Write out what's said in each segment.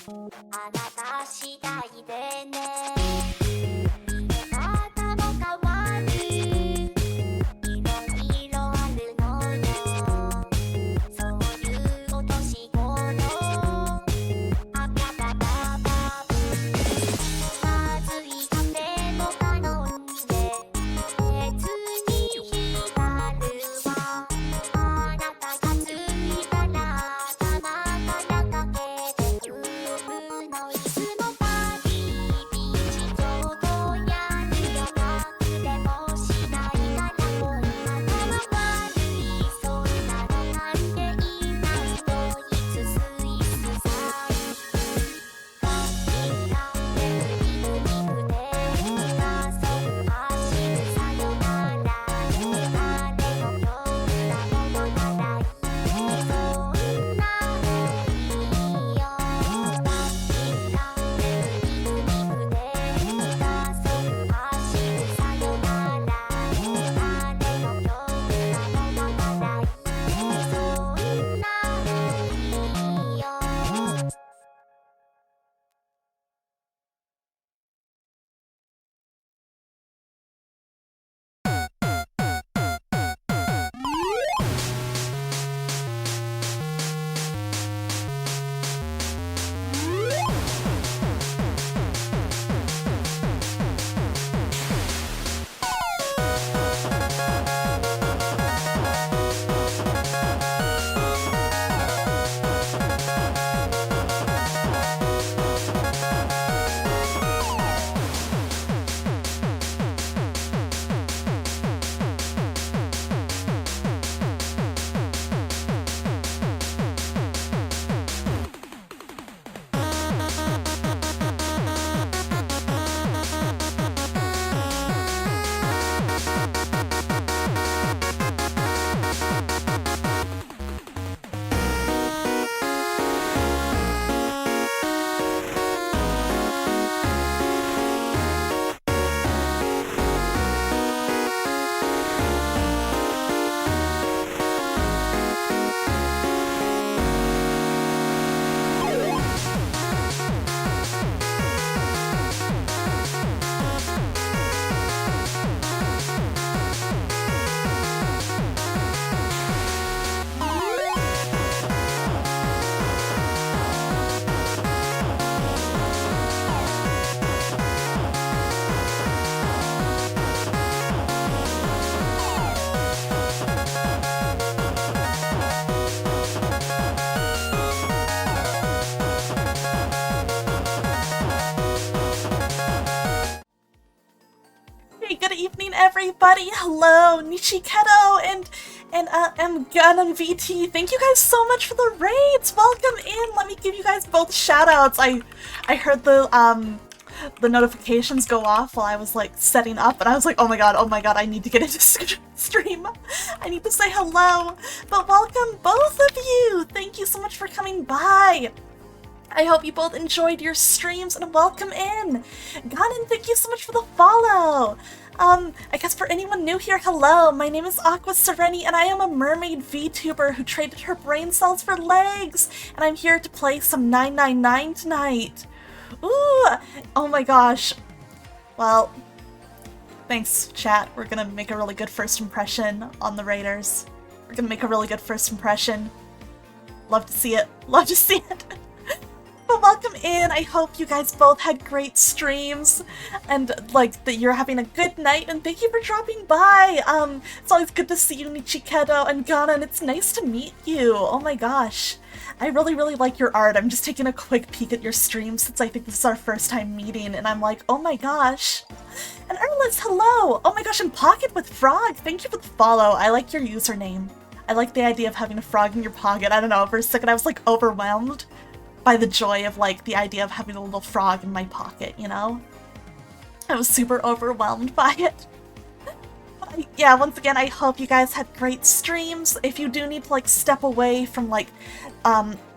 あなた次第でね見方も変わるいろいろあるのよそういうお年頃あぴゃぱぱぱまずいカフェも頼んで別に浸るわあなたがついたらたまからかけてくるのいつもパーティービーチちょうどやるよなくでもしないからこんな頭悪いそんなの関係ないドイツスイスさ楽器が出るリズミクで加速走るさよなら誰も今日だ物語そんなのいいよ楽器が出るリズミクで加速走るさよなら誰も今日だ物語そんなのいいよHey, good evening, everybody. Hello, Nichiketo and Gun VT. Thank you guys so much for the raids. Welcome in. Let me give you guys both shoutouts. I heard the notifications go off while I was like setting up, and I was like, oh my god, I need to get into stream. I need to say hello. But welcome both of you. Thank you so much for coming by. I hope you both enjoyed your streams and welcome in. Ganon, thank you so much for the follow. I guess for anyone new here, hello, my name is Aqua Sereni and I am a mermaid VTuber who traded her brain cells for legs, and I'm here to play some 999 tonight. Ooh, oh my gosh. Well, thanks chat, we're gonna make a really good first impression on the raiders. We're gonna make a really good first impression. Love to see it, love to see it. But welcome in. I hope you guys both had great streams and like that you're having a good night, and thank you for dropping by. It's always good to see you, Nichiketo and Ghana, and it's nice to meet you. Oh my gosh. I really like your art. I'm just taking a quick peek at your stream since I think this is our first time meeting, and I'm like, oh my gosh. And Erlis, hello! Oh my gosh, and Pocket with Frog, thank you for the follow. I like your username. I like the idea of having a frog in your pocket. I don't know, for a second I was like overwhelmed by the joy of like the idea of having a little frog in my pocket, you know? I was super overwhelmed by it. But yeah, once again, I hope you guys had great streams. If you do need to like step away from like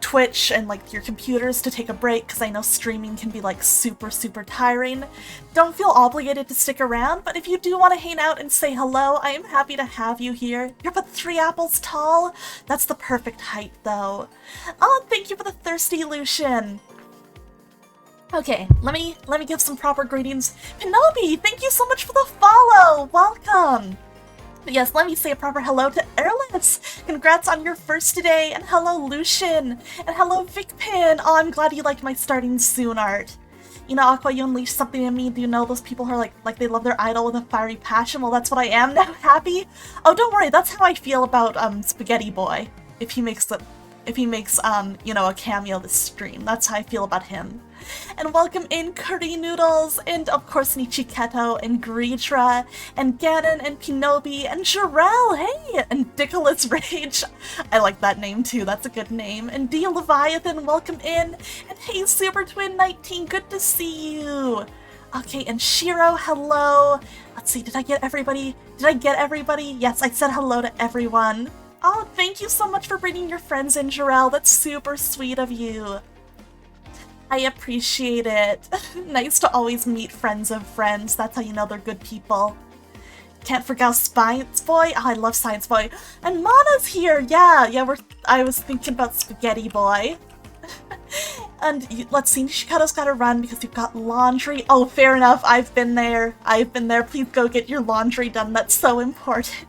Twitch and like your computers to take a break, because I know streaming can be like super tiring, don't feel obligated to stick around, but if you do want to hang out and say hello, I am happy to have you here. You're but 3 apples tall. That's the perfect height though. Oh, thank you for the thirsty Lucian. Okay, let me give some proper greetings. Penelope, thank you so much for the follow! Welcome! But yes, let me say a proper hello to Erlis! Congrats on your first today, and hello Lucian! And hello Vicpin! Oh, I'm glad you liked my starting soon art. You know, Aqua, you unleashed something in me. Do you know those people who are like they love their idol with a fiery passion? Well, that's what I am now. Happy? Oh, don't worry, that's how I feel about Spaghetti Boy. If he makes you know, a cameo this stream. That's how I feel about him. And welcome in Curry Noodles, and of course Nichiketo, and Greedra, and Ganon, and Pinobi, and Jarell, hey! And Dickolas Rage. I like that name too, that's a good name. And D Leviathan, welcome in. And hey Super Twin 19, good to see you. Okay, and Shiro, hello. Let's see, did I get everybody? Yes, I said hello to everyone. Oh, thank you so much for bringing your friends in, Jarell. That's super sweet of you. I appreciate it. Nice to always meet friends of friends. That's how you know they're good people. Can't forget Science Boy. Oh, I love Science Boy. And Mana's here. Yeah, I was thinking about Spaghetti Boy. And let's see, Nishikato's gotta run because you've got laundry. Oh, fair enough. I've been there. Please go get your laundry done. That's so important.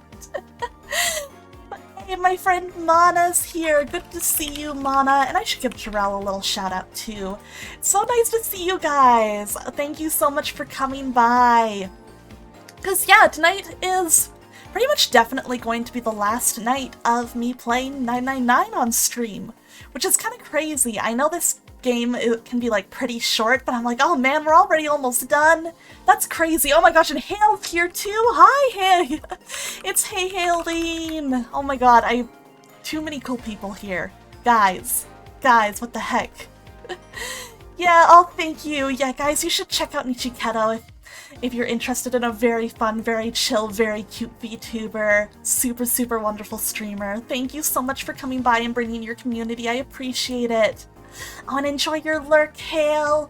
Hey, my friend Mana's here. Good to see you, Mana. And I should give Jarell a little shout out too. It's so nice to see you guys. Thank you so much for coming by. Because yeah, tonight is pretty much definitely going to be the last night of me playing 999 on stream, which is kind of crazy. I know this game can be like pretty short, but I'm like, oh man, we're already almost done. That's crazy. Oh my gosh, and Hale's here too. Hi, Hale. It's Hey Haleen. Oh my god, too many cool people here. Guys, what the heck? Yeah, oh thank you. Yeah, guys, you should check out Nichiketo if you're interested in a very fun, very chill, very cute VTuber. Super wonderful streamer. Thank you so much for coming by and bringing your community. I appreciate it. Oh, and enjoy your lurk, Hale.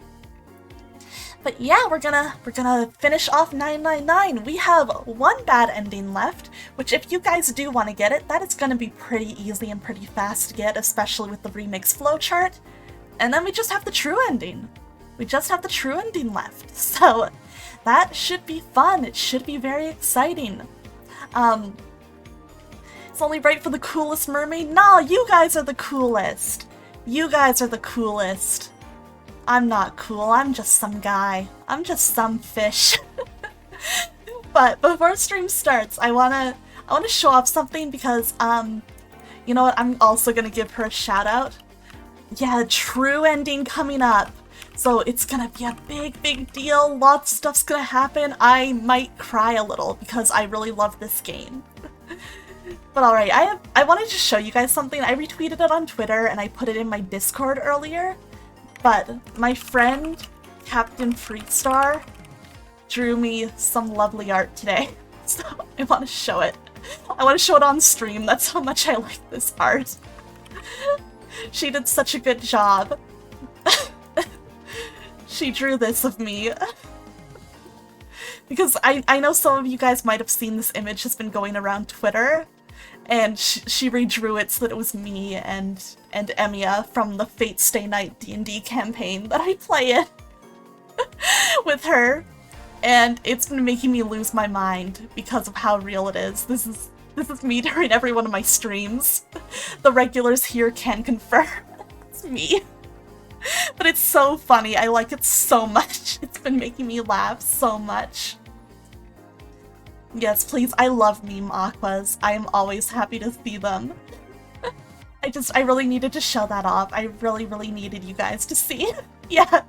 But yeah, we're gonna finish off 999. We have one bad ending left, which if you guys do want to get it, that is gonna be pretty easy and pretty fast to get, especially with the remix flowchart. And then we just have the true ending. We just have the true ending left. So that should be fun. It should be very exciting. It's only right for the coolest mermaid. Nah, you guys are the coolest. You guys are the coolest. I'm not cool, I'm just some guy. I'm just some fish. But before stream starts, I wanna show off something because, you know what, I'm also gonna give her a shout out. Yeah, true ending coming up. So it's gonna be a big deal, lots of stuff's gonna happen. I might cry a little because I really love this game. But alright, I wanted to show you guys something. I retweeted it on Twitter and I put it in my Discord earlier. But my friend, Captain Freakstar, drew me some lovely art today. So I want to show it. I want to show it on stream. That's how much I like this art. She did such a good job. She drew this of me. Because I know some of you guys might have seen this image has been going around Twitter. And she redrew it so that it was me and Emiya from the Fate Stay Night D&D campaign that I play it with her. And it's been making me lose my mind because of how real it is. This is me during every one of my streams. The regulars here can confirm. It's me. But it's so funny. I like it so much. It's been making me laugh so much. Yes, please, I love meme aquas. I am always happy to see them. I really needed to show that off. I really needed you guys to see. Yeah.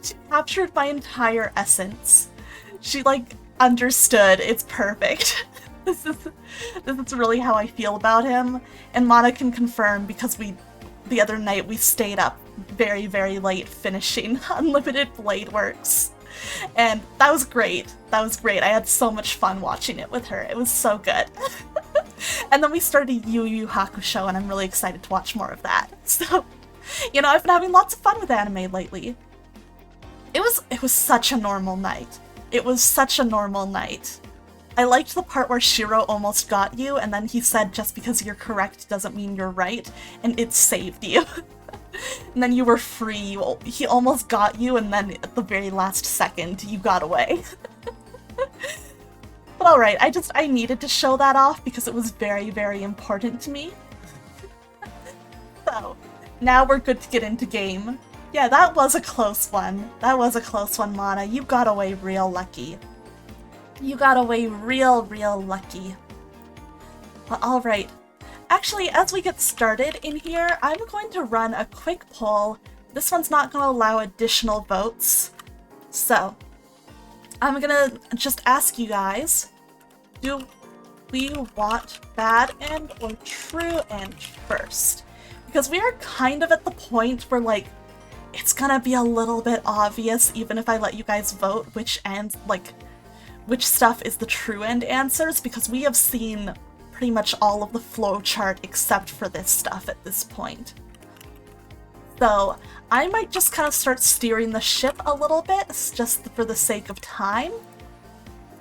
She captured my entire essence. She, like, understood. It's perfect. This is really how I feel about him. And Mana can confirm because the other night we stayed up very late finishing Unlimited Blade Works. And that was great. That was great. I had so much fun watching it with her. It was so good. And then we started Yu Yu Hakusho, and I'm really excited to watch more of that. So, you know, I've been having lots of fun with anime lately. It was such a normal night. It was such a normal night. I liked the part where Shiro almost got you, and then he said just because you're correct doesn't mean you're right, and it saved you. And then you were free. He almost got you, and then at the very last second, you got away. But alright, I needed to show that off because it was very, very important to me. So, now we're good to get into game. Yeah, that was a close one. That was a close one, Mana. You got away real lucky. You got away real, real lucky. But alright. Actually, as we get started in here, I'm going to run a quick poll. This one's not going to allow additional votes. So, I'm gonna just ask you guys, do we want bad end or true end first? Because we are kind of at the point where, like, it's gonna be a little bit obvious, even if I let you guys vote, which end, like, which stuff is the true end answers, because we have seen pretty much all of the flowchart except for this stuff at this point. So, I might just kind of start steering the ship a little bit, just for the sake of time.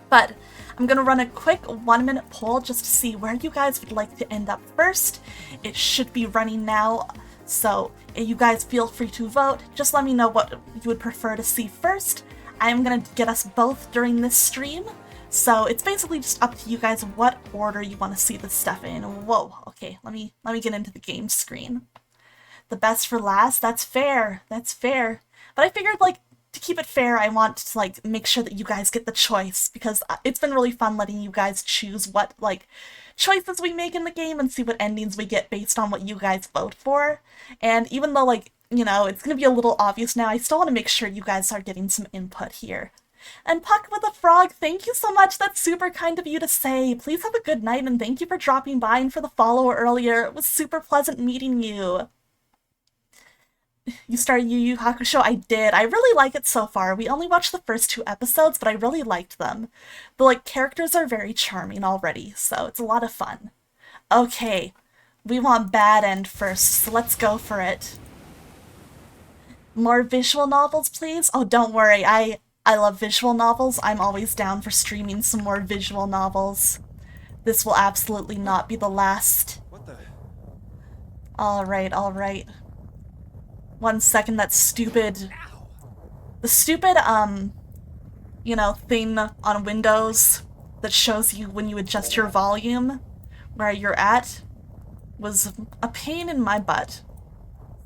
But I'm gonna run a quick 1-minute poll just to see where you guys would like to end up first. It should be running now, so you guys feel free to vote. Just let me know what you would prefer to see first. I'm gonna get us both during this stream, so it's basically just up to you guys what order you want to see this stuff in. Whoa, okay, let me get into the game screen. The best for last, that's fair, that's fair. But I figured, like, to keep it fair, I want to, like, make sure that you guys get the choice, because it's been really fun letting you guys choose what, like, choices we make in the game and see what endings we get based on what you guys vote for. And even though, like, you know, it's gonna be a little obvious now, I still want to make sure you guys are getting some input here. And Puck with a Frog, thank you so much, that's super kind of you to say. Please have a good night, and thank you for dropping by and for the follow earlier. It was super pleasant meeting you. You started Yu Yu Hakusho? I did. I really like it so far. We only watched the first 2 episodes, but I really liked them. The, like, characters are very charming already, so it's a lot of fun. Okay, we want bad end first, so let's go for it. More visual novels, please? Oh, don't worry, I love visual novels. I'm always down for streaming some more visual novels. This will absolutely not be the last. What the? Alright, alright. 1 second, that stupid... The stupid, you know, thing on Windows that shows you when you adjust your volume where you're at was a pain in my butt.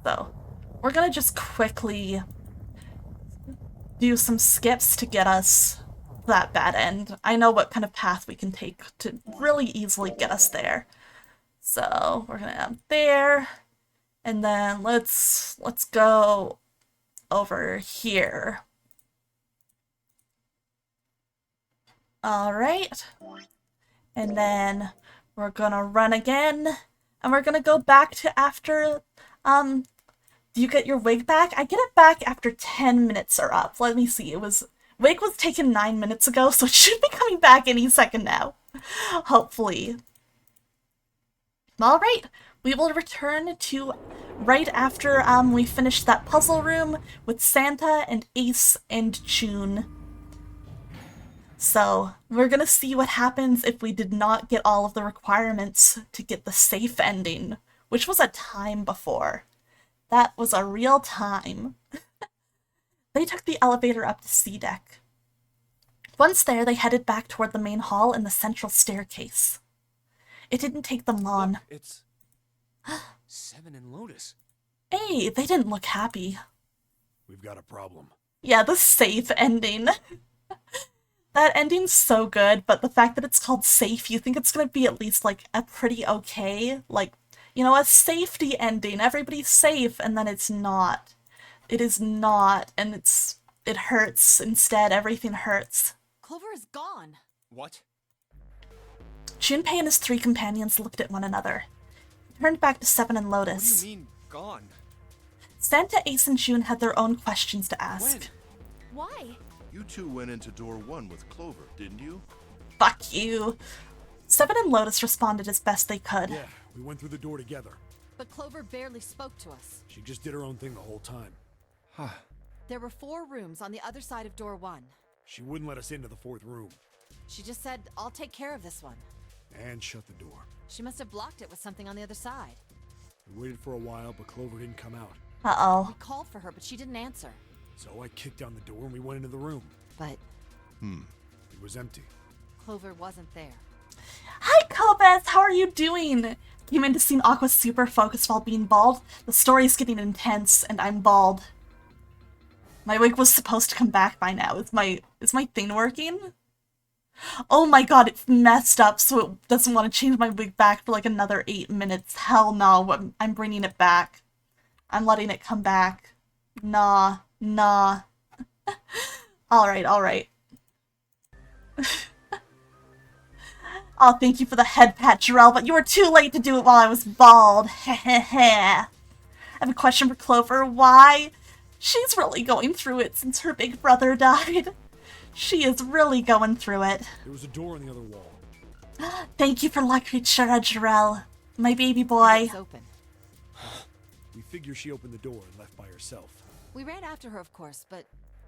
So, we're gonna just quickly do some skips to get us that bad end. I know what kind of path we can take to really easily get us there. So, we're gonna add there. And then let's go over here. All right. And then we're gonna run again, and we're gonna go back to after, do you get your wig back? I get it back after 10 minutes are up. Let me see, wig was taken 9 minutes ago, so it should be coming back any second now. Hopefully. All right. We will return to right after we finish that puzzle room with Santa and Ace and June. So, we're gonna see what happens if we did not get all of the requirements to get the safe ending, which was a time before. That was a real time. They took the elevator up to C deck. Once there, they headed back toward the main hall and the central staircase. It didn't take them long. Look, it's Seven and Lotus. Hey, they didn't look happy. We've got a problem. Yeah, the safe ending. That ending's so good, but the fact that it's called safe, you think it's gonna be at least, like, a pretty okay, like, you know, a safety ending. Everybody's safe, and then it's not. It is not, and it hurts. Instead, everything hurts. Clover is gone. What? Junpei and his 3 companions looked at one another. Turned back to Seven and What Lotus. do you mean, gone? Santa, Ace, and June had their own questions to ask. When? Why? You two went into door 1 with Clover, didn't you? Fuck you. Seven and Lotus responded as best they could. Yeah, we went through the door together. But Clover barely spoke to us. She just did her own thing the whole time. There were 4 rooms on the other side of door 1. She wouldn't let us into the 4th room. She just said, I'll take care of this one. And shut the door. She must have blocked it with something on the other side. We waited for a while, but Clover didn't come out. Uh-oh. We called for her, but she didn't answer. So I kicked down the door and we went into the room. But It was empty. Clover wasn't there. Hi, Kobeth! How are you doing? Came in to see Aqua super focused while being bald. The story's getting intense, and I'm bald. My wig was supposed to come back by now. Is my thing working? Oh my god, it's messed up, so it doesn't want to change my wig back for like another 8 minutes. Hell no, I'm bringing it back. I'm letting it come back. Nah. Alright. Oh, thank you for the head pat, Jarell, but you were too late to do it while I was bald. I have a question for Clover. Why? She's really going through it since her big brother died. She is really going through it. There was a door on the other wall. Thank you for La Creatura, Jarell. My baby boy. It's open. We figure she opened the door and left by herself. We ran after her, of course, but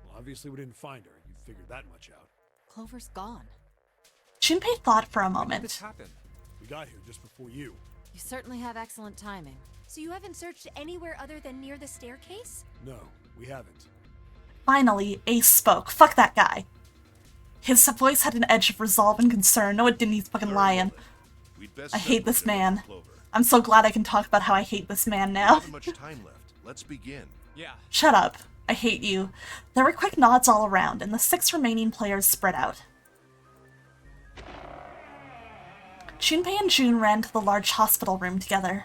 Well, obviously we didn't find her. You figured that much out. Clover's gone. Junpei thought for a When did moment. this happen? We got here just before you. You certainly have excellent timing. So you haven't searched anywhere other than near the staircase? No, we haven't. Finally, Ace spoke. Fuck that guy. His voice had an edge of resolve and concern. No, it didn't. He's fucking lying. We'd best I hate this separate him man. from Clover. I'm so glad I can talk about how I hate this man We now. haven't much time left. Let's begin. Yeah. Shut up. I hate you. There were quick nods all around, and the 6 remaining players spread out. Junpei and June ran to the large hospital room together.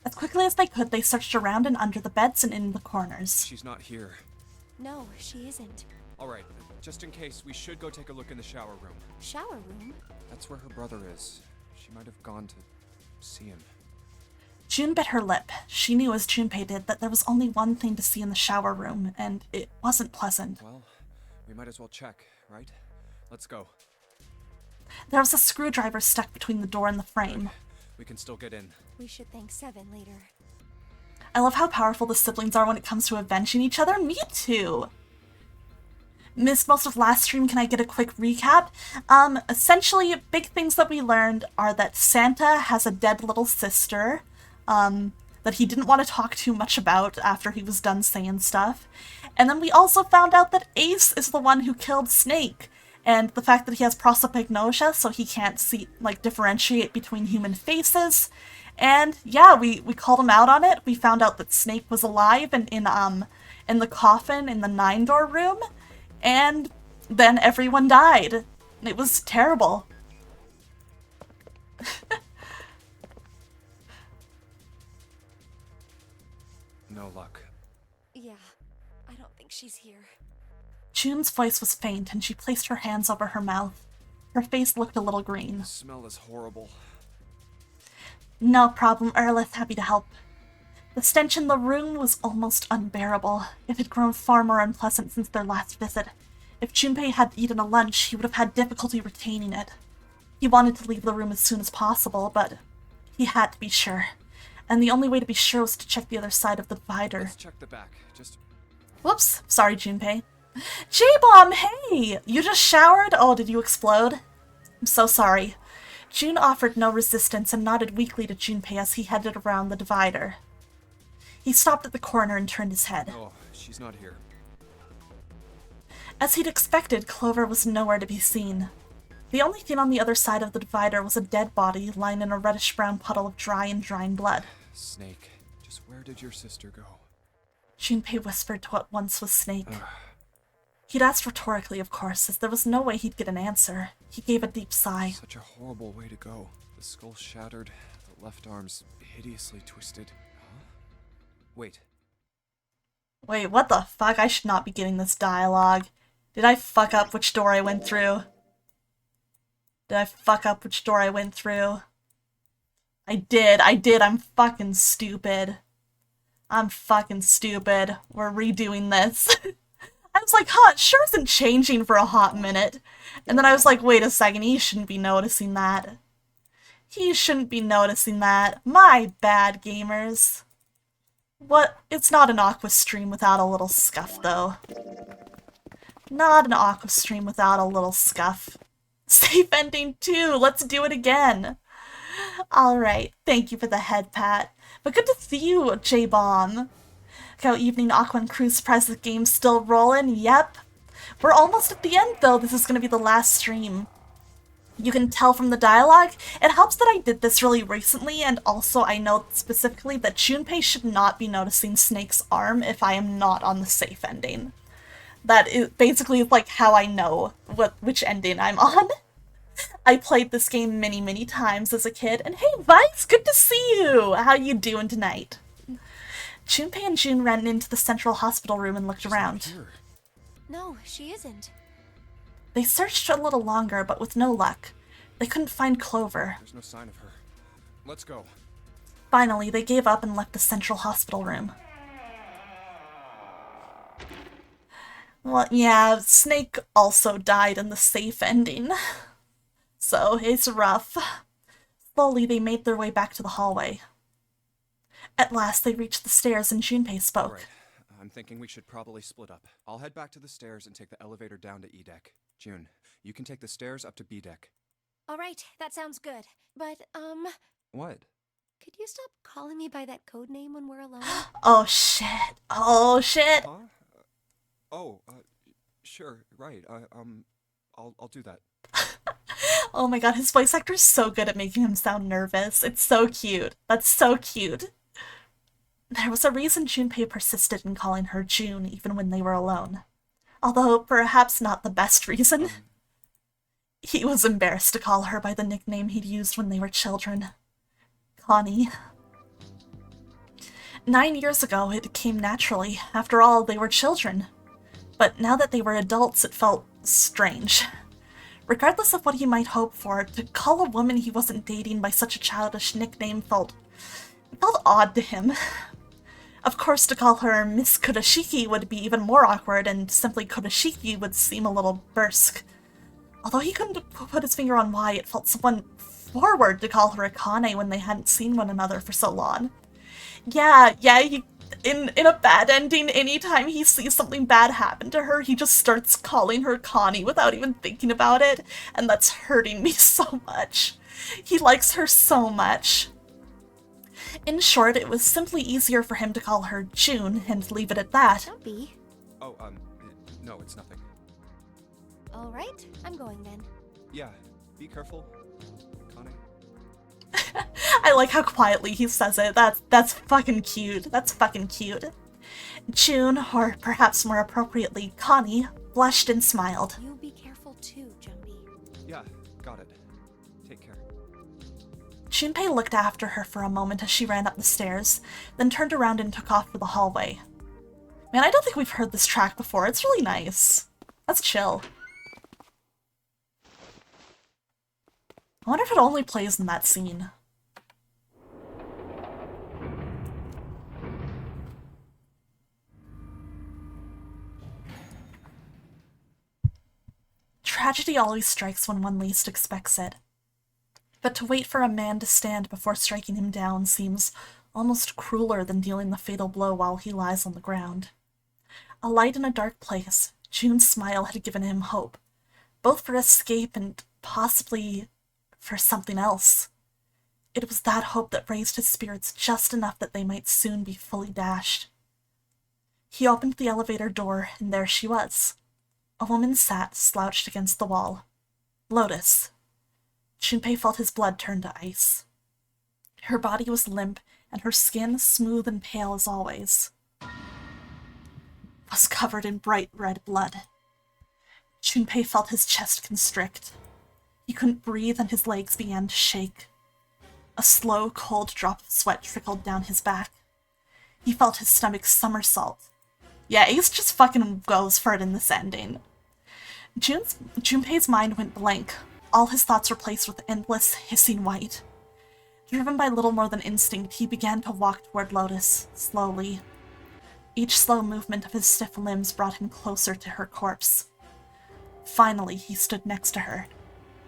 As quickly as they could, they searched around and under the beds and in the corners. She's not here. No, she isn't. All right, just in case, we should go take a look in the shower room. Shower room? That's where her brother is. She might have gone to see him. June bit her lip. She knew, as Junpei did, that there was only one thing to see in the shower room, and it wasn't pleasant. Well, we might as well check, right? Let's go. There was a screwdriver stuck between the door and the frame. We can still get in. We should thank Seven later. I love how powerful the siblings are when it comes to avenging each other. Me too! Missed most of last stream, can I get a quick recap? Essentially, big things that we learned are that Santa has a dead little sister, that he didn't want to talk too much about after he was done saying stuff. And then we also found out that Ace is the one who killed Snake, and the fact that he has prosopagnosia, so he can't see, differentiate between human faces. And yeah, we called him out on it. We found out that Snake was alive and in the coffin in the 9-door room, and then everyone died. It was terrible. No luck. Yeah, I don't think she's here. June's voice was faint, and she placed her hands over her mouth. Her face looked a little green. The smell is horrible. No problem, Earlith. Happy to help. The stench in the room was almost unbearable. It had grown far more unpleasant since their last visit. If Junpei had eaten a lunch, he would have had difficulty retaining it. He wanted to leave the room as soon as possible, but he had to be sure. And the only way to be sure was to check the other side of the divider. Let's check the back. Just Whoops. Sorry, Junpei. J-Bomb, hey! You just showered? Oh, did you explode? I'm so sorry. June offered no resistance and nodded weakly to Junpei as he headed around the divider. He stopped at the corner and turned his head. oh, she's not here. As he'd expected, Clover was nowhere to be seen. The only thing on the other side of the divider was a dead body lying in a reddish-brown puddle of dry and drying blood. Snake, just where did your sister go? Junpei whispered to what once was Snake. He'd asked rhetorically, of course, as there was no way he'd get an answer. He gave a deep sigh. Such a horrible way to go. The skull shattered, the left arm's hideously twisted. Huh? Wait, Wait, what the fuck? I should not be getting this dialogue. Did I fuck up which door I went through? Did I fuck up which door I went through? I did. I'm fucking stupid. I'm fucking stupid. We're redoing this. I was like, huh, it sure isn't changing for a hot minute. And then I was like, wait a second, he shouldn't be noticing that. He shouldn't be noticing that. My bad, gamers. What? It's not an Aqua stream without a little scuff, though. Not an Aqua stream without a little scuff. Safe ending too. Let's do it again. Alright, thank you for the head pat. But good to see you, J-Bomb. Go Evening Aqua and Cruise Surprise the game still rolling? Yep. We're almost at the end though. This is gonna be the last stream. You can tell from the dialogue. It helps that I did this really recently, and also I know specifically that Junpei should not be noticing Snake's arm if I am not on the safe ending. That is basically like how I know which ending I'm on. I played this game many, many times as a kid, and hey Vice, good to see you! How you doing tonight? Junpei and June ran into the central hospital room and looked She's not around. here. No, she isn't. They searched a little longer, but with no luck. They couldn't find Clover. There's no sign of her. Let's go. Finally, they gave up and left the central hospital room. Well, yeah, Snake also died in the safe ending. So, it's rough. Slowly, they made their way back to the hallway. At last, they reached the stairs and Junpei spoke. Alright, I'm thinking we should probably split up. I'll head back to the stairs and take the elevator down to E deck. June, you can take the stairs up to B deck. All right, that sounds good. But, What? could you stop calling me by that code name when we're alone? Oh shit. Oh shit. Huh? Sure, right. I'll do that. Oh my god, his voice actor is so good at making him sound nervous. It's so cute. That's so cute. There was a reason Junpei persisted in calling her June even when they were alone. Although perhaps not the best reason. He was embarrassed to call her by the nickname he'd used when they were children. Connie. 9 years ago, it came naturally. After all, they were children. But now that they were adults, it felt strange. Regardless of what he might hope for, to call a woman he wasn't dating by such a childish nickname felt odd to him. Of course, to call her Miss Kurashiki would be even more awkward, and simply Kurashiki would seem a little brusque. Although he couldn't put his finger on why, it felt somewhat forward to call her Akane when they hadn't seen one another for so long. Yeah, in a bad ending, anytime he sees something bad happen to her, he just starts calling her Connie without even thinking about it, and that's hurting me so much. He likes her so much. In short, it was simply easier for him to call her June and leave it at that. Don't be. Oh, no, it's nothing. All right, I'm going then. Yeah, be careful, Connie. I like how quietly he says it. That's fucking cute. That's fucking cute. June, or perhaps more appropriately, Connie, blushed and smiled. You be careful too, Jumpy. Yeah, got it. Take care. Junpei looked after her for a moment as she ran up the stairs, then turned around and took off for the hallway. Man, I don't think we've heard this track before. It's really nice. Let's chill. I wonder if it only plays in that scene. Tragedy always strikes when one least expects it. But to wait for a man to stand before striking him down seems almost crueler than dealing the fatal blow while he lies on the ground. A light in a dark place, June's smile had given him hope, both for escape and possibly for something else. It was that hope that raised his spirits just enough that they might soon be fully dashed. He opened the elevator door, and there she was. A woman sat, slouched against the wall. Lotus. Junpei felt his blood turn to ice. Her body was limp, and her skin, smooth and pale as always, was covered in bright red blood. Junpei felt his chest constrict. He couldn't breathe, and his legs began to shake. A slow, cold drop of sweat trickled down his back. He felt his stomach somersault. Yeah, Ace just fucking goes for it in this ending. Junpei's mind went blank. All his thoughts replaced with endless, hissing white. Driven by little more than instinct, he began to walk toward Lotus, slowly. Each slow movement of his stiff limbs brought him closer to her corpse. Finally, he stood next to her.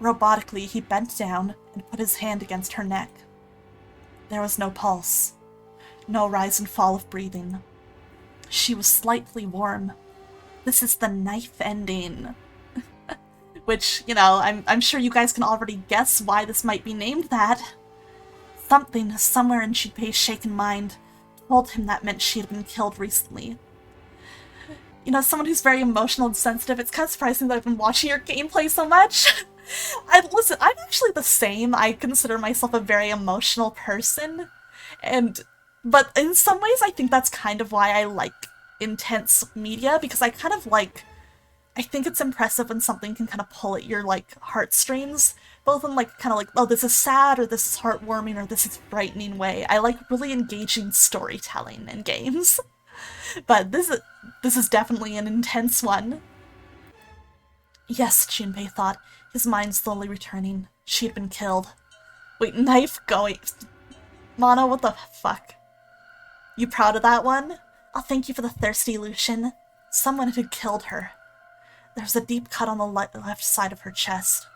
Robotically, he bent down and put his hand against her neck. There was no pulse, no rise and fall of breathing. She was slightly warm. This is the knife ending. Which, you know, I'm sure you guys can already guess why this might be named that. Something, somewhere in Junpei's shaken mind, told him that meant she had been killed recently. You know, someone who's very emotional and sensitive, it's kind of surprising that I've been watching your gameplay so much. Listen, I'm actually the same. I consider myself a very emotional person. But in some ways, I think that's kind of why I like intense media, because I think it's impressive when something can kind of pull at your, like, heartstrings, both in, like, kind of like, oh, this is sad, or this is heartwarming, or this is frightening way. I like really engaging storytelling in games. But this is definitely an intense one. Yes, Junpei thought, his mind slowly returning. She had been killed. Wait, knife going... Mono, what the fuck? You proud of that one? Oh, thank you for the thirsty, Lucian. Someone had killed her. There was a deep cut on the left side of her chest.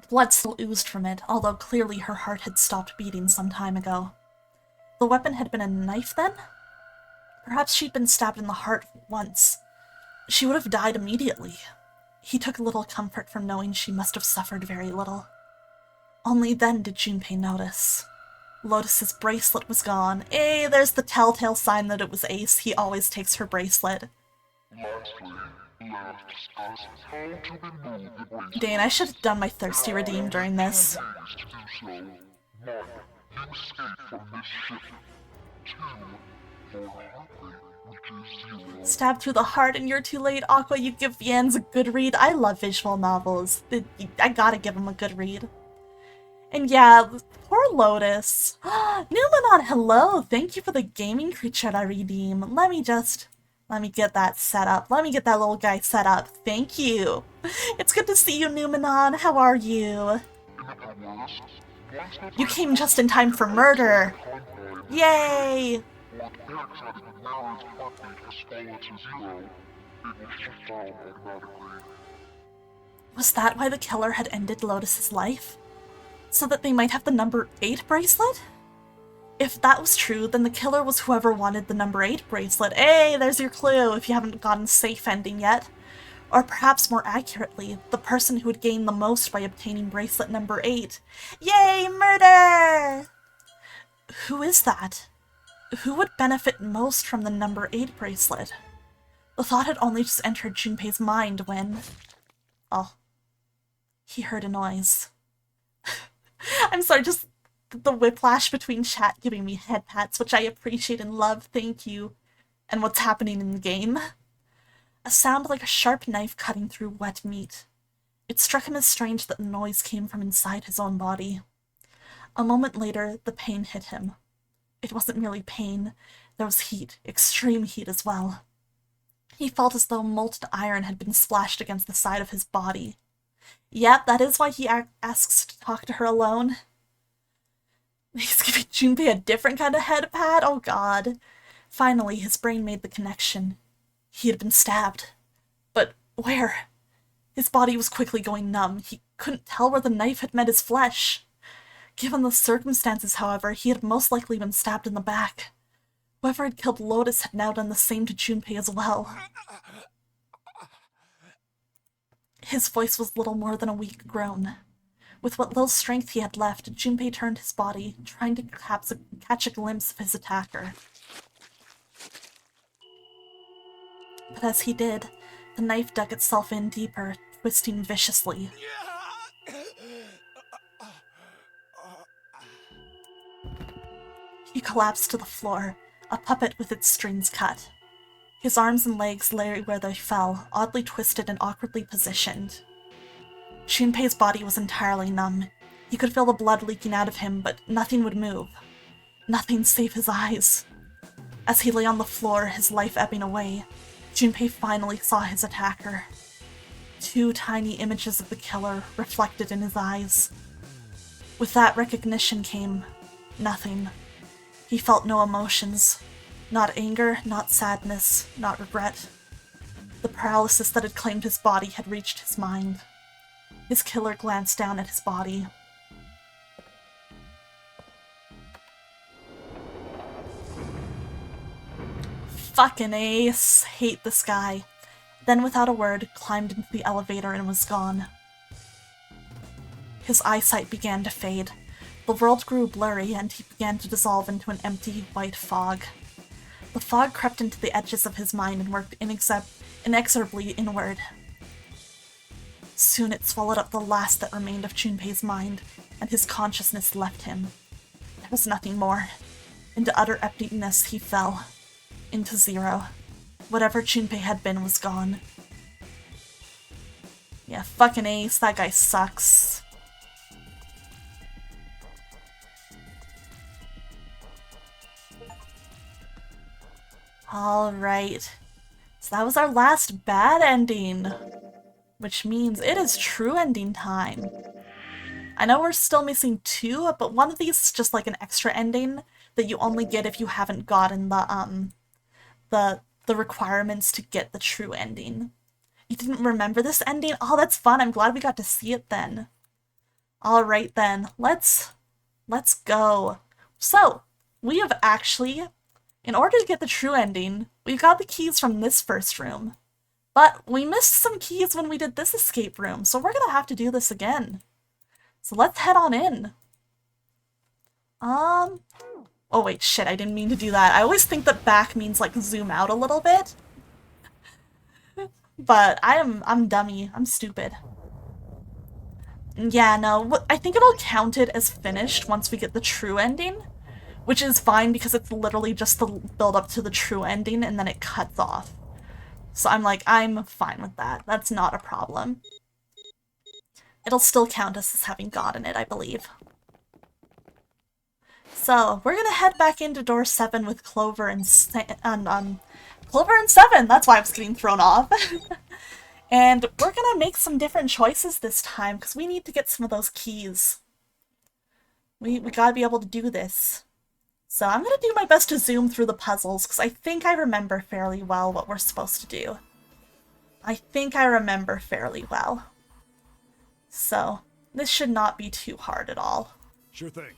Blood still oozed from it, although clearly her heart had stopped beating some time ago. The weapon had been a knife, then? Perhaps she'd been stabbed in the heart once. She would have died immediately. He took little comfort from knowing she must have suffered very little. Only then did Junpei notice. Lotus's bracelet was gone. Hey, there's the telltale sign that it was Ace. He always takes her bracelet. Dane, I should have done my thirsty redeem during this. Stabbed through the heart and you're too late. Aqua, you give Viens a good read. I love visual novels. I gotta give him a good read. And yeah, poor Lotus. Numenon, hello! Thank you for the gaming creature I redeem. Let me get that set up. Let me get that little guy set up. Thank you. It's good to see you, Numenon. How are you? You came just in time for murder. Yay! Was that why the killer had ended Lotus's life? So that they might have the number 8 bracelet? If that was true, then the killer was whoever wanted the number 8 bracelet. Hey, there's your clue if you haven't gotten safe ending yet. Or perhaps more accurately, the person who would gain the most by obtaining bracelet number 8. Yay, murder! Who is that? Who would benefit most from the number 8 bracelet? The thought had only just entered Junpei's mind when... Oh. He heard a noise. I'm sorry, just the whiplash between chat giving me head pats, which I appreciate and love, thank you, and what's happening in the game. A sound like a sharp knife cutting through wet meat. It struck him as strange that the noise came from inside his own body. A moment later, the pain hit him. It wasn't merely pain, there was heat, extreme heat as well. He felt as though molten iron had been splashed against the side of his body. Yep, that is why he asks to talk to her alone. He's giving Junpei a different kind of head pat? Oh god. Finally, his brain made the connection. He had been stabbed. But where? His body was quickly going numb. He couldn't tell where the knife had met his flesh. Given the circumstances, however, he had most likely been stabbed in the back. Whoever had killed Lotus had now done the same to Junpei as well. His voice was little more than a weak groan. With what little strength he had left, Junpei turned his body, trying to catch a glimpse of his attacker. But as he did, the knife dug itself in deeper, twisting viciously. He collapsed to the floor, a puppet with its strings cut. His arms and legs lay where they fell, oddly twisted and awkwardly positioned. Junpei's body was entirely numb. He could feel the blood leaking out of him, but nothing would move. Nothing save his eyes. As he lay on the floor, his life ebbing away, Junpei finally saw his attacker. 2 tiny images of the killer reflected in his eyes. With that recognition came nothing. He felt no emotions. Not anger, not sadness, not regret. The paralysis that had claimed his body had reached his mind. His killer glanced down at his body. Fucking Ace. Hate this guy. Then without a word, climbed into the elevator and was gone. His eyesight began to fade. The world grew blurry, and he began to dissolve into an empty, white fog. The fog crept into the edges of his mind and worked inexorably inward. Soon it swallowed up the last that remained of Junpei's mind, and his consciousness left him. There was nothing more. Into utter emptiness he fell. Into zero. Whatever Junpei had been was gone. Yeah, fucking ace, that guy sucks. Alright. So that was our last bad ending. Which means it is true ending time. I know we're still missing 2, but one of these is just like an extra ending that you only get if you haven't gotten the requirements to get the true ending. You didn't remember this ending? Oh, that's fun. I'm glad we got to see it then. Alright then, let's go. So, we have actually, in order to get the true ending, we got the keys from this first room. But we missed some keys when we did this escape room, so we're gonna have to do this again. So let's head on in. Oh wait, shit, I didn't mean to do that. I always think that back means like zoom out a little bit. But I'm dummy. I'm stupid. Yeah, no, I think it'll count it as finished once we get the true ending, which is fine because it's literally just the build up to the true ending and then it cuts off. So I'm fine with that. That's not a problem. It'll still count us as having gotten it, I believe. So, we're gonna head back into door 7 with Clover and Clover and 7! That's why I was getting thrown off. And we're gonna make some different choices this time, because we need to get some of those keys. We gotta be able to do this. So I'm gonna do my best to zoom through the puzzles, because I think I remember fairly well what we're supposed to do. I think I remember fairly well. So, this should not be too hard at all. Sure thing.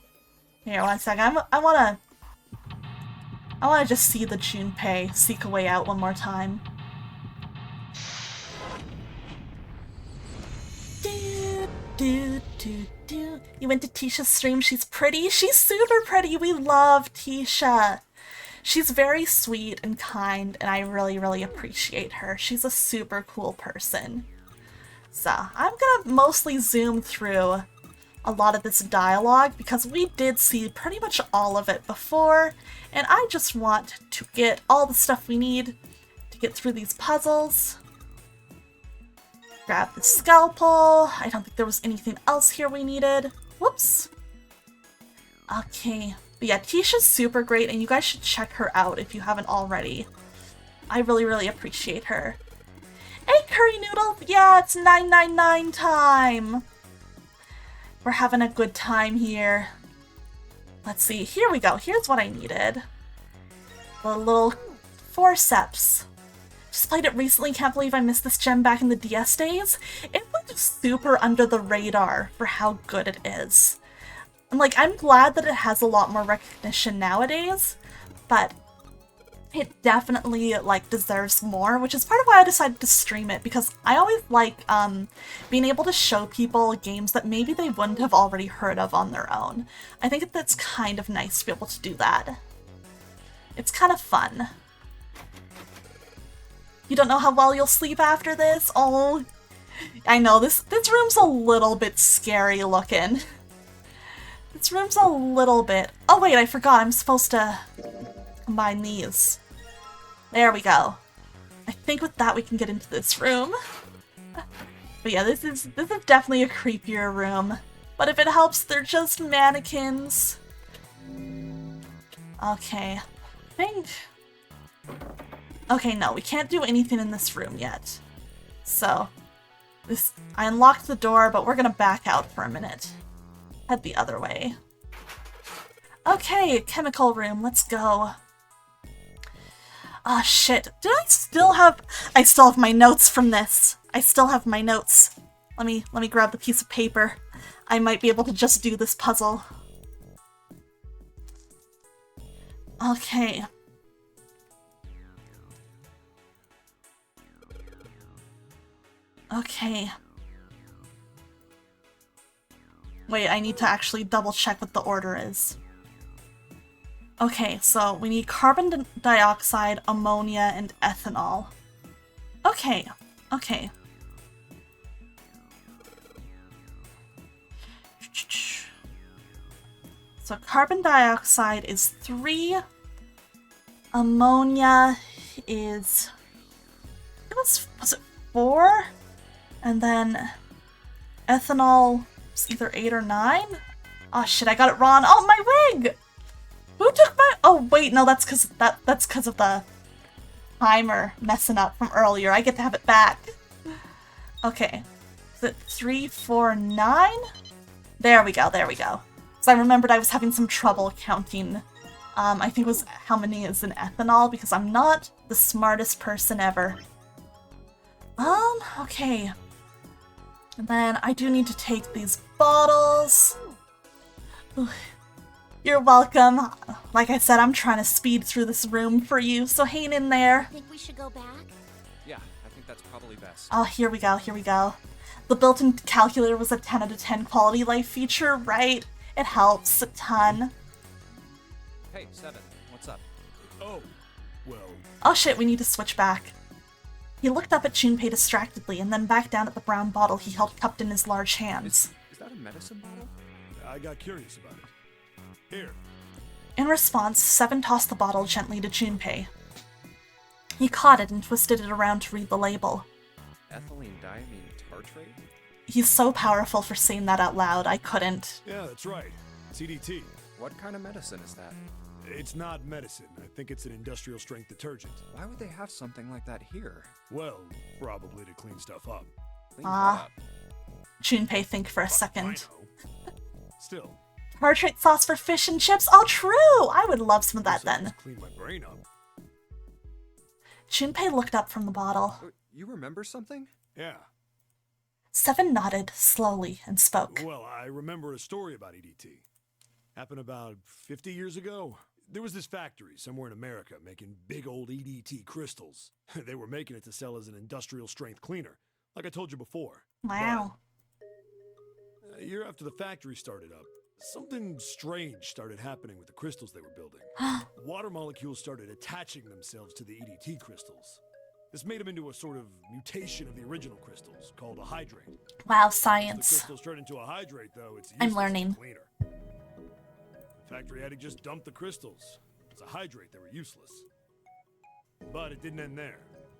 Here, one second. I wanna just see the Junpei seek a way out one more time. You went to Tisha's stream. She's pretty. She's super pretty. We love Tisha. She's very sweet and kind, and I really, really appreciate her. She's a super cool person. So, I'm gonna mostly zoom through a lot of this dialogue because we did see pretty much all of it before, and I just want to get all the stuff we need to get through these puzzles. Grab the scalpel. I don't think there was anything else here we needed. Whoops. Okay. But yeah, Tisha's super great, and you guys should check her out if you haven't already. I really, really appreciate her. Hey, Curry Noodle! Yeah, it's 999 time! We're having a good time here. Let's see. Here we go. Here's what I needed. The little forceps. Just played it recently. Can't believe I missed this gem back in the DS days. It went super under the radar for how good it is. And I'm glad that it has a lot more recognition nowadays, but it definitely deserves more, which is part of why I decided to stream it, because I always like being able to show people games that maybe they wouldn't have already heard of on their own. I think that's kind of nice to be able to do that. It's kind of fun. You don't know how well you'll sleep after this? Oh, I know, this room's a little bit scary looking. This room's a little bit... Oh wait, I forgot, I'm supposed to combine these. There we go. I think with that we can get into this room. But yeah, this is definitely a creepier room. But if it helps, they're just mannequins. Okay. I think... Okay, no, we can't do anything in this room yet. So, I unlocked the door, but we're gonna back out for a minute. Head the other way. Okay, chemical room, let's go. Ah, shit. I still have my notes from this. I still have my notes. Let me grab the piece of paper. I might be able to just do this puzzle. Okay. Okay. Wait, I need to actually double check what the order is. Okay, so we need carbon dioxide, ammonia, and ethanol. Okay, okay. So carbon dioxide is 3. Ammonia is... was it 4? And then ethanol is either 8 or 9? Oh shit, I got it wrong. Oh, my wig! Who took my... Oh wait, no, that's because of the timer messing up from earlier. I get to have it back. Okay. Is it 3, 4, 9? There we go, there we go. So I remembered I was having some trouble counting. I think it was how many is in ethanol, because I'm not the smartest person ever. Okay. And then I do need to take these bottles. Ooh. You're welcome. Like I said, I'm trying to speed through this room for you, so hang in there. Think we should go back? Yeah, I think that's probably best. Oh, here we go, here we go. The built-in calculator was a 10 out of 10 quality life feature, right? It helps a ton. Hey, Seven, what's up? Oh, well, Oh shit, we need to switch back. He looked up at Junpei distractedly, and then back down at the brown bottle he held cupped in his large hands. Is that a medicine bottle? I got curious about it. Here. In response, Seven tossed the bottle gently to Junpei. He caught it and twisted it around to read the label. Ethylene diamine tartrate? He's so powerful for saying that out loud, I couldn't. Yeah, that's right. CDT. What kind of medicine is that? It's not medicine. I think it's an industrial strength detergent. Why would they have something like that here? Well, probably to clean stuff up. Clean Ah. what up? Junpei think for a I second. know. Still, Tartrate sauce for fish and chips? Oh, true! I would love some of that guess I'll then. just clean my brain up. Junpei looked up from the bottle. You remember something? Yeah. Seven nodded slowly and spoke. Well, I remember a story about EDT. Happened about 50 years ago. There was this factory somewhere in America making big old EDT crystals. They were making it to sell as an industrial strength cleaner, like I told you before. Wow. A year after the factory started up, something strange started happening with the crystals they were building. Water molecules started attaching themselves to the EDT crystals. This made them into a sort of mutation of the original crystals, called a hydrate. Wow, Once the science. crystals turn into a hydrate, though, it's I'm useless as a learning. cleaner. The factory had to just dump the crystals. As a hydrate, they were useless. But it didn't end there.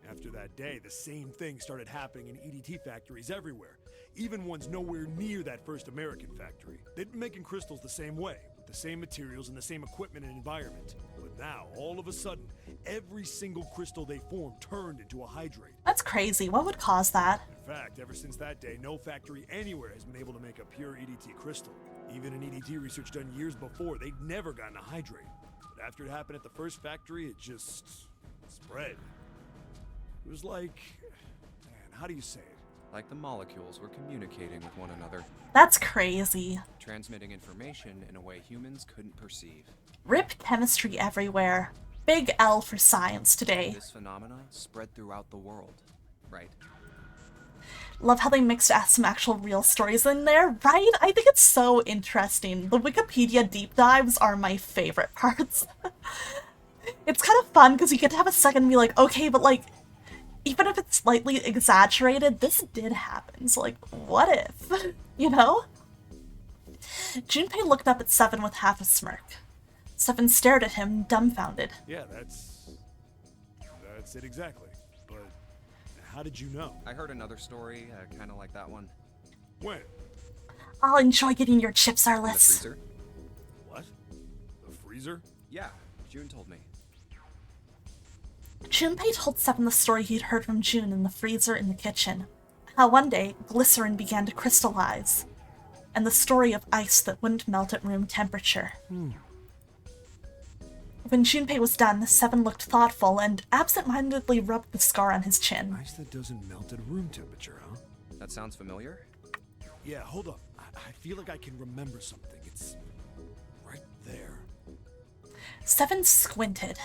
After that day, the same thing started happening in EDT factories everywhere, even ones nowhere near that first American factory. They'd been making crystals the same way, with the same materials and the same equipment and environment. But now, all of a sudden, every single crystal they formed turned into a hydrate. That's crazy. What would cause that? In fact, ever since that day, no factory anywhere has been able to make a pure EDT crystal. Even in EDT research done years before, they'd never gotten a hydrate. But after it happened at the first factory, it just spread. It was like, man, how do you say it? Like the molecules were communicating with one another, That's crazy. transmitting information in a way humans couldn't perceive. Rip chemistry everywhere. Big L for science today. This phenomena spread throughout the world, right? Love how they mixed some actual real stories in there, right? I think it's so interesting. The Wikipedia deep dives are my favorite parts. It's kind of fun because you get to have a second and be like, okay, but like, even if it's slightly exaggerated, this did happen. So like, what if? You know? Junpei looked up at Seven with half a smirk. Seven stared at him, dumbfounded. Yeah, that's it exactly. But how did you know? I heard another story, kind of like that one. When? I'll enjoy getting your chips, In the Arliss. freezer? What? The freezer? Yeah, June told me. Junpei told Seven the story he'd heard from June in the freezer in the kitchen. How one day, glycerin began to crystallize. And the story of ice that wouldn't melt at room temperature. When Junpei was done, Seven looked thoughtful and absent-mindedly rubbed the scar on his chin. Ice that doesn't melt at room temperature, huh? That sounds familiar? Yeah, hold up. I feel like I can remember something. It's right there. Seven squinted.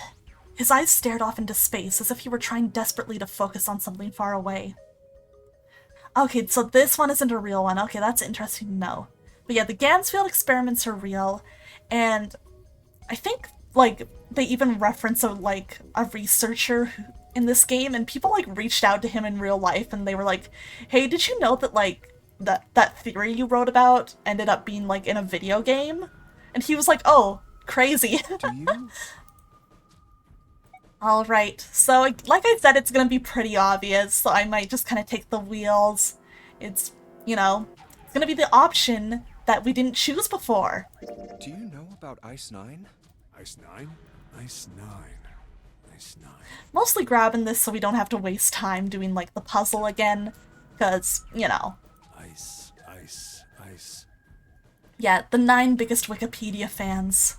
His eyes stared off into space as if he were trying desperately to focus on something far away. Okay, so this one isn't a real one. Okay, that's interesting to know. But yeah, the Gansfield experiments are real, and I think, like, they even reference a researcher in this game, and people, like, reached out to him in real life, and they were like, hey, did you know that, like, that theory you wrote about ended up being, like, in a video game? And he was like, oh, crazy. Do you? Alright, so like I said, it's gonna be pretty obvious, so I might just kind of take the wheels. It's, you know, it's gonna be the option that we didn't choose before. Do you know about Ice 9? Ice 9? Ice 9. Ice 9. Mostly grabbing this so we don't have to waste time doing, like, the puzzle again, because, you know. Ice. Yeah, the 9 biggest Wikipedia fans.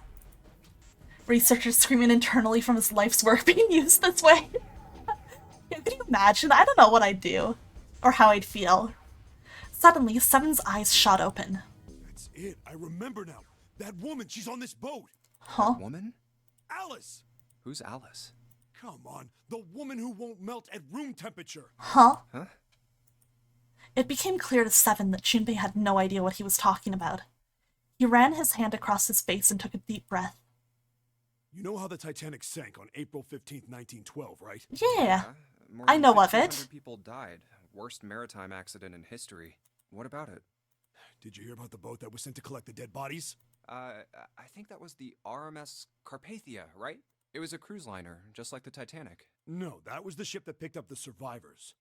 Researchers screaming internally from his life's work being used this way. Yeah, can you imagine? I don't know what I'd do. Or how I'd feel. Suddenly, Seven's eyes shot open. That's it. I remember now. That woman, she's on this boat. Huh? Woman? Alice! Who's Alice? Come on. The woman who won't melt at room temperature. Huh? Huh? It became clear to Seven that Junpei had no idea what he was talking about. He ran his hand across his face and took a deep breath. You know how the Titanic sank on April 15th, 1912, right? Yeah, More I than know of 1,500 it. people died. Worst maritime accident in history. What about it? Did you hear about the boat that was sent to collect the dead bodies? I think that was the RMS Carpathia, right? It was a cruise liner, just like the Titanic. No, that was the ship that picked up the survivors.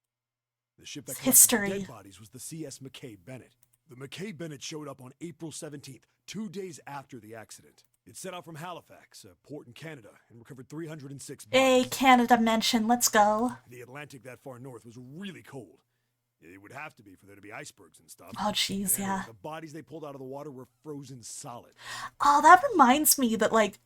The ship that It's collected the history. dead bodies was the CS McKay Bennett. The McKay Bennett showed up on April 17th, 2 days after the accident. It set out from Halifax, a port in Canada, and recovered 306 bodies. A Canada mention, let's go. The Atlantic that far north was really cold. It would have to be for there to be icebergs and stuff. Oh, jeez, Anyway, yeah. The bodies they pulled out of the water were frozen solid. Oh, that reminds me that, like,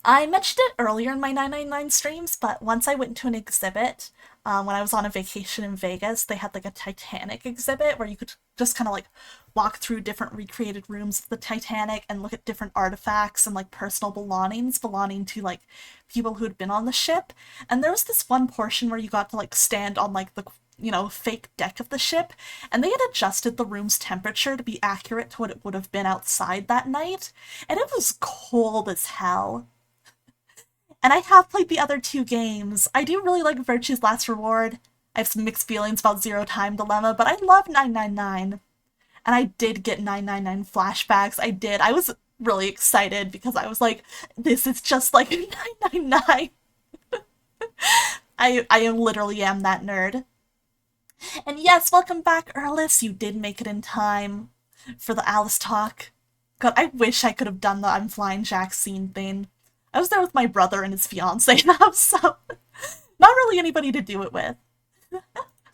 I mentioned it earlier in my 999 streams, but once I went to an exhibit, when I was on a vacation in Vegas, they had, like, a Titanic exhibit where you could just kind of, like, walk through different recreated rooms of the Titanic and look at different artifacts and, like, personal belongings belonging to, like, people who had been on the ship. And there was this one portion where you got to, like, stand on, like, the, you know, fake deck of the ship, and they had adjusted the room's temperature to be accurate to what it would have been outside that night, and it was cold as hell. And I have played the other two games. I do really like Virtue's Last Reward. I have some mixed feelings about Zero Time Dilemma, but I love 999. And I did get 999 flashbacks. I did. I was really excited because I was like, this is just like 999. I literally am that nerd. And yes, welcome back, Erlis. You did make it in time for the Alice talk. God, I wish I could have done the I'm Flying Jack scene thing. I was there with my brother and his fiance now, so not really anybody to do it with.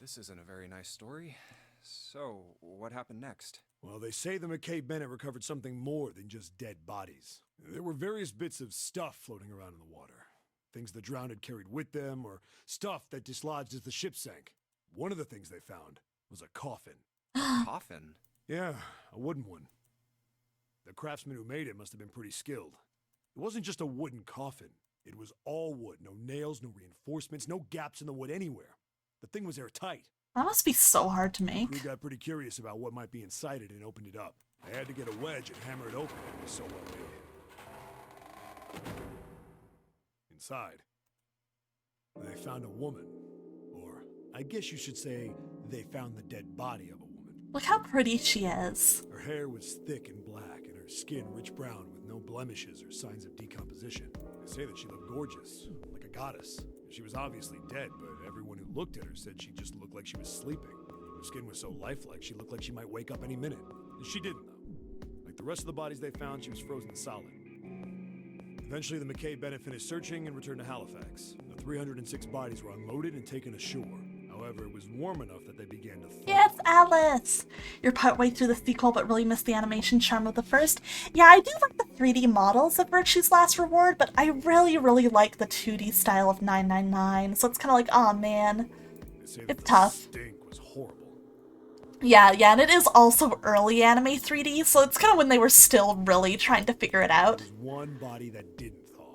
This isn't a very nice story. So, what happened next? Well, they say the McKay Bennett recovered something more than just dead bodies. There were various bits of stuff floating around in the water. Things the drowned had carried with them, or stuff that dislodged as the ship sank. One of the things they found was a coffin. Coffin? Yeah, a wooden one. The craftsman who made it must have been pretty skilled. It wasn't just a wooden coffin. It was all wood. No nails, no reinforcements, no gaps in the wood anywhere. The thing was airtight. That must be so hard to The make. crew got pretty curious about what might be inside it and opened it up. They had to get a wedge and hammer it open. It was so well made. Inside, they found a woman. Or, I guess you should say, they found the dead body of a woman. Look how pretty she is. Her hair was thick and black, and her skin rich brown with no blemishes or signs of decomposition. They say that she looked gorgeous, like a goddess. She was obviously dead, but everyone who looked at her said she just looked like she was sleeping. Her skin was so lifelike, she looked like she might wake up any minute. And she didn't, though. Like the rest of the bodies they found, she was frozen solid. Eventually, the McKay Bennett finished searching and returned to Halifax. The 306 bodies were unloaded and taken ashore. However, it was warm enough that they began to thaw. Yes, Alice! You're partway through the sequel but really missed the animation charm of the first. Yeah, I do like the 3D models of Virtue's Last Reward, but I really, really like the 2D style of 999, so it's kind of like, aw, man. They say that It's the tough. stink was horrible. Yeah, and it is also early anime 3D, so it's kind of when they were still really trying to figure it out. There was one body that didn't thaw,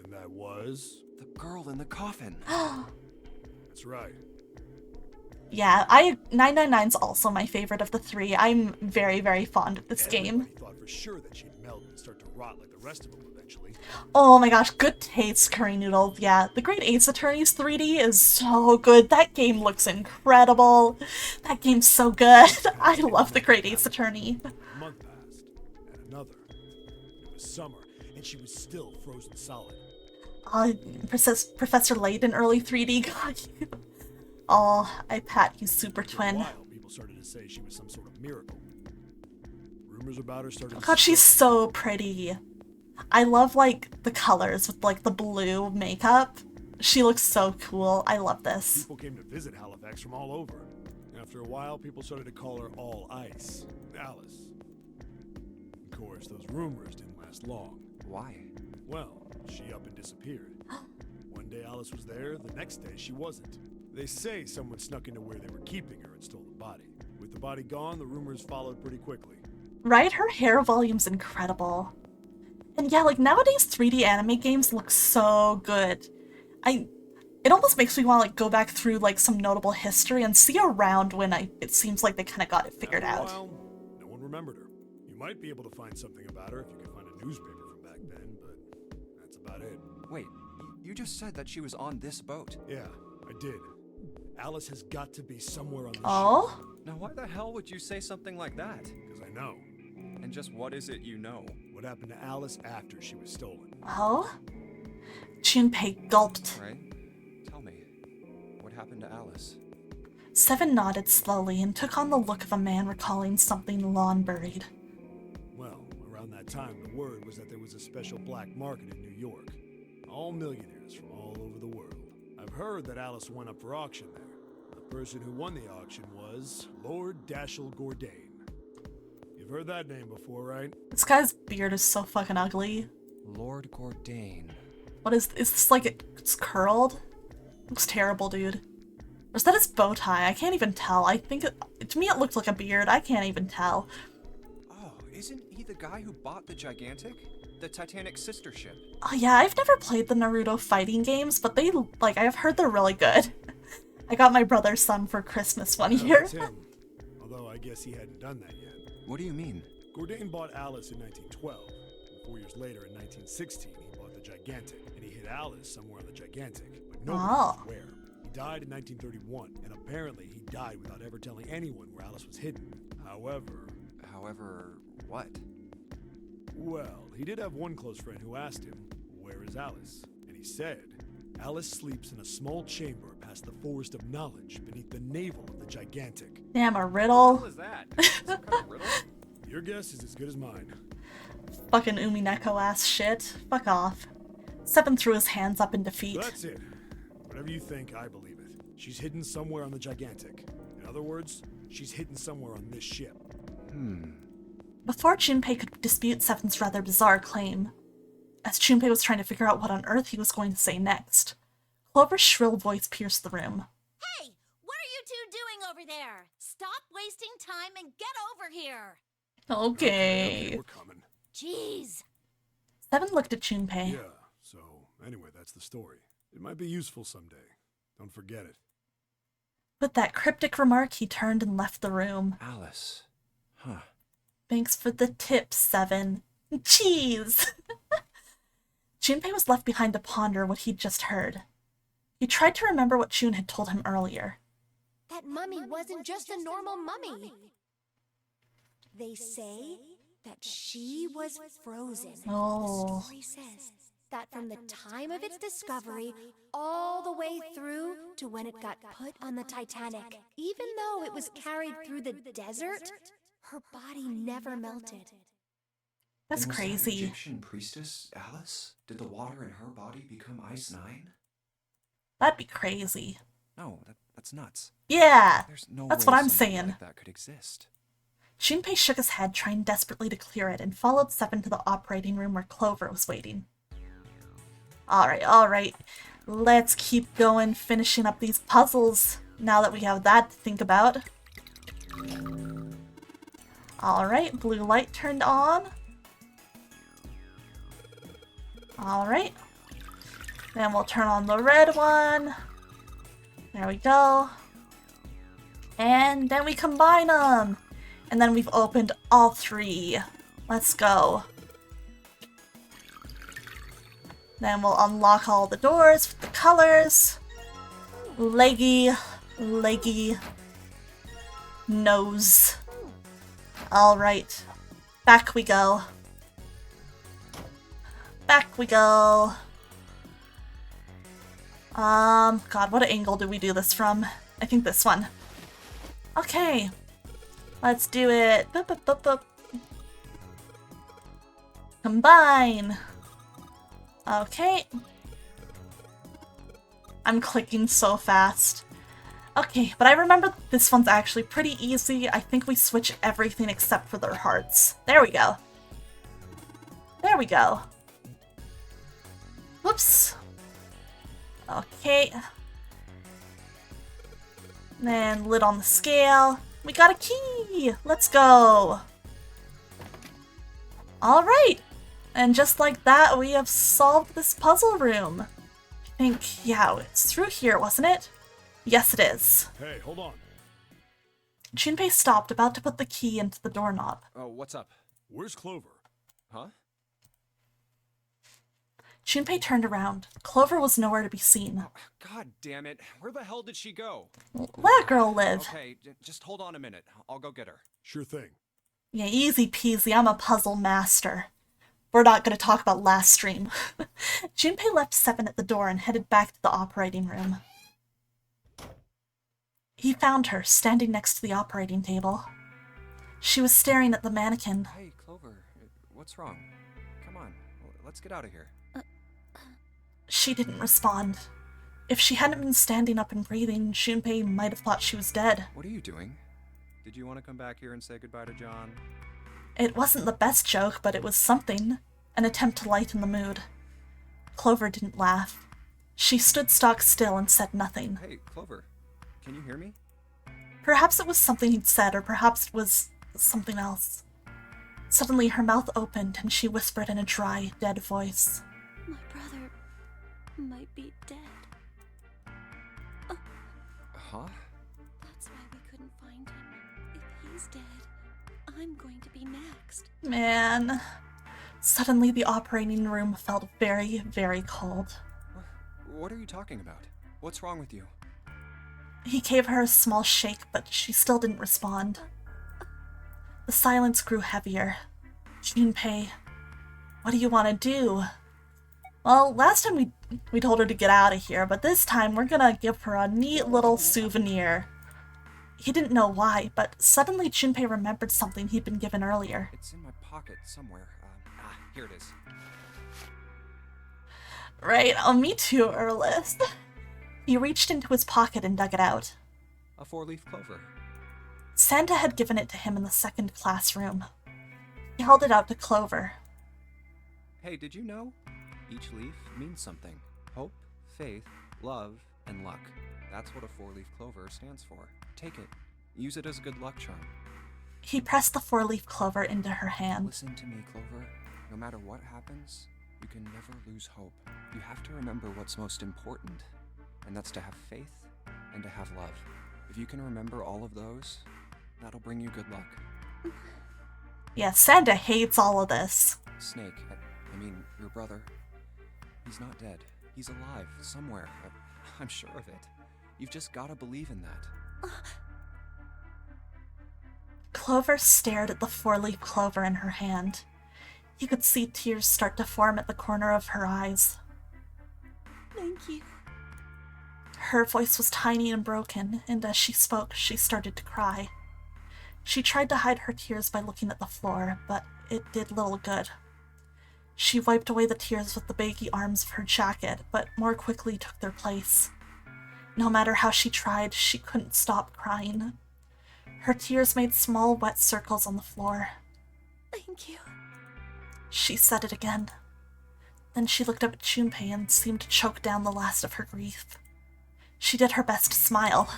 and that was... The girl in the coffin. That's right. Yeah, 999's also my favorite of the three. I'm very, very fond of this game. Everybody thought for sure that she'd melt and start to rot like the rest of them eventually. Oh my gosh, good taste, Curry Noodle. Yeah, the Great Ace Attorneys 3D is so good. That game looks incredible. That game's so good. I love the Great Ace Attorney. A month passed, and another. It was summer, and she was still frozen solid. Professor Layton early 3D, God. Oh, I pat you, Super For a Twin. while, people started to say she was some sort of miracle. Rumors about her started. Oh God, she's so pretty. I love, like, the colors with, like, the blue makeup. She looks so cool. I love this. People came to visit Halifax from all over. After a while, people started to call her All Ice, Alice. Of course, those rumors didn't last long. Why? Well, she up and disappeared. One day Alice was there, the next day she wasn't. They say someone snuck into where they were keeping her and stole the body. With the body gone, the rumors followed pretty quickly. Right? Her hair volume's incredible. And yeah, like, nowadays 3D anime games look so good. It almost makes me want to, like, go back through, like, some notable history and see around when it seems like they kind of got it figured After a out. while, no one remembered her. You might be able to find something about her if you can find a newspaper from back then, but that's about it. Wait, you just said that she was on this boat. Yeah, I did. Alice has got to be somewhere on the Oh? Now why the hell would you say something like that? ship. Because I know. And just what is it you know? What happened to Alice after she was stolen? Oh? Junpei gulped. Right? Tell me, what happened to Alice? Seven nodded slowly and took on the look of a man recalling something long buried. Well, around that time, the word was that there was a special black market in New York. All millionaires from all over the world. I've heard that Alice went up for auction there. The person who won the auction was Lord Dashiell Gordain. You've heard that name before, right? This guy's beard is so fucking ugly. Lord Gordain. What is this, like, it's curled? Looks terrible, dude. Or is that his bow tie? I can't even tell. I think to me it looked like a beard. I can't even tell. Oh, isn't he the guy who bought the Gigantic? The Titanic sister ship? Oh yeah, I've never played the Naruto fighting games, but I've heard they're really good. I got my brother's son for Christmas one Well, year. that's him. Although I guess he hadn't done that yet. What do you mean? Gordain bought Alice in 1912. And 4 years later, in 1916, he bought the Gigantic. And he hid Alice somewhere on the Gigantic. But nobody knows Oh. where. He died in 1931. And apparently, he died without ever telling anyone where Alice was hidden. However, what? Well, he did have one close friend who asked him, "Where is Alice?" And he said, "Alice sleeps in a small chamber past the Forest of Knowledge beneath the navel of the Gigantic." Damn, a What riddle. is that? Some kind of riddle? Your guess is as good as mine. Fucking Umineko ass shit. Fuck off. Seven threw his hands up in defeat. That's it. Whatever you think, I believe it. She's hidden somewhere on the Gigantic. In other words, she's hidden somewhere on this ship. Before Junpei could dispute Seven's rather bizarre claim, as Junpei was trying to figure out what on earth he was going to say next, Clover's shrill voice pierced the room. Hey, what are you two doing over there? Stop wasting time and get over here. Okay. We're coming. Jeez. Seven looked at Junpei. Yeah, so anyway, that's the story. It might be useful someday. Don't forget it. With that cryptic remark, he turned and left the room. Alice. Huh. Thanks for the tip, Seven. Jeez! Junpei was left behind to ponder what he'd just heard. He tried to remember what June had told him earlier. That mummy wasn't just a normal mummy. They say that she was frozen. Oh. The story says that from the time of its discovery all the way through to when it got put on the Titanic, even though it was carried through the desert, her body never melted. That's And was that crazy. Egyptian priestess, Alice? Did the water in her body become Ice 9? That'd be crazy. No, that's nuts. Yeah! There's no That's way what I'm something saying. like that could exist. Junpei shook his head, trying desperately to clear it, and followed Seven to the operating room where Clover was waiting. Alright. Let's keep going, finishing up these puzzles, now that we have that to think about. Alright, blue light turned on. Alright. Then we'll turn on the red one. There we go. And then we combine them. And then we've opened all 3. Let's go. Then we'll unlock all the doors with the colors. Leggy, leggy, nose. Alright. Back we go. Back we go. God, what angle do we do this from? I think this one. Okay. Let's do it. Boop, boop, boop, boop. Combine. Okay. I'm clicking so fast. Okay, but I remember this one's actually pretty easy. I think we switch everything except for their hearts. There we go. There we go. Whoops. Okay. Then lid on the scale. We got a key! Let's go! Alright! And just like that, we have solved this puzzle room. I think, yeah, it's through here, wasn't it? Yes, it is. Hey, hold on. Junpei stopped, about to put the key into the doorknob. Oh, what's up? Where's Clover? Huh? Junpei turned around. Clover was nowhere to be seen. God damn it. Where the hell did she go? Let a girl live. Okay, just hold on a minute. I'll go get her. Sure thing. Yeah, easy peasy, I'm a puzzle master. We're not going to talk about last stream. Junpei left Seven at the door and headed back to the operating room. He found her, standing next to the operating table. She was staring at the mannequin. Hey, Clover. What's wrong? Come on. Let's get out of here. She didn't respond. If she hadn't been standing up and breathing, Junpei might have thought she was dead. What are you doing? Did you want to come back here and say goodbye to John? It wasn't the best joke, but it was something. An attempt to lighten the mood. Clover didn't laugh. She stood stock still and said nothing. Hey, Clover. Can you hear me? Perhaps it was something he'd said, or perhaps it was something else. Suddenly her mouth opened and she whispered in a dry, dead voice. My brother might be dead. Huh? That's why we couldn't find him. If he's dead, I'm going to be next. Man. Suddenly the operating room felt very, very cold. What are you talking about? What's wrong with you? He gave her a small shake, but she still didn't respond. The silence grew heavier. Junpei, what do you want to do? Well, last time we told her to get out of here, but this time we're gonna give her a neat little souvenir. He didn't know why, but suddenly Junpei remembered something he'd been given earlier. It's in my pocket somewhere. Here it is. Right, oh, me too, Erlist. He reached into his pocket and dug it out. A 4-leaf clover. Santa had given it to him in the second classroom. He held it out to Clover. Hey, did you know? Each leaf means something. Hope, faith, love, and luck. That's what a 4-leaf clover stands for. Take it. Use it as a good luck charm. He pressed the 4-leaf clover into her hand. Listen to me, Clover. No matter what happens, you can never lose hope. You have to remember what's most important, and that's to have faith and to have love. If you can remember all of those, that'll bring you good luck. Yeah, Santa hates all of this. Snake, I mean, your brother, he's not dead. He's alive, somewhere. I'm sure of it. You've just gotta believe in that. Clover stared at the 4-leaf clover in her hand. He could see tears start to form at the corner of her eyes. Thank you. Her voice was tiny and broken, and as she spoke, she started to cry. She tried to hide her tears by looking at the floor, but it did little good. She wiped away the tears with the baggy arms of her jacket, but more quickly took their place. No matter how she tried, she couldn't stop crying. Her tears made small, wet circles on the floor. Thank you. She said it again. Then she looked up at Junpei and seemed to choke down the last of her grief. She did her best to smile.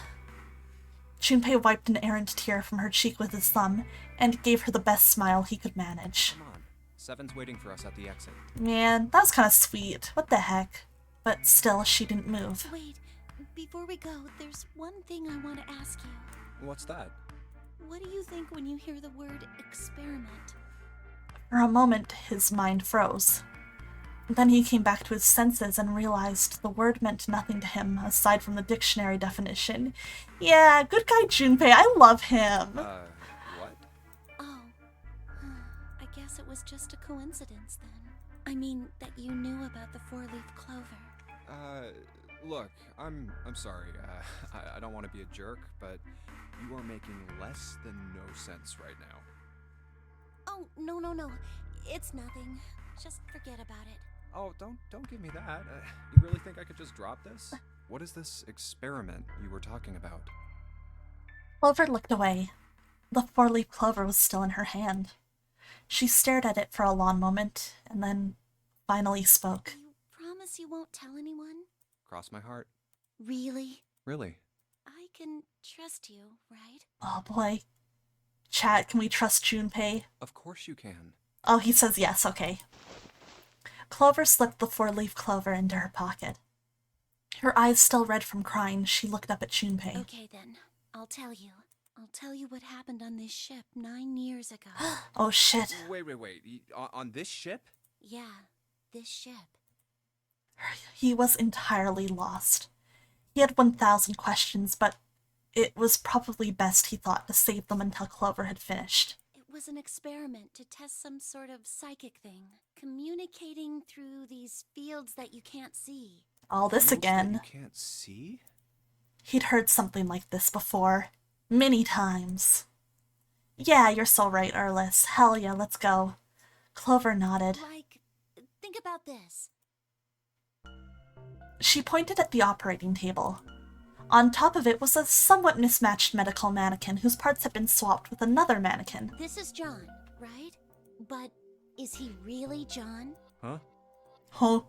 Junpei wiped an errant tear from her cheek with his thumb and gave her the best smile he could manage. Come on. Seven's waiting for us at the exit. Man, that was kind of sweet. What the heck? But still, she didn't move. Wait, before we go, there's one thing I want to ask you. What's that? What do you think when you hear the word experiment? For a moment, his mind froze. Then he came back to his senses and realized the word meant nothing to him aside from the dictionary definition. Yeah, good guy Junpei, I love him. What? Oh, I guess it was just a coincidence then. I mean, that you knew about the four-leaf clover. Look, I'm sorry. I don't want to be a jerk, but you are making less than no sense right now. Oh, no. It's nothing. Just forget about it. Oh, don't give me that. You really think I could just drop this? What is this experiment you were talking about? Clover looked away. The four-leaf clover was still in her hand. She stared at it for a long moment, and then finally spoke. You promise you won't tell anyone? Cross my heart. Really? Really? I can trust you, right? Oh boy. Chat, can we trust Junpei? Of course you can. Oh, he says yes, okay. Clover slipped the four-leaf clover into her pocket. Her eyes still red from crying, she looked up at Junpei. Okay then, I'll tell you. I'll tell you what happened on this ship 9 years ago. Oh shit. Wait. On this ship? Yeah, this ship. He was entirely lost. He had 1,000 questions, but it was probably best, he thought, to save them until Clover had finished. It was an experiment to test some sort of psychic thing. Communicating through these fields that you can't see. All this Fields that again. You can't see? He'd heard something like this before. Many times. Yeah, you're so right, Erlis. Hell yeah, let's go. Clover nodded. Like, think about this. She pointed at the operating table. On top of it was a somewhat mismatched medical mannequin whose parts had been swapped with another mannequin. This is John, right? But is he really John? Huh? Huh.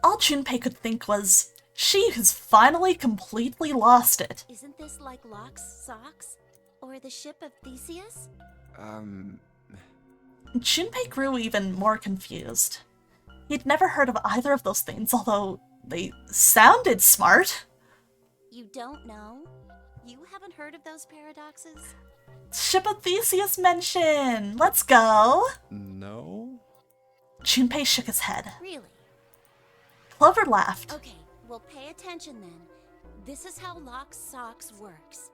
All Junpei could think was, she has finally completely lost it. Isn't this like Locke's socks? Or the ship of Theseus? Junpei grew even more confused. He'd never heard of either of those things, although they sounded smart. You don't know? You haven't heard of those paradoxes? Ship of Theseus mention! Let's go! No? Junpei shook his head. Really? Clover laughed. Okay, well pay attention then. This is how Locke's socks works.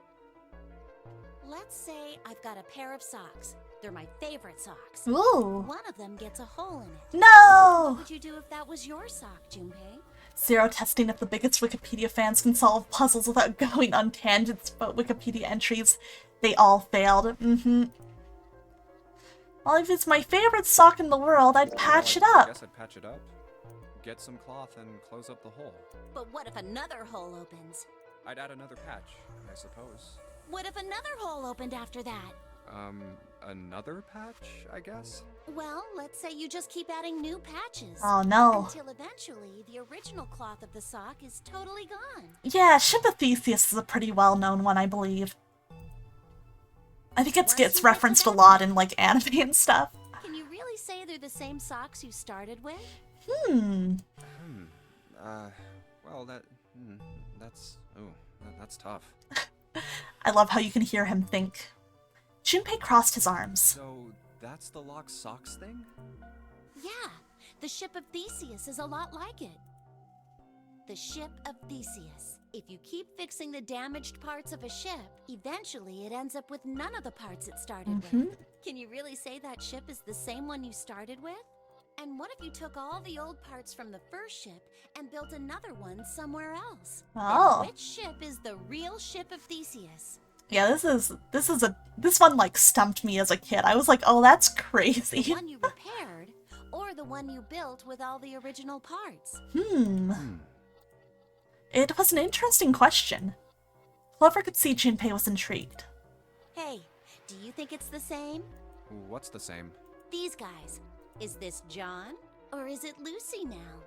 Let's say I've got a pair of socks. They're my favorite socks. Ooh. One of them gets a hole in it. No! What would you do if that was your sock, Junpei? Zero testing if the biggest Wikipedia fans can solve puzzles without going on tangents about Wikipedia entries. They all failed. Well, if it's my favorite sock in the world, I'd patch it I up. guess I'd patch it up. Get some cloth and close up the hole. But what if another hole opens? I'd add another patch, I suppose. What if another hole opened after that? Another patch, I guess? Well, let's say you just keep adding new patches. Oh no. Until eventually, the original cloth of the sock is totally gone. Yeah, Ship of Theseus is a pretty well-known one, I believe. I think it Once gets you get referenced to a that lot point, in, like, anime and stuff. Can you really say they're the same socks you started with? Well, that's tough. I love how you can hear him think. Junpei crossed his arms. So, that's the Lock Socks thing? Yeah, the ship of Theseus is a lot like it. The ship of Theseus. If you keep fixing the damaged parts of a ship, eventually it ends up with none of the parts it started with. Can you really say that ship is the same one you started with? And what if you took all the old parts from the first ship and built another one somewhere else? Oh. Then which ship is the real ship of Theseus? Yeah, this one like stumped me as a kid. I was like, oh, that's The crazy. one you repaired, or the one you built with all the original parts? It was an interesting question. Clover could see Junpei was intrigued. Hey, do you think it's the same? What's the same? These guys. Is this John? Or is it Lucy now?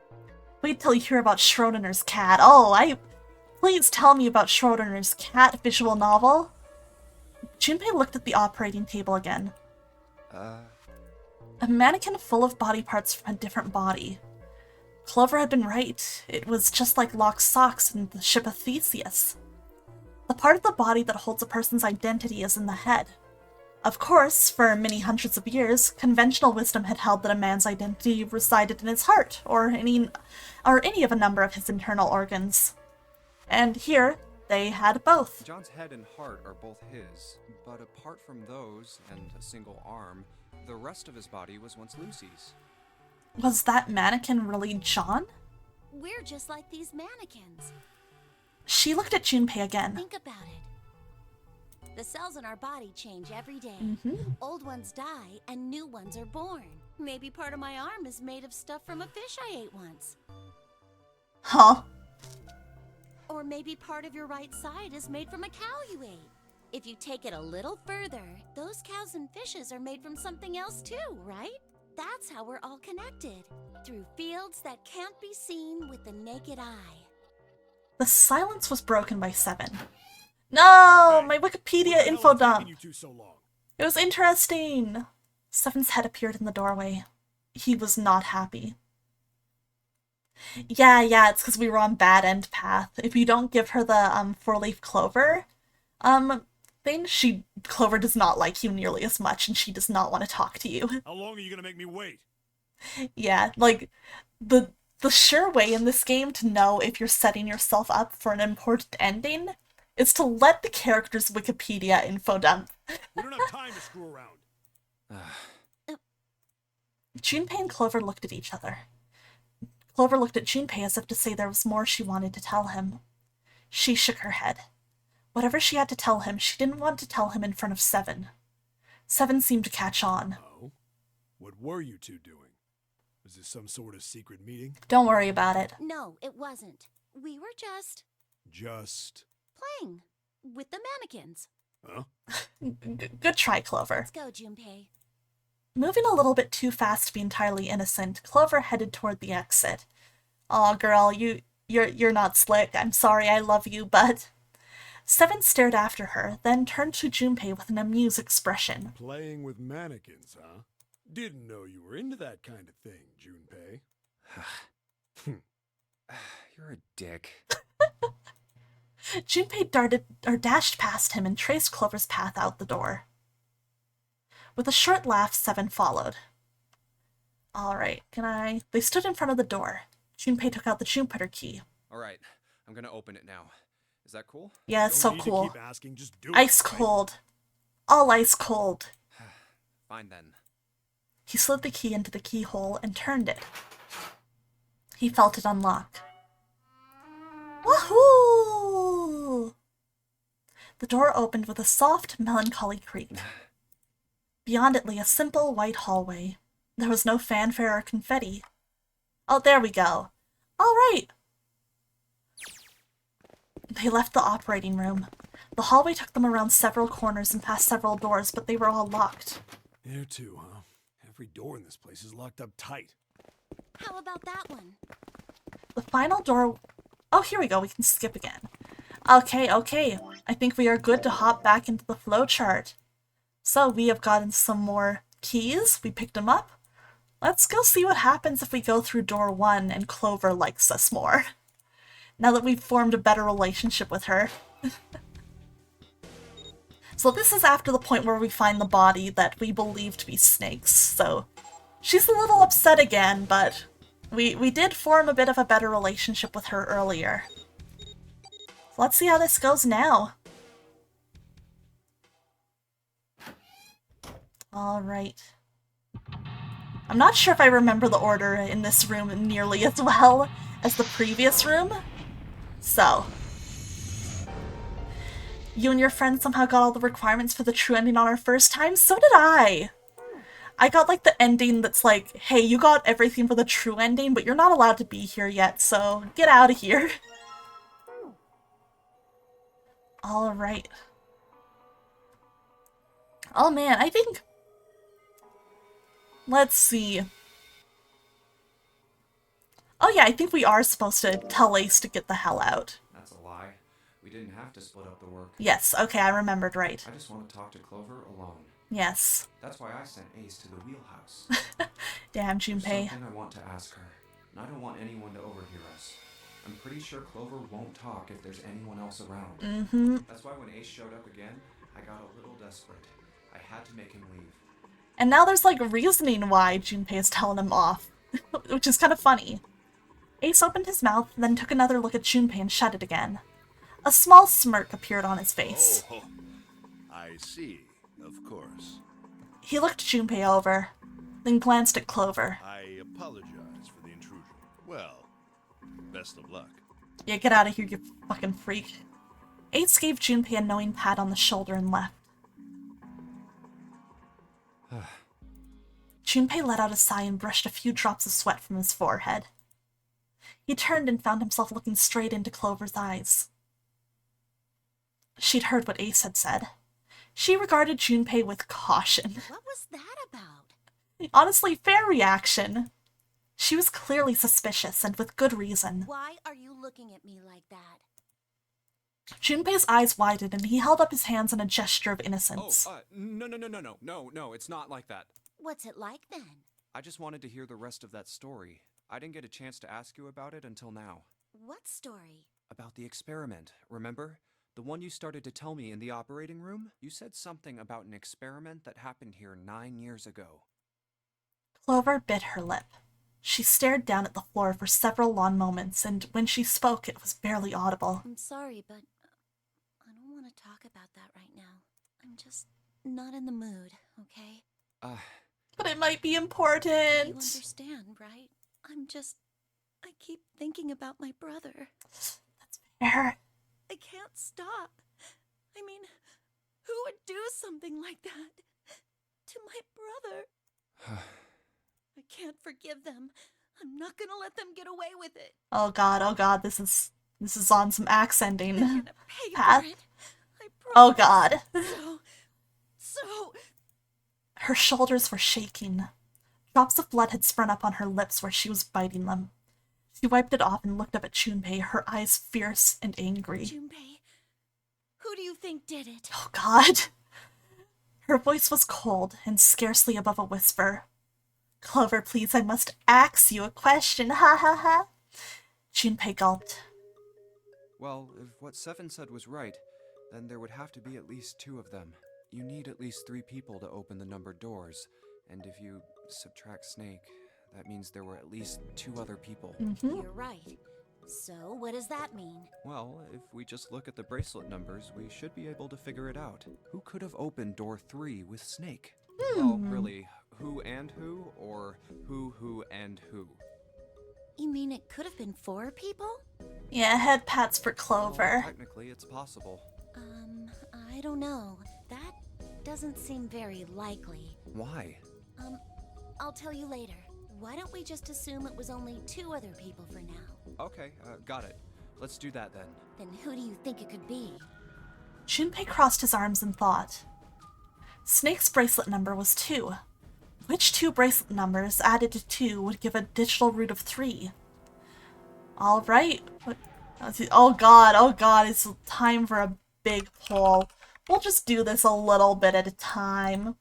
Wait till you hear about Schrodinger's cat. Please tell me about Schrodinger's cat visual novel. Junpei looked at the operating table again. A mannequin full of body parts from a different body. Clover had been right. It was just like Locke's socks in the Ship of Theseus. The part of the body that holds a person's identity is in the head. Of course, for many hundreds of years, conventional wisdom had held that a man's identity resided in his heart, or any of a number of his internal organs. And here, they had both. John's head and heart are both his, but apart from those and a single arm, the rest of his body was once Lucy's. Was that mannequin really John? We're just like these mannequins. She looked at Junpei again. Think about it. The cells in our body change every day. Old ones die and new ones are born. Maybe part of my arm is made of stuff from a fish I ate once. Huh? Or maybe part of your right side is made from a cow you ate. If you take it a little further, those cows and fishes are made from something else too, right? That's how we're all connected. Through fields that can't be seen with the naked eye. The silence was broken by Seven. No! My Wikipedia info dump! You two so long? It was interesting! Seven's head appeared in the doorway. He was not happy. Yeah, it's because we were on bad end path. If you don't give her the four-leaf clover, thing, Clover does not like you nearly as much, and she does not want to talk to you. How long are you gonna make me wait? Yeah, like, the sure way in this game to know if you're setting yourself up for an important ending is to let the character's Wikipedia info dump. We don't have time to screw around. Junpei and Clover looked at each other. Clover looked at Junpei as if to say there was more she wanted to tell him. She shook her head. Whatever she had to tell him, she didn't want to tell him in front of Seven. Seven seemed to catch on. Oh? What were you two doing? Was this some sort of secret meeting? Don't worry about it. No, it wasn't. We were just Just... playing with the mannequins. Huh? Good try, Clover. Let's go, Junpei. Moving a little bit too fast to be entirely innocent, Clover headed toward the exit. Aw, girl, you're not slick. I'm sorry, I love you, but... Seven stared after her, then turned to Junpei with an amused expression. Playing with mannequins, huh? Didn't know you were into that kind of thing, Junpei. You're a dick. Junpei dashed past him and traced Clover's path out the door. With a short laugh, Seven followed. Alright, They stood in front of the door. Junpei took out the Jupiter key. Alright, I'm gonna open it now. Is that cool? Yeah, it's Don't so need cool. to keep asking, just do it, Ice right? cold. All ice cold. Fine then. He slid the key into the keyhole and turned it. He felt it unlock. Woohoo! The door opened with a soft, melancholy creak. Beyond it lay a simple white hallway. There was no fanfare or confetti. Oh, there we go. All right. They left the operating room. The hallway took them around several corners and past several doors, but they were all locked. There too, huh? Every door in this place is locked up tight. How about that one? The final door... Oh, here we go. We can skip again. Okay. I think we are good to hop back into the flowchart. So we have gotten some more keys. We picked them up. Let's go see what happens if we go through door 1 and Clover likes us more. Now that we've formed a better relationship with her. So this is after the point where we find the body that we believe to be Snake's. So she's a little upset again, but we did form a bit of a better relationship with her earlier. So let's see how this goes now. Alright. I'm not sure if I remember the order in this room nearly as well as the previous room. So, you and your friend somehow got all the requirements for the true ending on our first time? So did I! I got like the ending that's like, hey, you got everything for the true ending, but you're not allowed to be here yet, so get out of here. Alright. Oh man, I think... Let's see. Oh yeah, I think we are supposed to tell Ace to get the hell out. That's a lie. We didn't have to split up the work. Yes, okay, I remembered right. I just want to talk to Clover alone. Yes. That's why I sent Ace to the wheelhouse. Damn, There's Junpei. something I want to ask her, and I don't want anyone to overhear us. I'm pretty sure Clover won't talk if there's anyone else around. Mm-hmm. That's why when Ace showed up again, I got a little desperate. I had to make him leave. And now there's like reasoning why Junpei is telling him off, which is kind of funny. Ace opened his mouth, then took another look at Junpei and shut it again. A small smirk appeared on his face. Oh, I see. Of course. He looked Junpei over, then glanced at Clover. I apologize for the intrusion. Well, best of luck. Yeah, get out of here, you fucking freak. Ace gave Junpei a knowing pat on the shoulder and left. Junpei let out a sigh and brushed a few drops of sweat from his forehead. He turned and found himself looking straight into Clover's eyes. She'd heard what Ace had said. She regarded Junpei with caution. What was that about? Honestly, fair reaction. She was clearly suspicious, and with good reason. Why are you looking at me like that? Junpei's eyes widened, and he held up his hands in a gesture of innocence. No, it's not like that. What's it like then? I just wanted to hear the rest of that story. I didn't get a chance to ask you about it until now. What story? About the experiment, remember? The one you started to tell me in the operating room? You said something about an experiment that happened here 9 years ago. Clover bit her lip. She stared down at the floor for several long moments, and when she spoke, it was barely audible. I'm sorry, but I don't want to talk about that right now. I'm just not in the mood, okay? But it might be important. You understand, right? I keep thinking about my brother. That's fair. I can't stop. I mean, who would do something like that to my brother? I can't forgive them. I'm not gonna let them get away with it. Oh god, this is on some accenting I'm gonna pay path. for it. I Oh promise. god. So. Her shoulders were shaking. Drops of blood had sprung up on her lips where she was biting them. She wiped it off and looked up at Junpei, her eyes fierce and angry. Junpei, who do you think did it? Oh god. Her voice was cold and scarcely above a whisper. Clover, please, I must ask you a question, ha ha ha. Junpei gulped. Well, if what Seven said was right, then there would have to be at least 2 of them. You need at least 3 people to open the numbered doors, and if you subtract Snake, that means there were at least 2 other people. You're right. So, what does that mean? Well, if we just look at the bracelet numbers, we should be able to figure it out. Who could have opened door 3 with Snake? Well, really, who and who, or who and who? You mean it could have been 4 people? Yeah, head pats for Well, Clover. technically, it's possible. I don't know. That doesn't seem very likely. Why? I'll tell you later. Why don't we just assume it was only 2 other people for now? Okay, got it. Let's do that then. Then who do you think it could be? Junpei crossed his arms in thought. Snake's bracelet number was 2. Which 2 bracelet numbers added to 2 would give a digital root of 3? Alright. Oh god, it's time for a big poll. We'll just do this a little bit at a time.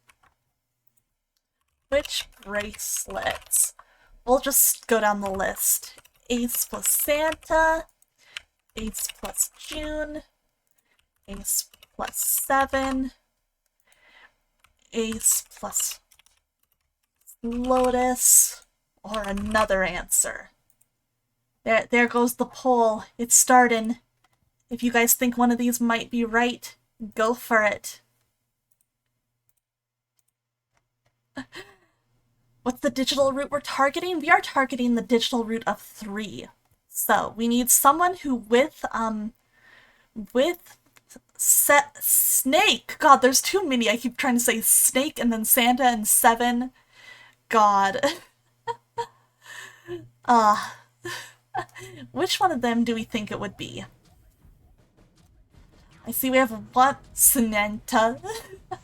Which bracelets? We'll just go down the list. Ace plus Santa, Ace plus June, Ace plus 7, Ace plus Lotus, or another answer. There goes the poll. It's starting. If you guys think one of these might be right, go for it. What's the digital root we're targeting? We are targeting the digital root of 3. So we need someone who with Snake. God, there's too many. I keep trying to say Snake and then Santa and 7. God. Which one of them do we think it would be? I see we have one Santa. I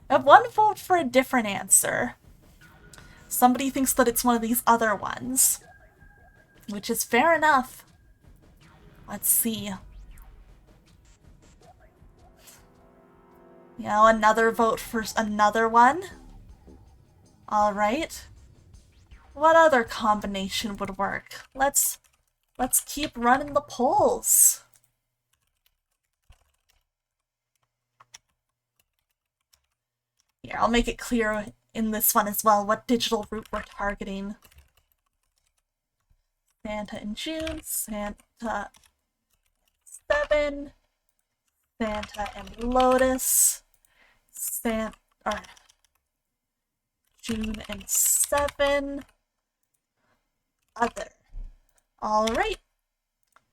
have one vote for a different answer. Somebody thinks that it's one of these other ones, which is fair enough. Let's see. You know, another vote for another one. Alright. What other combination would work? Let's Let's keep running the polls. Here, I'll make it clear in this one as well what digital route we're targeting. Santa in June, Santa 7, Santa and Lotus, June and 7, other. Alright,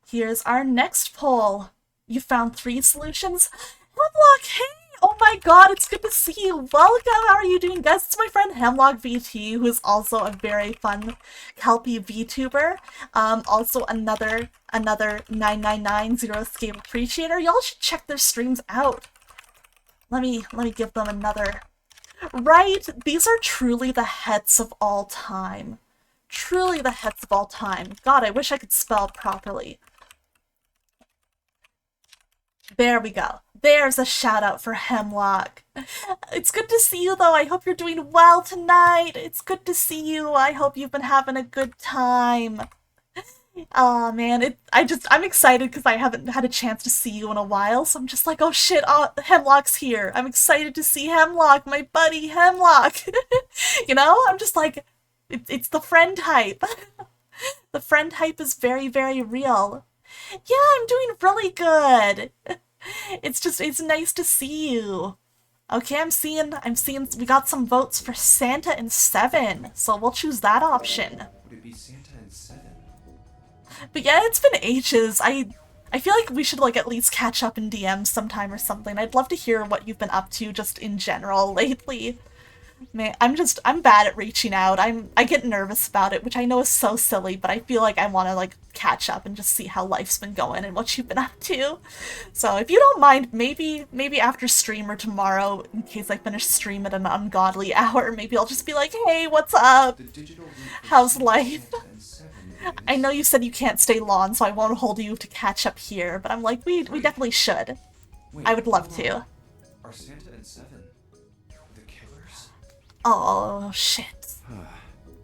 here's our next poll. You found 3 solutions? Hemlock, hey! Oh my god, it's good to see you! Welcome! How are you doing, guys? It's my friend Hemlock VT, who is also a very fun Kelpie VTuber. Also another 999 Zero Escape Appreciator. Y'all should check their streams out. Let me give them another. Right? These are truly the heads of all time. Truly the heads of all time. God, I wish I could spell properly. There we go. There's a shout out for Hemlock. It's good to see you though. I hope you're doing well tonight. It's good to see you. I hope you've been having a good time. Oh man, I'm excited because I haven't had a chance to see you in a while, so I'm just like, oh shit, Hemlock's here. I'm excited to see Hemlock, my buddy Hemlock. You know, I'm just like, it's the friend hype. The friend hype is very, very real. Yeah, I'm doing really good. It's nice to see you. Okay, I'm seeing we got some votes for Santa and 7, so we'll choose that option. Would it be Santa and 7? But yeah, it's been ages. I feel like we should like at least catch up in DMs sometime or something. I'd love to hear what you've been up to just in general lately. Man, I'm bad at reaching out. I get nervous about it, which I know is so silly, but I feel like I want to like catch up and just see how life's been going and what you've been up to. So if you don't mind, maybe after stream or tomorrow, in case I finish stream at an ungodly hour, maybe I'll just be like, hey, what's up? How's life? I know you said you can't stay long, so I won't hold you to catch up here, but I'm like, we definitely should. I would love to. Are Santa and 7 the killers? Oh, shit.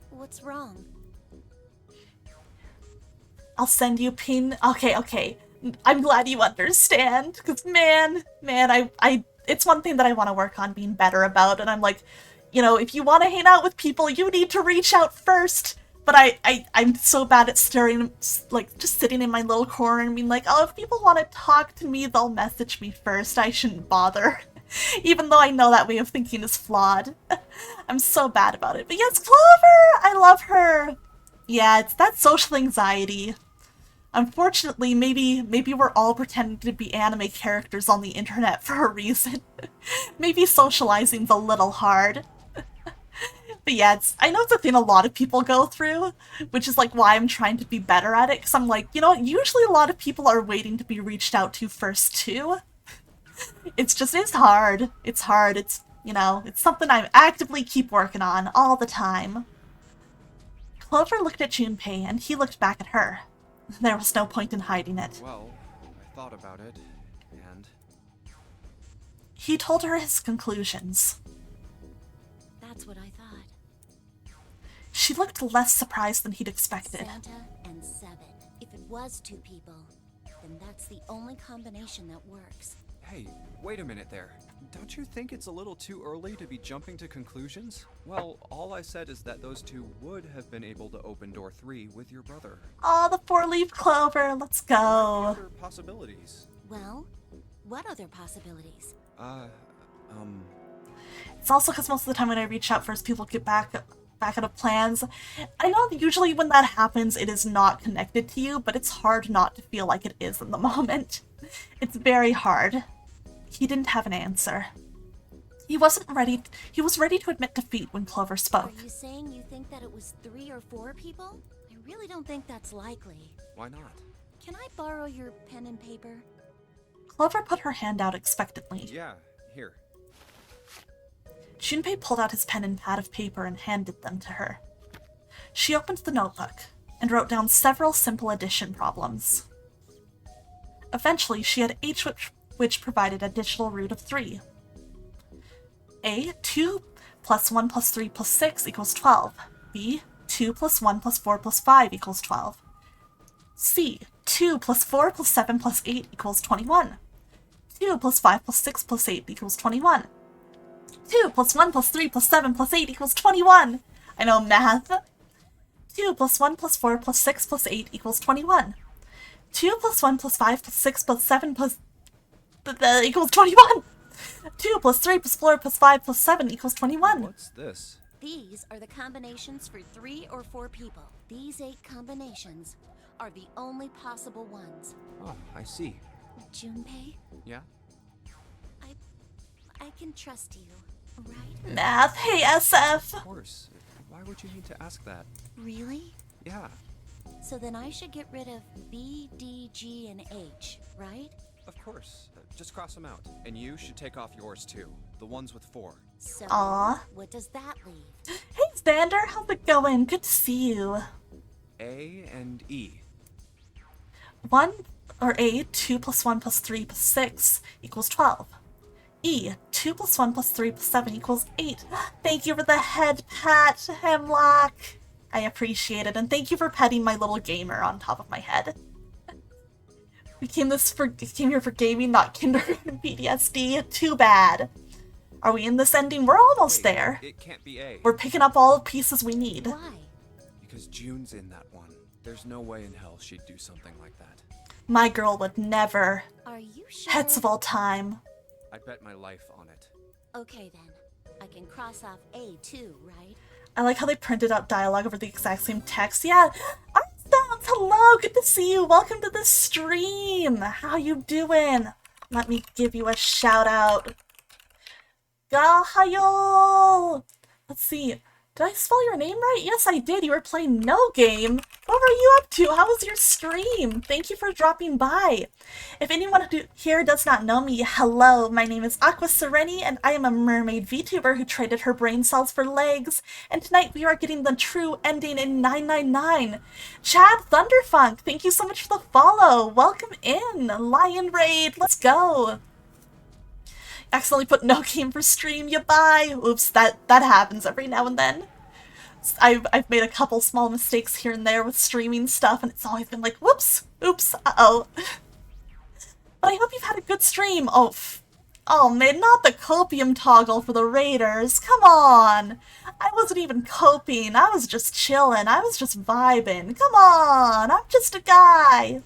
What's wrong? I'll send you pin. Okay. I'm glad you understand, because man, it's one thing that I want to work on being better about, and I'm like, you know, if you want to hang out with people, you need to reach out first. But I'm so bad at staring, like, just sitting in my little corner and being like, oh, if people want to talk to me, they'll message me first. I shouldn't bother. Even though I know that way of thinking is flawed. I'm so bad about it. But yes, Clover! I love her! Yeah, it's that social anxiety. Unfortunately, maybe we're all pretending to be anime characters on the internet for a reason. Maybe socializing's a little hard. But yeah, I know it's a thing a lot of people go through, which is like why I'm trying to be better at it, because I'm like, you know, usually a lot of people are waiting to be reached out to first too. It's hard. It's hard. It's, you know, it's something I actively keep working on all the time. Clover looked at Junpei, and he looked back at her. There was no point in hiding it. Well, I thought about it, and... He told her his conclusions. That's what I thought. She looked less surprised than he'd expected. Santa and 7. If it was 2 people, then that's the only combination that works. Hey, wait a minute there. Don't you think it's a little too early to be jumping to conclusions? Well, all I said is that those 2 would have been able to open door 3 with your brother. Aw, the 4-leaf clover, let's go. Other possibilities. Well, what other possibilities? It's also because most of the time when I reach out first, people get back out of plans. I know that usually when that happens, it is not connected to you, but it's hard not to feel like it is in the moment. It's very hard. He didn't have an answer. He was ready to admit defeat when Clover spoke. Are you saying you think that it was 3 or 4 people? I really don't think that's likely. Why not? Can I borrow your pen and paper? Clover put her hand out expectantly. Yeah, here. Junpei pulled out his pen and pad of paper and handed them to her. She opened the notebook and wrote down several simple addition problems. Eventually, she had H, which provided a digital root of 3. A, 2 plus 1 plus 3 plus 6 equals 12. B, 2 plus 1 plus 4 plus 5 equals 12. C. 2 plus 4 plus 7 plus 8 equals 21. 2 plus 5 plus 6 plus 8 equals 21. 2 plus 1 plus 3 plus 7 plus 8 equals 21. I know math. 2 plus 1 plus 4 plus 6 plus 8 equals 21. 2 plus 1 plus 5 plus 6 plus 7 plus... equals 21. 2 plus 3 plus 4 plus 5 plus 7 equals 21. What's this? These are the combinations for 3 or 4 people. These 8 combinations are the only possible ones. Oh, I see. Junpei, Yeah? I can trust you, right? Math, hey SF. Of course. Why would you need to ask that? Really? Yeah, So then I should get rid of B, D, G, and H, right? of course. Just cross them out. And you should take off yours too. The ones with 4. So Aw. what does that leave? Hey Xander, how's it going? Good to see you. A and E. 1 or A, 2 plus 1 plus 3 plus 6 equals 12. E, 2 plus 1 plus 3 plus 7 equals 8. Thank you for the head pat, Hemlock. I appreciate it, and thank you for petting my little gamer on top of my head. We came here for gaming, not kindergarten PTSD. Too bad. Are we in this ending? We're almost Wait, there. It can't be A. We're picking up all the pieces we need. Why? Because June's in that one. There's no way in hell she'd do something like that. My girl would never. Are you sure? Heads of all time. I bet my life on it. Okay then. I can cross off A too, right? I like how they printed out dialogue over the exact same text. Yeah, Armstones, hello, good to see you. Welcome to the stream. How you doing? Let me give you a shout out. Gahayo. Let's see. Did I spell your name right? Yes, I did. You were playing No Game. What were you up to? How was your stream? Thank you for dropping by. If anyone here does not know me, hello. My name is Aqua Sereni, and I am a mermaid VTuber who traded her brain cells for legs. And tonight we are getting the true ending in 999. Chad Thunderfunk, thank you so much for the follow. Welcome in. Lion Raid, let's go. Accidentally put No Game for stream, you buy. Oops, that happens every now and then. I've made a couple small mistakes here and there with streaming stuff, and it's always been like, whoops, oops, uh-oh. But I hope you've had a good stream. Oh man, not the copium toggle for the Raiders. Come on. I wasn't even coping. I was just chilling. I was just vibing. Come on. I'm just a guy.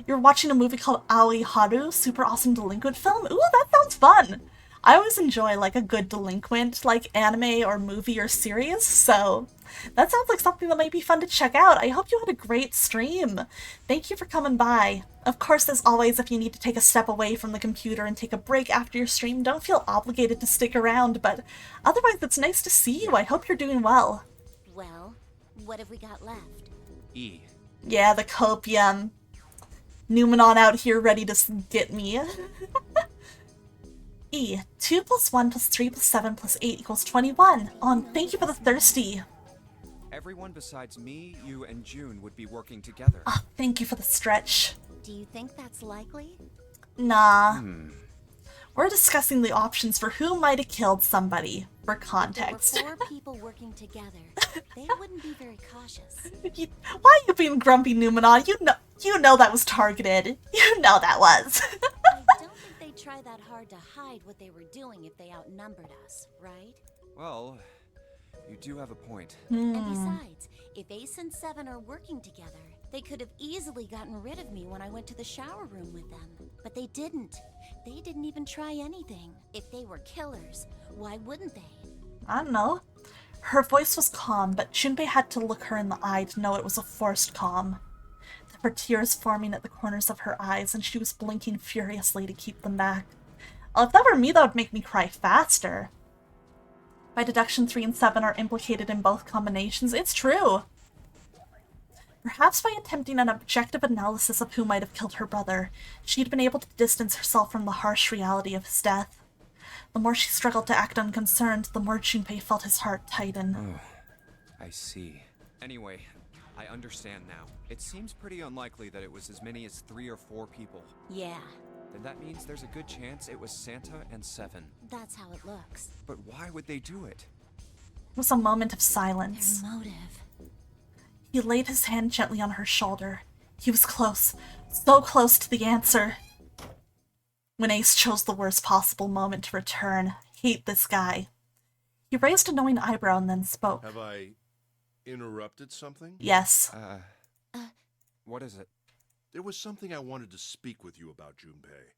You're watching a movie called Aoi Haru, super awesome delinquent film? Ooh, that sounds fun! I always enjoy, like, a good delinquent, like, anime or movie or series, so that sounds like something that might be fun to check out. I hope you had a great stream. Thank you for coming by. Of course, as always, if you need to take a step away from the computer and take a break after your stream, don't feel obligated to stick around, but otherwise, it's nice to see you. I hope you're doing well. Well, what have we got left? E. Yeah, the copium. Numenon out here ready to get me. E. 2 plus 1 plus 3 plus 7 plus 8 equals 21. Thank you for the thirsty. Everyone besides me, you, and June would be working together. Thank you for the stretch. Do you think that's likely? Nah. We're discussing the options for who might have killed somebody, for context. There were 4 people working together. They wouldn't be very cautious. Why are you being grumpy, Numenon? You know that was targeted. You know that was. I don't think they'd try that hard to hide what they were doing if they outnumbered us, right? Well, you do have a point. And besides, if Ace and Seven are working together, they could have easily gotten rid of me when I went to the shower room with them. But they didn't. They didn't even try anything. If they were killers, why wouldn't they? I don't know. Her voice was calm, but Junpei had to look her in the eye to know it was a forced calm. There were tears forming at the corners of her eyes, and she was blinking furiously to keep them back. Oh, if that were me, that would make me cry faster. By deduction, 3 and 7 are implicated in both combinations. It's true! Perhaps by attempting an objective analysis of who might have killed her brother, she'd been able to distance herself from the harsh reality of his death. The more she struggled to act unconcerned, the more Junpei felt his heart tighten. Oh, I see. Anyway, I understand now. It seems pretty unlikely that it was as many as 3 or 4 people. Yeah, Then that means there's a good chance it was Santa and Seven. that's how it looks. But why would they do it? It was a moment of silence. Their motive. He laid his hand gently on her shoulder. He was close. So close to the answer. When Ace chose the worst possible moment to return. Hate this guy. He raised a knowing eyebrow and then spoke. Have I interrupted something? Yes. What is it? There was something I wanted to speak with you about, Junpei.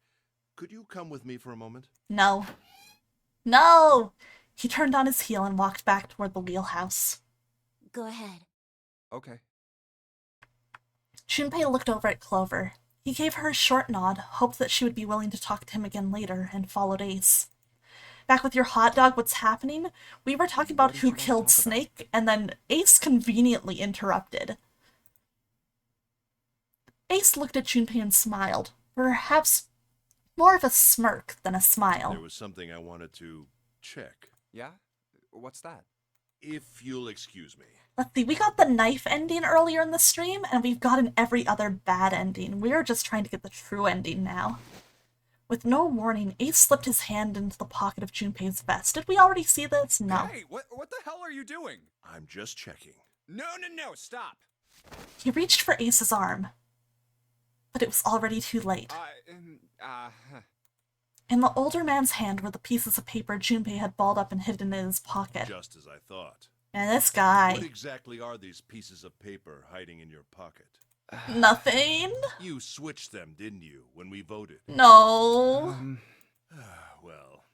Could you come with me for a moment? No. No! He turned on his heel and walked back toward the wheelhouse. Go ahead. Okay. Junpei looked over at Clover. He gave her a short nod, hoped that she would be willing to talk to him again later, and followed Ace. Back with your hot dog, what's happening? We were talking about who killed Snake, and then Ace conveniently interrupted. Ace looked at Junpei and smiled, perhaps more of a smirk than a smile. There was something I wanted to check. Yeah? What's that? If you'll excuse me. Let's see, we got the knife ending earlier in the stream, and we've gotten every other bad ending. We're just trying to get the true ending now. With no warning, Ace slipped his hand into the pocket of Junpei's vest. Did we already see this? No. Hey, what the hell are you doing? I'm just checking. No, stop. He reached for Ace's arm, but it was already too late. In the older man's hand were the pieces of paper Junpei had balled up and hidden in his pocket. Just as I thought. And this guy... What exactly are these pieces of paper hiding in your pocket? Nothing. You switched them, didn't you, when we voted? No. Well,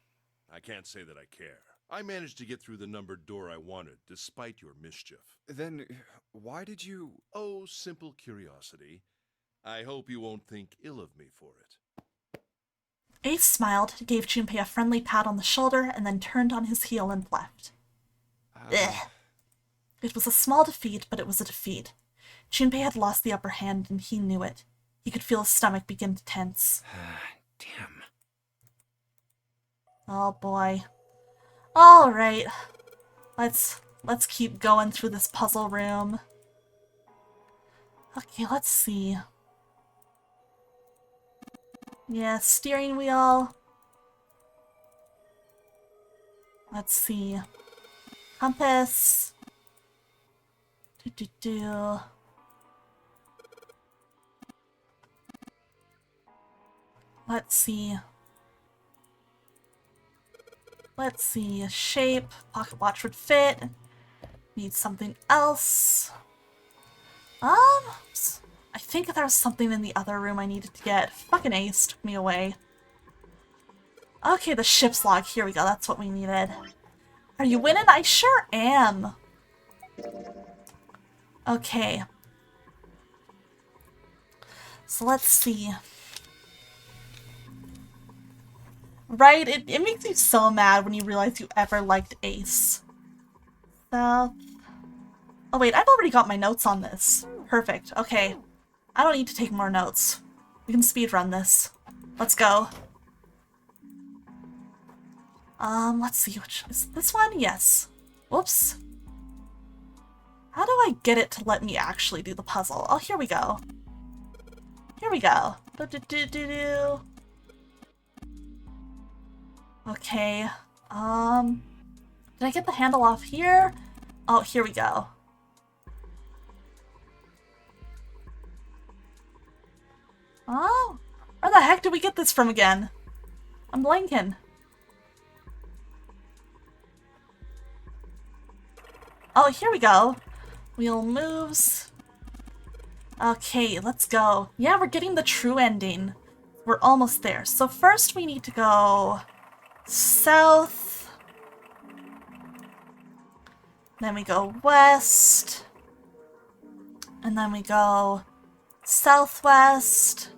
I can't say that I care. I managed to get through the numbered door I wanted, despite your mischief. Then, why did you... Oh, simple curiosity. I hope you won't think ill of me for it. Ace smiled, gave Junpei a friendly pat on the shoulder, and then turned on his heel and left. Ugh. It was a small defeat, but it was a defeat. Junpei had lost the upper hand, and he knew it. He could feel his stomach begin to tense. Damn. Oh boy. Alright. Let's keep going through this puzzle room. Okay, let's see. Yeah, steering wheel. Let's see. Compass. Do. Let's see. Let's see. Shape. Pocket watch would fit. Need something else. I think there was something in the other room I needed to get. Fucking Ace took me away. Okay, the ship's log. Here we go. That's what we needed. Are you winning? I sure am. Okay. So let's see. Right? It makes you so mad when you realize you ever liked Ace. So... Oh wait, I've already got my notes on this. Perfect. Okay. I don't need to take more notes. We can speedrun this. Let's go. Let's see, which is this one? Yes. Whoops. How do I get it to let me actually do the puzzle? Oh, here we go. Here we go. Do. Okay. Did I get the handle off here? Oh, here we go. Oh, where the heck did we get this from again? I'm blanking. Oh, here we go. Wheel moves. Okay, let's go. Yeah, we're getting the true ending. We're almost there. So first we need to go south. Then we go west. And then we go southwest.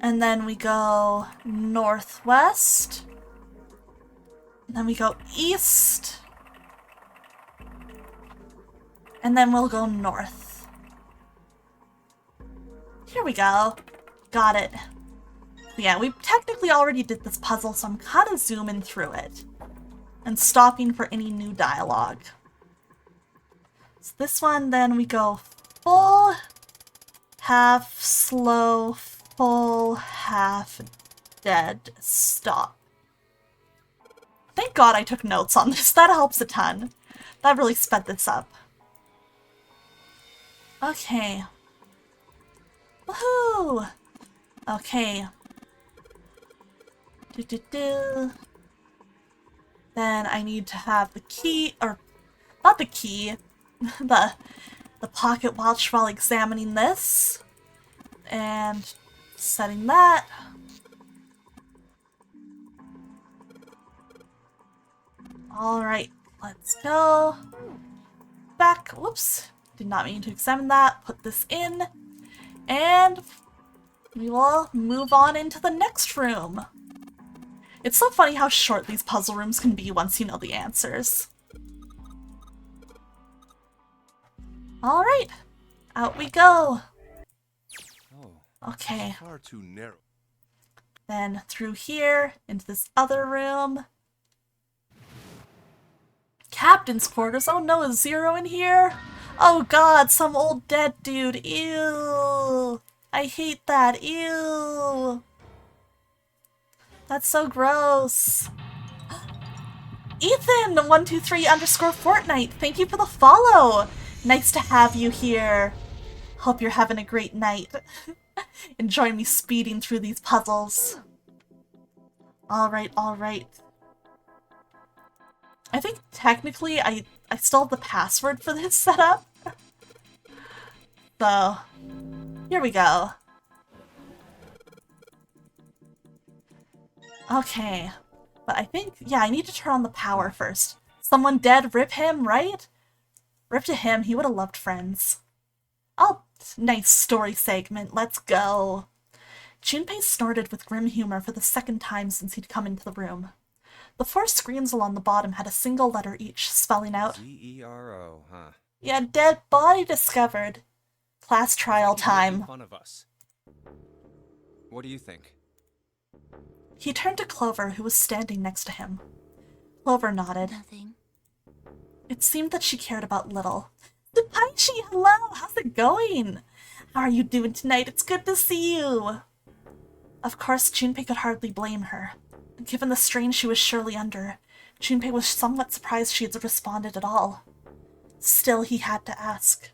And then we go northwest. And then we go east. And then we'll go north. Here we go. Got it. Yeah, we technically already did this puzzle, so I'm kind of zooming through it. And stopping for any new dialogue. So this one, then we go full, half, slow, full, half, dead, stop. Thank God I took notes on this. That helps a ton. That really sped this up. Okay. Woohoo! Okay. Then I need to have the key, or not the key, the pocket watch while examining this. And setting that. Alright, let's go. Back. Whoops. Did not mean to examine that. Put this in. And we will move on into the next room. It's so funny how short these puzzle rooms can be once you know the answers. Alright, out we go. Oh, Okay, far too narrow. then through here, into this other room. Captain's quarters, oh no, is Zero in here? Oh god, some old dead dude, ew. I hate that, ew. That's so gross. Ethan123_Fortnite, thank you for the follow. Nice to have you here. Hope you're having a great night. Enjoy me speeding through these puzzles. Alright, alright. I think technically I still have the password for this setup. So, here we go. Okay, but I think, yeah, I need to turn on the power first. Someone dead, rip him, right? Rip to him, he would have loved Friends. Oh, nice story segment, let's go. Junpei snorted with grim humor for the second time since he'd come into the room. The 4 screens along the bottom had a single letter each, spelling out Z-E-R-O, huh? Yeah, dead body discovered. Class trial time. Fun of us. What do you think? He turned to Clover, who was standing next to him. Clover nodded. Nothing. It seemed that she cared about little. Supaichi, hello! How's it going? How are you doing tonight? It's good to see you! Of course, Junpei could hardly blame her. Given the strain she was surely under, Junpei was somewhat surprised she had responded at all. Still, he had to ask.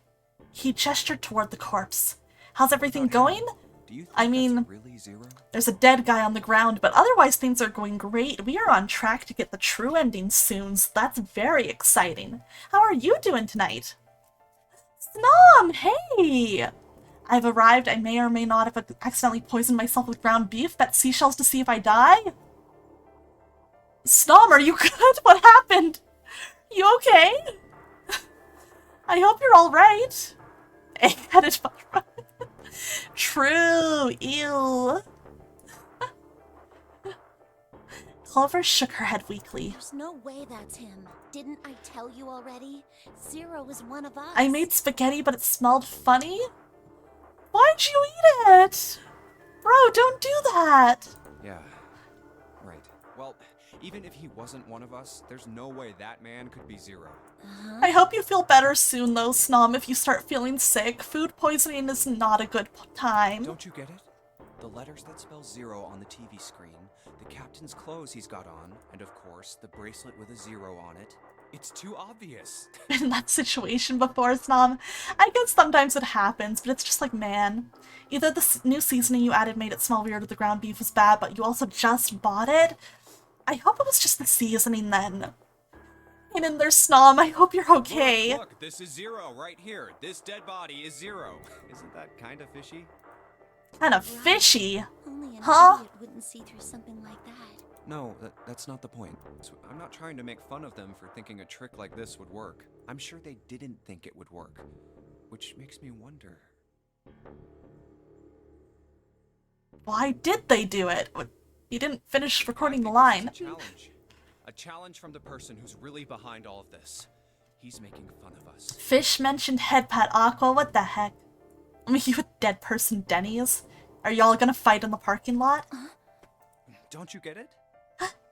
He gestured toward the corpse. How's everything going? Do you think I mean, that's really Zero? there's a dead guy on the ground, but otherwise things are going great. We are on track to get the true ending soon, so that's very exciting. How are you doing tonight? Snom, hey! I've arrived. I may or may not have accidentally poisoned myself with ground beef. Bet seashells to see if I die. Snom, are you good? What happened? You okay? I hope you're alright. Egg-headed mushroom. True, ew. Clover shook her head weakly. There's no way that's him. Didn't I tell you already? Zero is one of us. I made spaghetti, but it smelled funny? Why'd you eat it? Bro, don't do that! Yeah, right. Well, even if he wasn't one of us, there's no way that man could be Zero. I hope you feel better soon, though, Snom, if you start feeling sick. Food poisoning is not a good time. Don't you get it? The letters that spell Zero on the TV screen, the captain's clothes he's got on, and of course, the bracelet with a 0 on it. It's too obvious. In that situation before, Snom. I guess sometimes it happens, but it's just like, man. Either the new seasoning you added made it smell weird or the ground beef was bad, but you also just bought it. I hope it was just the seasoning then. And in there, Snom, I hope you're okay. Look, this is Zero right here. This dead body is Zero. Isn't that kind of fishy? Kind of fishy. Only an Huh? idiot wouldn't see through something like that. No, that's not the point. I'm not trying to make fun of them for thinking a trick like this would work. I'm sure they didn't think it would work. Which makes me wonder. Why did they do it? You didn't finish recording the I think line. this is a challenge. A challenge from the person who's really behind all of this. He's making fun of us. Fish mentioned head pat Aqua, what the heck? I mean, you a dead person Denny's? Are y'all gonna fight in the parking lot? Don't you get it?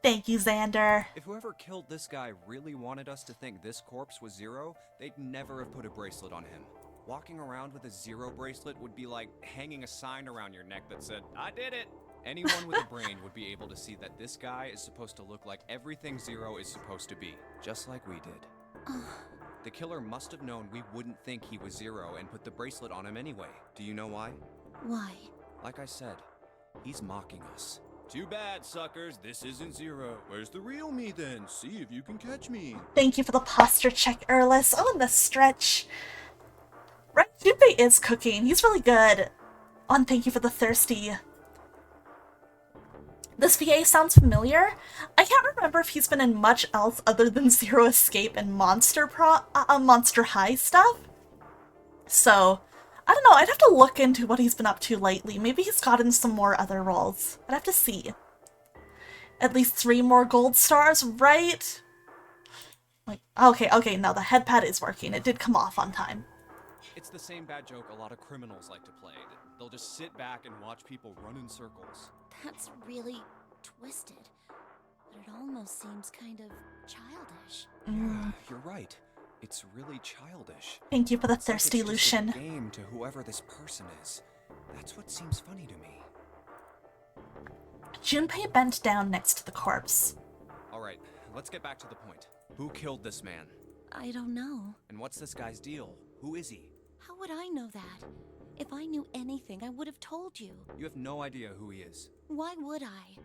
Thank you, Xander. If whoever killed this guy really wanted us to think this corpse was Zero, they'd never have put a bracelet on him. Walking around with a 0 bracelet would be like hanging a sign around your neck that said, "I did it!" Anyone with a brain would be able to see that this guy is supposed to look like everything Zero is supposed to be, just like we did. The killer must have known we wouldn't think he was Zero and put the bracelet on him anyway. Do you know why? Why? Like I said, he's mocking us. Too bad, suckers. This isn't Zero. Where's the real me then? See if you can catch me. Thank you for the posture check, Erlis. Oh, and the stretch. Right, Junpei is cooking. He's really good. Oh, and thank you for the thirsty. This VA sounds familiar. I can't remember if he's been in much else other than Zero Escape and Monster High stuff. So, I don't know. I'd have to look into what he's been up to lately. Maybe he's gotten some more other roles. I'd have to see. At least 3 more gold stars, right? Like, okay, no, the headpad is working. It did come off on time. It's the same bad joke a lot of criminals like to play. They'll just sit back and watch people run in circles. That's really twisted. But it almost seems kind of childish. Yeah, you're right. It's really childish. Thank you for the It's like thirsty, it's just Lucian. a game to whoever this person is. That's what seems funny to me. Junpei bent down next to the corpse. Alright, let's get back to the point. Who killed this man? I don't know. And what's this guy's deal? Who is he? How would I know that? If I knew anything, I would have told you. You have no idea who he is. Why would I?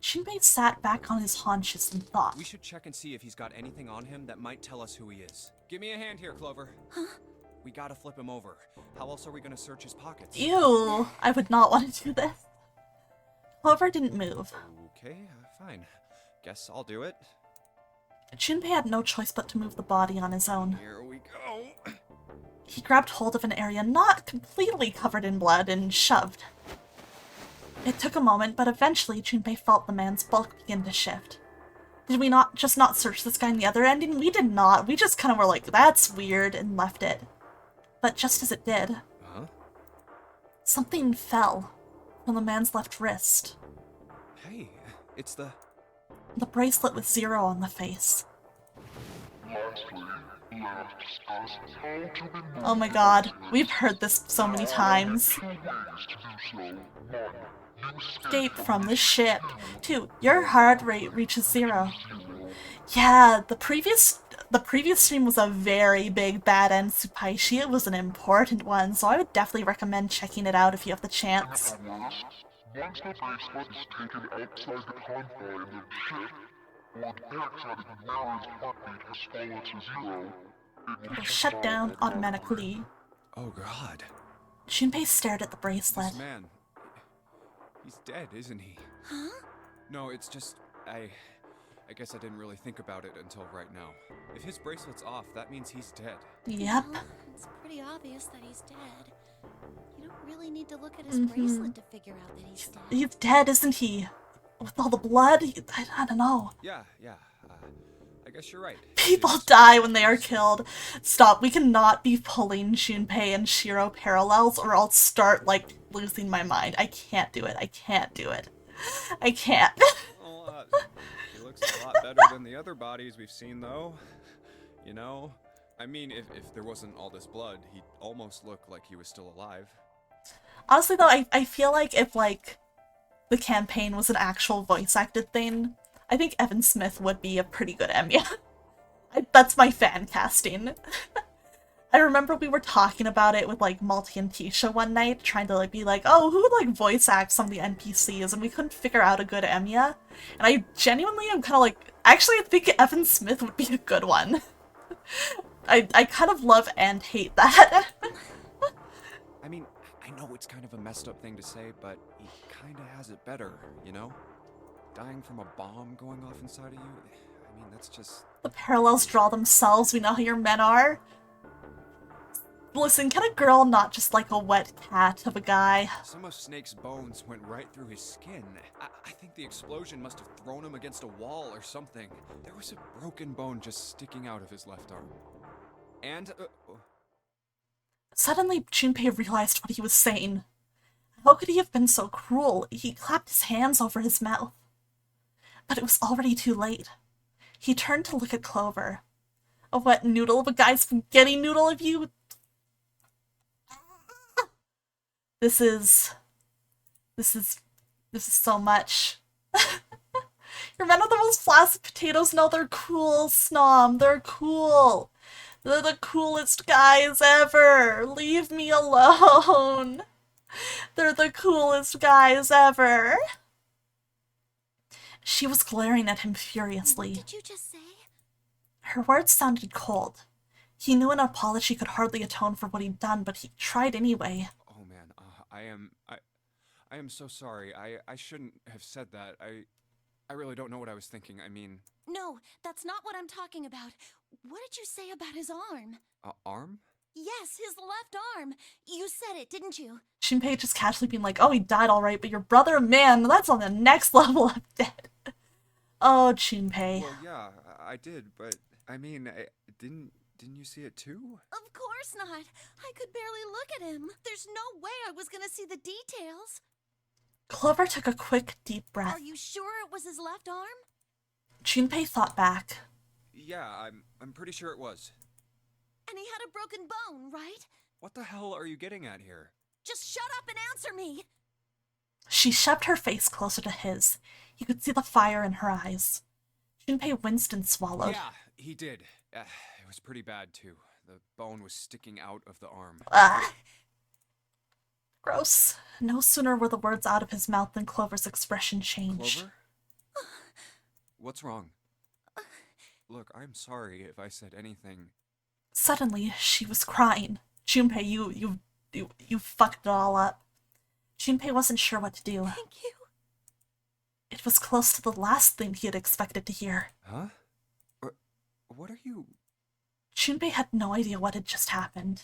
Junpei sat back on his haunches and thought. We should check and see if he's got anything on him that might tell us who he is. Give me a hand here, Clover. Huh? We gotta flip him over. How else are we gonna search his pockets? Ew, I would not want to do this. Clover didn't move. Okay, fine. Guess I'll do it. Junpei had no choice but to move the body on his own. Here we go. He grabbed hold of an area not completely covered in blood and shoved. It took a moment, but eventually Junpei felt the man's bulk begin to shift. Did we not search this guy in the other ending? We did not. We just kind of were like, that's weird, and left it. But just as it did, Huh? something fell from the man's left wrist. Hey, it's the... The bracelet with 0 on the face. Oh my god, we've heard this so many times. Escape from the ship. 2. Your heart rate reaches 0. Yeah, the previous stream was a very big bad end Supaishi. It was an important one, so I would definitely recommend checking it out if you have the chance. Once the bracelet is taken outside the convoy in the ship, or the paraxatic mirror's heartbeat has fallen to 0, It will shut down automatically. Oh god. Junpei stared at the bracelet. This man... He's dead, isn't he? Huh? No, it's just... I guess I didn't really think about it until right now. If his bracelet's off, that means he's dead. Yep. Well, it's pretty obvious that he's dead. You don't really need to look at his bracelet to figure out that he's dead. He's dead, isn't he? With all the blood? I don't know. Yeah. I guess you're right. People die when they are killed. Stop, we cannot be pulling Junpei and Shiro parallels or I'll start, like, losing my mind. I can't do it. I can't. Well, he looks a lot better than the other bodies we've seen, though. You know? I mean, if there wasn't all this blood, he'd almost look like he was still alive. Honestly, though, I feel like if, like, the campaign was an actual voice-acted thing, I think Evan Smith would be a pretty good Emiya. That's my fan casting. I remember we were talking about it with, like, Multi and Tisha one night, trying to, like, be like, oh, who would, like, voice act some of the NPCs, and we couldn't figure out a good Emiya. And I genuinely am kind of like, actually, I think Evan Smith would be a good one. I kind of love and hate that. I mean, I know it's kind of a messed up thing to say, but he kind of has it better, you know? Dying from a bomb going off inside of you, I mean, that's just... The parallels draw themselves, we know how your men are. Listen, can a girl not just like a wet cat of a guy? Some of Snake's bones went right through his skin. I think the explosion must have thrown him against a wall or something. There was a broken bone just sticking out of his left arm. And, Suddenly, Junpei realized what he was saying. How could he have been so cruel? He clapped his hands over his mouth. But it was already too late. He turned to look at Clover. A wet noodle of a guy's spaghetti noodle of you. This is so much. Your men are the most flaccid potatoes. No, they're cool, Snom. They're cool. They're the coolest guys ever! Leave me alone! They're the coolest guys ever! She was glaring at him furiously. What did you just say? Her words sounded cold. He knew an apology could hardly atone for what he'd done, but he tried anyway. Oh man, I am so sorry. I shouldn't have said that. I really don't know what I was thinking. I mean... No, that's not what I'm talking about. What did you say about his arm? Arm? Yes, his left arm. You said it, didn't you? Junpei just casually being like, oh, he died alright, but your brother, man, that's on the next level of dead. Oh, Junpei. Well, yeah, I did, but I mean, didn't you see it too? Of course not. I could barely look at him. There's no way I was gonna see the details. Clover took a quick, deep breath. Are you sure it was his left arm? Junpei thought back. Yeah, I'm pretty sure it was. And he had a broken bone, right? What the hell are you getting at here? Just shut up and answer me! She shoved her face closer to his. He could see the fire in her eyes. Junpei winced and swallowed. Yeah, he did. It was pretty bad, too. The bone was sticking out of the arm. Ah. Gross. No sooner were the words out of his mouth than Clover's expression changed. Clover? What's wrong? Look, I'm sorry if I said anything. Suddenly, she was crying. Junpei, you fucked it all up. Junpei wasn't sure what to do. Thank you. It was close to the last thing he had expected to hear. Huh? What are you... Junpei had no idea what had just happened.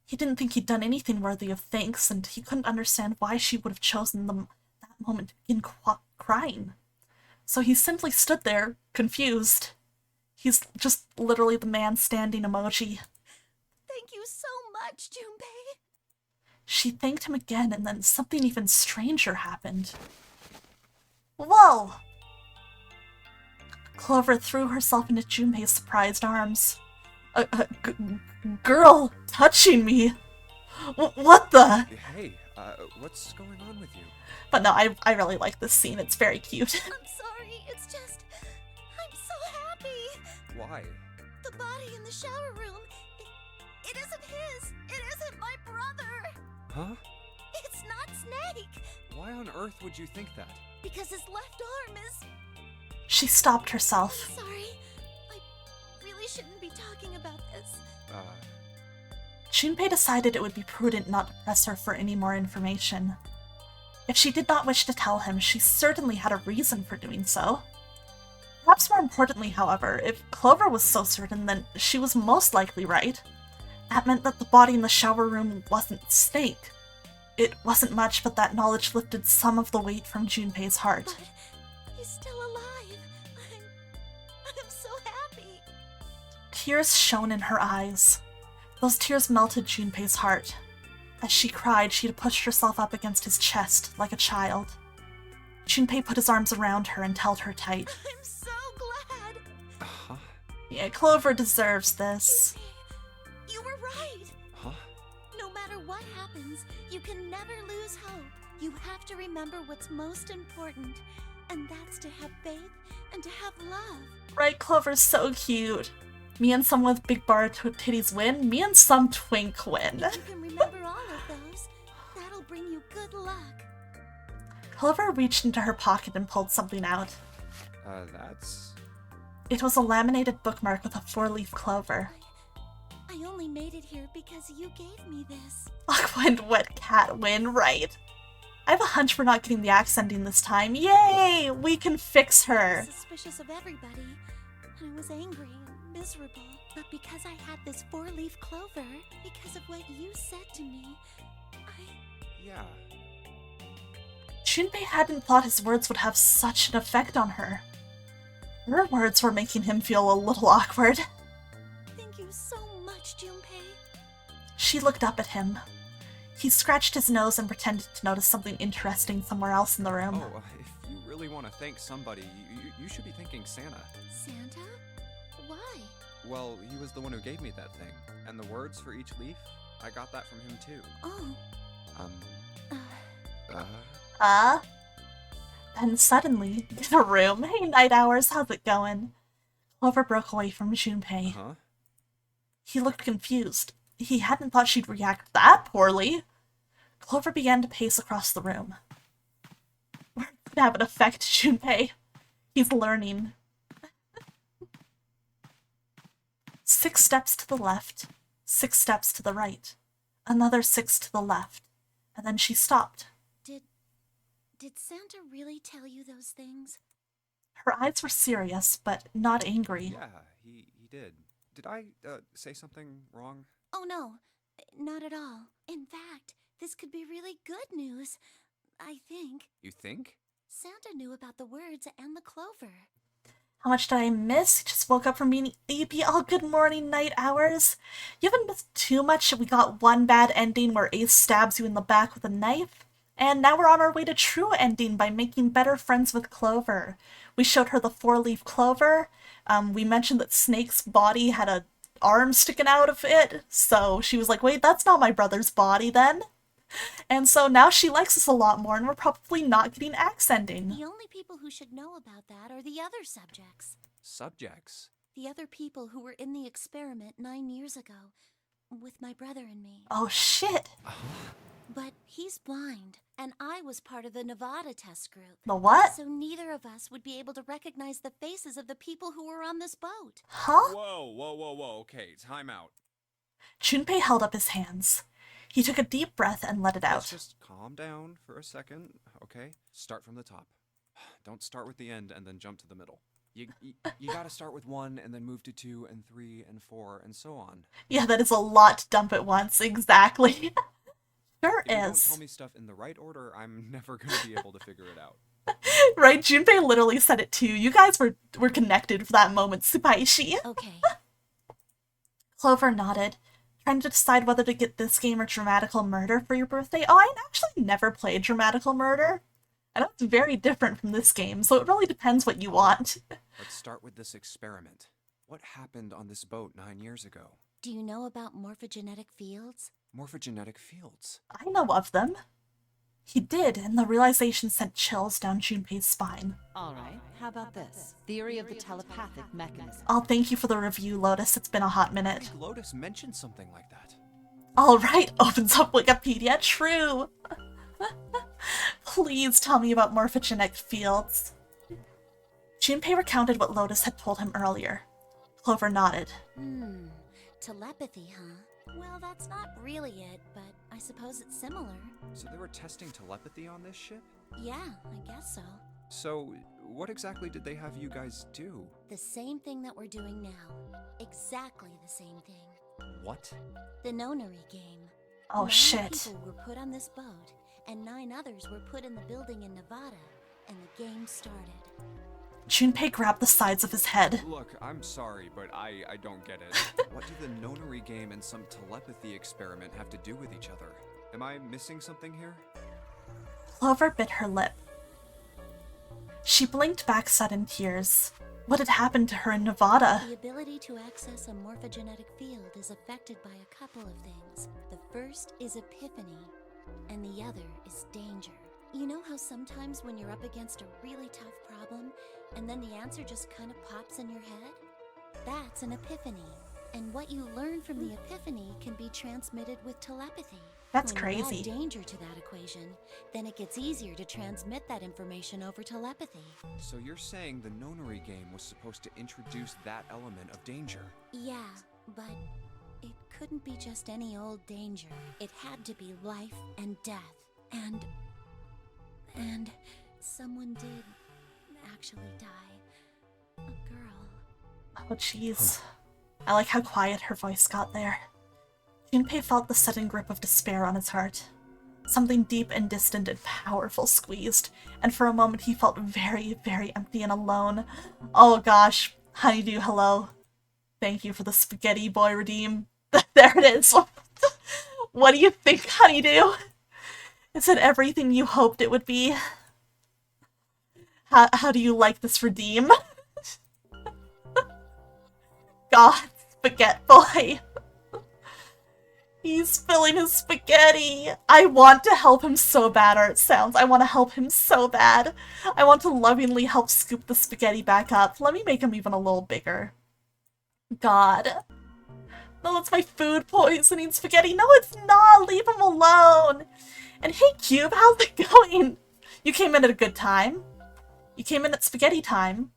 He didn't think he'd done anything worthy of thanks, and he couldn't understand why she would have chosen that moment to begin crying. So he simply stood there, confused. He's just literally the man standing emoji. Thank you so much, Junpei. She thanked him again, and then something even stranger happened. Whoa! Clover threw herself into Junpei's surprised arms. Girl touching me? What the? Hey, what's going on with you? But no, I really like this scene. It's very cute. I'm sorry, it's just... I'm so happy! Why? The body in the shower room, it isn't his! It isn't my brother! Huh? It's not Snake! Why on earth would you think that? Because his left arm is... She stopped herself. Sorry, I really shouldn't be talking about this. Junpei decided it would be prudent not to press her for any more information. If she did not wish to tell him, she certainly had a reason for doing so. Perhaps more importantly, however, if Clover was so certain, then she was most likely right. That meant that the body in the shower room wasn't Snake. It wasn't much, but that knowledge lifted some of the weight from Junpei's heart. But he's still alive. I'm so happy. Tears shone in her eyes. Those tears melted Junpei's heart. As she cried, she had pushed herself up against his chest like a child. Junpei put his arms around her and held her tight. I'm so glad. Huh? Yeah, Clover deserves this. Junpei, you were right. Huh? No matter what happens, you can never lose hope. You have to remember what's most important, and that's to have faith and to have love. Right, Clover's so cute. Me and some with big bar titties win. Me and some twink win. If you can remember all of those, that'll bring you good luck. Clover reached into her pocket and pulled something out. That's... It was a laminated bookmark with a 4-leaf clover. I only made it here because you gave me this. Aqua and Wet Cat win, right? I have a hunch we're not getting the axe ending this time. Yay! We can fix I her. was suspicious of everybody, and I was angry and miserable. But because I had this 4-leaf clover, because of what you said to me, Yeah. Junpei hadn't thought his words would have such an effect on her. Her words were making him feel a little awkward. Thank you so much, Junpei. She looked up at him. He scratched his nose and pretended to notice something interesting somewhere else in the room. Oh, if you really want to thank somebody, you should be thanking Santa. Santa? Why? Well, he was the one who gave me that thing. And the words for each leaf, I got that from him too. Oh. Then suddenly, in a room, hey Night Hours, how's it going? Clover broke away from Junpei. Huh? He looked confused. He hadn't thought she'd react that poorly. Clover began to pace across the room. We're gonna have an effect, Junpei. He's learning. 6 steps to the left, 6 steps to the right, another 6 to the left, and then she stopped. Did Santa really tell you those things? Her eyes were serious, but not angry. Yeah, he did. Did I say something wrong? Oh no, not at all. In fact, this could be really good news, I think. You think? Santa knew about the words and the clover. How much did I miss? Just woke up from being EB all good morning night hours. You haven't missed too much. We got one bad ending where Ace stabs you in the back with a knife. And now we're on our way to true ending by making better friends with Clover. We showed her the 4-leaf clover. We mentioned that Snake's body had a arm sticking out of it. So she was like, wait, that's not my brother's body then. And so now she likes us a lot more, and we're probably not getting axe ending. The only people who should know about that are the other subjects. Subjects? The other people who were in the experiment 9 years ago, with my brother and me. Oh, shit. But he's blind, and I was part of the Nevada test group. The what? So neither of us would be able to recognize the faces of the people who were on this boat. Huh? Whoa. Okay, time out. Junpei held up his hands. He took a deep breath and let it out. Let's just calm down for a second, okay? Start from the top. Don't start with the end and then jump to the middle. You gotta start with 1 and then move to 2 and 3 and 4 and so on. Yeah, that is a lot to dump at once, exactly. Sure If you is. don't tell me stuff in the right order, I'm never gonna be able to figure it out. Right, Junpei literally said it too. You guys were connected for that moment, Tsubaishi. Okay. Clover nodded, trying to decide whether to get this game or Dramatical Murder for your birthday. Oh, I actually never played Dramatical Murder. I know it's very different from this game, so it really depends what you want. Let's start with this experiment. What happened on this boat 9 years ago? Do you know about morphogenetic fields? Morphogenetic fields. I know of them. He did, and the realization sent chills down Junpei's spine. All right, how about this? Theory of the telepathic mechanism. Oh, thank you for the review, Lotus. It's been a hot I minute. think Lotus mentioned something like that. All right, opens up Wikipedia. True. Please tell me about morphogenetic fields. Junpei recounted what Lotus had told him earlier. Clover nodded. Telepathy, huh? Well, that's not really it, but I suppose it's similar. So they were testing telepathy on this ship? Yeah, I guess so. So, what exactly did they have you guys do? The same thing that we're doing now. Exactly the same thing. What? The Nonary game. Oh, 9 shit. people were put on this boat, and 9 others were put in the building in Nevada, and the game started. Junpei grabbed the sides of his head. Look, I'm sorry, but I don't get it. What do the Nonary game and some telepathy experiment have to do with each other? Am I missing something here? Clover bit her lip. She blinked back sudden tears. What had happened to her in Nevada? The ability to access a morphogenetic field is affected by a couple of things. The first is epiphany, and the other is danger. You know how sometimes when you're up against a really tough problem, and then the answer just kind of pops in your head? That's an epiphany. And what you learn from the epiphany can be transmitted with telepathy. That's When crazy. you add danger to that equation, then it gets easier to transmit that information over telepathy. So you're saying the Nonary game was supposed to introduce that element of danger? Yeah, but it couldn't be just any old danger. It had to be life and death. And someone did actually die. A girl. Oh, jeez. I like how quiet her voice got there. Junpei felt the sudden grip of despair on his heart. Something deep and distant and powerful squeezed, and for a moment he felt very, very empty and alone. Oh gosh. Honeydew, hello. Thank you for the spaghetti boy redeem. There it is. What do you think, Honeydew? Is it everything you hoped it would be? How do you like this redeem? God, spaghetti boy. He's spilling his spaghetti. I want to help him so bad, or it sounds. I want to help him so bad. I want to lovingly help scoop the spaghetti back up. Let me make him even a little bigger. God. No, that's my food poisoning spaghetti. No, it's not. Leave him alone. And hey, Cube, how's it going? You came in at a good time. You came in at spaghetti time.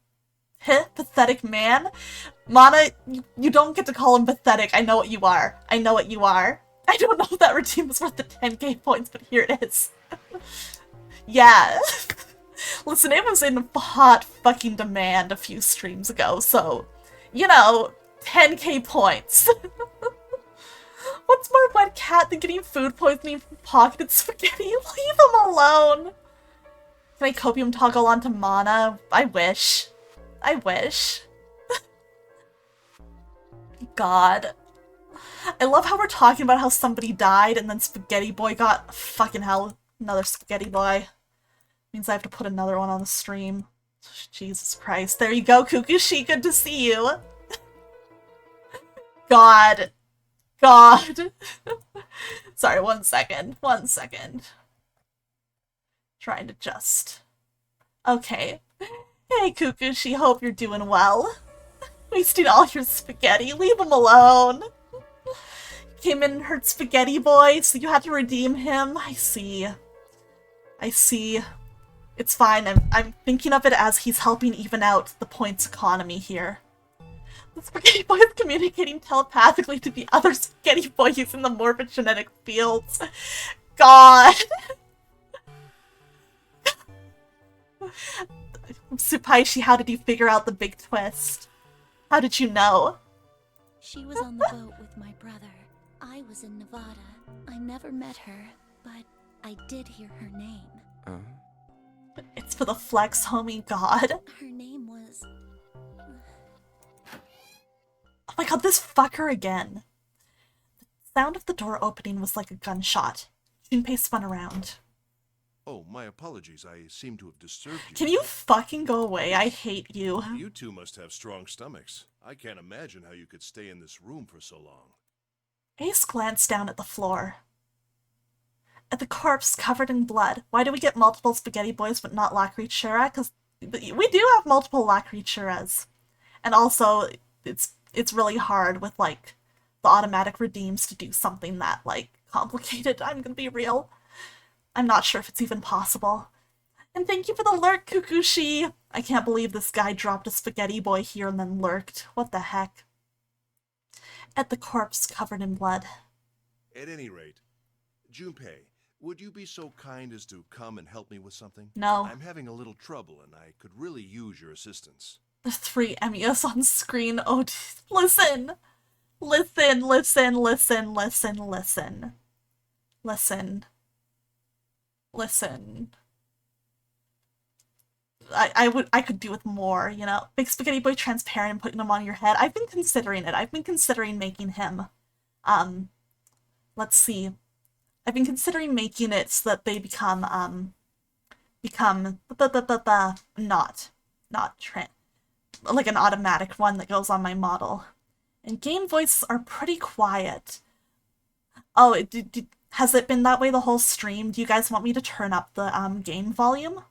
Heh, pathetic man. Mana, you don't get to call him pathetic. I know what you are. I know what you are. I don't know if that redeem was worth the 10k points, but here it is. Yeah. Listen, it was in hot fucking demand a few streams ago, so, you know, 10k points. What's more wet cat than getting food poisoning from pocketed spaghetti? Leave him alone! Can I copium toggle onto Mana? I wish. I wish. God. I love how we're talking about how somebody died and then Spaghetti Boy got fucking hell. Another Spaghetti Boy. Means I have to put another one on the stream. Jesus Christ. There you go, Kukushi. Good to see you. God. God. Sorry, 1 second. 1 second. Trying to just... Okay. Hey, Kukushi. Hope you're doing well. Wasting all your spaghetti. Leave him alone. Came in and hurt Spaghetti Boy, so you had to redeem him. I see. I see. It's fine. I'm thinking of it as he's helping even out the points economy here. The Spaghetti Boy is communicating telepathically to the other Spaghetti Boys in the morphogenetic fields. God! Supaishi, how did you figure out the big twist? How did you know? She was on the boat with my brother. I was in Nevada. I never met her, but I did hear her name. It's for the flex, homie. God. Her name was... Oh my god, this fucker again. The sound of the door opening was like a gunshot. Junpei spun around. Oh, my apologies. I seem to have disturbed you. Can you fucking go away? I hate you. You two must have strong stomachs. I can't imagine how you could stay in this room for so long. Ace glanced down at the floor. At the corpse covered in blood. Why do we get multiple Spaghetti Boys but not Lacritura? Because we do have multiple Lacrituras. And also, it's really hard with, like, the automatic redeems to do something that, like, complicated. I'm gonna be real. I'm not sure if it's even possible. And thank you for the lurk, Kukushi! I can't believe this guy dropped a Spaghetti Boy here and then lurked. What the heck? At the corpse covered in blood. At any rate, Junpei, would you be so kind as to come and help me with something? No. I'm having a little trouble and I could really use your assistance. The 3 Emias on screen. Oh, listen! Listen, listen, listen, listen, listen. Listen. Listen. I could do with more, you know? Big Spaghetti Boy transparent and putting him on your head. I've been considering it. I've been considering making him, let's see. I've been considering making it so that they become like an automatic one that goes on my model. And game voices are pretty quiet. Oh, has it been that way the whole stream? Do you guys want me to turn up the game volume?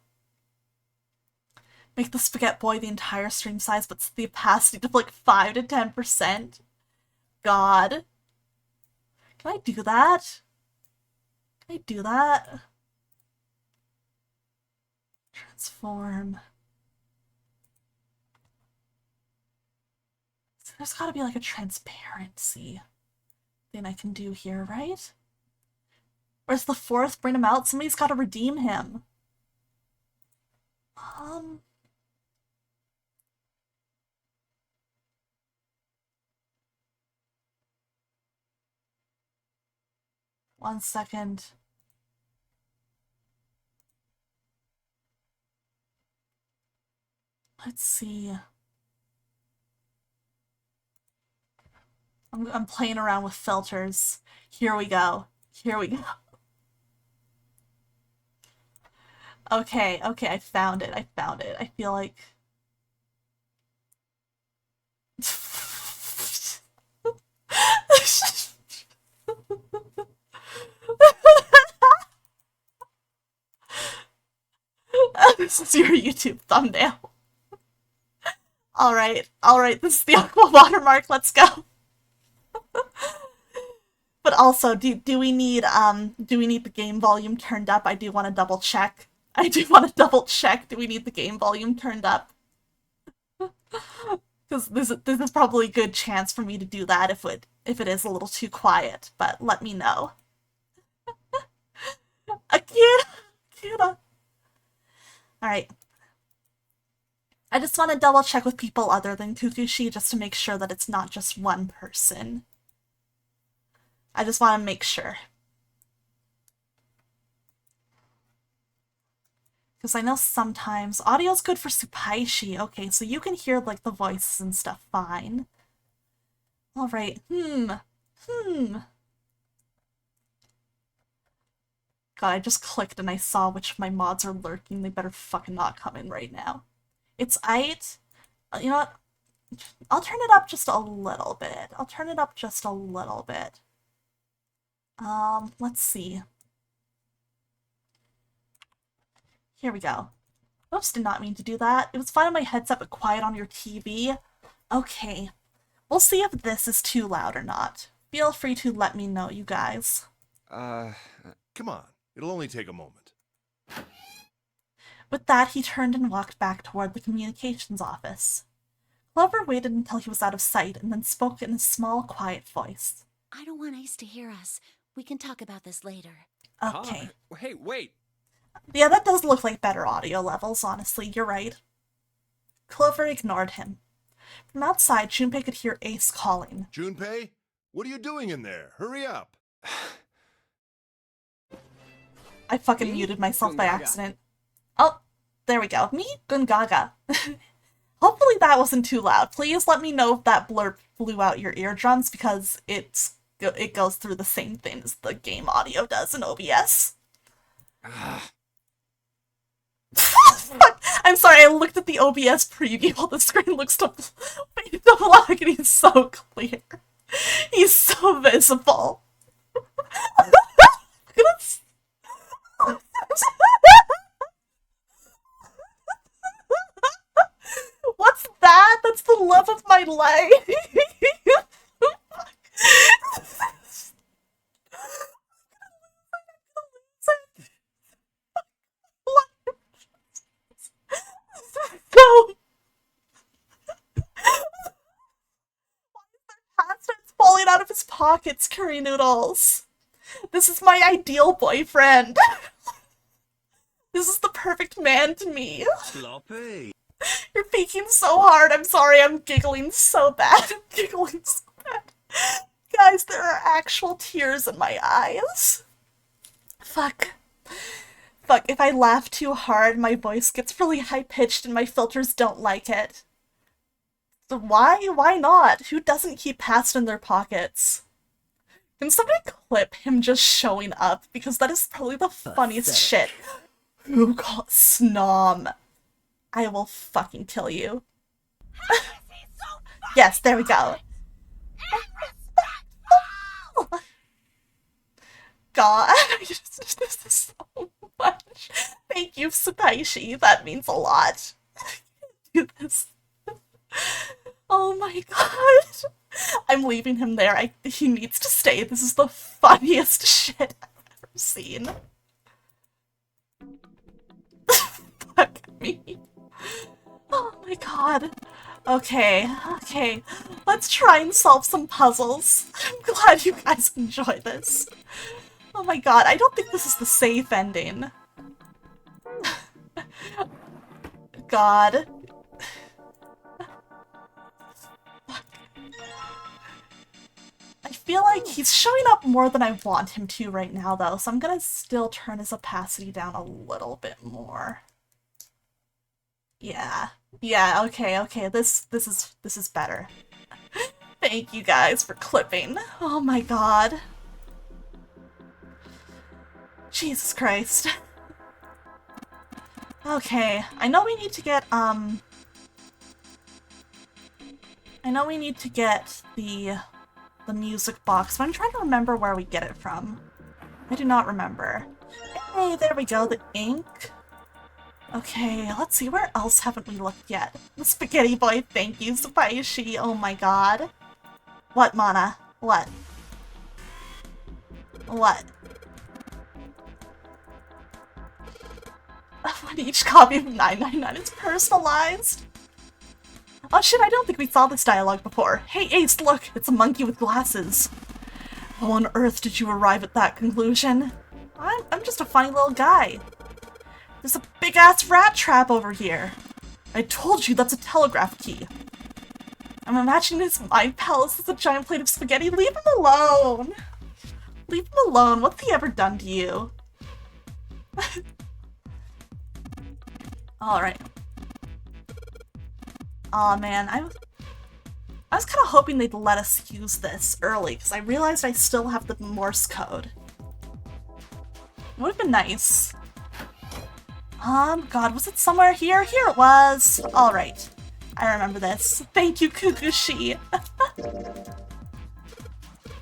Make the Spaghetti Boy the entire stream size, but the opacity to like 5 to 10%? God. Can I do that? Can I do that? Transform. So there's gotta be like a transparency thing I can do here, right? Where's the 4th? Bring him out? Somebody's gotta redeem him. One second. Let's see. I'm playing around with filters. Here we go. Here we go. Okay, okay, I found it. I found it. I feel like... This is your YouTube thumbnail. Alright, this is the Aqua watermark, let's go. But also, do we need the game volume turned up? I do want to double check. Do we need the game volume turned up? Because this is probably a good chance for me to do that if it is a little too quiet. But let me know. Akira. All right. I just want to double check with people other than Kukushi just to make sure that it's not just one person. I just want to make sure. Because I know sometimes audio's good for Supaishi. Okay, so you can hear like the voices and stuff fine. All right. God, I just clicked and I saw which of my mods are lurking. They better fucking not come in right now. It's aight. You know what? I'll turn it up just a little bit. Let's see. Here we go. Oops, did not mean to do that. It was fine on my headset, but quiet on your TV. Okay. We'll see if this is too loud or not. Feel free to let me know, you guys. Come on. It'll only take a moment. With that, he turned and walked back toward the communications office. Clover waited until he was out of sight and then spoke in a small, quiet voice. I don't want Ace to hear us. We can talk about this later. Okay. Hey, wait! Yeah, that does look like better audio levels, honestly. You're right. Clover ignored him. From outside, Junpei could hear Ace calling. Junpei? What are you doing in there? Hurry up! I fucking muted myself by accident. Oh, there we go. Me? Gungaga. Hopefully that wasn't too loud. Please let me know if that blurb blew out your eardrums because it goes through the same thing as the game audio does in OBS. I'm sorry, I looked at the OBS preview while the screen looks to black and he's so clear. He's so visible. What's that? That's the love of my life. So it's falling out of his pockets, curry noodles. This is my ideal boyfriend. This is the perfect man to me. Sloppy. You're peeking so hard. I'm sorry, I'm giggling so bad. Guys, there are actual tears in my eyes. Fuck, if I laugh too hard, my voice gets really high-pitched and my filters don't like it. So why not? Who doesn't keep past in their pockets? Can somebody clip him just showing up? Because that is probably the funniest shit. Who calls Snom? I will fucking kill you. Yes, there we go. God, this is so much. Thank you, Supaishi. That means a lot. Do this. Oh my god. I'm leaving him there. He needs to stay. This is the funniest shit I've ever seen. Fuck me. Oh my god. Okay. Let's try and solve some puzzles. I'm glad you guys enjoy this. Oh my god, I don't think this is the safe ending. God. I feel like he's showing up more than I want him to right now, though, so I'm gonna still turn his opacity down a little bit more. Yeah, okay, this is better. Thank you guys for clipping. Oh my god. Jesus Christ. Okay, I know we need to get, the music box, but I'm trying to remember where we get it from. I do not remember. Hey, there we go, the ink. Okay, let's see, where else haven't we looked yet? The spaghetti boy, thank you, Supaishi, oh my god. What, Mana? What? What? When each copy of 999 is personalized? Oh shit, I don't think we saw this dialogue before. Hey Ace, look! It's a monkey with glasses. How on earth did you arrive at that conclusion? I'm just a funny little guy. There's a big-ass rat trap over here. I told you that's a telegraph key. I'm imagining his mind palace is a giant plate of spaghetti. Leave him alone! Leave him alone. What's he ever done to you? Alright. Aw, man. I was kind of hoping they'd let us use this early, because I realized I still have the Morse code. Would have been nice. God, was it somewhere here? Here it was! Alright. I remember this. Thank you, Kukushi!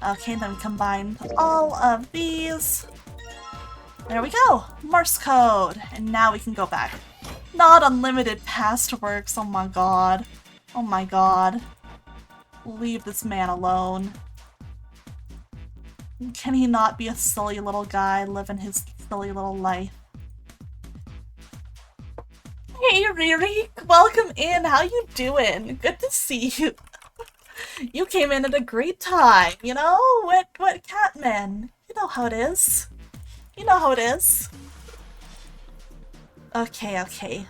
Okay, then we combine all of these. There we go! Morse code! And now we can go back. Not unlimited past works, oh my god. Oh my god. Leave this man alone. Can he not be a silly little guy living his silly little life? Hey Riri, welcome in, how you doing? Good to see you. You came in at a great time, you know? What Catman? You know how it is. You know how it is. Okay, okay.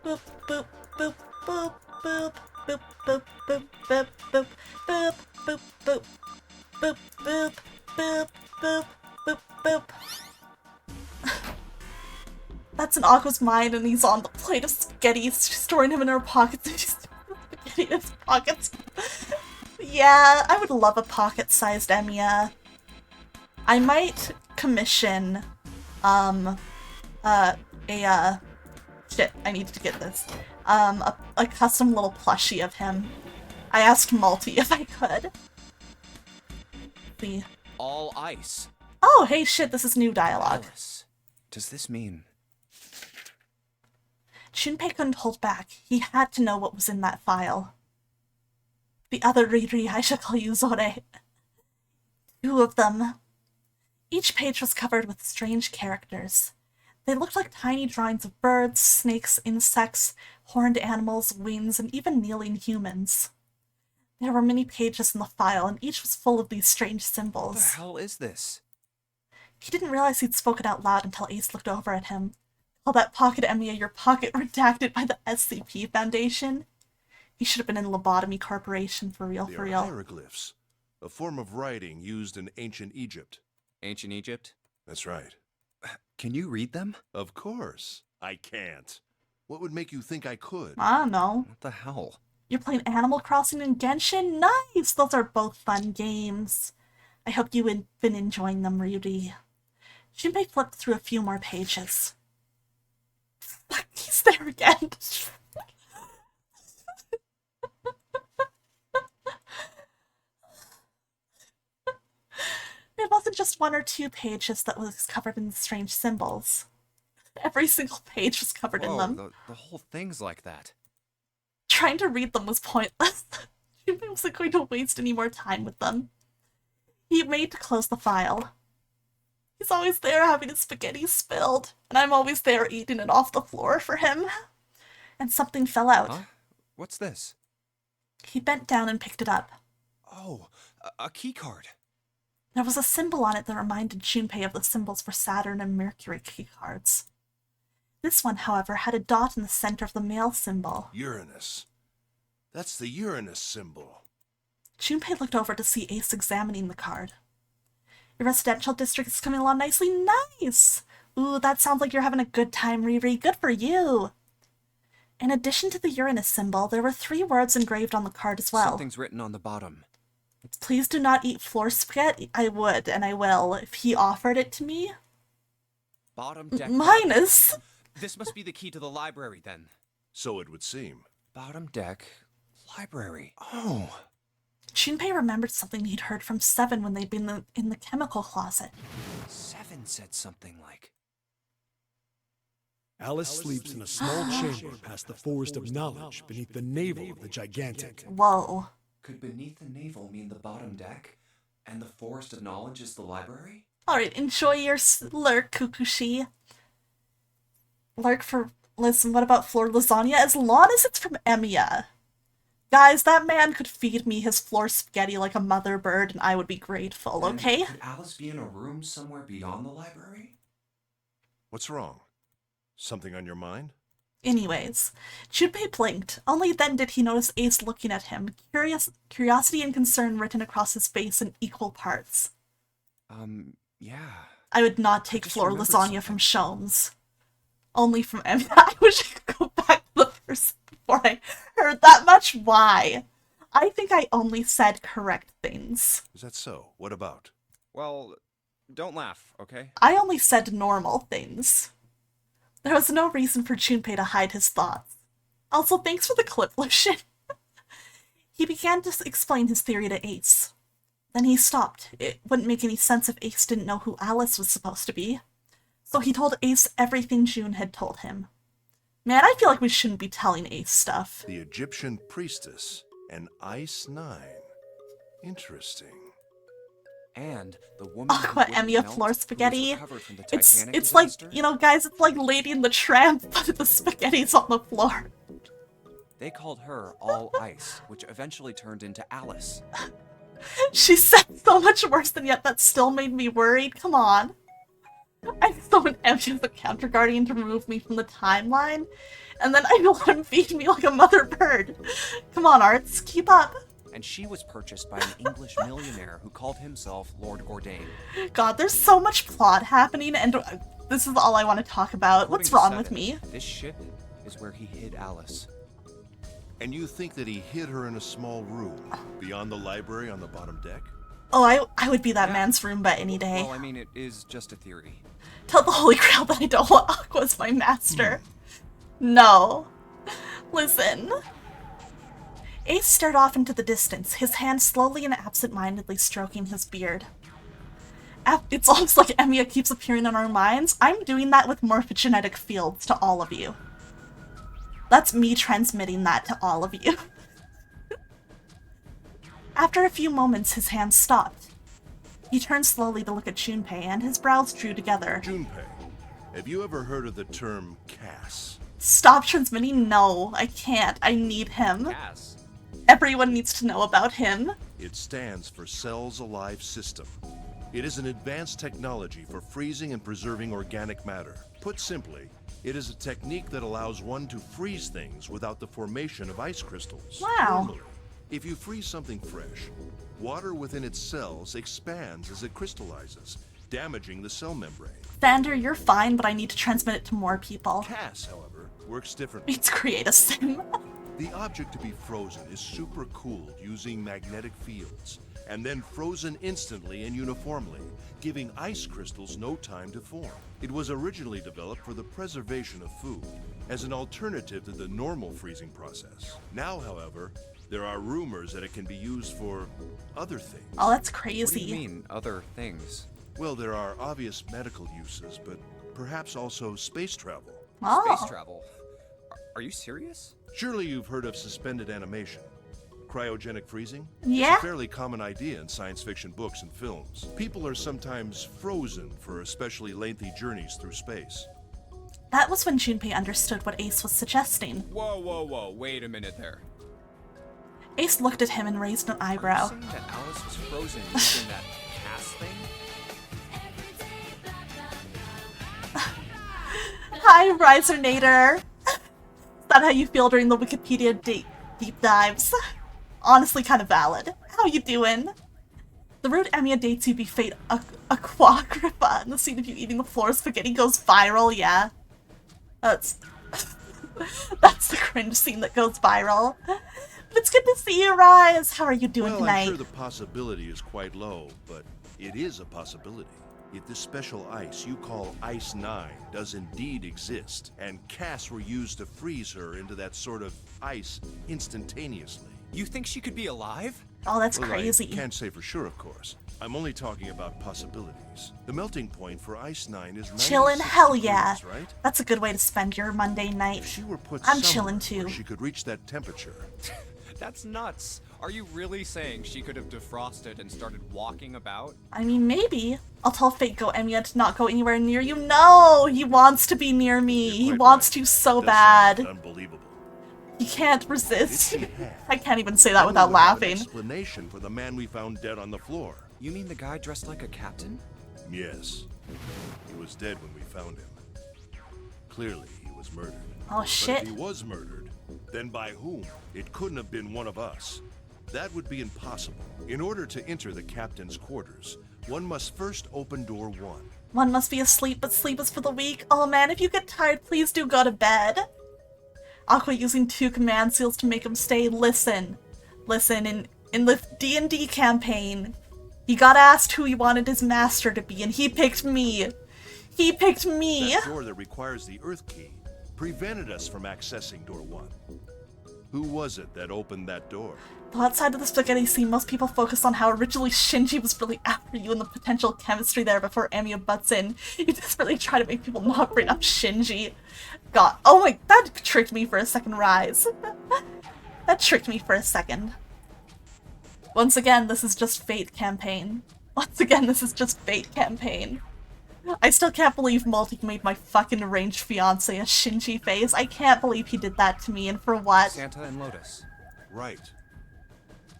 Boop, boop, boop, boop, boop, boop, boop, boop, boop, boop, boop, boop, boop, boop, boop, boop, boop, boop, boop. That's in Aqua's mind, and he's on the plate of spaghetti. She's storing him in her pockets, and she's spaghetti in his pockets. Yeah, I would love a pocket-sized Emiya. I might commission, shit, I need to get this. A custom little plushie of him. I asked Malty if I could. See. All ice. Oh, hey, shit, this is new dialogue. Alice, does this mean... Junpei couldn't hold back. He had to know what was in that file. The other Riri, I shall call you Zore. 2 of them. Each page was covered with strange characters. They looked like tiny drawings of birds, snakes, insects, horned animals, wings, and even kneeling humans. There were many pages in the file, and each was full of these strange symbols. What the hell is this? He didn't realize he'd spoken out loud until Ace looked over at him. Call that pocket Emiya your pocket redacted by the SCP Foundation. He should have been in Lobotomy Corporation for real, for real. They are hieroglyphs, a form of writing used in ancient Egypt. Ancient Egypt? That's right. Can you read them? Of course. I can't. What would make you think I could? I don't know. What the hell? You're playing Animal Crossing and Genshin? Nice! Those are both fun games. I hope you've been enjoying them, Rudy. Junpei flipped through a few more pages. He's there again. It wasn't just 1 or 2 pages that was covered in strange symbols. Every single page was covered in them. The whole thing's like that. Trying to read them was pointless. Junpei wasn't going to waste any more time with them. He made to close the file. He's always there having his spaghetti spilled, and I'm always there eating it off the floor for him. And something fell out. Huh? What's this? He bent down and picked it up. Oh, a key card. There was a symbol on it that reminded Junpei of the symbols for Saturn and Mercury keycards. This one, however, had a dot in the center of the male symbol. Uranus. That's the Uranus symbol. Junpei looked over to see Ace examining the card. Your residential district is coming along nicely. Nice! Ooh, that sounds like you're having a good time, Riri. Good for you! In addition to the Uranus symbol, there were 3 words engraved on the card as well. Something's written on the bottom. Please do not eat floor spaghetti. I would, and I will, if he offered it to me. Bottom deck. Minus! This must be the key to the library, then. So it would seem. Bottom deck, library. Oh. Junpei remembered something he'd heard from Seven when they'd been in the chemical closet. Seven said something like... Alice sleeps in a small chamber past the Forest of Knowledge beneath the navel of the Gigantic. Whoa. Could beneath the navel mean the bottom deck? And the forest of knowledge is the library? Alright, enjoy your lurk, Kukushi. Lurk for... Listen, what about floor lasagna? As long as it's from Emiya. Guys, that man could feed me his floor spaghetti like a mother bird and I would be grateful, And okay? could Alice be in a room somewhere beyond the library? What's wrong? Something on your mind? Anyways, Junpei blinked. Only then did he notice Ace looking at him, curiosity and concern written across his face in equal parts. Yeah. I would not take just floor remembered lasagna from something. Shomes. Only from Emiya. I wish I could go back to the first before I heard that much. Why? I think I only said correct things. Is that so? What about? Well, don't laugh, okay? I only said normal things. There was no reason for Junpei to hide his thoughts. Also, thanks for the clip lotion. He began to explain his theory to Ace. Then he stopped. It wouldn't make any sense if Ace didn't know who Alice was supposed to be. So he told Ace everything June had told him. Man, I feel like we shouldn't be telling Ace stuff. The Egyptian priestess and Ice 9. Interesting. And the woman Oh, who what, wouldn't Emiya melt, floor who was spaghetti? recovered from the It's Titanic like, disaster? you know, guys, it's like Lady and the Tramp, but the spaghetti's on the floor. They called her All Ice, which eventually turned into Alice. She said so much worse, and yet that still made me worried. Come on. I summoned Emiya as a counter guardian to remove me from the timeline, and then I let him feed me like a mother bird. Come on, Arts, keep up. And she was purchased by an English millionaire who called himself Lord Gordain. God, there's so much plot happening, and this is all I want to talk about. What's wrong with me? This ship is where he hid Alice. And you think that he hid her in a small room beyond the library on the bottom deck? Oh, I would be that man's Roomba any day. Well, I mean, it is just a theory. Tell the Holy Grail that I don't want Aqua as my master. No. Listen. Ace stared off into the distance, his hand slowly and absent-mindedly stroking his beard. It's almost like Emiya keeps appearing in our minds. I'm doing that with morphogenetic fields to all of you. That's me transmitting that to all of you. After a few moments, his hand stopped. He turned slowly to look at Junpei, and his brows drew together. Junpei, have you ever heard of the term CAS? Stop transmitting? No, I can't. I need him. Cass. Everyone needs to know about him. It stands for Cells Alive System. It is an advanced technology for freezing and preserving organic matter. Put simply, it is a technique that allows one to freeze things without the formation of ice crystals. Wow. Normally, if you freeze something fresh, water within its cells expands as it crystallizes, damaging the cell membrane. Vander, you're fine, but I need to transmit it to more people. CAS, however, works differently. Let's create a sim. The object to be frozen is supercooled using magnetic fields, and then frozen instantly and uniformly, giving ice crystals no time to form. It was originally developed for the preservation of food, as an alternative to the normal freezing process. Now, however, there are rumors that it can be used for other things. Oh, that's What crazy. do you mean, other things? Well, there are obvious medical uses, but perhaps also space travel. Oh. Space travel. Are you serious? Surely you've heard of suspended animation. Cryogenic freezing? Yeah. It's a fairly common idea in science fiction books and films. People are sometimes frozen for especially lengthy journeys through space. That was when Junpei understood what Ace was suggesting. Whoa, whoa, whoa, wait a minute there. Ace looked at him and raised an Are you eyebrow. saying that Alice was frozen using that Cass thing? Hi, Risernator. Is that how you feel during the Wikipedia deep dives? Honestly, kind of valid. How you doing? The route Emiya dates you be fate aquagripa, and the scene of you eating the floor spaghetti goes viral, yeah. That's the cringe scene that goes viral. But it's good to see you, Rise. How are you doing Well, tonight? I'm sure the possibility is quite low, but it is a possibility. If this special ice you call Ice 9 does indeed exist, and casts were used to freeze her into that sort of ice instantaneously. You think she could be alive? Oh, that's Well, crazy. I can't say for sure, of course. I'm only talking about possibilities. The melting point for Ice 9 is 96 Chillin', hell yeah. degrees, right? That's a good way to spend your Monday night. If she were put I'm somewhere chillin' too. where she could reach that temperature. That's nuts. Are you really saying she could have defrosted and started walking about? I mean, maybe. I'll tell Fate Go Emiya to not go anywhere near you. No! He wants to be near me. He wants to so bad. Unbelievable. He can't resist. If he had, I can't even say that then we without would have an laughing. explanation for the man we found dead on the floor. You mean the guy dressed like a captain? Yes. He was dead when we found him. Clearly, he was murdered. Oh, But shit. if he was murdered, then by whom? It couldn't have been one of us. That would be impossible. In order to enter the captain's quarters, one must first open door 1. One must be asleep, but sleep is for the weak. Oh man, if you get tired, please do go to bed. Aqua using 2 command seals to make him stay. Listen, in the D&D campaign, he got asked who he wanted his master to be, and he picked me. He picked me. That door that requires the Earth Key prevented us from accessing door 1. Who was it that opened that door? Though outside of the spaghetti scene, most people focus on how originally Shinji was really after you and the potential chemistry there before Emiya butts in. You desperately try to make people not bring up Shinji. God, oh my, that tricked me for a second, Rise. That tricked me for a second. Once again, this is just Fate campaign. Once again, this is just Fate campaign. I still can't believe Multi made my fucking arranged fiance a Shinji face. I can't believe he did that to me, and for what? Santa and Lotus. Right.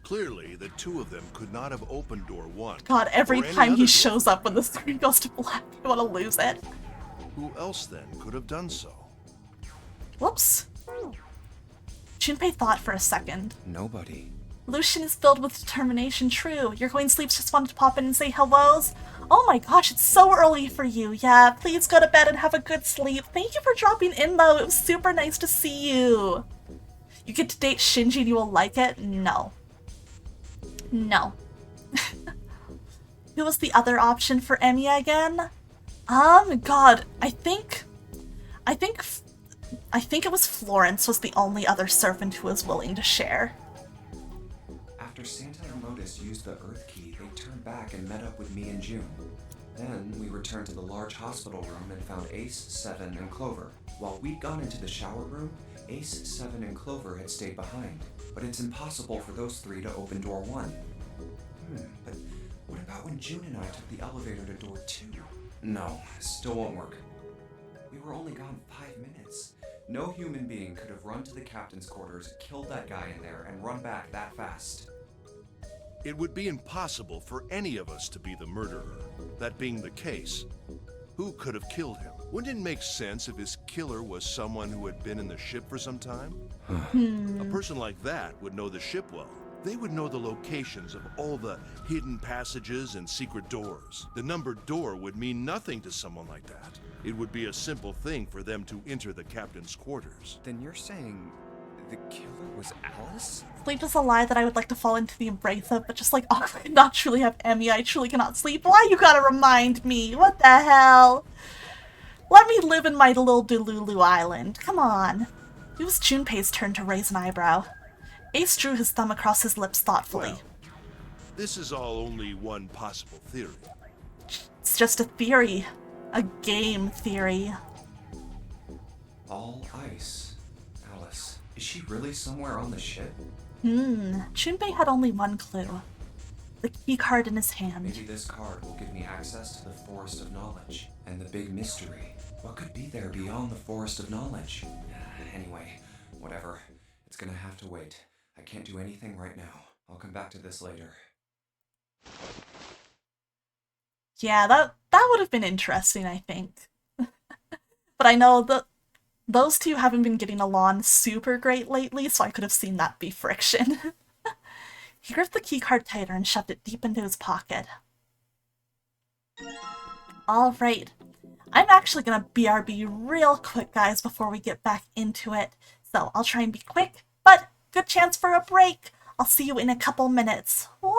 Clearly, the 2 of them could not have opened door 1. God, every or any time other he door. shows up when the screen goes to black, I want to lose it. Who else then could have done so? Whoops. Junpei thought for a second. Nobody. Lucian is filled with determination, true. Your Queen Sleeps just wanted to pop in and say hellos. Oh my gosh, it's so early for you. Yeah, please go to bed and have a good sleep. Thank you for dropping in though, it was super nice to see you. You get to date Shinji and you will like it? No. No. Who was the other option for Emiya again? God, I think it was Florence was the only other servant who was willing to share. After Santa and Lotus used the Earth Key, they turned back and met up with me and June. Then we returned to the large hospital room and found Ace, Seven, and Clover. While we'd gone into the shower room, Ace, Seven, and Clover had stayed behind. But it's impossible for those 3 to open door 1. But what about when June and I took the elevator to door 2? No, still won't work. We were only gone 5 minutes. No human being could have run to the captain's quarters, killed that guy in there, and run back that fast. It would be impossible for any of us to be the murderer. That being the case, who could have killed him? Wouldn't it make sense if his killer was someone who had been in the ship for some time? A person like that would know the ship well. They would know the locations of all the hidden passages and secret doors. The numbered door would mean nothing to someone like that. It would be a simple thing for them to enter the captain's quarters. Then you're saying the killer was Alice? Sleep is a lie that I would like to fall into the embrace of, but just like Aqua could not truly have Emiya, I truly cannot sleep. Why you gotta remind me? What the hell? Let me live in my little Delulu island. Come on. It was Junpei's turn to raise an eyebrow. Ace drew his thumb across his lips thoughtfully. Well, this is all only one possible theory. It's just a theory. A game theory. All ice. Alice, is she really somewhere on the ship? Junpei had only one clue. The key card in his hand. Maybe this card will give me access to the Forest of Knowledge. And the big mystery. What could be there beyond the Forest of Knowledge? Anyway, whatever. It's gonna have to wait. I can't do anything right now. I'll come back to this later. Yeah, that would have been interesting, I think. But I know that those two haven't been getting along super great lately, so I could have seen that be friction. He gripped the keycard tighter and shoved it deep into his pocket. Alright, I'm actually gonna BRB real quick, guys, before we get back into it. So I'll try and be quick, but good chance for a break. I'll see you in a couple minutes. Wah!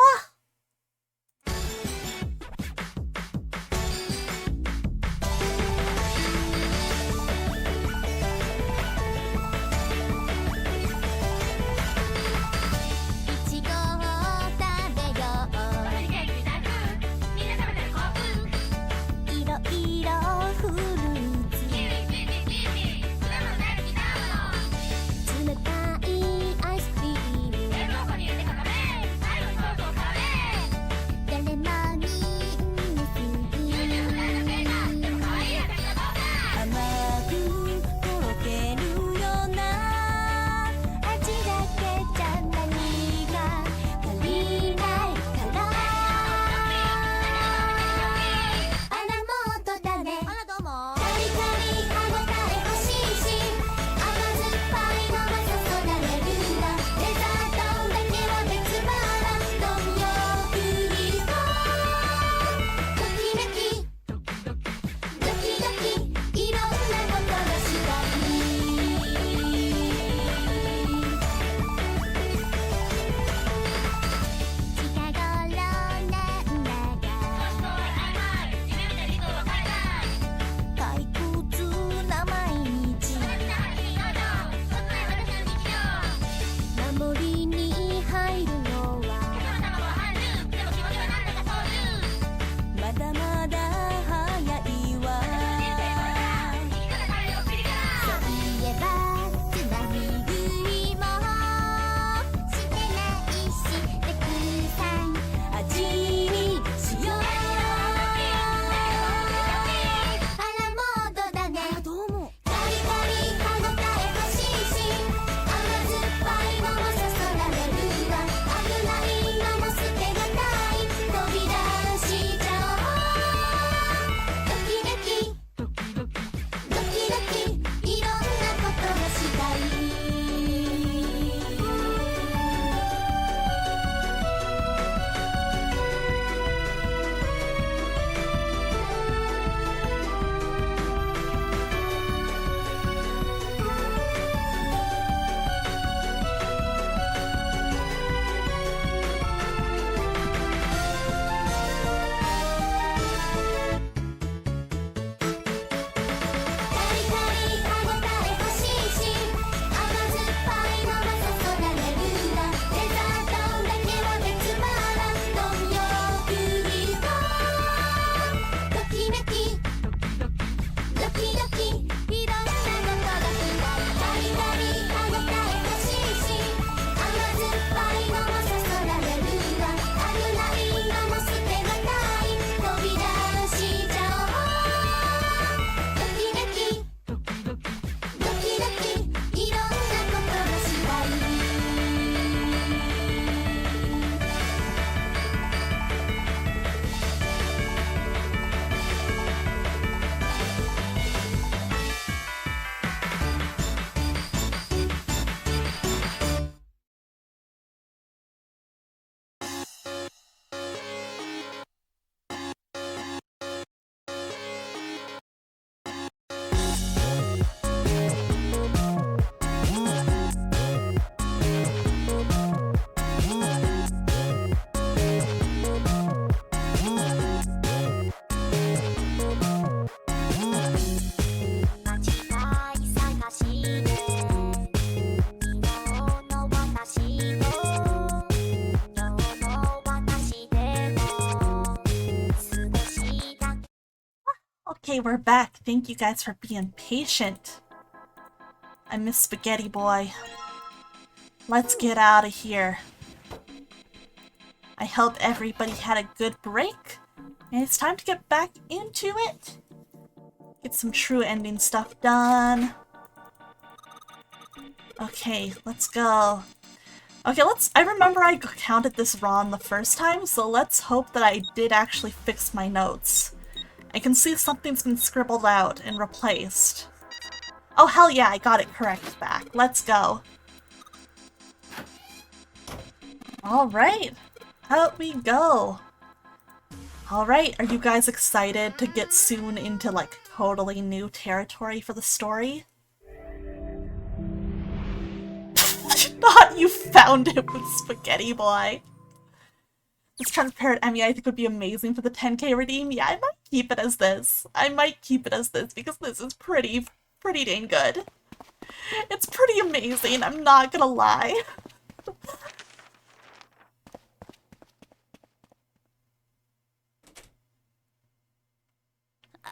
Okay, we're back. Thank you guys for being patient. I miss Spaghetti Boy. Let's get out of here. I hope everybody had a good break. And it's time to get back into it. Get some true ending stuff done. Okay, let's go. Okay, I remember I counted this wrong the first time, so let's hope that I did actually fix my notes. I can see something's been scribbled out and replaced. Oh, hell yeah, I got it correct back. Let's go. Alright, out we go. Alright, are you guys excited to get soon into, like, totally new territory for the story? Not you found it with Spaghetti Boy. This transparent Emmy I think would be amazing for the 10K redeem. Yeah, I might keep it as this. Because this is pretty dang good. It's pretty amazing, I'm not gonna lie.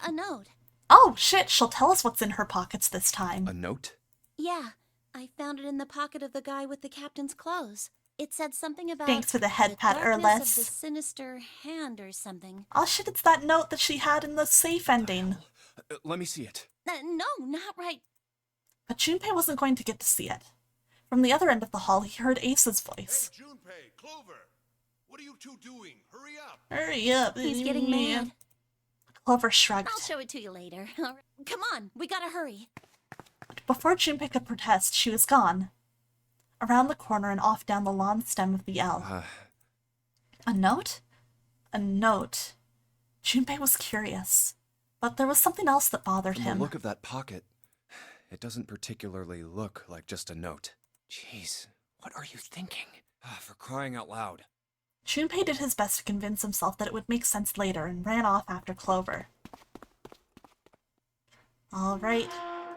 A note. Oh shit, she'll tell us what's in her pockets this time. A note? Yeah, I found it in the pocket of the guy with the captain's clothes. It said something about Thanks for the head pat, darkness Erles. of the sinister hand or something. Oh shit, it's that note that she had in the safe ending. Let me see it. No, not right. But Junpei wasn't going to get to see it. From the other end of the hall, he heard Ace's voice. Hey, Junpei, Clover! What are you two doing? Hurry up! Hurry up. He's getting mad. Clover shrugged. I'll show it to you later. All right. Come on, we gotta hurry. Before Junpei could protest, she was gone. Around the corner and off down the long stem of the L. A note? A note. Junpei was curious. But there was something else that bothered From him. the look of that pocket, it doesn't particularly look like just a note. Jeez, what are you thinking? For crying out loud. Junpei did his best to convince himself that it would make sense later and ran off after Clover. Alright,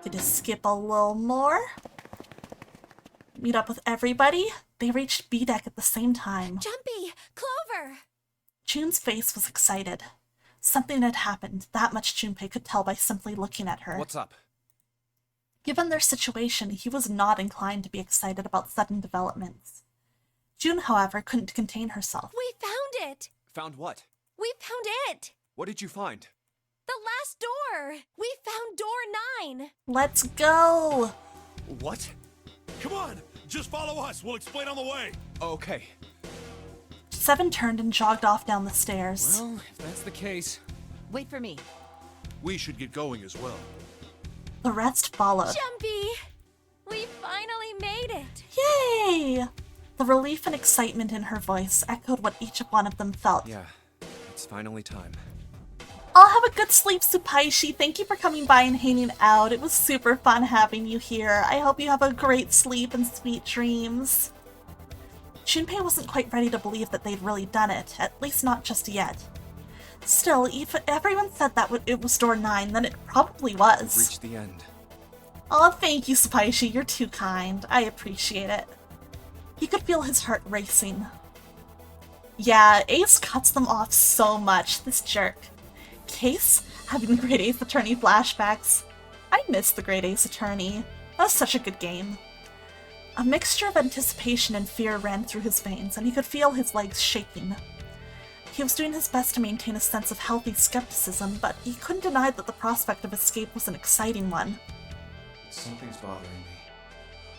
gonna skip a little more. Meet up with everybody. They reached B-Deck at the same time. Jumpy! Clover! June's face was excited. Something had happened, that much Junpei could tell by simply looking at her. What's up? Given their situation, he was not inclined to be excited about sudden developments. June, however, couldn't contain herself. We found it! Found what? We found it! What did you find? The last door! We found door 9! Let's go! What? Come on! Just follow us! We'll explain on the way! Okay. Seven turned and jogged off down the stairs. Well, if that's the case... Wait for me. We should get going as well. The rest followed. Jumpy! We finally made it! Yay! The relief and excitement in her voice echoed what each one of them felt. Yeah, it's finally time. I'll have a good sleep, Supaishi. Thank you for coming by and hanging out. It was super fun having you here. I hope you have a great sleep and sweet dreams. Junpei wasn't quite ready to believe that they'd really done it, at least not just yet. Still, if everyone said that it was door 9, then it probably was. Reached the end. Aw, thank you, Supaishi. You're too kind. I appreciate it. He could feel his heart racing. Yeah, Ace cuts them off so much, this jerk. Case, having the Great Ace Attorney flashbacks. I miss the Great Ace Attorney. That was such a good game. A mixture of anticipation and fear ran through his veins, and he could feel his legs shaking. He was doing his best to maintain a sense of healthy skepticism, but he couldn't deny that the prospect of escape was an exciting one. Something's bothering me.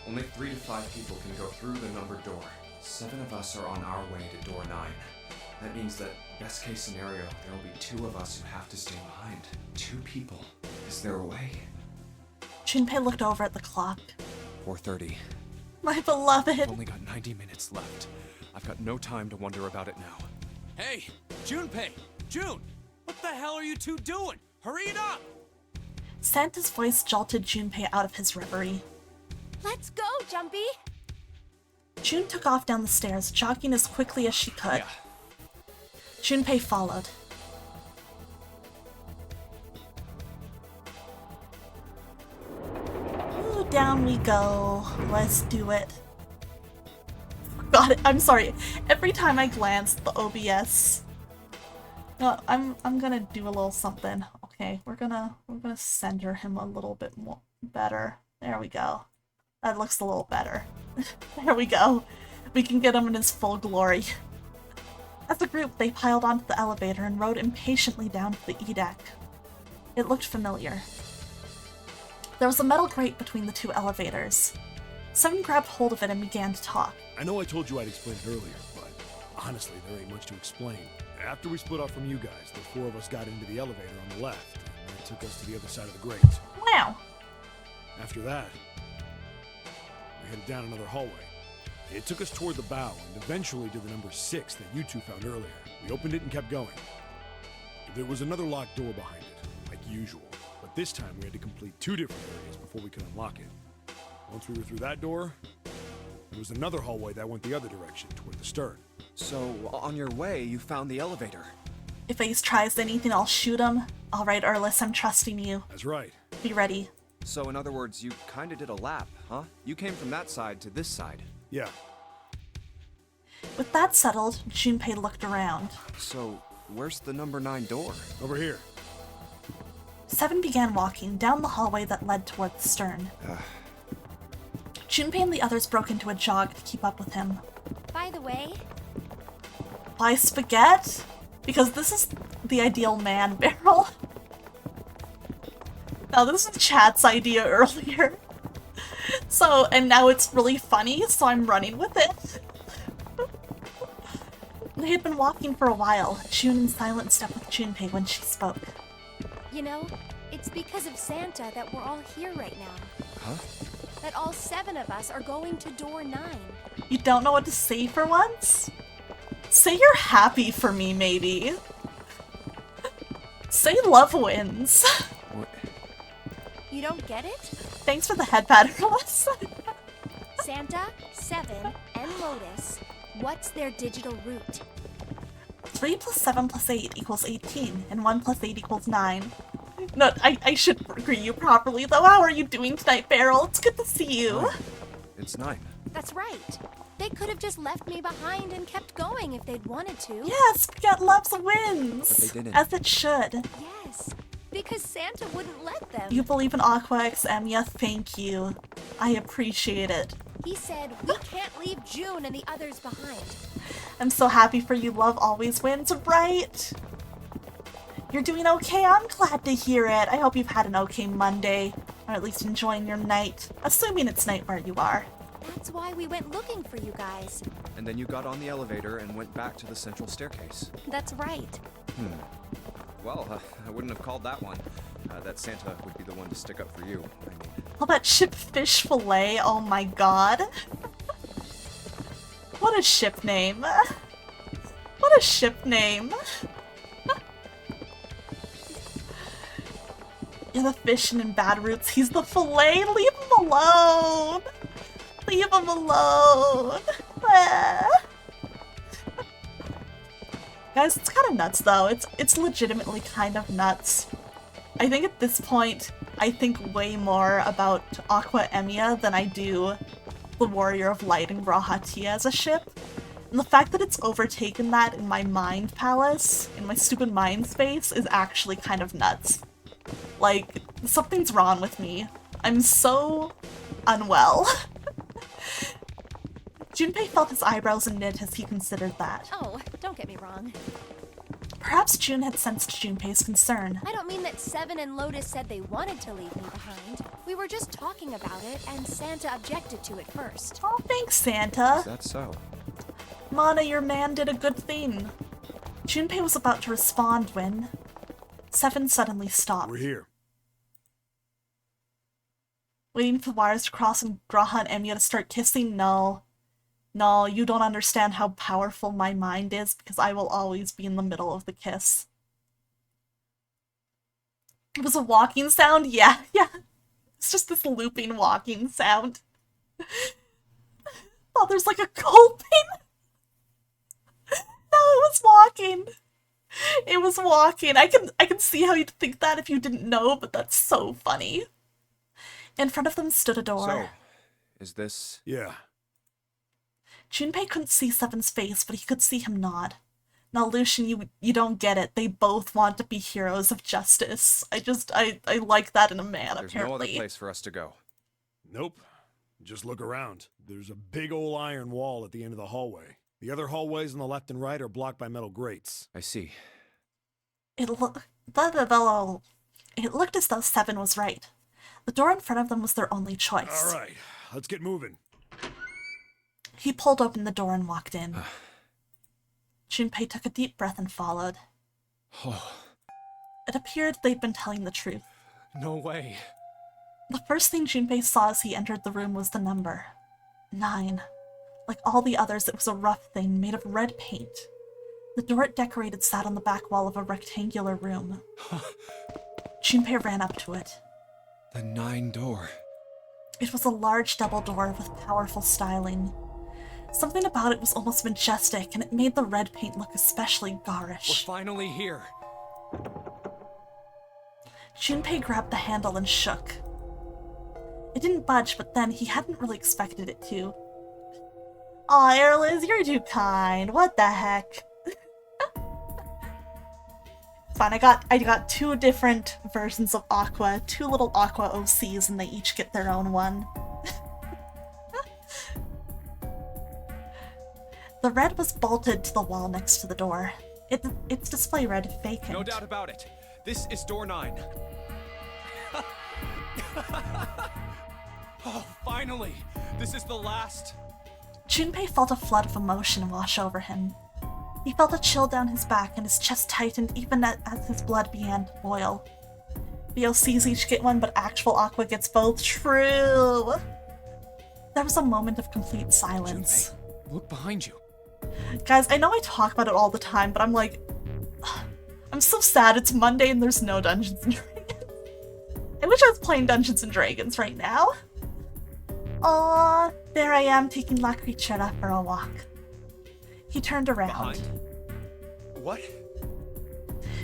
Only 3 to 5 people can go through the numbered door. 7 of us are on our way to door 9. That means that, best case scenario, there will be 2 of us who have to stay behind. 2 people. Is there a way? Junpei looked over at the clock. 4:30. My beloved! I've only got 90 minutes left. I've got no time to wonder about it now. Hey, Junpei! June! What the hell are you two doing? Hurry it up! Santa's voice jolted Junpei out of his reverie. Let's go, Jumpy! June took off down the stairs, jogging as quickly as she could. Yeah. Junpei followed. Ooh, down we go. Let's do it. Got it. I'm sorry. Every time I glance, the OBS. I'm gonna do a little something. Okay, we're gonna center him a little bit more better. There we go. That looks a little better. There we go. We can get him in his full glory. As a group, they piled onto the elevator and rode impatiently down to the E-deck. It looked familiar. There was a metal grate between the two elevators. Seven grabbed hold of it and began to talk. I know I told you I'd explain it earlier, but honestly, there ain't much to explain. After we split off from you guys, the four of us got into the elevator on the left, and that took us to the other side of the grate. Wow. After that, we headed down another hallway. It took us toward the bow, and eventually to the number 6 that you two found earlier. We opened it and kept going. There was another locked door behind it, like usual, but this time we had to complete 2 different areas before we could unlock it. Once we were through that door, there was another hallway that went the other direction, toward the stern. So, on your way, you found the elevator. If Ace tries anything, I'll shoot him. Alright, Erlis, I'm trusting you. That's right. Be ready. So, in other words, you kinda did a lap, huh? You came from that side to this side. Yeah. With that settled, Junpei looked around. So, where's the number 9 door? Over here. Seven began walking down the hallway that led toward the stern. Junpei and the others broke into a jog to keep up with him. By the way, Why spaghetti? Because this is the ideal man barrel. Now this is Chad's idea earlier. So, and now it's really funny, so I'm running with it. They had been walking for a while, June in silent step with Junpei when she spoke. you know, it's because of Santa that we're all here right now. Huh? That all 7 of us are going to door 9. You don't know what to say for once? Say you're happy for me, maybe. Say love wins. You don't get it? Thanks for the headpad, Erlis. Santa, 7, and Lotus, what's their digital root? 3 plus 7 plus 8 equals 18, and 1 plus 8 equals 9. No, I should greet you properly, though. How are you doing tonight, Beryl? It's good to see you. It's 9. That's right. They could have just left me behind and kept going if they'd wanted to. Yes, Get loves wins. But they didn't. As it should. Yes, because Santa wouldn't let them. You believe in Aqua X Emiya, thank you. I appreciate it. He said, we can't leave June and the others behind. I'm so happy for you, love always wins, right? You're doing okay? I'm glad to hear it. I hope you've had an okay Monday, or at least enjoying your night, assuming it's night where you are. That's why we went looking for you guys. And then you got on the elevator and went back to the central staircase. That's right. Well, I wouldn't have called that one. That Santa would be the one to stick up for you. I mean, How about ship fish fillet? Oh my god. What a ship name. What a ship name. You're the fish and in Bad Roots, he's the fillet. Leave him alone. Leave him alone. Guys, it's kind of nuts though. It's legitimately kind of nuts. I think at this point, I think way more about Aqua Emiya than I do the Warrior of Light and Grahatia as a ship. And the fact that it's overtaken that in my mind palace, in my stupid mind space, is actually kind of nuts. Like, something's wrong with me. I'm so unwell. Junpei felt his eyebrows and knit as he considered that. Oh, don't get me wrong. Perhaps June had sensed Junpei's concern. I don't mean that 7 and Lotus said they wanted to leave me behind. We were just talking about it, and Santa objected to it first. Oh, thanks, Santa. is that so? Mana, your man did a good thing. Junpei was about to respond when 7 suddenly stopped. We're here. Waiting for the wires to cross and Graha and Emiya to start kissing? No. No, you don't understand how powerful my mind is because I will always be in the middle of the kiss. It was a walking sound? Yeah. It's just this looping walking sound. Oh, there's like a gulping. No, it was walking. It was walking. I can see how you'd think that if you didn't know, but that's so funny. In front of them stood a door. So, is this... Yeah. Junpei couldn't see Seven's face, but he could see him nod. Now, Lucian, you don't get it. They both want to be heroes of justice. I like that in a man, There's apparently. no other place for us to go. Nope. Just look around. There's a big old iron wall at the end of the hallway. The other hallways on the left and right are blocked by metal grates. I see. It looked as though Seven was right. The door in front of them was their only choice. All right, let's get moving. He pulled open the door and walked in. Junpei took a deep breath and followed. Oh, It appeared they'd been telling the truth. no way. The first thing Junpei saw as he entered the room was the number. 9. Like all the others, it was a rough thing made of red paint. The door it decorated sat on the back wall of a rectangular room. Junpei ran up to it. The 9 door. It was a large double door with powerful styling. Something about it was almost majestic, and it made the red paint look especially garish. We're finally here. Junpei grabbed the handle and shook. It didn't budge, but then he hadn't really expected it to. Aw, Airliz, you're too kind. What the heck? Fine, I got 2 different versions of Aqua, 2 little Aqua OCs, and they each get their own one. The red was bolted to the wall next to the door. Its display read vacant. No doubt about it. This is door 9. Oh, finally! This is the last. Junpei felt a flood of emotion wash over him. He felt a chill down his back and his chest tightened even as his blood began to boil. The OCs each get one, but actual Aqua gets both. True! There was a moment of complete silence. Junpei, look behind you. Guys, I know I talk about it all the time, but I'm like... I'm so sad it's Monday and there's no Dungeons & Dragons. I wish I was playing Dungeons & Dragons right now. Aw, there I am taking La Creatura for a walk. He turned around. Behind? What?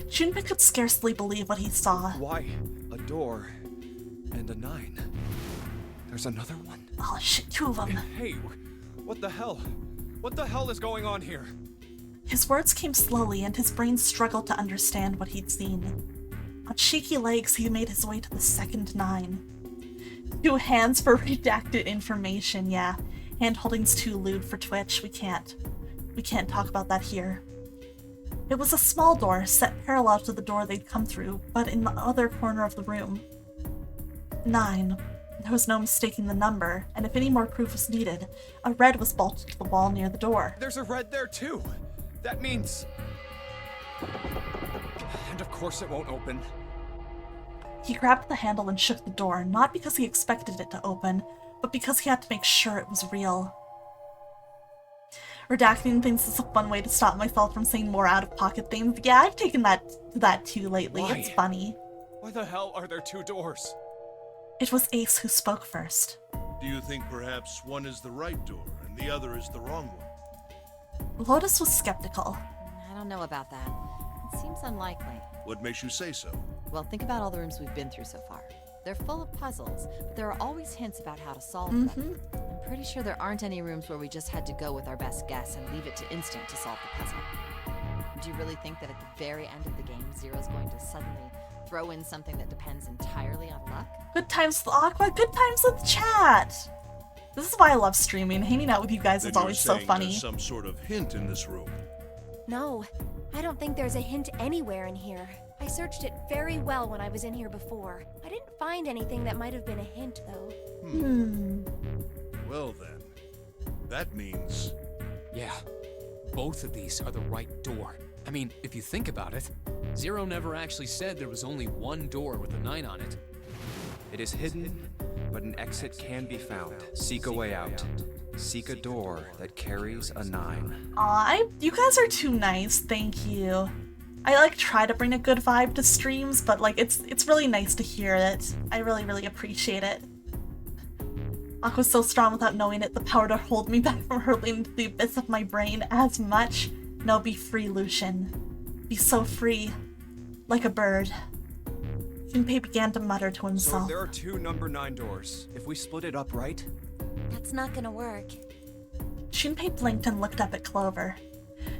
Junpei could scarcely believe what he saw. Why? A door and a 9. There's another one? Oh shit, 2 of them. Hey, what the hell? What the hell is going on here? His words came slowly and his brain struggled to understand what he'd seen. On shaky legs, he made his way to the second 9. 2 hands for redacted information, yeah. Hand-holding's too lewd for Twitch. We can't talk about that here. It was a small door, set parallel to the door they'd come through, but in the other corner of the room. 9. There was no mistaking the number, and if any more proof was needed, a red was bolted to the wall near the door. There's a red there too! That means... And of course it won't open. He grabbed the handle and shook the door, not because he expected it to open, but because he had to make sure it was real. Redacting things is a fun way to stop myself from saying more out-of-pocket things. Yeah, I've taken that too lately. Why? It's funny. Why the hell are there 2 doors? It was Ace who spoke first. Do you think perhaps one is the right door and the other is the wrong one? Lotus was skeptical. I don't know about that. It seems unlikely. What makes you say so? Well, think about all the rooms we've been through so far. They're full of puzzles, but there are always hints about how to solve them. I'm pretty sure there aren't any rooms where we just had to go with our best guess and leave it to instinct to solve the puzzle. Do you really think that at the very end of the game, Zero's going to suddenly throw in something that depends entirely on luck? Good times with Aqua, good times with chat! This is why I love streaming. Hanging out with you guys is Then always you're so saying funny. There's some sort of hint in this room. No, I don't think there's a hint anywhere in here. I searched it very well when I was in here before. I didn't find anything that might have been a hint, though. Well then, that means... Yeah, both of these are the right door. I mean, if you think about it, Zero never actually said there was only one door with a 9 on it. It is hidden, but an exit can be found. Seek a way out. Seek a door that carries a 9. Aw, you guys are too nice, thank you. I try to bring a good vibe to streams, but it's really nice to hear it. I really, really appreciate it. Aqua's so strong without knowing it, the power to hold me back from hurtling into the abyss of my brain as much. No, be free, Lucian. Be so free. Like a bird. Junpei began to mutter to So himself. there are 2 number 9 doors. If we split it up right, That's not gonna work. Junpei blinked and looked up at Clover.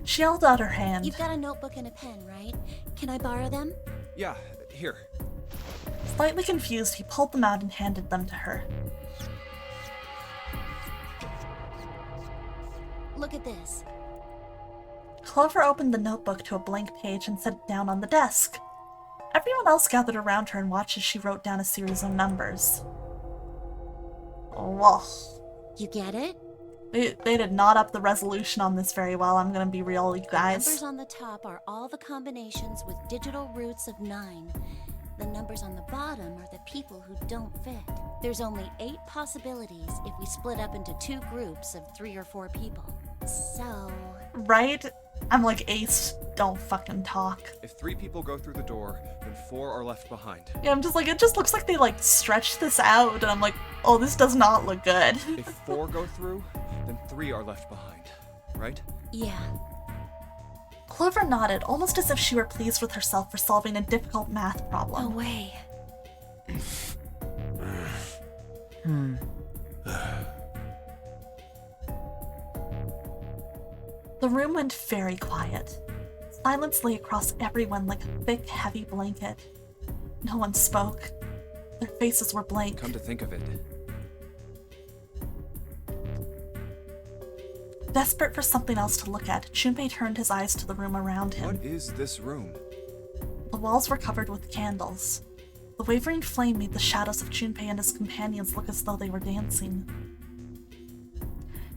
She held out her hand. You've got a notebook and a pen, right? Can I borrow them? Yeah, here. Slightly confused, he pulled them out and handed them to her. Look at this. Clover opened the notebook to a blank page and set it down on the desk. Everyone else gathered around her and watched as she wrote down a series of numbers. Whoa. You get it? They did not up the resolution on this very well, I'm gonna be real, you The guys. numbers on the top are all the combinations with digital roots of 9. The numbers on the bottom are the people who don't fit. There's only 8 possibilities if we split up into 2 groups of 3 or 4 people. So... Right? I'm like, Ace, don't fucking talk. If 3 people go through the door, then 4 are left behind. Yeah, I'm just like, it just looks like they like stretched this out, and I'm like, oh, this does not look good. If 4 go through, then 3 are left behind, right? Yeah. Clover nodded, almost as if she were pleased with herself for solving a difficult math problem. No way. The room went very quiet. Silence lay across everyone like a thick, heavy blanket. No one spoke. Their faces were blank. Come to think of it, Desperate for something else to look at, Junpei turned his eyes to the room around him. what is this room? The walls were covered with candles. The wavering flame made the shadows of Junpei and his companions look as though they were dancing.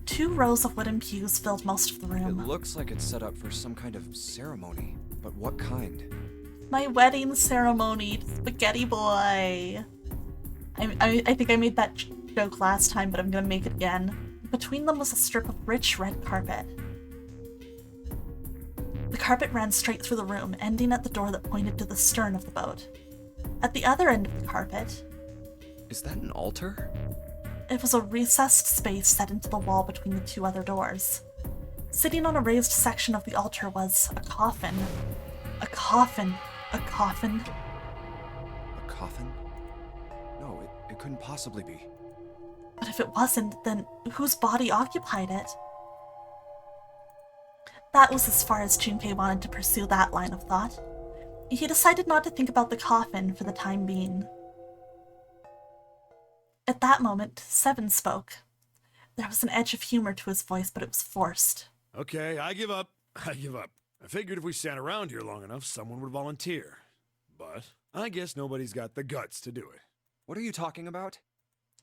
2 rows of wooden pews filled most of the It room. looks like it's set up for some kind of ceremony. But what kind? My wedding ceremony, spaghetti boy. I think I made that joke last time, but I'm gonna make it again. Between them was a strip of rich red carpet. The carpet ran straight through the room, ending at the door that pointed to the stern of the boat. At the other end of the carpet, Is that an altar? it was a recessed space set into the wall between the 2 other doors. Sitting on a raised section of the altar was a coffin. A coffin. A coffin. A coffin? No, it couldn't possibly be. But if it wasn't, then whose body occupied it? That was as far as Junpei wanted to pursue that line of thought. He decided not to think about the coffin for the time being. At that moment, Seven spoke. There was an edge of humor to his voice, but it was forced. Okay, I give up. I give up. I figured if we sat around here long enough, someone would volunteer. But I guess nobody's got the guts to do it. What are you talking about?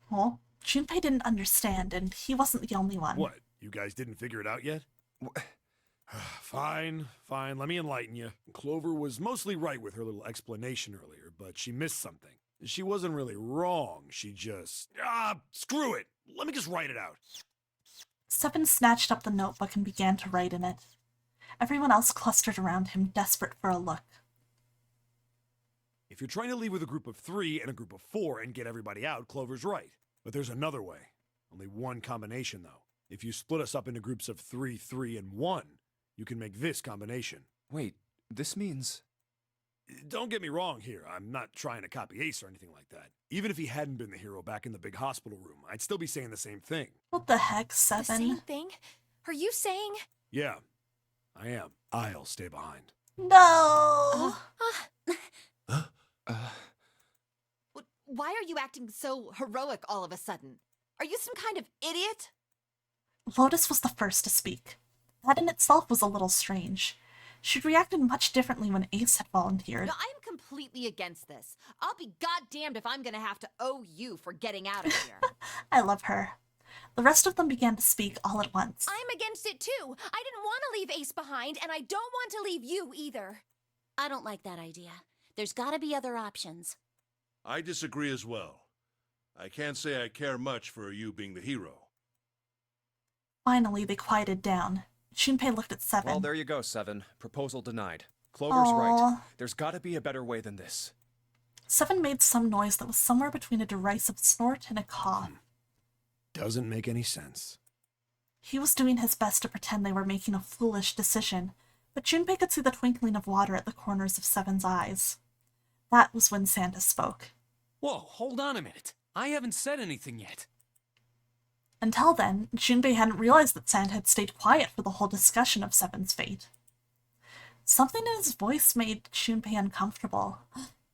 Well, Junpei didn't understand, and he wasn't the only one. What? You guys didn't figure it out yet? Fine. Let me enlighten you. Clover was mostly right with her little explanation earlier, but she missed something. She wasn't really wrong. She just... screw it. Let me just write it out. Seven snatched up the notebook and began to write in it. Everyone else clustered around him, desperate for a look. If you're trying to leave with a group of 3 and a group of 4 and get everybody out, Clover's right. But there's another way. Only one combination, though. If you split us up into groups of 3, 3, and 1, you can make this combination. Wait, this means... Don't get me wrong here. I'm not trying to copy Ace or anything like that. Even if he hadn't been the hero back in the big hospital room, I'd still be saying the same thing. What the heck, The Seven? same thing? Are you saying? Yeah, I am. I'll stay behind. No! Why are you acting so heroic all of a sudden? Are you some kind of idiot? Lotus was the first to speak. That in itself was a little strange. She'd reacted much differently when Ace had volunteered. No, I'm completely against this. I'll be goddamned if I'm gonna have to owe you for getting out of here. I love her. The rest of them began to speak all at once. I'm against it too. I didn't want to leave Ace behind, and I don't want to leave you either. I don't like that idea. There's gotta be other options. I disagree as well. I can't say I care much for you being the hero. Finally, they quieted down. Junpei looked at Seven. Well, there you go, Seven. Proposal denied. Clover's Aw. right. There's gotta be a better way than this. Seven made some noise that was somewhere between a derisive snort and a cough. Doesn't make any sense. He was doing his best to pretend they were making a foolish decision, but Junpei could see the twinkling of water at the corners of Seven's eyes. That was when Santa spoke. Whoa, hold on a minute. I haven't said anything yet. Until then, Junpei hadn't realized that Santa had stayed quiet for the whole discussion of Seven's fate. Something in his voice made Junpei uncomfortable.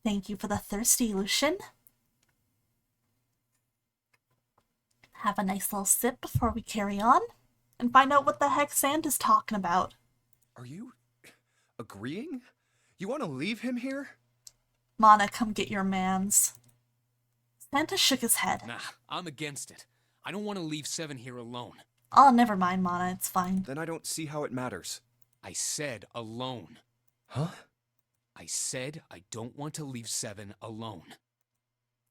Thank you for the thirsty, Lucian. Have a nice little sip before we carry on and find out what the heck Santa's talking about. Are you agreeing? You want to leave him here? Mana, come get your mans. Santa shook his head. Nah, I'm against it. I don't want to leave Seven here alone. Oh, never mind, Mana, it's fine. Then I don't see how it matters. I said alone. Huh? I said I don't want to leave Seven alone.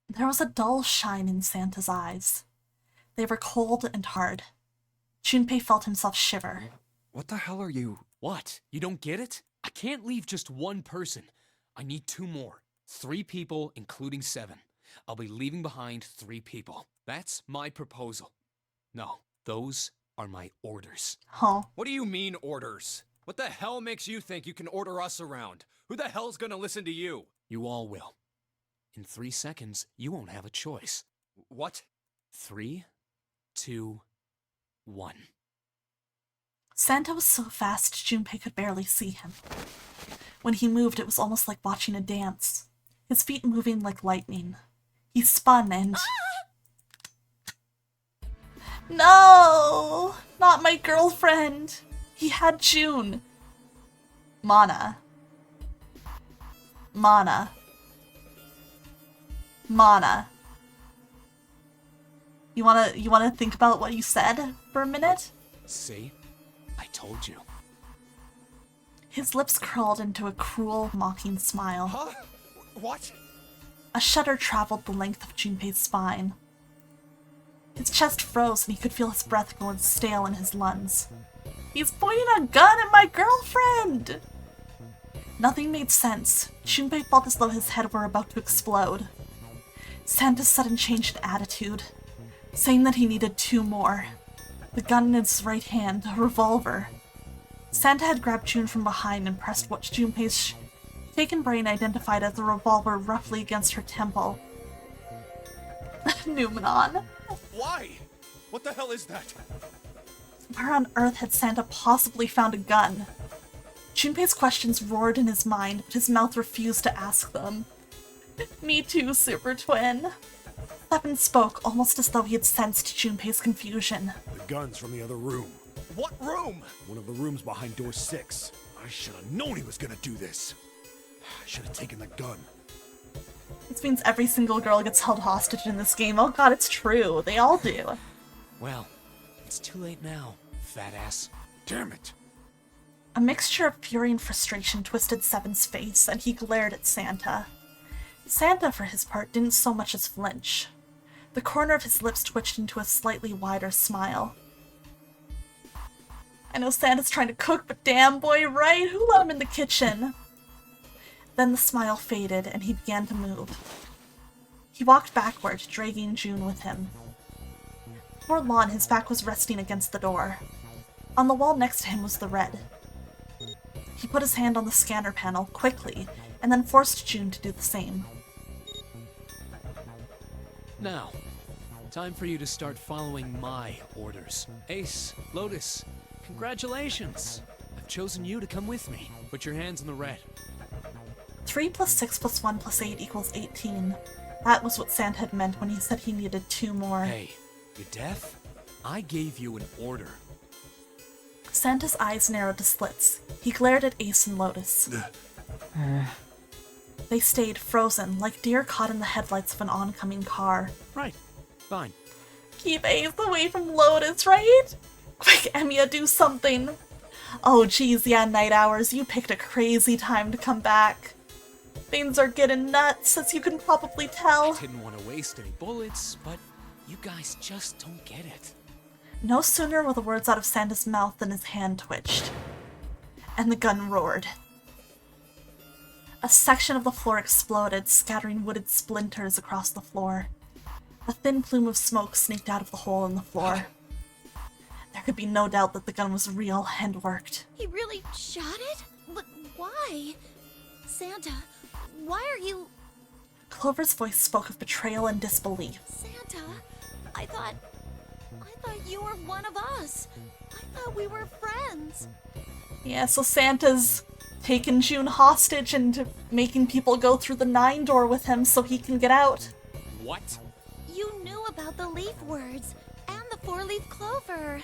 There was a dull shine in Santa's eyes. They were cold and hard. Junpei felt himself shiver. What the hell are you? What? You don't get it? I can't leave just one person. I need 2 more. 3 people, including Seven. I'll be leaving behind 3 people. That's my proposal. No, those are my orders. Huh? What do you mean, orders? What the hell makes you think you can order us around? Who the hell's gonna listen to you? You all will. In 3 seconds, you won't have a choice. What? 3, 2, 1. Santa was so fast Junpei could barely see him. When he moved, it was almost like watching a dance. His feet moving like lightning. He spun and... No! Not my girlfriend! He had June. Mana. Mana. Mana. You wanna think about what you said for a minute? See? I told you. His lips curled into a cruel, mocking smile. Huh? What? A shudder traveled the length of Junpei's spine. His chest froze and he could feel his breath going stale in his lungs. He's pointing a gun at my girlfriend! Nothing made sense. Junpei felt as though his head were about to explode. Santa's sudden change in attitude, saying that he needed 2 more. The gun in his right hand, a revolver. Santa had grabbed June from behind and pressed what Junpei's shaken brain identified as a revolver roughly against her temple. Numenon. Why? What the hell is that? Where on earth had Santa possibly found a gun? Junpei's questions roared in his mind, but his mouth refused to ask them. Me too, Super Twin. Seven spoke almost as though he had sensed Junpei's confusion. The gun's from the other room. What room? One of the rooms behind door 6. I should have known he was gonna do this. I should have taken the gun. This means every single girl gets held hostage in this game. Oh god, it's true. They all do. Well, it's too late now, fat ass. Damn it. A mixture of fury and frustration twisted Seven's face, and he glared at Santa. Santa, for his part, didn't so much as flinch. The corner of his lips twitched into a slightly wider smile. I know Santa's trying to cook, but damn boy, right? Who let him in the kitchen? Then the smile faded, and he began to move. He walked backward, dragging June with him. Before long, his back was resting against the door. On the wall next to him was the red. He put his hand on the scanner panel quickly, and then forced June to do the same. Now, time for you to start following my orders. Ace, Lotus, congratulations! I've chosen you to come with me. Put your hands in the red. 3 + 6 + 1 + 8 = 18. That was what Santa had meant when he said he needed 2 more. Hey, you deaf? I gave you an order. Santa's eyes narrowed to slits. He glared at Ace and Lotus. They stayed frozen, like deer caught in the headlights of an oncoming car. Right. Fine. Keep Ace away from Lotus, right? Quick, Emiya, do something. Oh geez, yeah, Night Hours, you picked a crazy time to come back. Things are getting nuts, as you can probably tell. I didn't want to waste any bullets, but you guys just don't get it. No sooner were the words out of Santa's mouth than his hand twitched. And the gun roared. A section of the floor exploded, scattering wooded splinters across the floor. A thin plume of smoke snaked out of the hole in the floor. There could be no doubt that the gun was real and worked. He really shot it? But why? Santa, why are you... Clover's voice spoke of betrayal and disbelief. Santa, I thought thought you were one of us. I thought we were friends. Yeah, so Santa's taken June hostage and making people go through the 9 door with him so he can get out. What? You knew about the leaf words and the 4-leaf clover.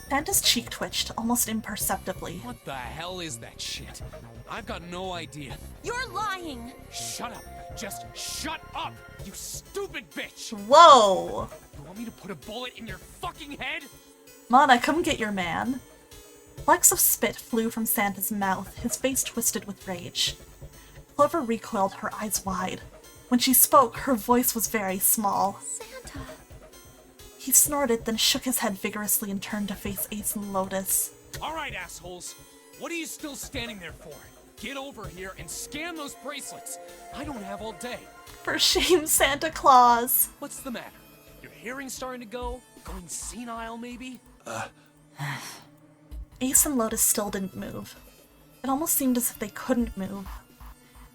Santa's cheek twitched, almost imperceptibly. What the hell is that shit? I've got no idea. You're lying. Shut up. Just shut up, you stupid bitch! Whoa! You want me to put a bullet in your fucking head? Mana, come get your man. Flecks of spit flew from Santa's mouth, his face twisted with rage. Clover recoiled, her eyes wide. When she spoke, her voice was very small. Santa. He snorted, then shook his head vigorously and turned to face Ace and Lotus. Alright, assholes. What are you still standing there for? Get over here and scan those bracelets. I don't have all day. For shame, Santa Claus. What's the matter? Your hearing's starting to go? Going senile, maybe? Ace and Lotus still didn't move. It almost seemed as if they couldn't move.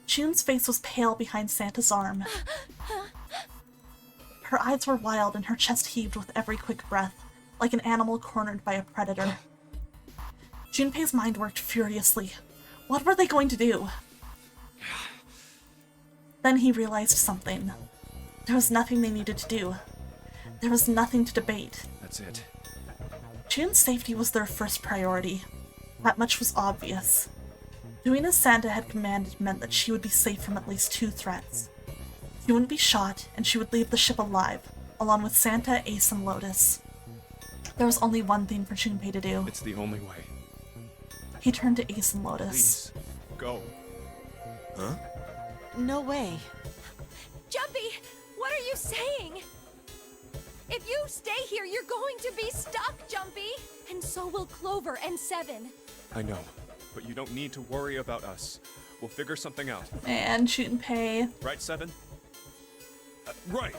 June's face was pale behind Santa's arm. Her eyes were wild and her chest heaved with every quick breath, like an animal cornered by a predator. Junpei's mind worked furiously. What were they going to do? Then he realized something. There was nothing they needed to do. There was nothing to debate. That's it. June's safety was their first priority. That much was obvious. Doing as Santa had commanded meant that she would be safe from at least 2 threats. She wouldn't be shot, and she would leave the ship alive, along with Santa, Ace, and Lotus. There was only one thing for Junpei to do. It's the only way. He turned to Ace and Lotus. Please, go. Huh? No way. Jumpy, what are you saying? If you stay here, you're going to be stuck, Jumpy. And so will Clover and Seven. I know, but you don't need to worry about us. We'll figure something out. And Junpei. Right, Seven? Right.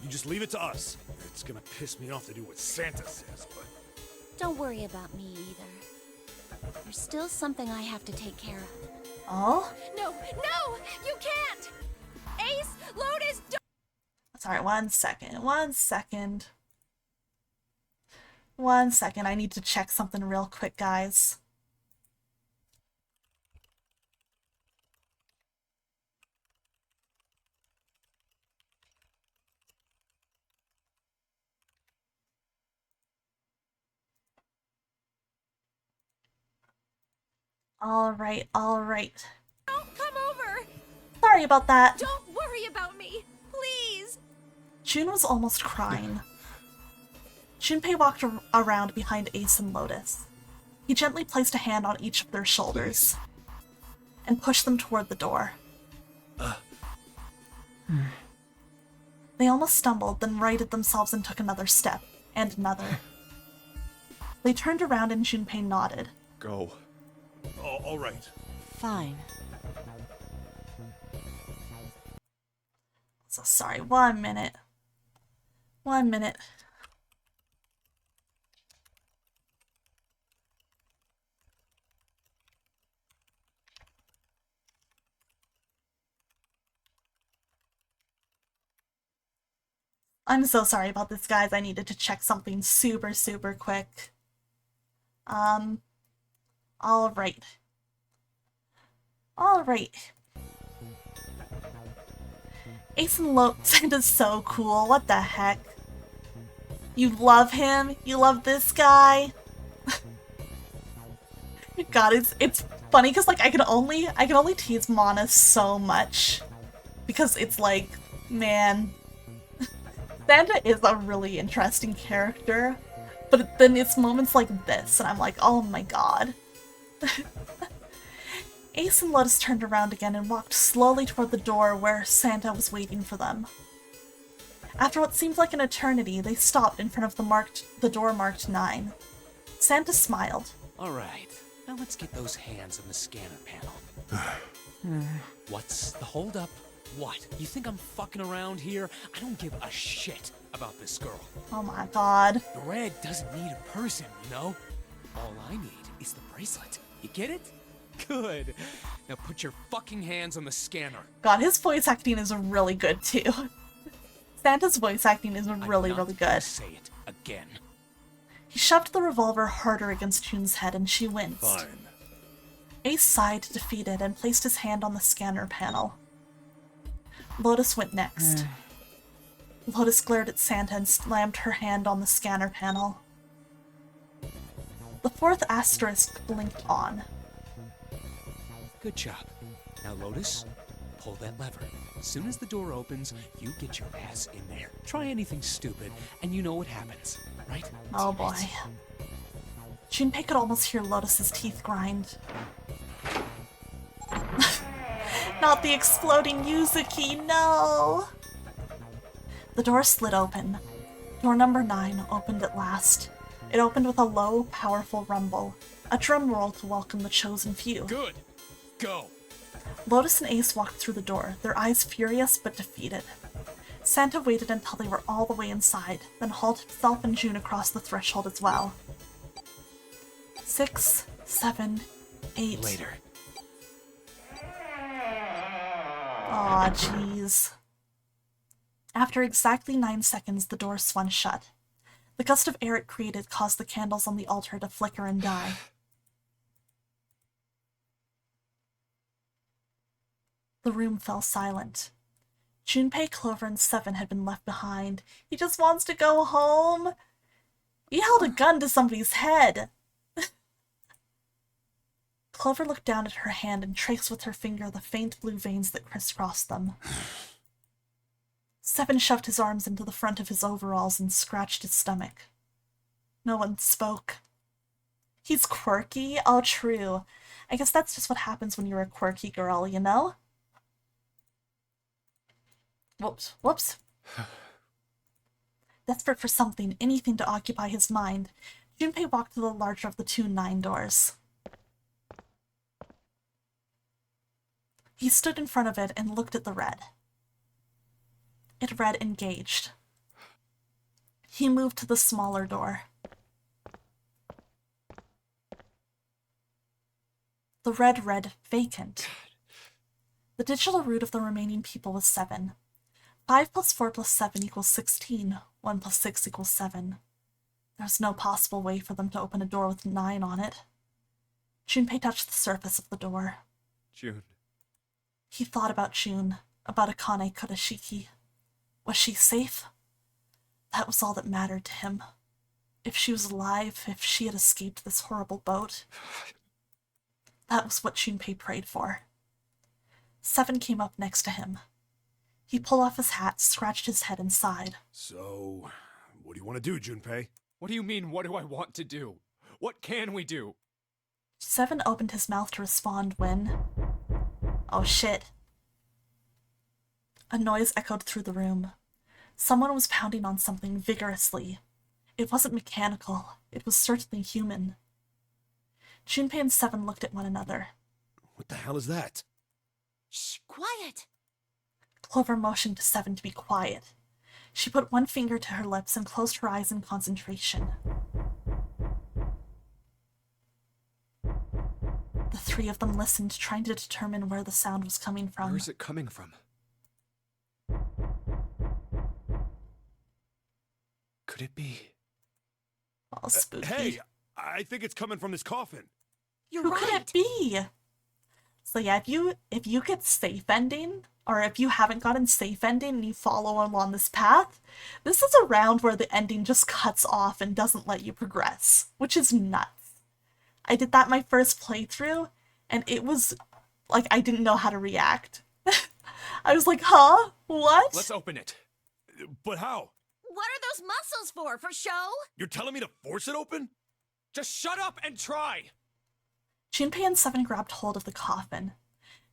You just leave it to us. It's gonna piss me off to do what Santa says, but... Don't worry about me either. There's still something I have to take care of. Oh? No, no, you can't! Ace, Lotus, don't... Sorry, 1 second. 1 second. 1 second. I need to check something real quick, guys. Alright, alright. Don't come over! Sorry about that. Don't worry about me, please! June was almost crying. Junpei walked around behind Ace and Lotus. He gently placed a hand on each of their shoulders and pushed them toward the door. They almost stumbled, then righted themselves and took another step, and another. They turned around and Junpei nodded. Go. Oh, all right. Fine. So sorry, 1 minute. 1 minute. I'm so sorry about this, guys. I needed to check something super, super quick. Alright. Alright. Ace and Lotus is so cool. What the heck? You love him? You love this guy? God, it's funny because like I can only tease Mana so much because it's like, man, Santa is a really interesting character, but then it's moments like this and I'm like, oh my god. Ace and Lotus turned around again and walked slowly toward the door where Santa was waiting for them. After what seemed like an eternity, they stopped in front of the door marked 9. Santa smiled. Alright, now let's get those hands on the scanner panel. What's the holdup? What? You think I'm fucking around here? I don't give a shit about this girl. Oh my god. The red doesn't need a person, you know? All I need is the bracelet. You get it? Good. Now put your fucking hands on the scanner. God, his voice acting is really good too. Santa's voice acting is really, really good. Say it again. He shoved the revolver harder against June's head and she winced. Fine. Ace sighed, defeated, and placed his hand on the scanner panel. Lotus went next. Lotus glared at Santa and slammed her hand on the scanner panel. The fourth asterisk blinked on. Good job. Now, Lotus, pull that lever. As soon as the door opens, you get your ass in there. Try anything stupid, and you know what happens, right? Oh boy. Junpei could almost hear Lotus's teeth grind. Not the exploding Yuzuki, no! The door slid open. Door number 9 opened at last. It opened with a low, powerful rumble. A drum roll to welcome the chosen few. Good. Go. Lotus and Ace walked through the door, their eyes furious but defeated. Santa waited until they were all the way inside, then hauled himself and June across the threshold as well. 6, 7, 8. Later. Aw, jeez. After exactly 9 seconds, the door swung shut. The gust of air it created caused the candles on the altar to flicker and die. The room fell silent. Junpei, Clover, and Seven had been left behind. He just wants to go home. He held a gun to somebody's head. Clover looked down at her hand and traced with her finger the faint blue veins that crisscrossed them. Seven shoved his arms into the front of his overalls and scratched his stomach. No one spoke. He's quirky? Oh, true. I guess that's just what happens when you're a quirky girl, you know? Whoops. Desperate for something, anything to occupy his mind, Junpei walked to the larger of the 2 9 doors. He stood in front of it and looked at the red. It read engaged. He moved to the smaller door. The red read vacant. The digital root of the remaining people was 7. 5 plus 4 plus 7 equals 16. 1 plus 6 equals 7. There's no possible way for them to open a door with 9 on it. Junpei touched the surface of the door. June. He thought about June, about Akane Kodashiki. Was she safe? That was all that mattered to him. If she was alive, if she had escaped this horrible boat. That was what Junpei prayed for. 7 came up next to him. He pulled off his hat, scratched his head, and sighed. So, what do you want to do, Junpei? What do you mean, what do I want to do? What can we do? 7 opened his mouth to respond when... Oh shit. A noise echoed through the room. Someone was pounding on something vigorously. It wasn't mechanical. It was certainly human. Junpei and 7 looked at one another. What the hell is that? Shh, quiet! Clover motioned to 7 to be quiet. She put one finger to her lips and closed her eyes in concentration. The 3 of them listened, trying to determine where the sound was coming from. Where is it coming from? Could it be? Oh, spooky. Hey, I think it's coming from this coffin. You're Who right. could it be? So yeah, if you get safe ending, or if you haven't gotten safe ending and you follow along this path, this is a round where the ending just cuts off and doesn't let you progress, which is nuts. I did that my first playthrough, and it was like I didn't know how to react. I was like, huh? What? Let's open it. But how? What are those muscles for? For show? You're telling me to force it open? Just shut up and try! Junpei and 7 grabbed hold of the coffin.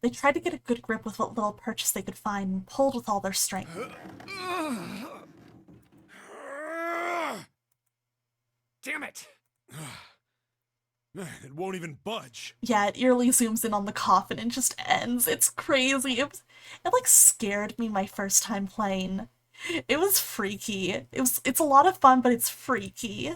They tried to get a good grip with what little purchase they could find and pulled with all their strength. Damn it! It won't even budge. Yeah, it eerily zooms in on the coffin and just ends. It's crazy. It like scared me my first time playing. It was freaky. It's a lot of fun, but it's freaky.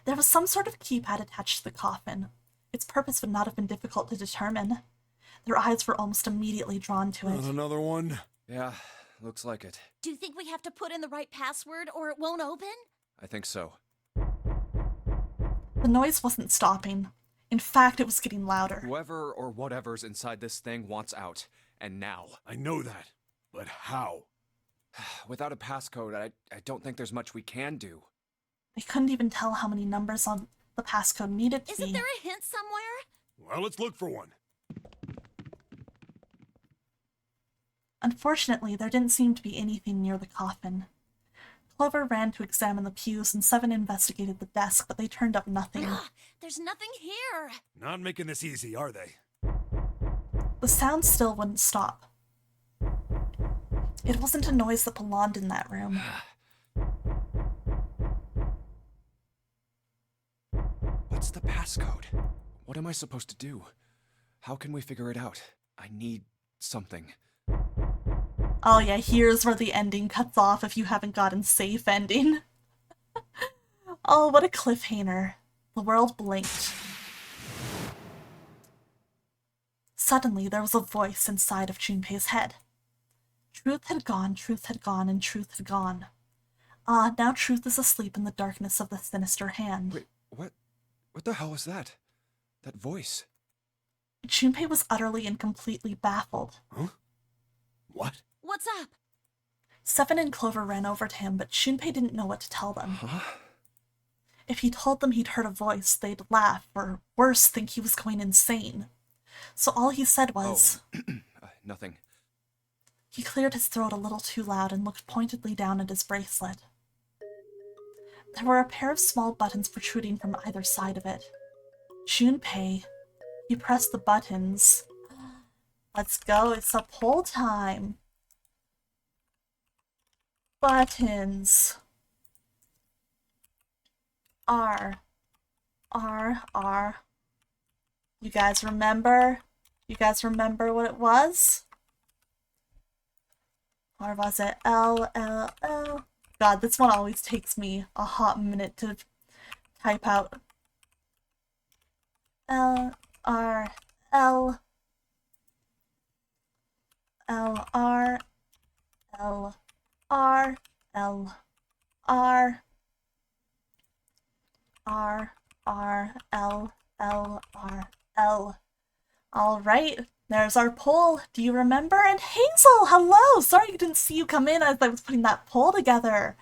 There was some sort of keypad attached to the coffin. Its purpose would not have been difficult to determine. Their eyes were almost immediately drawn to it. Another one? Yeah, looks like it. Do you think we have to put in the right password or it won't open? I think so. The noise wasn't stopping. In fact, it was getting louder. Whoever or whatever's inside this thing wants out. And now. I know that, but how? Without a passcode, I don't think there's much we can do. They couldn't even tell how many numbers on the passcode needed to be. Isn't there a hint somewhere? Well, let's look for one. Unfortunately, there didn't seem to be anything near the coffin. Clover ran to examine the pews, and Seven investigated the desk, but they turned up nothing. There's nothing here. Not making this easy, are they? The sound still wouldn't stop. It wasn't a noise that belonged in that room. What's the passcode? What am I supposed to do? How can we figure it out? I need something. Oh yeah, here's where the ending cuts off if you haven't gotten safe ending. Oh, what a cliffhanger. The world blinked. Suddenly, there was a voice inside of Junpei's head. Truth had gone, and truth had gone. Ah, now truth is asleep in the darkness of the sinister hand. Wait, what? What the hell was that? That voice? Junpei was utterly and completely baffled. Huh? What? What's up? Seven and Clover ran over to him, but Junpei didn't know what to tell them. Huh? If he told them he'd heard a voice, they'd laugh, or worse, think he was going insane. So all he said was... Nothing. He cleared his throat a little too loud and looked pointedly down at his bracelet. There were a pair of small buttons protruding from either side of it. Junpei. He pressed the buttons. Let's go, it's a poll time. Buttons. R. You guys remember? You guys remember what it was? Or was it L? God, this one always takes me a hot minute to type out. L. All right, there's our poll. Do you remember? And Hazel, hello! Sorry I didn't see you come in as I was putting that poll together.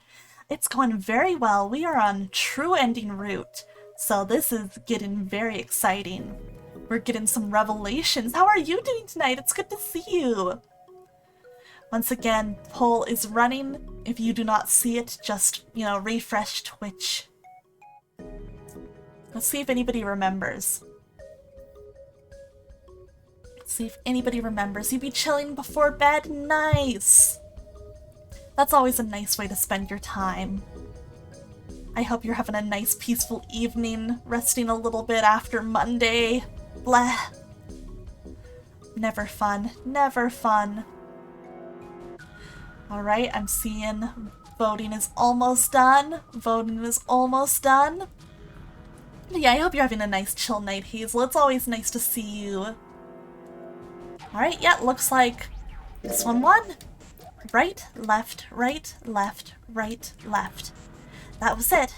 It's going very well. We are on true ending route. So this is getting very exciting. We're getting some revelations. How are you doing tonight? It's good to see you. Once again, poll is running. If you do not see it, just, refresh Twitch. Let's see if anybody remembers. See if anybody remembers. You'd be chilling before bed? Nice! That's always a nice way to spend your time. I hope you're having a nice peaceful evening, resting a little bit after Monday. Bleh. Never fun. Never fun. Alright, I'm seeing voting is almost done. Voting is almost done. Yeah, I hope you're having a nice chill night, Hazel. It's always nice to see you. Alright, yeah, looks like this one won. Right, left, right, left, right, left. That was it.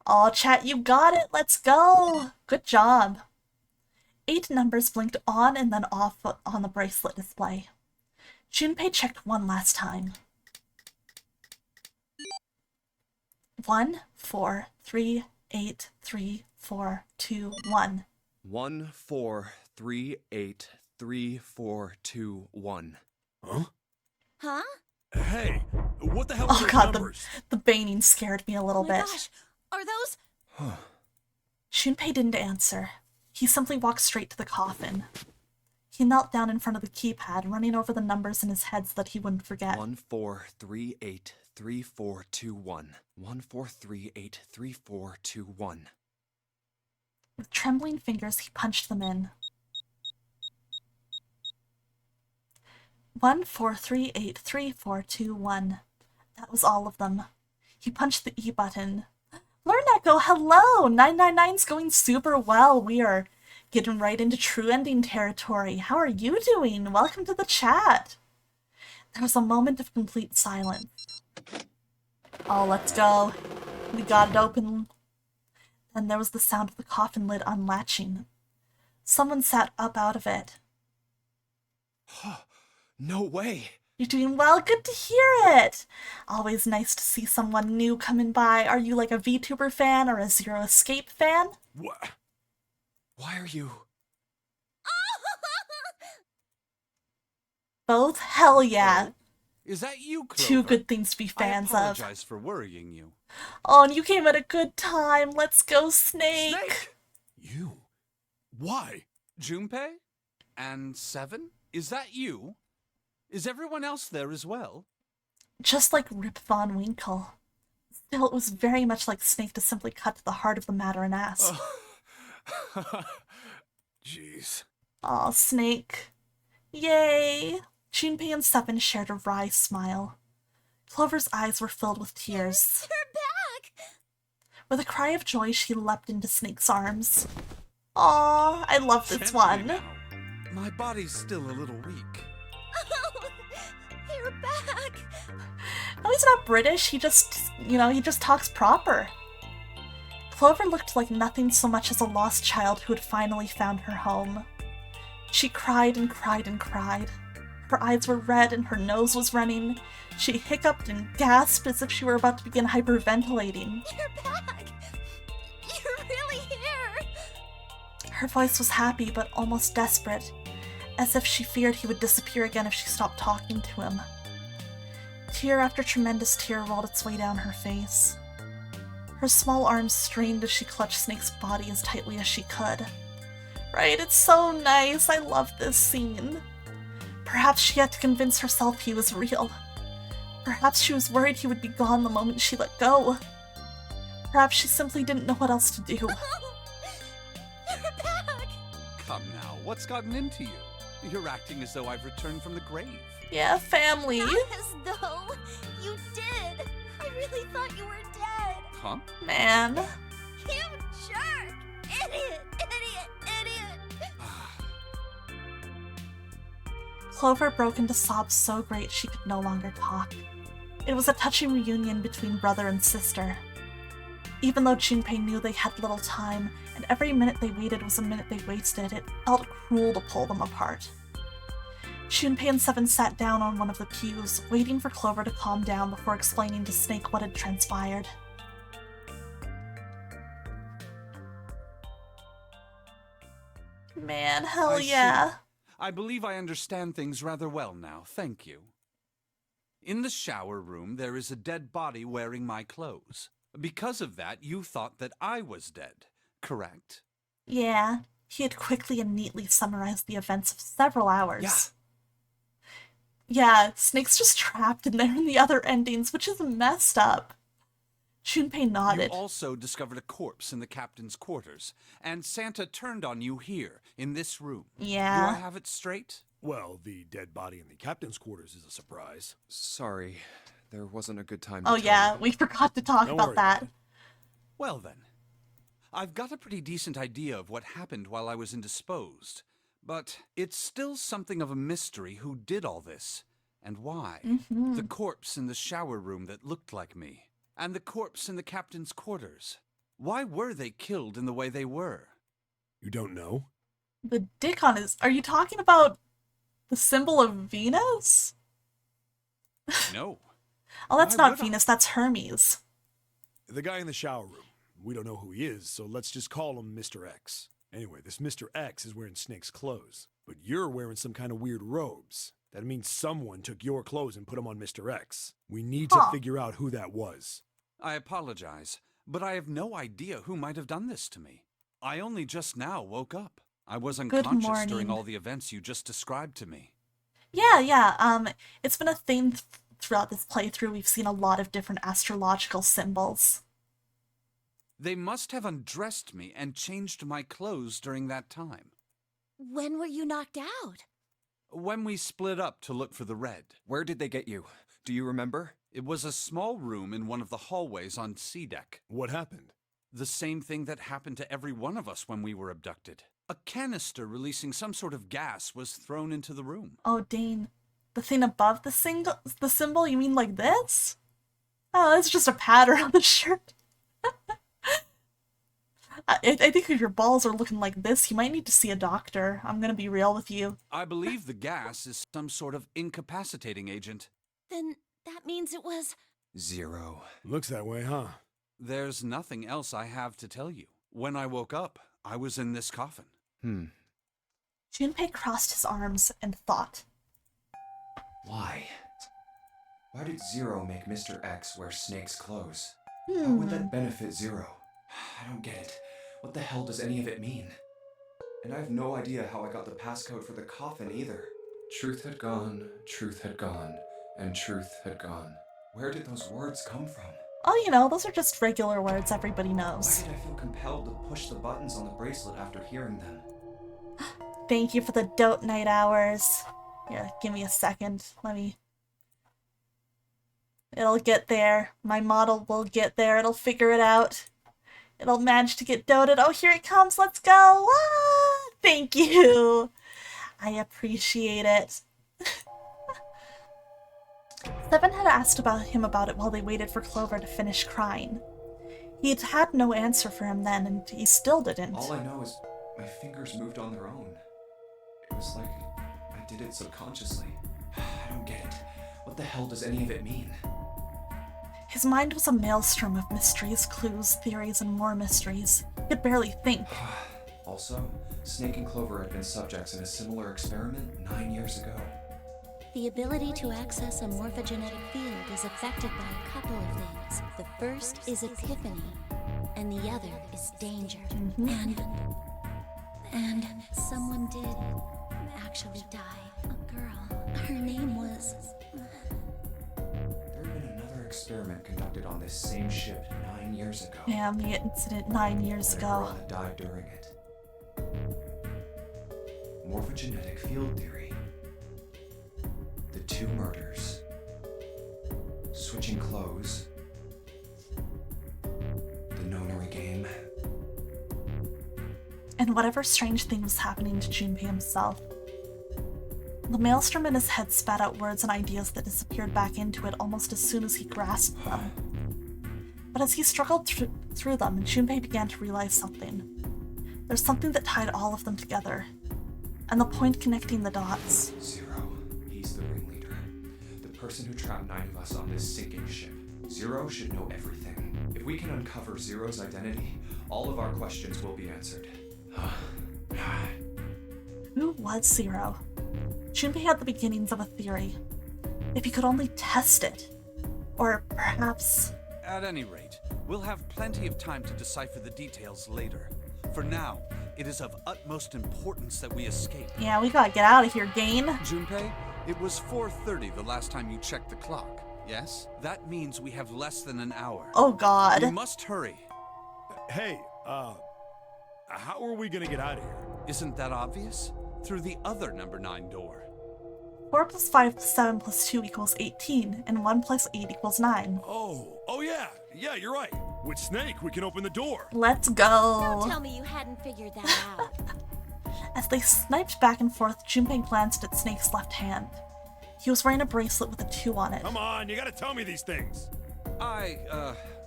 Aw, chat, you got it. Let's go. Good job. 8 numbers blinked on and then off on the bracelet display. Junpei checked one last time. 1, 4, 3, 8, 3, 4, 2, 1. 1, 4, 3, 8, 3, 4, 2, 1. Huh? Huh? Hey, what the hell are Oh those god, numbers? the baning scared me a little Oh my bit. gosh, are those? Junpei didn't answer. He simply walked straight to the coffin. He knelt down in front of the keypad, running over the numbers in his head so that he wouldn't forget. 1, 4, 3, 8, 3, 4, 2, 1. 1, 4, 3, 8, 3, 4, 2, 1. With trembling fingers, he punched them in. 1, 4, 3, 8, 3, 4, 2, 1. That was all of them. He punched the E button. Learn Echo, hello! 999's going super well. We are Getting right into true ending territory. How are you doing? Welcome to the chat. There was a moment of complete silence. Oh, let's go. We got it open. Then there was the sound of the coffin lid unlatching. Someone sat up out of it. No way. You're doing well. Good to hear it. Always nice to see someone new coming by. Are you like a VTuber fan or a Zero Escape fan? What? Why are you... Both? Hell yeah. Is that you, Clover? Two good things to be fans I of. apologize for worrying you. Oh, and you came at a good time. Let's go, Snake. Snake? You? Why? Junpei? And Seven? Is that you? Is everyone else there as well? Just like Rip Von Winkle. Still, it was very much like Snake to simply cut to the heart of the matter and ask. Jeez. Aw, Snake. Yay! Junpei and Seven shared a wry smile. Clover's eyes were filled with tears. You're back! With a cry of joy, she leapt into Snake's arms. Aw, I love this Gently one. now. My body's still a little weak. Oh, you're back! No, he's not British. He just, he just talks proper. Clover looked like nothing so much as a lost child who had finally found her home. She cried and cried and cried. Her eyes were red and her nose was running. She hiccuped and gasped as if she were about to begin hyperventilating. You're back! You're really here! Her voice was happy but almost desperate, as if she feared he would disappear again if she stopped talking to him. Tear after tremendous tear rolled its way down her face. Her small arms strained as she clutched Snake's body as tightly as she could. Right, it's so nice. I love this scene. Perhaps she had to convince herself he was real. Perhaps she was worried he would be gone the moment she let go. Perhaps she simply didn't know what else to do. You're back! Come now, what's gotten into you? You're acting as though I've returned from the grave. Yeah, family. Not as though you did! I really thought you were dead! Huh? Man. You jerk! Idiot! Idiot! Idiot! Clover broke into sobs so great she could no longer talk. It was a touching reunion between brother and sister. Even though Junpei knew they had little time, and every minute they waited was a minute they wasted, it felt cruel to pull them apart. Junpei and Seven sat down on one of the pews, waiting for Clover to calm down before explaining to Snake what had transpired. Man, hell I see. yeah. I believe I understand things rather well now, thank you. In the shower room, there is a dead body wearing my clothes. Because of that, you thought that I was dead, correct? Yeah, he had quickly and neatly summarized the events of several hours. Yeah, Snake's just trapped in there in the other endings, which is messed up. Junpei nodded. You also discovered a corpse in the captain's quarters, and Santa turned on you here, in this room. Yeah. Do I have it straight? Well, the dead body in the captain's quarters is a surprise. Sorry, there wasn't a good time to Oh tell yeah, you. we forgot to talk Don't about worry that. about it. Well then, I've got a pretty decent idea of what happened while I was indisposed, but it's still something of a mystery who did all this, and why. The corpse in the shower room that looked like me, and the corpse in the captain's quarters. Why were they killed in the way they were? You don't know? The dick on his... Are you talking about the symbol of Venus? No. Oh, that's Why not would I? Venus, that's Hermes. The guy in the shower room. We don't know who he is, so let's just call him Mr. X. Anyway, this Mr. X is wearing Snake's clothes, but you're wearing some kind of weird robes. That means someone took your clothes and put them on Mr. X. We need to figure out who that was. I apologize, but I have no idea who might have done this to me. I only just now woke up. I was Good unconscious during morning. all the events you just described to me. Yeah, it's been a theme throughout this playthrough. We've seen a lot of different astrological symbols. They must have undressed me and changed my clothes during that time. When were you knocked out? When we split up to look for the red. Where did they get you? Do you remember? It was a small room in one of the hallways on C deck. What happened? The same thing that happened to every one of us when we were abducted. A canister releasing some sort of gas was thrown into the room. Oh, Dane. The thing above the symbol, you mean like this? Oh, that's just a pattern on the shirt. I think if your balls are looking like this, you might need to see a doctor. I'm gonna be real with you. I believe the gas is some sort of incapacitating agent. Then that means it was... Zero. Looks that way, huh? There's nothing else I have to tell you. When I woke up, I was in this coffin. Junpei crossed his arms and thought. Why? Why did Zero make Mr. X wear Snake's clothes? How would that benefit Zero? I don't get it. What the hell does any of it mean? And I have no idea how I got the passcode for the coffin either. Truth had gone, and truth had gone. Where did those words come from? Oh, you know, those are just regular words everybody knows. Why did I feel compelled to push the buttons on the bracelet after hearing them? Thank you for the dote night hours. Here, give me a second. It'll get there. My model will get there. It'll figure it out. It'll manage to get doted. Oh, here it comes. Let's go. Ah, thank you. I appreciate it. Seven had asked him about it while they waited for Clover to finish crying. He'd had no answer for him then, and he still didn't. All I know is my fingers moved on their own. It was like I did it subconsciously. I don't get it. What the hell does any of it mean? His mind was a maelstrom of mysteries, clues, theories, and more mysteries. He could barely think. Also, Snake and Clover had been subjects in a similar experiment 9 years ago. The ability to access a morphogenetic field is affected by a couple of things. The first is epiphany, and the other is danger. And someone did actually die. A girl. Her name was... There had been another experiment conducted on this same ship 9 years ago. Yeah, the incident 9 years and ago. A girl had died during it. Morphogenetic field theory. The 2 murders. Switching clothes. The nonary game. And whatever strange thing was happening to Junpei himself. The maelstrom in his head spat out words and ideas that disappeared back into it almost as soon as he grasped them. But as he struggled through them, Junpei began to realize something. There's something that tied all of them together. And the point connecting the dots. Zero. He's the ringleader. The person who trapped 9 of us on this sinking ship. Zero should know everything. If we can uncover Zero's identity, all of our questions will be answered. Who was Zero? Junpei had the beginnings of a theory. If he could only test it. Or perhaps... At any rate, we'll have plenty of time to decipher the details later. For now, it is of utmost importance that we escape. Yeah, we gotta get out of here, Gain. Junpei, it was 4:30 the last time you checked the clock, yes? That means we have less than an hour. Oh god. We must hurry. Hey, how are we gonna get out of here? Isn't that obvious? Through the other number 9 door. 4 plus 5 plus 7 plus 2 equals 18, and 1 plus 8 equals 9. Oh yeah, you're right. With Snake, we can open the door. Let's go. Don't tell me you hadn't figured that out. As they sniped back and forth, Junpei glanced at Snake's left hand. He was wearing a bracelet with a 2 on it. Come on, you gotta tell me these things. I,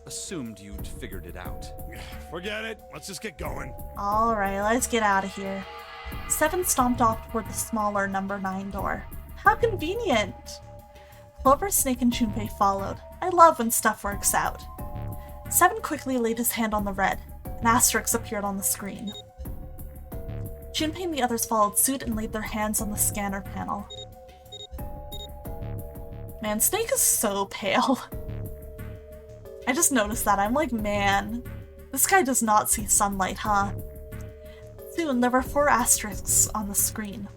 assumed you'd figured it out. Forget it. Let's just get going. Alright, let's get out of here. 7 stomped off toward the smaller number 9 door. How convenient! Clover, Snake, and Junpei followed. I love when stuff works out. 7 quickly laid his hand on the red. An asterisk appeared on the screen. Junpei and the others followed suit and laid their hands on the scanner panel. Man, Snake is so pale. I just noticed that. I'm like, man, this guy does not see sunlight, huh? Soon, there were 4 asterisks on the screen.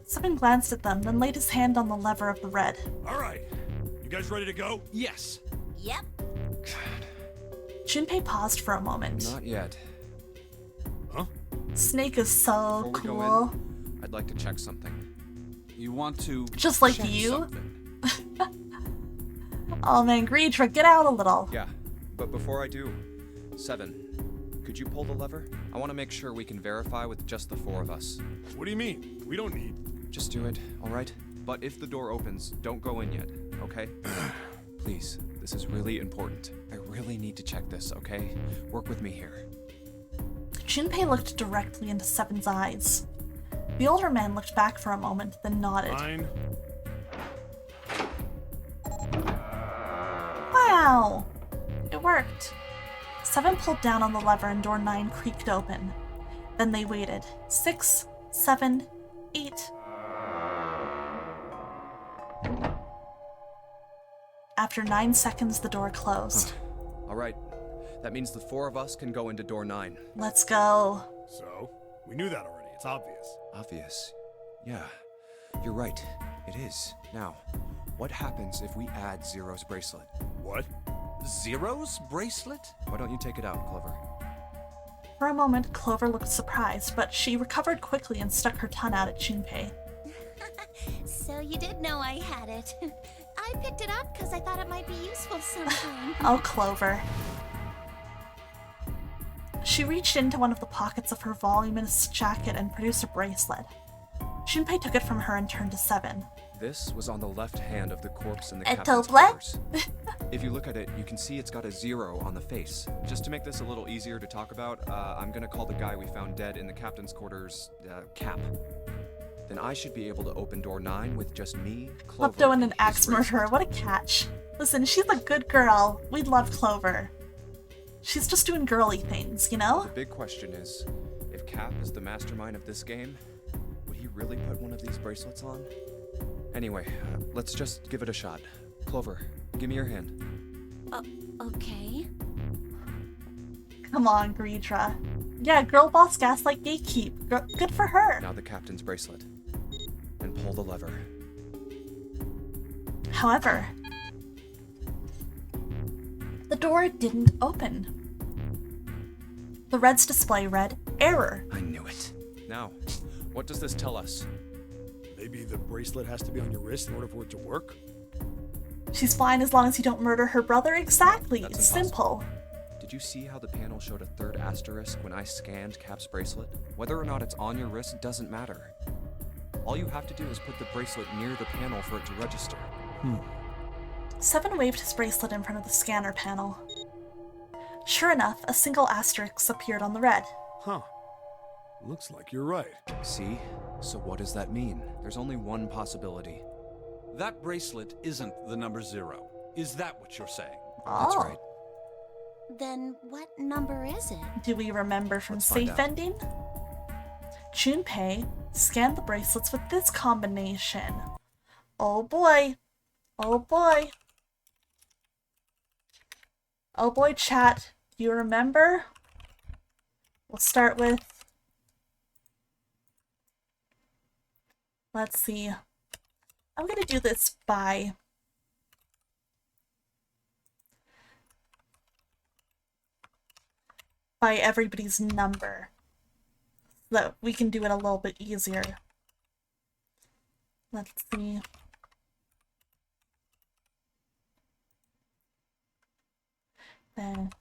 7 glanced at them, then laid his hand on the lever of the red. Alright, you guys ready to go? Yes. Yep. Junpei paused for a moment. Not yet. Huh? Snake is so Before we cool. go in, I'd like to check something. You want to Just like check you? something? Oh man, Greedra, get out a little. Yeah, but before I do, 7, could you pull the lever? I want to make sure we can verify with just the 4 of us. What do you mean? We don't need... Just do it, alright? But if the door opens, don't go in yet, okay? Please, this is really important. I really need to check this, okay? Work with me here. Junpei looked directly into Seven's eyes. The older man looked back for a moment, then nodded. Fine. Wow! It worked. Seven pulled down on the lever and door 9 creaked open. Then they waited. 6, 7, 8. After 9 seconds, the door closed. Alright, that means the 4 of us can go into door 9. Let's go. So? We knew that already. It's obvious. Obvious. Yeah, you're right. It is. Now, what happens if we add Zero's bracelet? What? Zero's bracelet? Why don't you take it out, Clover? For a moment, Clover looked surprised, but she recovered quickly and stuck her tongue out at Junpei. So you did know I had it. I picked it up because I thought it might be useful sometime. Oh, Clover. She reached into one of the pockets of her voluminous jacket and produced a bracelet. Junpei took it from her and turned to Seven. This was on the left hand of the corpse in the A captain's doublet? quarters. If you look at it, you can see it's got a 0 on the face. Just to make this a little easier to talk about, I'm gonna call the guy we found dead in the captain's quarters, Cap. Then I should be able to open door 9 with just me, Clover, Klepto and an his axe bracelet. murderer, what a catch. Listen, she's a good girl. We love Clover. She's just doing girly things, you know? The big question is, if Cap is the mastermind of this game, would he really put one of these bracelets on? Anyway, let's just give it a shot. Clover, give me your hand. Okay. Come on, Greedra. Yeah, girl boss gaslight gatekeep. Good for her. Now the captain's bracelet. And pull the lever. However, the door didn't open. The Red's display read, "Error." I knew it. Now, what does this tell us? Maybe the bracelet has to be on your wrist in order for it to work? She's fine as long as you don't murder her brother. Exactly. That's It's simple. Did you see how the panel showed a 3rd asterisk when I scanned Cap's bracelet? Whether or not it's on your wrist doesn't matter. All you have to do is put the bracelet near the panel for it to register. Seven waved his bracelet in front of the scanner panel. Sure enough, a single asterisk appeared on the Red. Huh. Looks like you're right. See? So what does that mean? There's only one possibility. That bracelet isn't the number 0. Is that what you're saying? That's Oh. right. Then what number is it? Do we remember from Let's find safe out. ending? Junpei scanned the bracelets with this combination. Oh boy. Oh boy. Oh boy, chat. Do you remember? We'll start with... Let's see. I'm gonna do this by everybody's number, so that we can do it a little bit easier. Let's see. Then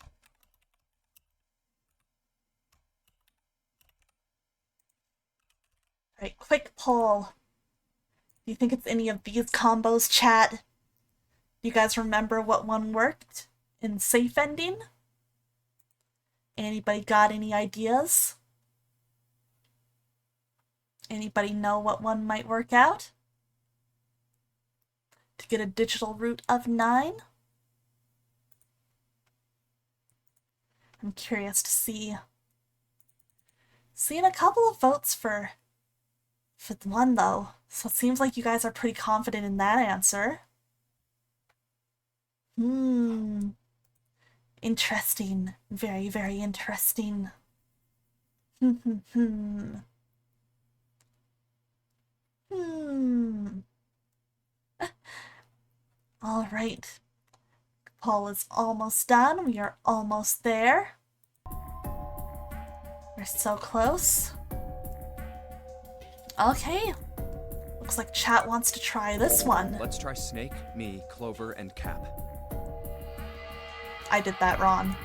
alright, quick poll. Do you think it's any of these combos, chat? Do you guys remember what one worked in safe ending? Anybody got any ideas? Anybody know what one might work out? To get a digital root of 9? I'm curious to see. Seeing a couple of votes for the one though, so it seems like you guys are pretty confident in that answer. Interesting. Very, very interesting. All right. Poll is almost done. We are almost there. We're so close. Okay. Looks like chat wants to try this one. Let's try Snake, me, Clover, and Cap. I did that wrong.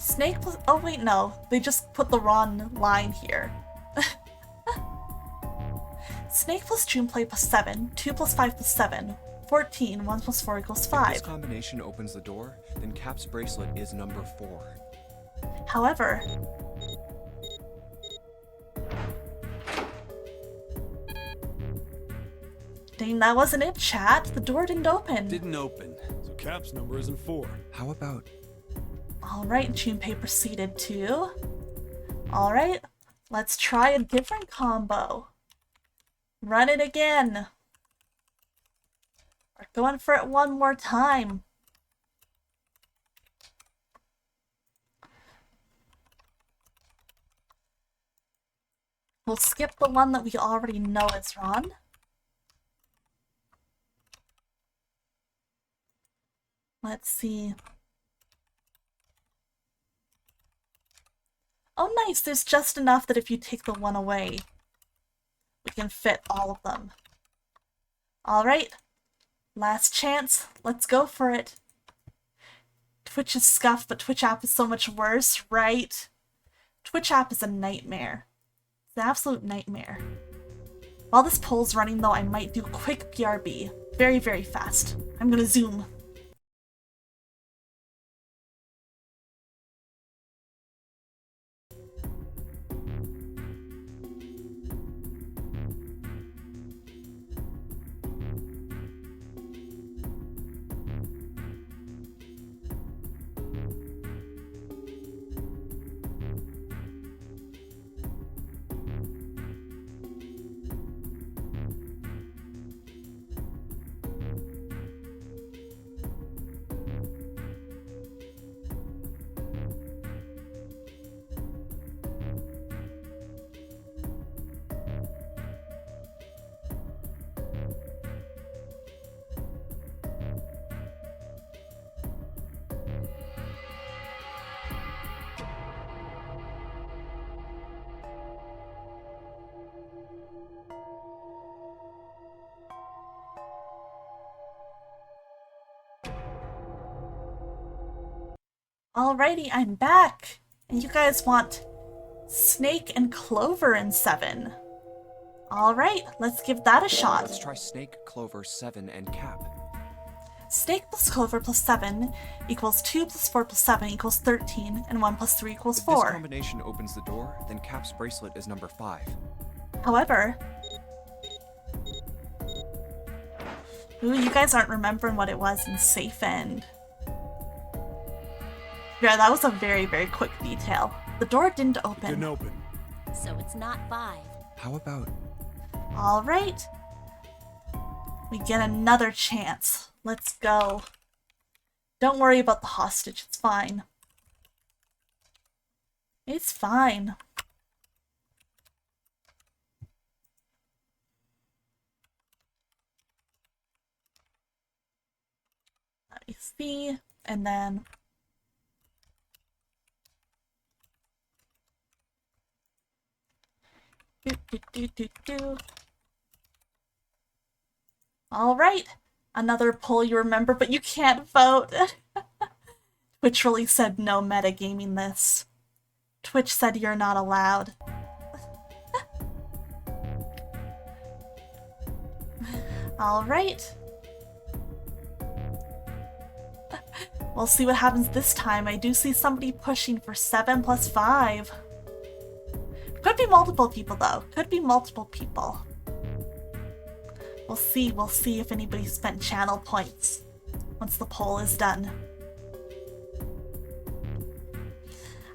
Snake plus... Oh wait, no. They just put the wrong line here. Snake plus Junpei plus 7, 2 plus 5 plus 7, 14, 1 plus 4 equals If 5. this combination opens the door, then Cap's bracelet is number 4. However... Dang, that wasn't it, chat. The door didn't open. Didn't open. So Cap's number isn't 4. How about... Alright, Junpei proceeded to... Alright, let's try a different combo. Run it again. We're going for it one more time. We'll skip the one that we already know is wrong. Let's see. Oh nice, there's just enough that if you take the one away, we can fit all of them. Alright, last chance, let's go for it. Twitch is scuffed, but Twitch app is so much worse, right? Twitch app is a nightmare. It's an absolute nightmare. While this poll's running though, I might do quick BRB. Very, very fast. I'm gonna zoom. Alrighty, I'm back! And you guys want Snake and Clover in 7. Alright, let's give that a shot. Let's try Snake, Clover, 7, and Cap. Snake plus Clover plus 7 equals 2 plus 4 plus 7 equals 13, and 1 plus 3 equals If 4. this combination opens the door, then Cap's bracelet is number 5. However... Ooh, you guys aren't remembering what it was in Safe End. Yeah, that was a very, very quick detail. The door didn't open. Didn't open. So it's not 5. How about... Alright. We get another chance. Let's go. Don't worry about the hostage, it's fine. It's fine. Let me see, and then... Alright, another poll you remember, but you can't vote. Twitch really said no metagaming this. Twitch said you're not allowed. Alright. We'll see what happens this time. I do see somebody pushing for 7 plus 5. Could be multiple people though. Could be multiple people. We'll see if anybody spent channel points once the poll is done.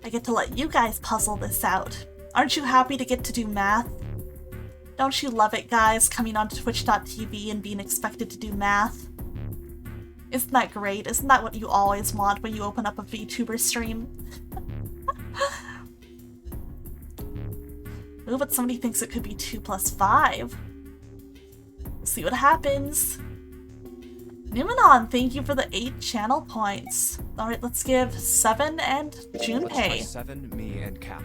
I get to let you guys puzzle this out. Aren't you happy to get to do math? Don't you love it, guys, coming onto twitch.tv and being expected to do math? Isn't that great? Isn't that what you always want when you open up a VTuber stream? Ooh, but somebody thinks it could be 2 plus 5. We'll see what happens. Numenon, thank you for the 8 channel points. Alright, let's give 7 and Let's try Junpei. 7, me, and Cap.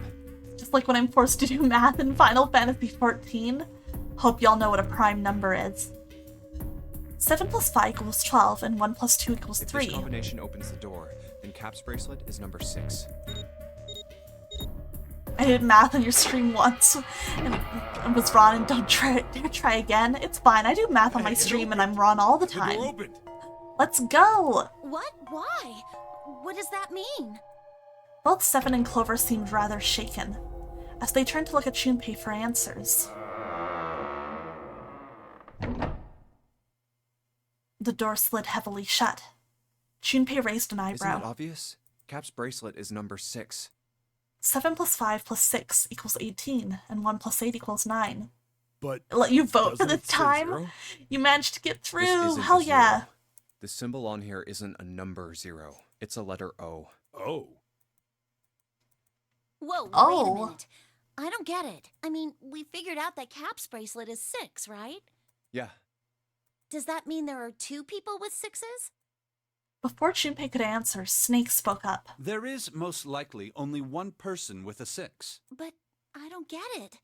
Just like when I'm forced to do math in Final Fantasy XIV. Hope y'all know what a prime number is. 7 plus 5 equals 12, and 1 plus 2 equals If 3. this combination opens the door, then Cap's bracelet is number 6. I did math on your stream once, and it was wrong, and don't try again. It's fine, I do math on my stream, and I'm wrong all the The door time. opened. Let's go! What? Why? What does that mean? Both Seven and Clover seemed rather shaken, as they turned to look at Junpei for answers. The door slid heavily shut. Junpei raised an Isn't eyebrow. it obvious? Cap's bracelet is number 6. 7 plus 5 plus 6 equals 18, and 1 plus 8 equals 9. But I'll let you vote for doesn't the it say time. 0? You managed to get This through. isn't Hell a 0. yeah. The symbol on here isn't a number 0. It's a letter O. Oh. Whoa, wait Oh. a minute. I don't get it. I mean, we figured out that Cap's bracelet is 6, right? Yeah. Does that mean there are 2 people with 6s? Before Junpei could answer, Snake spoke up. There is most likely only one person with a 6. But I don't get it.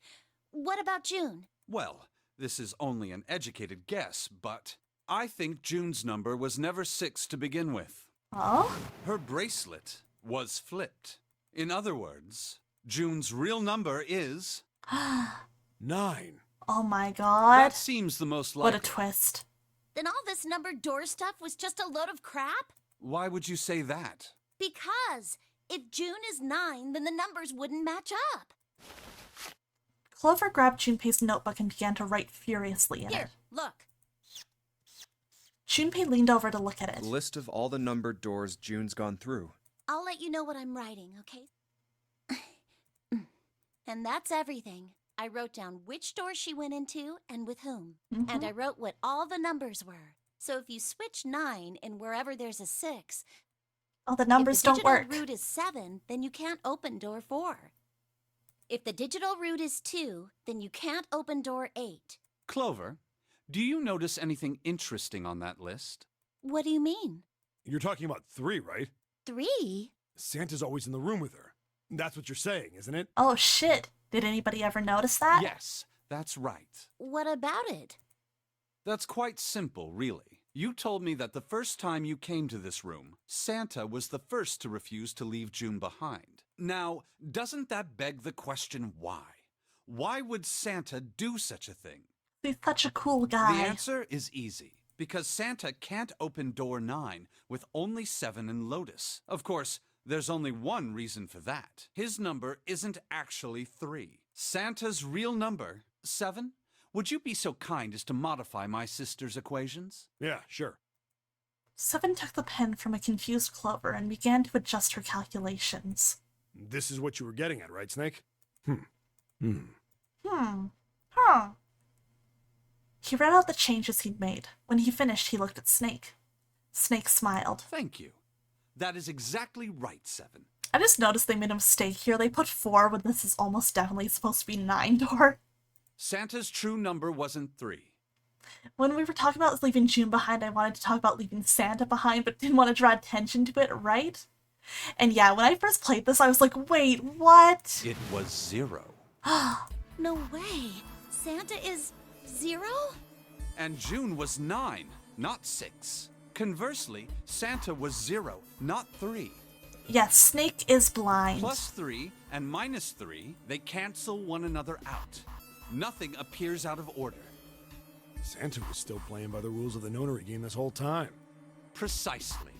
What about June? Well, this is only an educated guess, but I think June's number was never 6 to begin with. Oh? Her bracelet was flipped. In other words, June's real number is... 9. Oh my god. That seems the most likely. What a twist. Then all this numbered door stuff was just a load of crap? Why would you say that? Because if June is 9, then the numbers wouldn't match up. Clover grabbed Junpei's notebook and began to write furiously in Here, it. look. Junpei leaned over to look at it. List of all the numbered doors June's gone through. I'll let you know what I'm writing, okay? And that's everything. I wrote down which door she went into and with whom. And I wrote what all the numbers were. So if you switch 9 in wherever there's a 6, Oh, the numbers if the don't digital work. root is 7, then you can't open door 4. If the digital root is 2, then you can't open door 8. Clover, do you notice anything interesting on that list? What do you mean? You're talking about 3, right? 3? Santa's always in the room with her. That's what you're saying, isn't it? Oh shit. Did anybody ever notice that? Yes, that's right. What about it? That's quite simple, really. You told me that the first time you came to this room, Santa was the first to refuse to leave June behind. Now, doesn't that beg the question why? Why would Santa do such a thing? He's such a cool guy. The answer is easy. Because Santa can't open door 9 with only 7 and Lotus. Of course, there's only one reason for that. His number isn't actually 3. Santa's real number, 7? Would you be so kind as to modify my sister's equations? Yeah, sure. Seven took the pen from a confused Clover and began to adjust her calculations. This is what you were getting at, right, Snake? Huh. He read out the changes he'd made. When he finished, he looked at Snake. Snake smiled. Thank you. That is exactly right, 7. I just noticed they made a mistake here. They put 4 when this is almost definitely supposed to be 9 door. Santa's true number wasn't 3. When we were talking about leaving June behind, I wanted to talk about leaving Santa behind, but didn't want to draw attention to it, right? And yeah, when I first played this, I was like, wait, what? It was 0. No way. Santa is 0? And June was 9, not 6. Conversely, Santa was 0, not 3. Yes, Snake is blind. Plus 3 and minus 3, they cancel one another out. Nothing appears out of order. Santa was still playing by the rules of the nonary game this whole time. Precisely.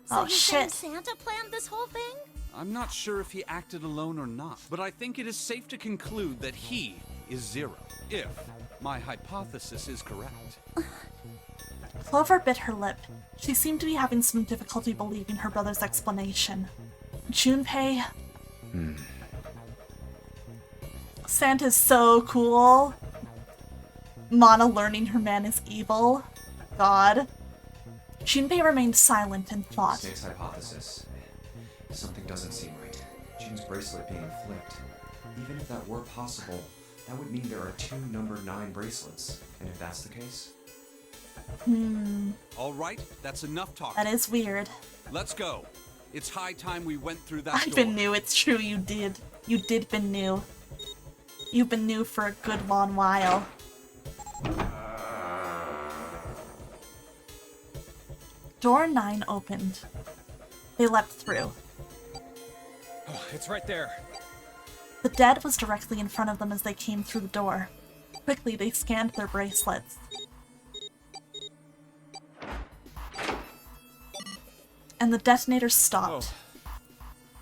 So Oh, you're saying shit. Santa planned this whole thing? I'm not sure if he acted alone or not, but I think it is safe to conclude that he is 0, if my hypothesis is correct. Clover bit her lip. She seemed to be having some difficulty believing her brother's explanation. Junpei... Santa's so cool. Mana learning her man is evil. God. Junpei remained silent and thought. Snake's hypothesis. Something doesn't seem right. June's bracelet being flipped. Even if that were possible, that would mean there are 2 number 9 bracelets. And if that's the case... All right, that's enough talk. That is weird. Let's go. It's high time we went through that I've door. been new, it's true, you did. You did been new. You've been new for a good long while. Door 9 opened. They leapt through. Oh, it's right there. The dead was directly in front of them as they came through the door. Quickly, they scanned their bracelets. And the detonator stopped.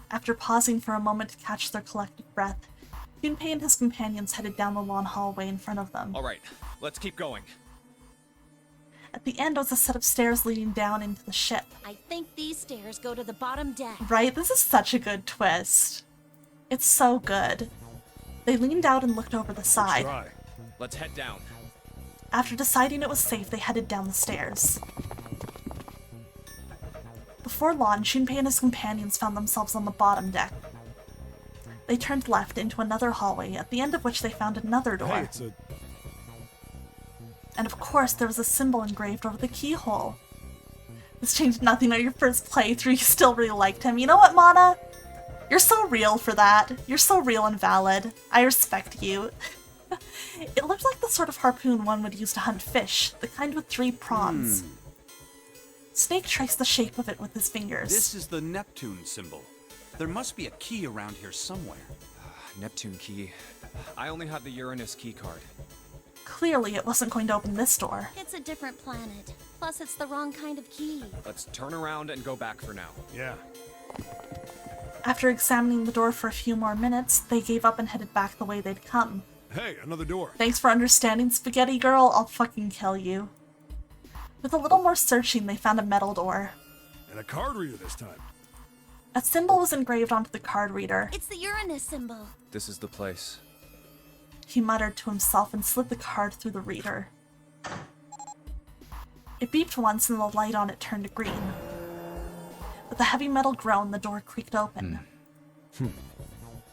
After pausing for a moment to catch their collective breath, Junpei and his companions headed down the long hallway in front of them. All right, let's keep going. At the end was a set of stairs leading down into the ship. I think these stairs go to the bottom deck. Right? This is such a good twist. It's so good. They leaned out and looked over the side. Let's head down. After deciding it was safe, they headed down the stairs. Before long, Junpei and his companions found themselves on the bottom deck. They turned left into another hallway, at the end of which they found another door. Hey, it's a... And of course, there was a symbol engraved over the keyhole. This changed nothing on your first playthrough. You still really liked him. You know what, Mana? You're so real for that. You're so real and valid. I respect you. It looked like the sort of harpoon one would use to hunt fish, the kind with 3 prongs. Snake traced the shape of it with his fingers. This is the Neptune symbol. There must be a key around here somewhere. Neptune key. I only have the Uranus key card. Clearly, it wasn't going to open this door. It's a different planet. Plus, it's the wrong kind of key. Let's turn around and go back for now. Yeah. After examining the door for a few more minutes, they gave up and headed back the way they'd come. Hey, another door. Thanks for understanding, Spaghetti Girl. I'll fucking kill you. With a little more searching, they found a metal door. And a card reader this time. A symbol was engraved onto the card reader. It's the Uranus symbol. This is the place. He muttered to himself and slid the card through the reader. It beeped once and the light on it turned green. With a heavy metal groan, the door creaked open.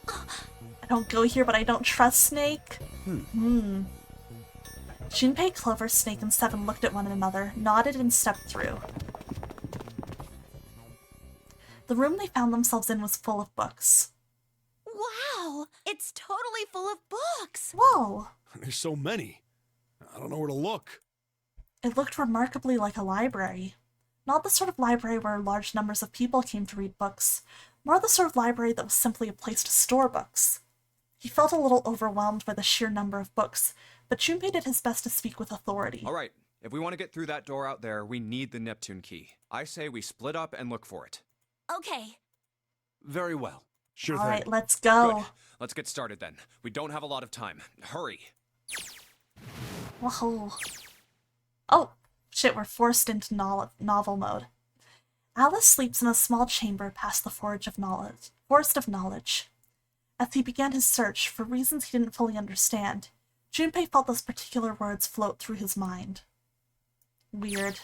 I don't go here, but I don't trust Snake. Junpei, Clover, Snake, and Seven looked at one another, nodded, and stepped through. The room they found themselves in was full of books. Wow! It's totally full of books! Whoa! There's so many. I don't know where to look. It looked remarkably like a library. Not the sort of library where large numbers of people came to read books, more the sort of library that was simply a place to store books. He felt a little overwhelmed by the sheer number of books, but Junpei did his best to speak with authority. All right, if we want to get through that door out there, we need the Neptune key. I say we split up and look for it. Okay. Very well. Sure All thing. right, let's go. Good. Let's get started then. We don't have a lot of time. Hurry. Whoa. Oh, shit, we're forced into novel mode. Alice sleeps in a small chamber past the Forest of Knowledge. As he began his search, for reasons he didn't fully understand, Junpei felt those particular words float through his mind. Weird.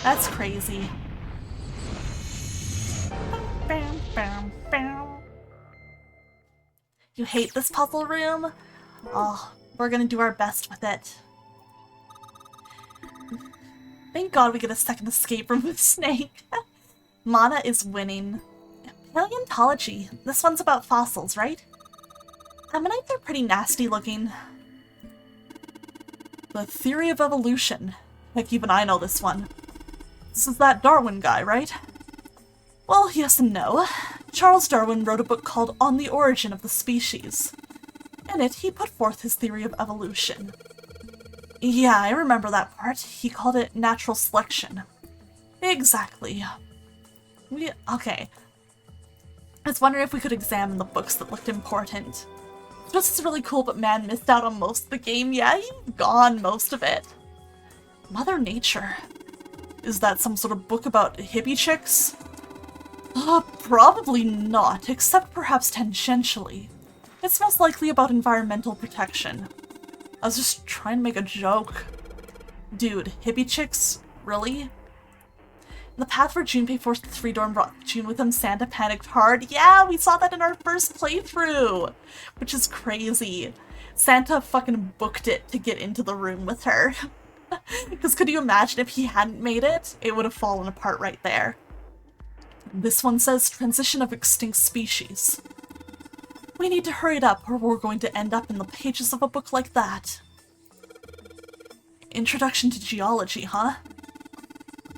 That's crazy. Bam, bam, bam. You hate this puzzle room? Oh, we're gonna do our best with it. Thank God we get a second escape room with Snake. Mana is winning. Paleontology. This one's about fossils, right? Ammonites are pretty nasty looking. The theory of evolution. Heck, even I know this one. This is that Darwin guy, right? Well, yes and no. Charles Darwin wrote a book called On the Origin of the Species. In it, he put forth his theory of evolution. Yeah, I remember that part. He called it natural selection. Exactly. Okay. I was wondering if we could examine the books that looked important. This is really cool, but man, missed out on most of the game. Yeah, you've gone most of it. Mother Nature. Is that some sort of book about hippie chicks? Probably not, except perhaps tangentially. It's most likely about environmental protection. I was just trying to make a joke. Dude, hippie chicks? Really? The path where Junpei forced the 3-door and brought June with him, Santa panicked hard. Yeah, we saw that in our first playthrough! Which is crazy. Santa fucking booked it to get into the room with her. Because could you imagine if he hadn't made it? It would have fallen apart right there. This one says, transition of extinct species. We need to hurry it up or we're going to end up in the pages of a book like that. Introduction to geology, huh?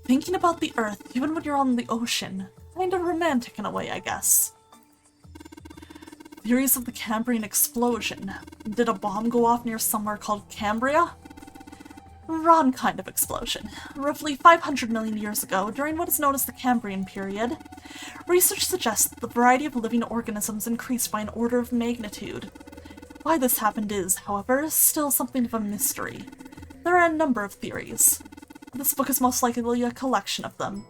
Thinking about the Earth, even when you're on the ocean. Kind of romantic in a way, I guess. Theories of the Cambrian explosion. Did a bomb go off near somewhere called Cambria? Wrong kind of explosion. Roughly 500 million years ago, during what is known as the Cambrian period, research suggests that the variety of living organisms increased by an order of magnitude. Why this happened is, however, still something of a mystery. There are a number of theories. This book is most likely a collection of them.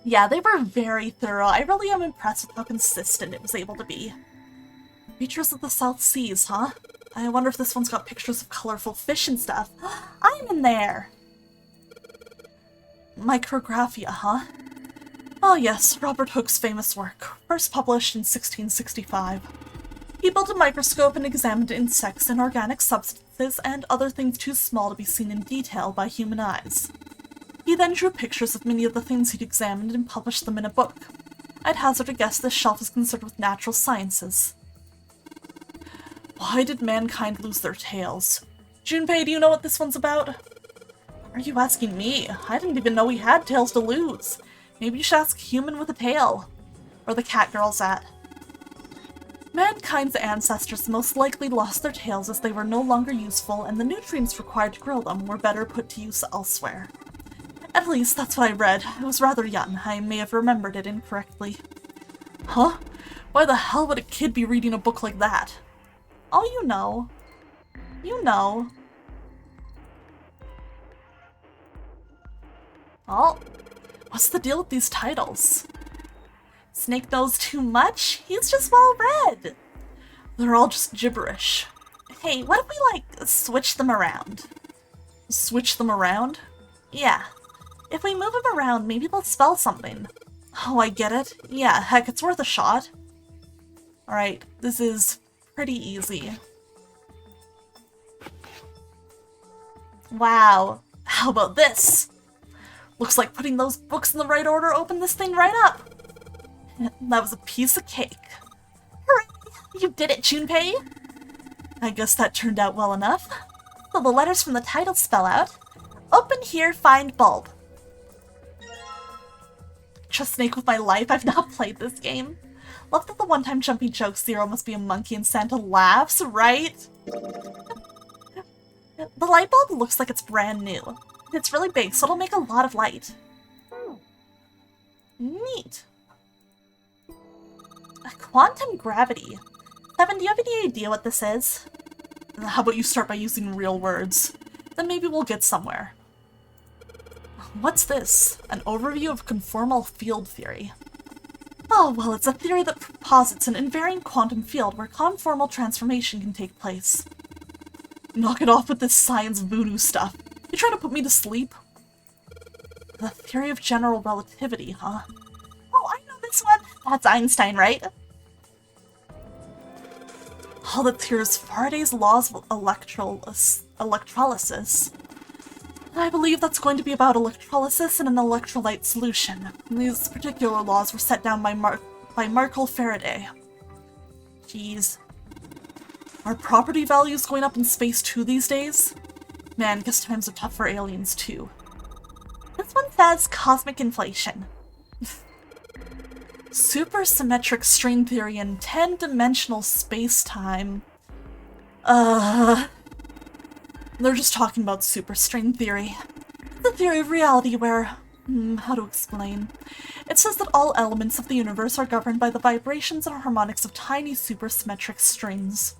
Yeah, they were very thorough. I really am impressed with how consistent it was able to be. Features of the South Seas, huh? I wonder if this one's got pictures of colorful fish and stuff. I'm in there! Micrographia, huh? Oh yes, Robert Hooke's famous work, first published in 1665. He built a microscope and examined insects and organic substances and other things too small to be seen in detail by human eyes. He then drew pictures of many of the things he'd examined and published them in a book. I'd hazard a guess this shelf is concerned with natural sciences. Why did mankind lose their tails? Junpei, do you know what this one's about? Are you asking me? I didn't even know we had tails to lose. Maybe you should ask a human with a tail. Where the cat girl's at. Mankind's ancestors most likely lost their tails as they were no longer useful and the nutrients required to grow them were better put to use elsewhere. At least, that's what I read. It was rather young. I may have remembered it incorrectly. Huh? Why the hell would a kid be reading a book like that? Oh, you know. You know. Oh, what's the deal with these titles? Snake knows too much? He's just well read. They're all just gibberish. Hey, what if we, like, switch them around? Switch them around? Yeah. If we move them around, maybe they'll spell something. Oh, I get it. Yeah, heck, it's worth a shot. Alright, this is pretty easy. Wow. How about this? Looks like putting those books in the right order opened this thing right up. That was a piece of cake. Hooray! You did it, Junpei! I guess that turned out well enough. So the letters from the title spell out. Open here, find bulb. Trust Snake with my life, I've not played this game. Love that the one-time jumpy joke Zero must be a monkey and Santa laughs, right? The light bulb looks like it's brand new. It's really big, so it'll make a lot of light. Neat. Quantum gravity. Seven, do you have any idea what this is? How about you start by using real words? Then maybe we'll get somewhere. What's this? An overview of conformal field theory. Oh, well, it's a theory that posits an invariant quantum field where conformal transformation can take place. Knock it off with this science voodoo stuff. You trying to put me to sleep? The theory of general relativity, huh? Oh, I know this one! That's Einstein, right? All that's here is Faraday's laws of electrolysis. I believe that's going to be about electrolysis in an electrolyte solution. These particular laws were set down by Michael Faraday. Jeez. Are property values going up in space too these days? Man, guess times are tough for aliens too. This one says cosmic inflation. Supersymmetric string theory in 10-dimensional space-time. They're just talking about superstring theory. The theory of reality where... how to explain? It says that all elements of the universe are governed by the vibrations and harmonics of tiny supersymmetric strings.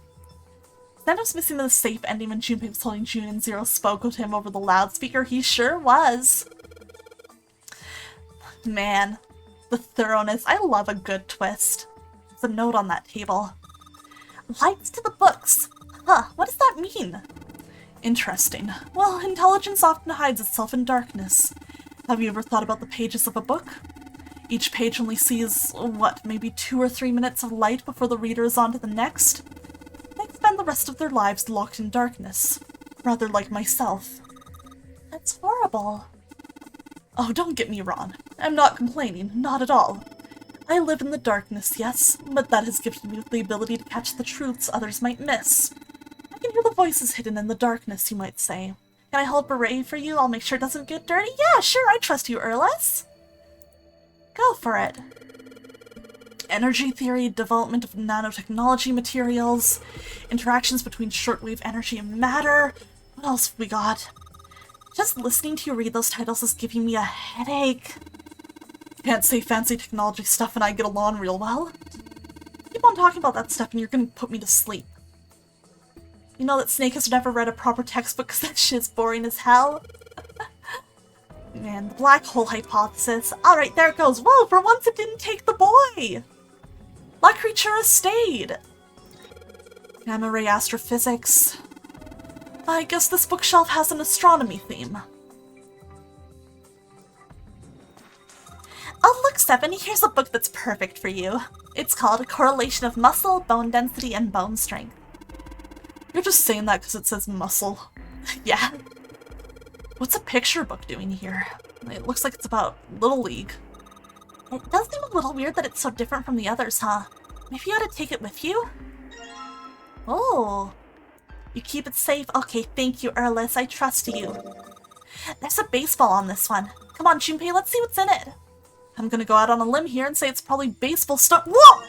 Sando's missing the safe ending when Junpei was holding June and Zero spoke to him over the loudspeaker. He sure was. Man, the thoroughness. I love a good twist. There's a note on that table. Lights to the books. Huh, what does that mean? Interesting. Well, intelligence often hides itself in darkness. Have you ever thought about the pages of a book? Each page only sees, what, maybe 2 or 3 minutes of light before the reader is on to the next? They spend the rest of their lives locked in darkness. Rather like myself. That's horrible. Oh, don't get me wrong. I'm not complaining, not at all. I live in the darkness, yes, but that has given me the ability to catch the truths others might miss. I can hear the voices hidden in the darkness, you might say. Can I hold beret for you? I'll make sure it doesn't get dirty. Yeah, sure, I trust you, Erlis. Go for it. Energy theory, development of nanotechnology materials, interactions between shortwave energy and matter. What else have we got? Just listening to you read those titles is giving me a headache. Can't say fancy technology stuff and I get along real well. Keep on talking about that stuff and you're gonna put me to sleep. You know that Snake has never read a proper textbook because that shit's boring as hell? Man, the black hole hypothesis. Alright, there it goes. Whoa, for once it didn't take the boy! La Creatura stayed! Gamma ray astrophysics. I guess this bookshelf has an astronomy theme. Oh look, Stephanie, here's a book that's perfect for you. It's called A Correlation of Muscle, Bone Density, and Bone Strength. You're just saying that because it says muscle. Yeah. What's a picture book doing here? It looks like it's about Little League. It does seem a little weird that it's so different from the others, huh? Maybe you ought to take it with you? Oh. You keep it safe? Okay, thank you, Erlis. I trust you. There's a baseball on this one. Come on, Junpei, let's see what's in it. I'm gonna go out on a limb here and say it's probably baseball stuff. Whoa!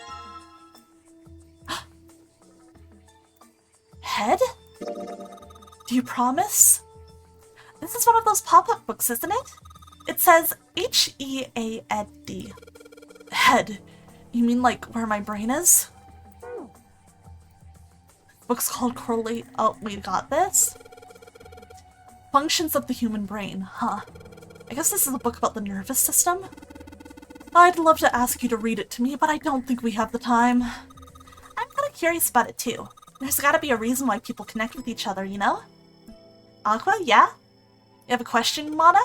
Head? Do you promise? This is one of those pop-up books, isn't it? It says H-E-A-D. Head. You mean like where my brain is? Book's called Correlate. Oh, we got this? Functions of the human brain, huh? I guess this is a book about the nervous system? I'd love to ask you to read it to me, but I don't think we have the time. I'm kinda curious about it too. There's gotta be a reason why people connect with each other, you know? Aqua, yeah? You have a question, Mana?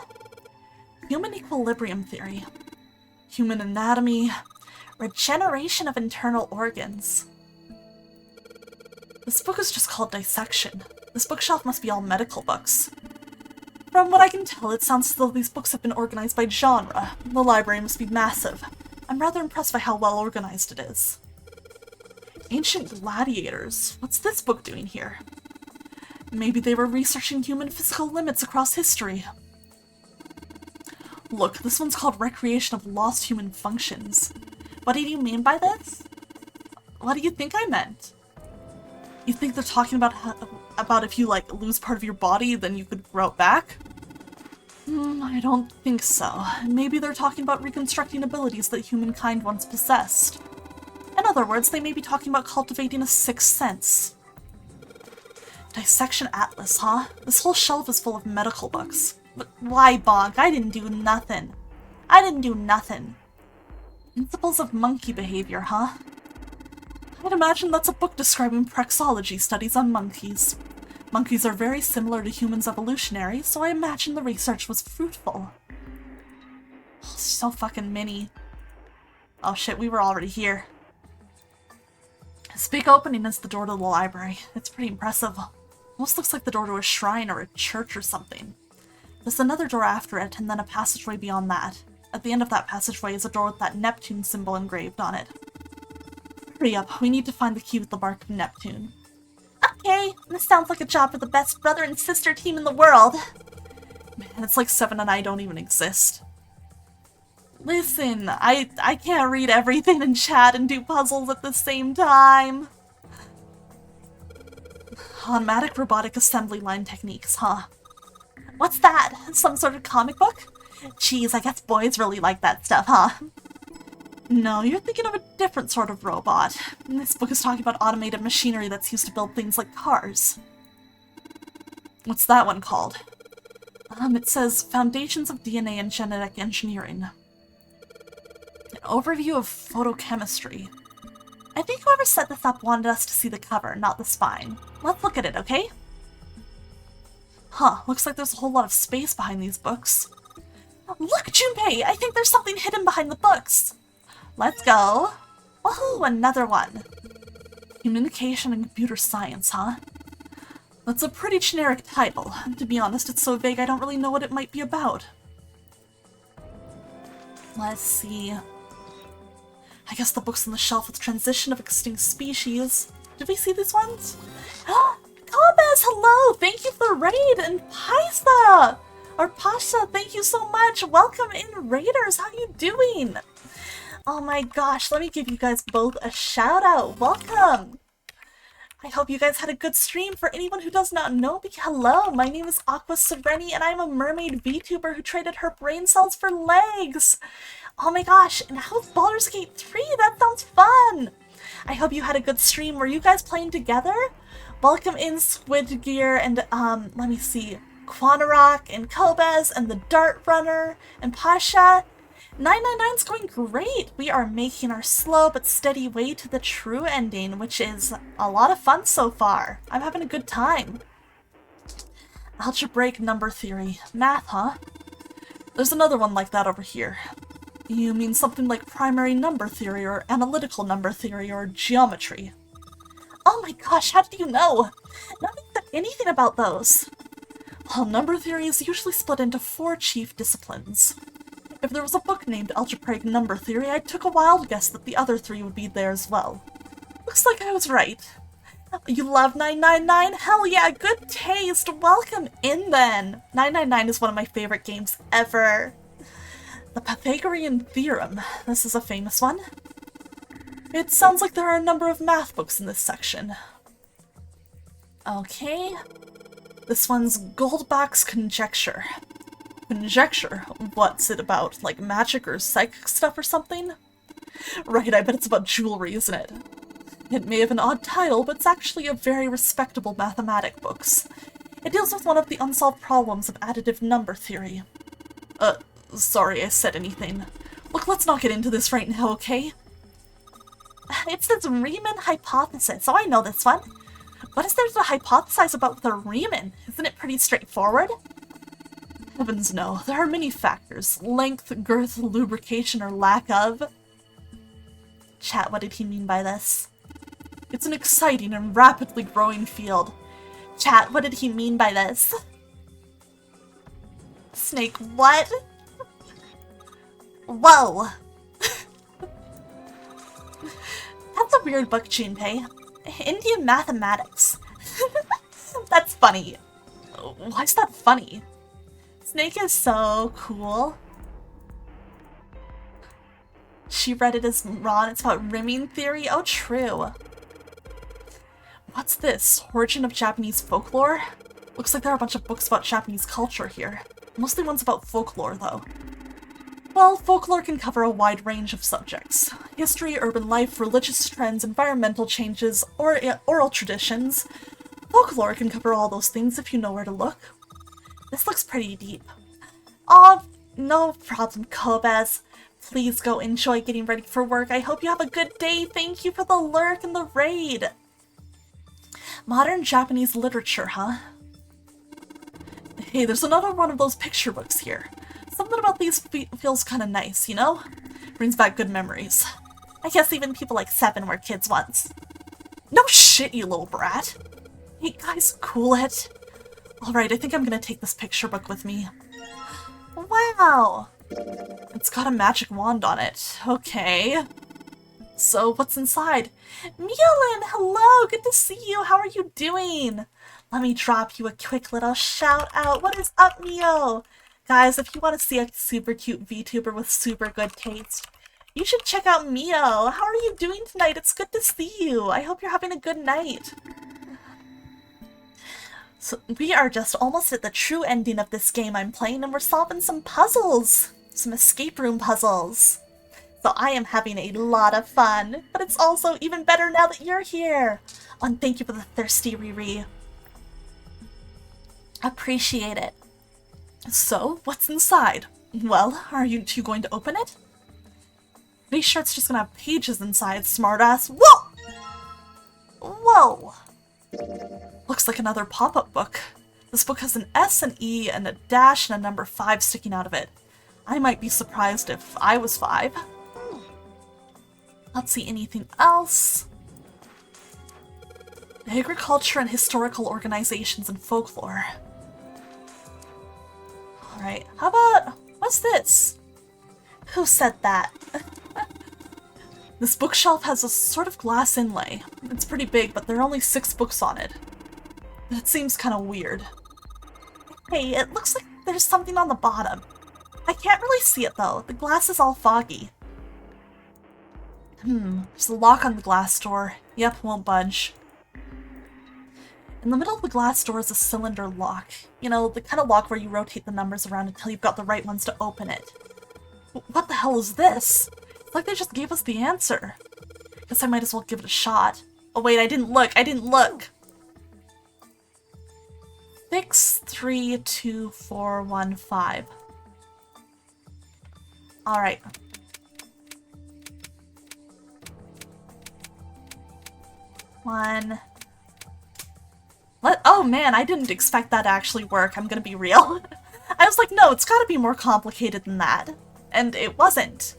Human equilibrium theory. Human anatomy. Regeneration of internal organs. This book is just called Dissection. This bookshelf must be all medical books. From what I can tell, it sounds as though these books have been organized by genre. The library must be massive. I'm rather impressed by how well organized it is. Ancient Gladiators. What's this book doing here? Maybe they were researching human physical limits across history. Look, this one's called Recreation of Lost Human Functions. What did you mean by this? What do you think I meant? You think they're talking about if you, like, lose part of your body, then you could grow it back? I don't think so. Maybe they're talking about reconstructing abilities that humankind once possessed. In other words, they may be talking about cultivating a sixth sense. Dissection Atlas, huh? This whole shelf is full of medical books. But why, Bonk? I didn't do nothing. I didn't do nothing. Principles of monkey behavior, huh? I'd imagine that's a book describing praxeology studies on monkeys. Monkeys are very similar to humans evolutionary, so I imagine the research was fruitful. Oh, so fucking mini. Oh shit, we were already here. This big opening is the door to the library. It's pretty impressive. Almost looks like the door to a shrine or a church or something. There's another door after it, and then a passageway beyond that. At the end of that passageway is a door with that Neptune symbol engraved on it. Hurry up, we need to find the key with the mark of Neptune. Okay, this sounds like a job for the best brother and sister team in the world. Man, it's like Seven and I don't even exist. Listen, I can't read everything in chat and do puzzles at the same time. Automatic robotic assembly line techniques, huh? What's that? Some sort of comic book? Geez, I guess boys really like that stuff, huh? No, you're thinking of a different sort of robot. This book is talking about automated machinery that's used to build things like cars. What's that one called? It says Foundations of DNA and Genetic Engineering. An overview of photochemistry. I think whoever set this up wanted us to see the cover, not the spine. Let's look at it, okay? Huh, looks like there's a whole lot of space behind these books. Look, Junpei! I think there's something hidden behind the books! Let's go! Woohoo, another one! Communication and computer science, huh? That's a pretty generic title. To be honest, it's so vague I don't really know what it might be about. Let's see... I guess the books on the shelf with Transition of Extinct Species. Did we see these ones? Kobes, hello! Thank you for the raid! And Paisa! Or Pasha, thank you so much! Welcome in, Raiders! How you doing? Oh my gosh, let me give you guys both a shout out. Welcome! I hope you guys had a good stream. For anyone who does not know me, hello! My name is Aqua Sereni and I'm a mermaid VTuber who traded her brain cells for legs! Oh my gosh, and how's Baldur's Gate 3? That sounds fun! I hope you had a good stream. Were you guys playing together? Welcome in Squid Gear and let me see, Quanarok and Kobes and the Dart Runner and Pasha. 999's going great. We are making our slow but steady way to the true ending, which is a lot of fun so far. I'm having a good time. Algebraic number theory. Math, huh? There's another one like that over here. You mean something like primary number theory or analytical number theory or geometry? Oh my gosh, how did you know? Nothing said anything about those. Well, number theory is usually split into 4 chief disciplines. If there was a book named Algebraic Number Theory, I took a wild guess that the other 3 would be there as well. Looks like I was right. You love 999? Hell yeah, good taste! Welcome in then! 999 is one of my favorite games ever. The Pythagorean Theorem. This is a famous one. It sounds like there are a number of math books in this section. Okay. This one's Goldbach's Conjecture. Conjecture? What's it about? Like magic or psychic stuff or something? Right, I bet it's about jewelry, isn't it? It may have an odd title, but it's actually a very respectable mathematic books. It deals with one of the unsolved problems of additive number theory. Sorry I said anything. Look, let's not get into this right now, okay? It says Riemann hypothesis. Oh, I know this one. What is there to hypothesize about the Riemann? Isn't it pretty straightforward? Heavens no. There are many factors. Length, girth, lubrication, or lack of. Chat, what did he mean by this? It's an exciting and rapidly growing field. Chat, what did he mean by this? Snake, what? Whoa! That's a weird book, Junpei. Indian mathematics. That's funny. Why is that funny? Snake is so cool. She read it as Ron. It's about rimming theory. Oh, true. What's this? Origin of Japanese folklore? Looks like there are a bunch of books about Japanese culture here. Mostly ones about folklore, though. Well, folklore can cover a wide range of subjects. History, urban life, religious trends, environmental changes, or oral traditions. Folklore can cover all those things if you know where to look. This looks pretty deep. Aw, no problem, Kobes. Please go enjoy getting ready for work. I hope you have a good day. Thank you for the lurk and the raid. Modern Japanese literature, huh? Hey, there's another one of those picture books here. Something about these feels kind of nice, you know? Brings back good memories. I guess even people like Seven were kids once. No shit, you little brat. Hey guys, cool it. Alright, I think I'm gonna take this picture book with me. Wow! It's got a magic wand on it. Okay. So, what's inside? Miolin, hello! Good to see you! How are you doing? Let me drop you a quick little shout out. What is up, Mio? Guys, if you want to see a super cute VTuber with super good taste, you should check out Mio. How are you doing tonight? It's good to see you. I hope you're having a good night. So we are just almost at the true ending of this game I'm playing, and we're solving some puzzles. Some escape room puzzles. So I am having a lot of fun, but it's also even better now that you're here. Oh, and thank you for the thirsty Riri. Appreciate it. So, what's inside? Well, are you two going to open it? Pretty sure it's just gonna have pages inside, smartass. Whoa! Whoa! Looks like another pop-up book. This book has an S, an E, and a dash, and a number 5 sticking out of it. I might be surprised if I was 5. Let's see anything else. Agriculture and historical organizations and folklore. Alright, how about... what's this? Who said that? This bookshelf has a sort of glass inlay. It's pretty big, but there are only 6 books on it. But it seems kind of weird. Hey, it looks like there's something on the bottom. I can't really see it though. The glass is all foggy. There's a lock on the glass door. Yep, won't budge. In the middle of the glass door is a cylinder lock. You know, the kind of lock where you rotate the numbers around until you've got the right ones to open it. What the hell is this? It's like they just gave us the answer. Guess I might as well give it a shot. Oh wait, I didn't look. 632415. Alright. One. Oh man, I didn't expect that to actually work, I'm gonna be real. I was like, no, it's gotta be more complicated than that. And it wasn't.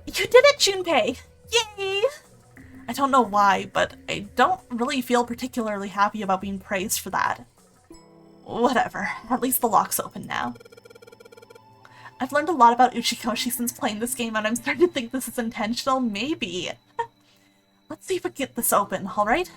You did it, Junpei! Yay! I don't know why, but I don't really feel particularly happy about being praised for that. Whatever, at least the lock's open now. I've learned a lot about Uchikoshi since playing this game, and I'm starting to think this is intentional. Maybe. Let's see if we can get this open, alright?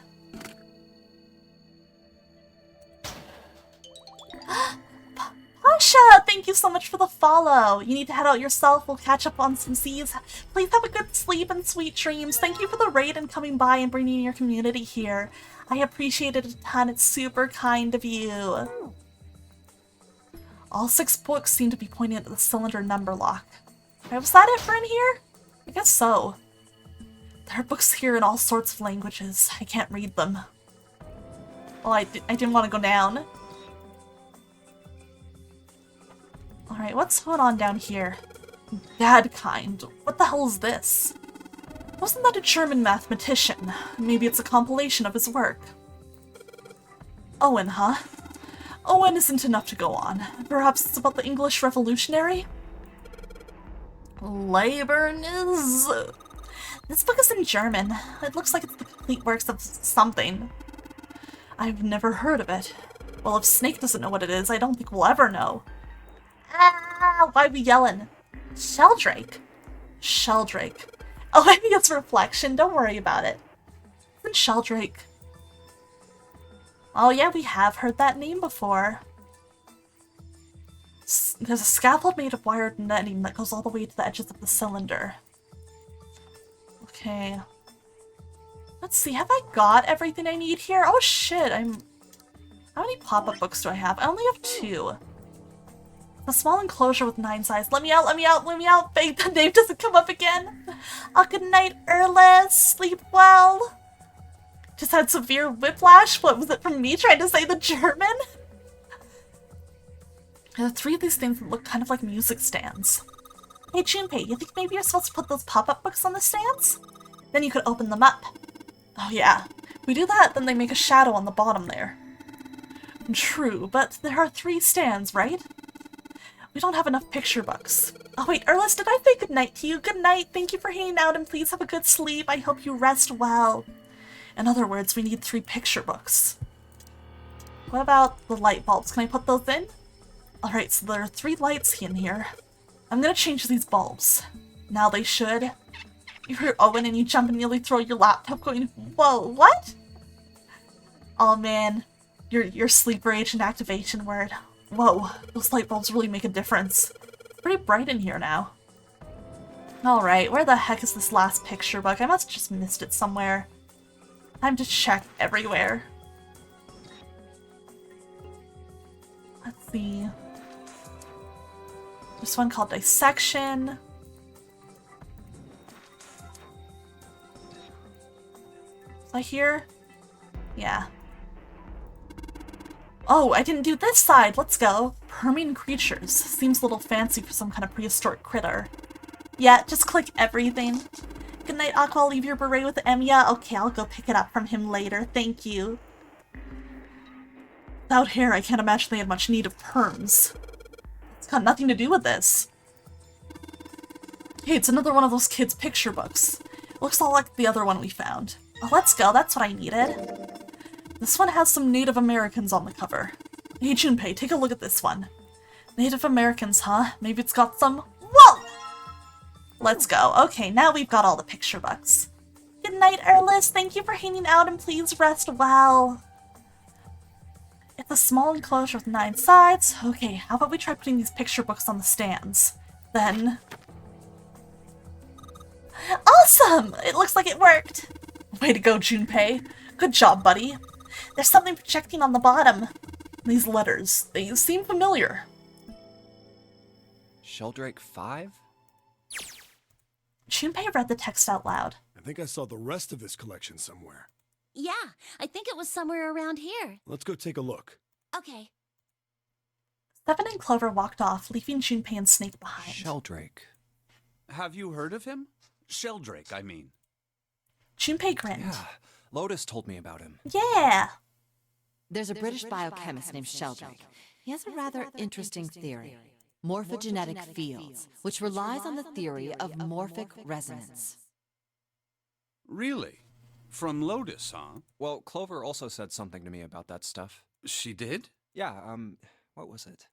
Pasha! Thank you so much for the follow! You need to head out yourself, we'll catch up on some C's. Please have a good sleep and sweet dreams. Thank you for the raid and coming by and bringing your community here. I appreciate it a ton, it's super kind of you. All 6 books seem to be pointing at the cylinder number lock. Was that it for in here? I guess so. There are books here in all sorts of languages. I can't read them. Well, I didn't want to go down. Alright, what's going on down here? Bad kind. What the hell is this? Wasn't that a German mathematician? Maybe it's a compilation of his work. Owen, huh? Owen isn't enough to go on. Perhaps it's about the English Revolutionary? Leibniz? This book is in German. It looks like it's the complete works of something. I've never heard of it. Well, if Snake doesn't know what it is, I don't think we'll ever know. Ah, why are we yelling? Sheldrake. Sheldrake. Oh, I think it's Reflection. Don't worry about it. Isn't Sheldrake? Oh yeah, we have heard that name before. There's a scaffold made of wired netting that goes all the way to the edges of the cylinder. Okay. Let's see, have I got everything I need here? Oh shit, how many pop-up books do I have? I only have 2. A small enclosure with 9 sides. Let me out, let me out, let me out! Beg the name doesn't come up again! Oh, good night, Erlis! Sleep well! Just had severe whiplash? What was it from me trying to say the German? There are 3 of these things that look kind of like music stands. Hey Junpei, you think maybe you're supposed to put those pop-up books on the stands? Then you could open them up. Oh yeah. If we do that, then they make a shadow on the bottom there. True, but there are 3 stands, right? We don't have enough picture books. Oh wait, Erlis, did I say goodnight to you? Good night, thank you for hanging out, and please have a good sleep. I hope you rest well. In other words, we need 3 picture books. What about the light bulbs? Can I put those in? Alright, so there are 3 lights in here. I'm gonna change these bulbs. Now they should. You hear Owen and you jump and nearly throw your laptop going, whoa, what? Oh man, your sleeper agent activation word. Whoa, those light bulbs really make a difference. It's pretty bright in here now. Alright, where the heck is this last picture book? I must have just missed it somewhere. Time to check everywhere. Let's see. There's one called Dissection. Is that here? Yeah. Oh, I didn't do this side! Let's go! Permian creatures. Seems a little fancy for some kind of prehistoric critter. Yeah, just click everything. Good night, Aqua. I'll leave your beret with Emiya. Okay, I'll go pick it up from him later. Thank you. Without hair, I can't imagine they had much need of perms. It's got nothing to do with this. Hey, it's another one of those kids' picture books. Looks all like the other one we found. Oh, let's go. That's what I needed. This one has some Native Americans on the cover. Hey, Junpei, take a look at this one. Native Americans, huh? Maybe it's got some... Whoa! Let's go. Okay, now we've got all the picture books. Good night, Erlis. Thank you for hanging out and please rest well. It's a small enclosure with 9 sides. Okay, how about we try putting these picture books on the stands? Then... Awesome! It looks like it worked! Way to go, Junpei. Good job, buddy. There's something projecting on the bottom. These letters, they seem familiar. Sheldrake 5? Junpei read the text out loud. I think I saw the rest of this collection somewhere. Yeah, I think it was somewhere around here. Let's go take a look. Okay. Seven and Clover walked off, leaving Junpei and Snake behind. Sheldrake. Have you heard of him? Sheldrake, I mean. Junpei grinned. Yeah, Lotus told me about him. Yeah! There's a British biochemist named Sheldrake. He has a rather interesting theory. Morphogenetic fields, which relies on the theory of morphic resonance. Really? From Lotus, huh? Well, Clover also said something to me about that stuff. She did? Yeah, what was it?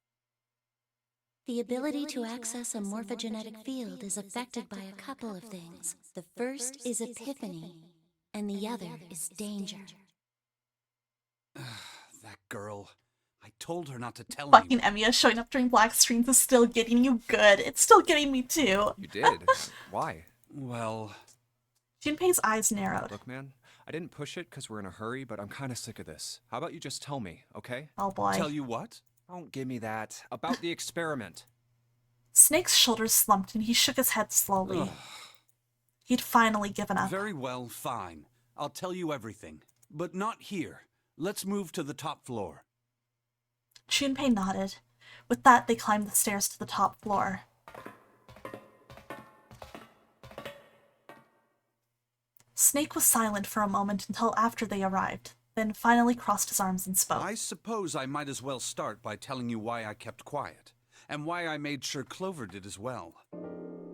The ability to access a morphogenetic field is affected by a couple of things. The first is epiphany, and the other is danger. That girl. I told her not to tell Fucking anyone. Emiya showing up during black screens is still getting you good. It's still getting me too. You did? Why? Well... Junpei's eyes narrowed. Look, man, I didn't push it because we're in a hurry, but I'm kind of sick of this. How about you just tell me, okay? Oh boy. Tell you what? Don't give me that. About the experiment. Snake's shoulders slumped and he shook his head slowly. He'd finally given up. Very well, fine. I'll tell you everything. But not here. Let's move to the top floor. Junpei nodded. With that, they climbed the stairs to the top floor. Snake was silent for a moment until after they arrived, then finally crossed his arms and spoke. I suppose I might as well start by telling you why I kept quiet, and why I made sure Clover did as well.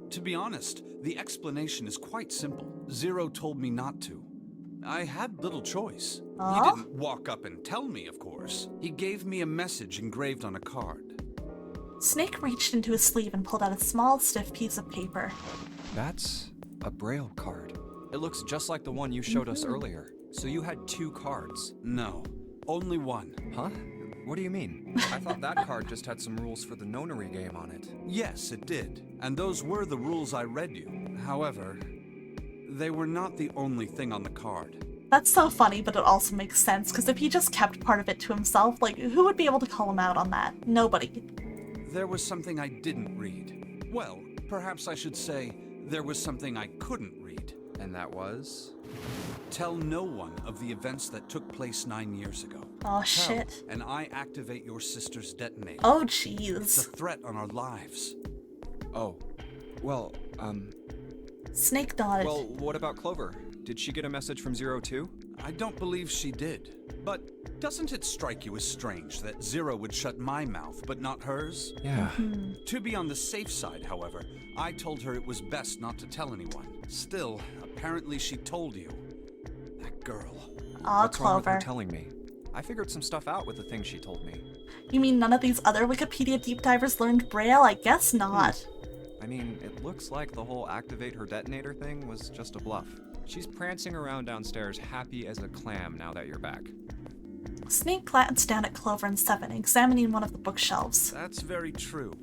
To be honest, the explanation is quite simple. Zero told me not to. I had little choice. He didn't walk up and tell me, of course. He gave me a message engraved on a card. Snake reached into his sleeve and pulled out a small, stiff piece of paper. That's a Braille card. It looks just like the one you showed us earlier. So you had 2 cards? No, only one. Huh? What do you mean? I thought that card just had some rules for the nonary game on it. Yes, it did. And those were the rules I read you. However, they were not the only thing on the card. That's so funny, but it also makes sense, because if he just kept part of it to himself, like, who would be able to call him out on that? Nobody. There was something I didn't read. Well, perhaps I should say, there was something I couldn't read. And that was? Tell no one of the events that took place 9 years ago. Oh, Tell, shit. and I activate your sister's detonator. Oh, It's a jeez. threat on our lives. Oh. Well, Snake nodded. Well, what about Clover? Did she get a message from Zero too? I don't believe she did. But doesn't it strike you as strange that Zero would shut my mouth, but not hers? Yeah. To be on the safe side, however, I told her it was best not to tell anyone. Still, apparently she told you. That girl. Aw, What's wrong with her Clover. telling me? I figured some stuff out with the things she told me. You mean none of these other Wikipedia deep divers learned Braille? I guess not. I mean, it looks like the whole activate her detonator thing was just a bluff. She's prancing around downstairs happy as a clam now that you're back. Snake glanced down at Clover and Seven, examining one of the bookshelves. That's very true.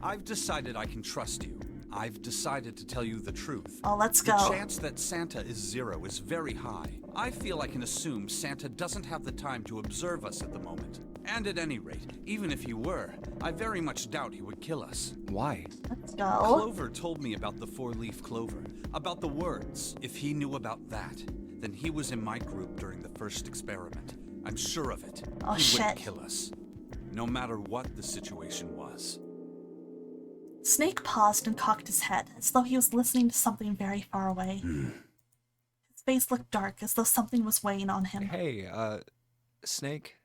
I've decided I can trust you. I've decided to tell you the truth. Oh, let's The go. chance that Santa is Zero is very high. I feel I can assume Santa doesn't have the time to observe us at the moment. And at any rate, even if he were, I very much doubt he would kill us. Why? Let's go. Clover told me about the 4-leaf clover, about the words. If he knew about that, then he was in my group during the first experiment. I'm sure of it. Oh, he shit. wouldn't kill us, no matter what the situation was. Snake paused and cocked his head, as though he was listening to something very far away. His face looked dark, as though something was weighing on him. Hey, Snake?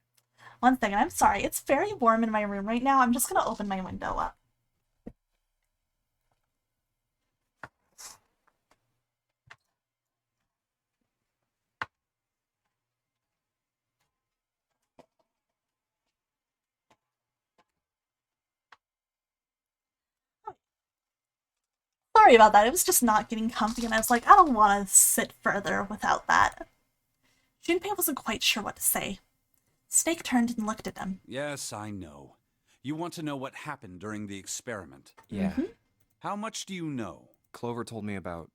One second, I'm sorry. It's very warm in my room right now. I'm just gonna open my window up. Sorry about that. It was just not getting comfy, and I was like, I don't want to sit further without that. Junpei wasn't quite sure what to say. Snake turned and looked at him. Yes, I know. You want to know what happened during the experiment. Yeah. How much do you know? Clover told me about...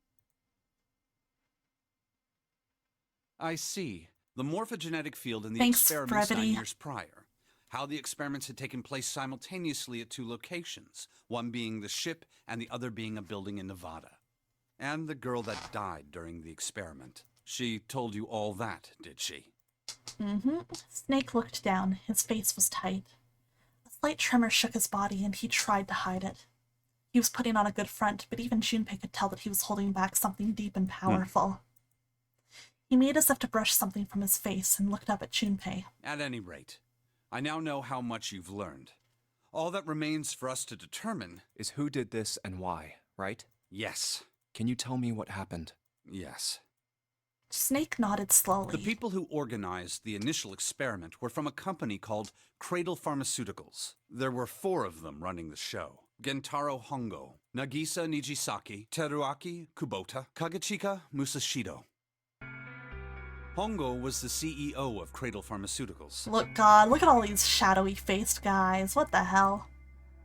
I see. The morphogenetic field in the Thanks, experiments 9 brevity. years prior. How the experiments had taken place simultaneously at 2 locations, one being the ship and the other being a building in Nevada. And the girl that died during the experiment. She told you all that, did she? Snake looked down. His face was tight. A slight tremor shook his body, and he tried to hide it. He was putting on a good front, but even Junpei could tell that he was holding back something deep and powerful. He made as if to brush something from his face and looked up at Junpei. At any rate, I now know how much you've learned. All that remains for us to determine is who did this and why, right? Yes. Can you tell me what happened? Yes. Snake nodded slowly. The people who organized the initial experiment were from a company called Cradle Pharmaceuticals. There were 4 of them running the show. Gentaro Hongo, Nagisa Nijisaki, Teruaki Kubota, Kagechika Musashido. Hongo was the CEO of Cradle Pharmaceuticals. Look, God, look at all these shadowy-faced guys. What the hell?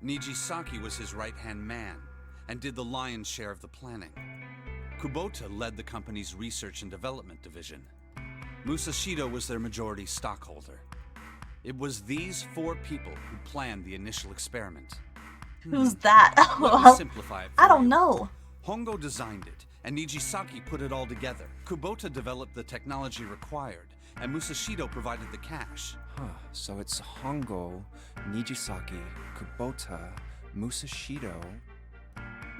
Nijisaki was his right-hand man and did the lion's share of the planning. Kubota led the company's research and development division. Musashido was their majority stockholder. It was these 4 people who planned the initial experiment. Who's that? Let me Well, simplify it for I don't you. know. Hongo designed it, and Nijisaki put it all together. Kubota developed the technology required, and Musashido provided the cash. So it's Hongo, Nijisaki, Kubota, Musashido...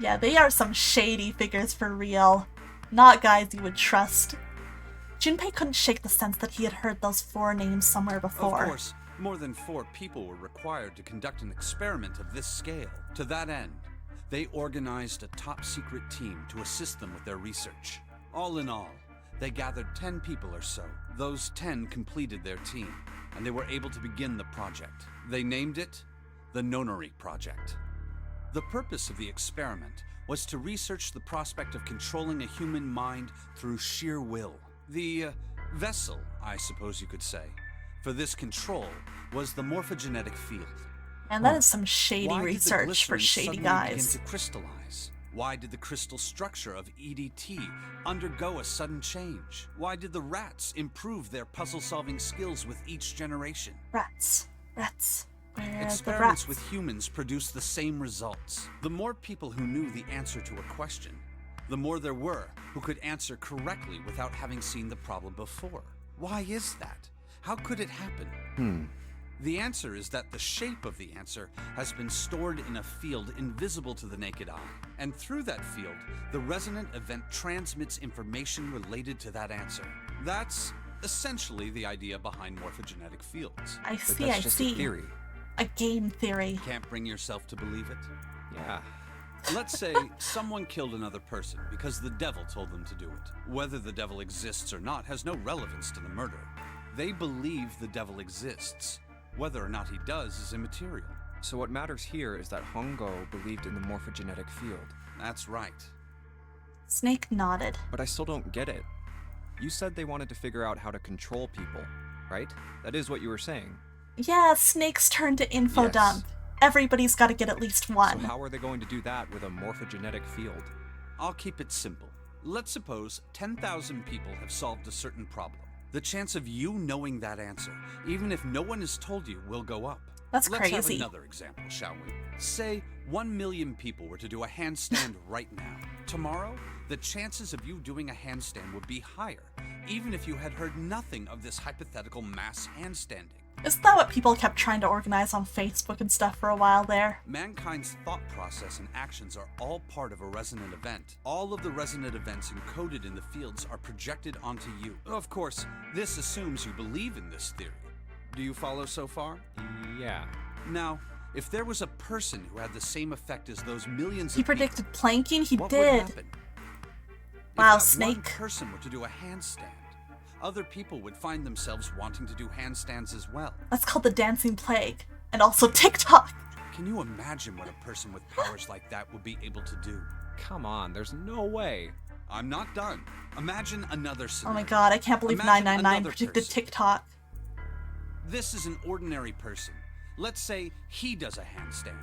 Yeah, they are some shady figures for real. Not guys you would trust. Junpei couldn't shake the sense that he had heard those 4 names somewhere before. Of course, more than 4 people were required to conduct an experiment of this scale. To that end, they organized a top-secret team to assist them with their research. All in all, they gathered 10 people or so. Those 10 completed their team, and they were able to begin the project. They named it the Nonori Project. The purpose of the experiment was to research the prospect of controlling a human mind through sheer will. The vessel, I suppose you could say, for this control was the morphogenetic field. And that is some shady Why research for did the glycerin shady suddenly guys. begin to crystallize? Why did the crystal structure of EDT undergo a sudden change? Why did the rats improve their puzzle-solving skills with each generation? Rats. Where are the Experiments rats? with humans produce the same results. The more people who knew the answer to a question, the more there were who could answer correctly without having seen the problem before. Why is that? How could it happen? The answer is that the shape of the answer has been stored in a field invisible to the naked eye. And through that field, the resonant event transmits information related to that answer. That's essentially the idea behind morphogenetic fields. I But see, that's I just see. a theory. A game theory. Can't bring yourself to believe it? Yeah. Let's say someone killed another person because the devil told them to do it. Whether the devil exists or not has no relevance to the murder. They believe the devil exists. Whether or not he does is immaterial. So what matters here is that Hongo believed in the morphogenetic field. That's right. Snake nodded. But I still don't get it. You said they wanted to figure out how to control people, right? That is what you were saying. Yeah, Snake's turn to info Yes. dump. Everybody's got to get at least one. So how are they going to do that with a morphogenetic field? I'll keep it simple. Let's suppose 10,000 people have solved a certain problem. The chance of you knowing that answer, even if no one has told you, will go up. That's Let's have crazy. another example, shall we? Say 1 million people were to do a handstand right now. Tomorrow, the chances of you doing a handstand would be higher, even if you had heard nothing of this hypothetical mass handstanding. Isn't that what people kept trying to organize on Facebook and stuff for a while there? Mankind's thought process and actions are all part of a resonant event. All of the resonant events encoded in the fields are projected onto you. Of course, this assumes you believe in this theory. Do you follow so far? Yeah. Now, if there was a person who had the same effect as those millions He of predicted planking? He people, what would did. happen? Wow, If that one Snake. person were to do a handstand, other people would find themselves wanting to do handstands as well. That's called the dancing plague. And also TikTok. Can you imagine what a person with powers like that would be able to do? Come on, there's no way. I'm not done. Imagine another Oh scenario. my god, I can't believe Imagine 999 another predicted person. TikTok. This is an ordinary person. Let's say he does a handstand.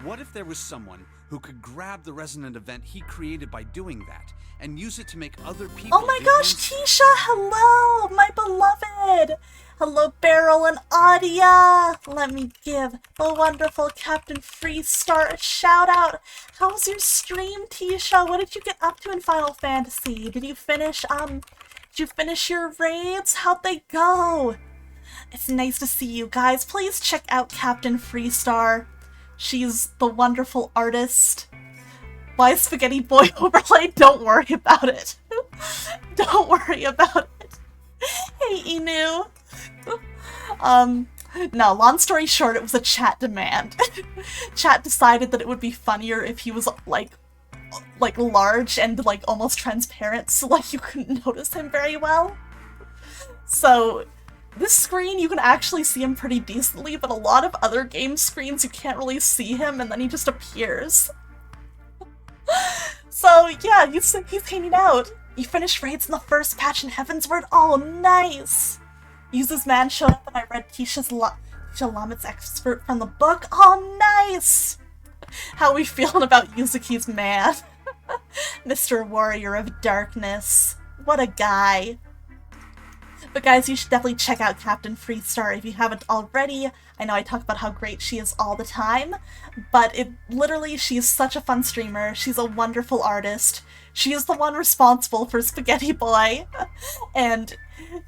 What if there was someone who could grab the resonant event he created by doing that and use it to make other people... Oh my gosh, Tisha, hello, my beloved. Hello, Beryl and Adia. Let me give the wonderful Captain Freestar a shout out. How was your stream, Tisha? What did you get up to in Final Fantasy? Did you finish your raids? How'd they go? It's nice to see you guys. Please check out Captain Freestar. She's the wonderful artist. Why Spaghetti Boy overlay? Don't worry about it. Don't worry about it. Hey, Inu. No, long story short, it was a chat demand. Chat decided that it would be funnier if he was, like large and, like, almost transparent, so, like, you couldn't notice him very well. So... this screen, you can actually see him pretty decently, but a lot of other game screens, you can't really see him, and then he just appears. So, yeah, he's hanging out. You finished raids in the first patch in Heavensward? Oh, nice! Uses Man showed up and I read Tisha Lamet's expert from the book. Oh, nice! How are we feeling about Yuzuki's man? Mr. Warrior of Darkness. What a guy. But guys, you should definitely check out Captain Freestar if you haven't already. I know I talk about how great she is all the time, but she's such a fun streamer. She's a wonderful artist. She is the one responsible for Spaghetti Boy, and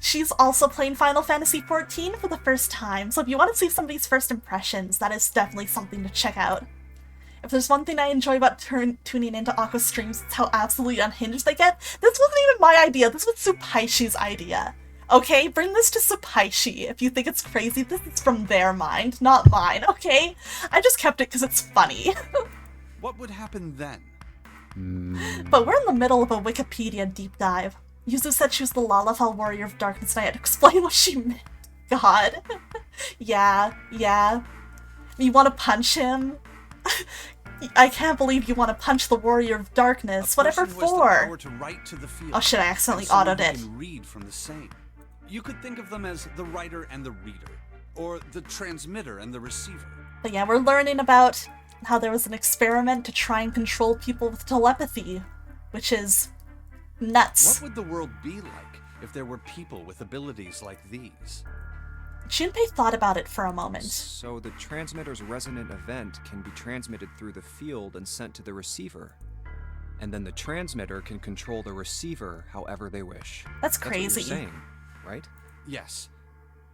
she's also playing Final Fantasy XIV for the first time, so if you want to see somebody's first impressions, that is definitely something to check out. If there's one thing I enjoy about tuning into Aqua streams, it's how absolutely unhinged they get. This wasn't even my idea, this was Supaishi's idea. Okay, bring this to Supaishi if you think it's crazy. This is from their mind, not mine, okay? I just kept it because it's funny. What would happen then? But we're in the middle of a Wikipedia deep dive. Yuzu said she was the Lalafell Warrior of Darkness and I had to explain what she meant. God. Yeah. You want to punch him? I can't believe you want to punch the Warrior of Darkness. Whatever for? Oh shit, I accidentally autoed it. Read from the same. You could think of them as the writer and the reader, or the transmitter and the receiver. But yeah, we're learning about how there was an experiment to try and control people with telepathy, which is nuts. What would the world be like if there were people with abilities like these? Junpei thought about it for a moment. So the transmitter's resonant event can be transmitted through the field and sent to the receiver. And then the transmitter can control the receiver however they wish. That's crazy. That's what you're saying, right? Yes.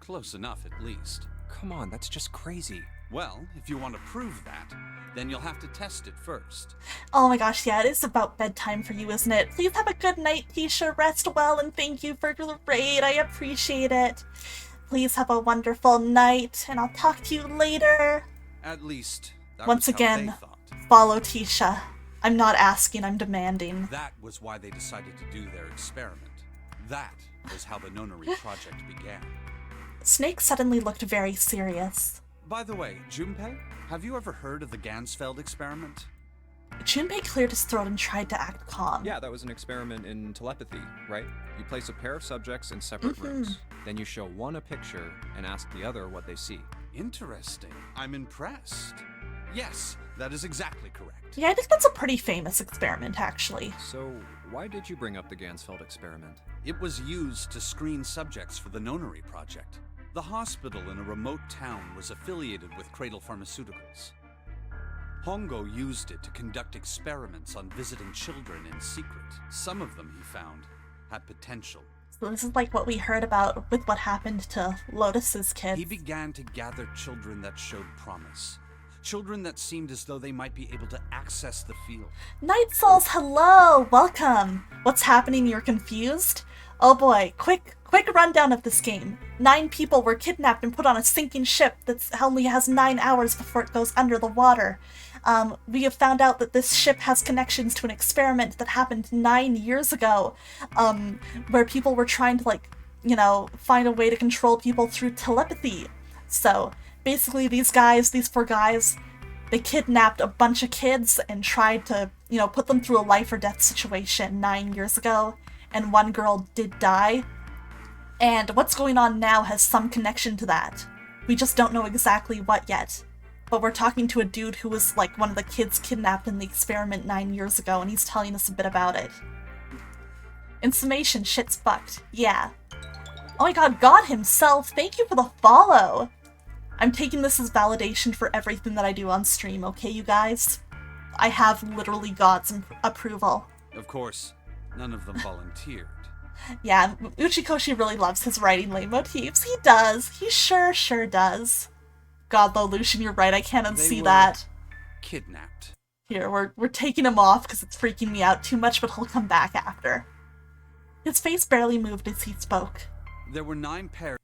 Close enough, at least. Come on, that's just crazy. Well, if you want to prove that, then you'll have to test it first. Oh my gosh, yeah, it is about bedtime for you, isn't it? Please have a good night, Tisha. Rest well, and thank you for the raid. I appreciate it. Please have a wonderful night, and I'll talk to you later. At least, that once was again, how they thought. Follow Tisha. I'm not asking, I'm demanding. That was why they decided to do their experiment. That was how the Nonary project began. Snake suddenly looked very serious. By the way, Junpei, have you ever heard of the Gansfeld experiment? Junpei cleared his throat and tried to act calm. Yeah, that was an experiment in telepathy, right? You place a pair of subjects in separate rooms. Then you show one a picture and ask the other what they see. Interesting. I'm impressed. Yes, that is exactly correct. Yeah, I think that's a pretty famous experiment, actually. So, why did you bring up the Gansfeld experiment? It was used to screen subjects for the Nonary project. The hospital in a remote town was affiliated with Cradle Pharmaceuticals. Hongo used it to conduct experiments on visiting children in secret. Some of them, he found, had potential. So this is like what we heard about with what happened to Lotus's kids. He began to gather children that showed promise. Children that seemed as though they might be able to access the field. Night Souls, hello! Welcome! What's happening? You're confused? Oh boy, quick rundown of this game. 9 people were kidnapped and put on a sinking ship that only has 9 hours before it goes under the water. We have found out that this ship has connections to an experiment that happened 9 years ago, where people were trying to, find a way to control people through telepathy. So, basically these 4 guys, they kidnapped a bunch of kids and tried to, put them through a life or death situation 9 years ago, and one girl did die. And what's going on now has some connection to that. We just don't know exactly what yet. But we're talking to a dude who was like one of the kids kidnapped in the experiment 9 years ago, and he's telling us a bit about it. In summation, shit's fucked. Yeah. Oh my god, God himself, thank you for the follow! I'm taking this as validation for everything that I do on stream, okay, you guys? I have literally God's approval. Of course, none of them volunteered. Yeah, Uchikoshi really loves his writing leitmotifs. He does. He sure does. God, though, Lucian, you're right. I can't unsee that. Kidnapped. Here, we're taking him off because it's freaking me out too much, but he'll come back after. His face barely moved as he spoke. There were 9 pairs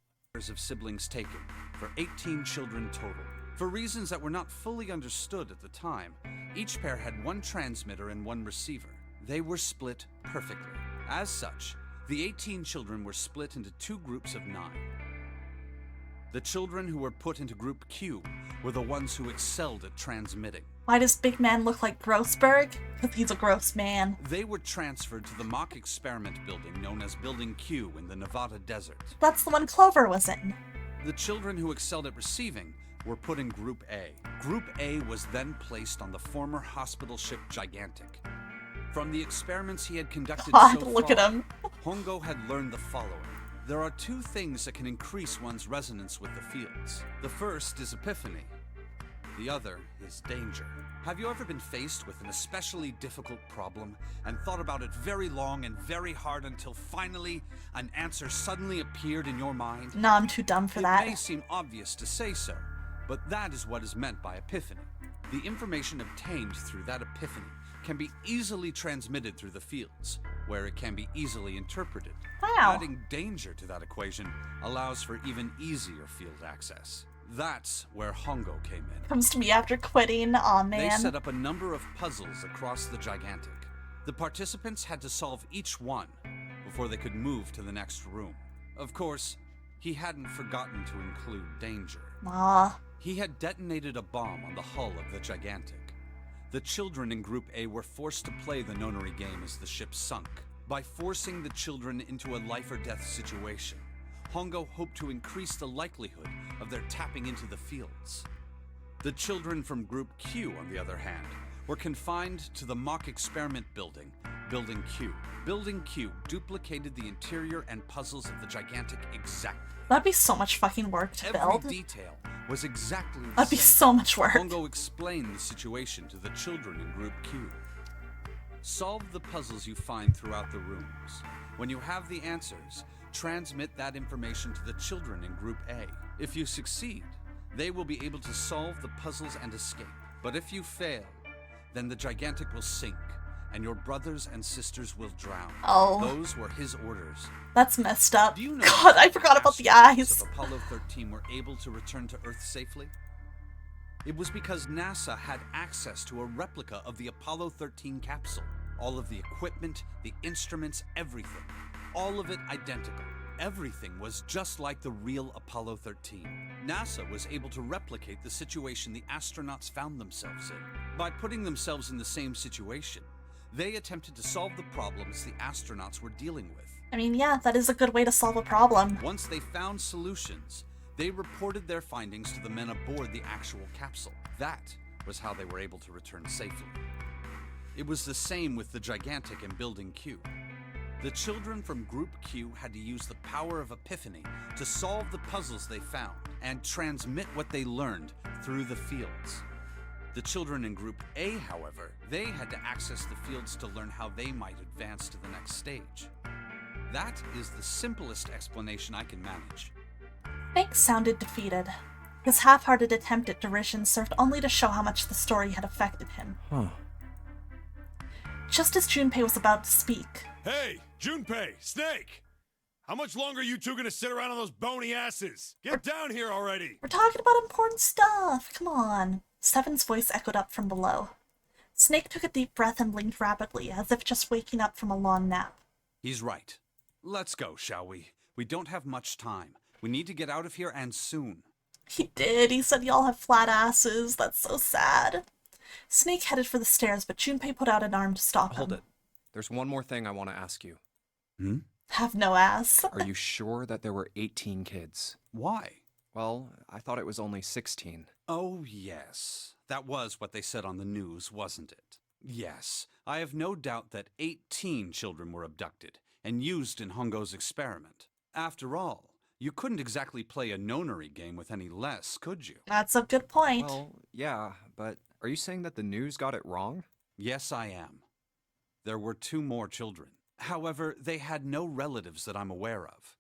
of siblings taken, for 18 children total. For reasons that were not fully understood at the time, each pair had 1 transmitter and 1 receiver. They were split perfectly. As such, the 18 children were split into 2 groups of 9. The children who were put into Group Q were the ones who excelled at transmitting. Why does Big Man look like Grossberg? Because he's a gross man. They were transferred to the mock experiment building known as Building Q in the Nevada desert. That's the one Clover was in. The children who excelled at receiving were put in Group A. Group A was then placed on the former hospital ship Gigantic. From the experiments he had conducted God, so look far, at him. Hongo had learned the following. There are 2 things that can increase one's resonance with the fields. The first is epiphany. The other is danger. Have you ever been faced with an especially difficult problem and thought about it very long and very hard until finally an answer suddenly appeared in your mind? No, I'm too dumb for that. It may seem obvious to say so, but that is what is meant by epiphany. The information obtained through that epiphany can be easily transmitted through the fields, where it can be easily interpreted. Wow. Adding danger to that equation allows for even easier field access. That's where Hongo came in. Comes to me after quitting. Aw, man. They set up a number of puzzles across the Gigantic. The participants had to solve each one before they could move to the next room. Of course, he hadn't forgotten to include danger. Aw. He had detonated a bomb on the hull of the Gigantic. The children in Group A were forced to play the nonary game as the ship sunk. By forcing the children into a life-or-death situation, Hongo hoped to increase the likelihood of their tapping into the fields. The children from Group Q, on the other hand, were confined to the mock experiment building, Building Q. Building Q duplicated the interior and puzzles of the Gigantic exactly. That'd be so much fucking work to build. Every detail was exactly the That'd be same. so much work. Hongo explained the situation to the children in Group Q. Solve the puzzles you find throughout the rooms. When you have the answers, transmit that information to the children in Group A. If you succeed, they will be able to solve the puzzles and escape. But if you fail, then the Gigantic will sink, and your brothers and sisters will drown. Oh. Those were his orders. That's messed up. Do you know God, I forgot about the eyes. Of Apollo 13 were able to return to Earth safely? It was because NASA had access to a replica of the Apollo 13 capsule. All of the equipment, the instruments, everything. All of it identical. Everything was just like the real Apollo 13. NASA was able to replicate the situation the astronauts found themselves in. By putting themselves in the same situation, they attempted to solve the problems the astronauts were dealing with. I mean, yeah, that is a good way to solve a problem. Once they found solutions, they reported their findings to the men aboard the actual capsule. That was how they were able to return safely. It was the same with the Gigantic and Building Q. The children from Group Q had to use the power of epiphany to solve the puzzles they found and transmit what they learned through the fields. The children in Group A, however, they had to access the fields to learn how they might advance to the next stage. That is the simplest explanation I can manage. Banks sounded defeated. His half-hearted attempt at derision served only to show how much the story had affected him. Just as Junpei was about to speak. Hey, Junpei, Snake! How much longer are you two gonna sit around on those bony asses? Get down here already! We're talking about important stuff, come on. Seven's voice echoed up from below. Snake took a deep breath and blinked rapidly, as if just waking up from a long nap. He's right. Let's go, shall we? We don't have much time. We need to get out of here, and soon. He did. He said y'all have flat asses. That's so sad. Snake headed for the stairs, but Junpei put out an arm to stop him. Hold it. There's one more thing I want to ask you. Have no ass. Are you sure that there were 18 kids? Why? Well, I thought it was only 16. Oh, yes. That was what they said on the news, wasn't it? Yes, I have no doubt that 18 children were abducted and used in Hongo's experiment. After all, you couldn't exactly play a nonary game with any less, could you? That's a good point. Well, yeah, but are you saying that the news got it wrong? Yes, I am. There were 2 more children. However, they had no relatives that I'm aware of.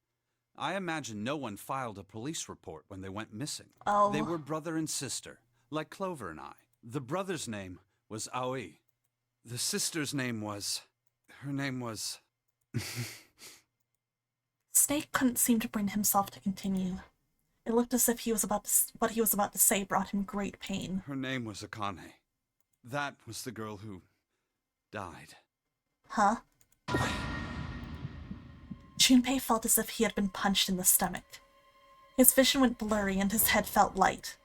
I imagine no one filed a police report when they went missing. Oh. They were brother and sister, like Clover and I. The brother's name was Aoi. The sister's name was... Her name was... Snake couldn't seem to bring himself to continue. It looked as if what he was about to say brought him great pain. Her name was Akane. That was the girl who... died. Huh? Junpei felt as if he had been punched in the stomach. His vision went blurry and his head felt light.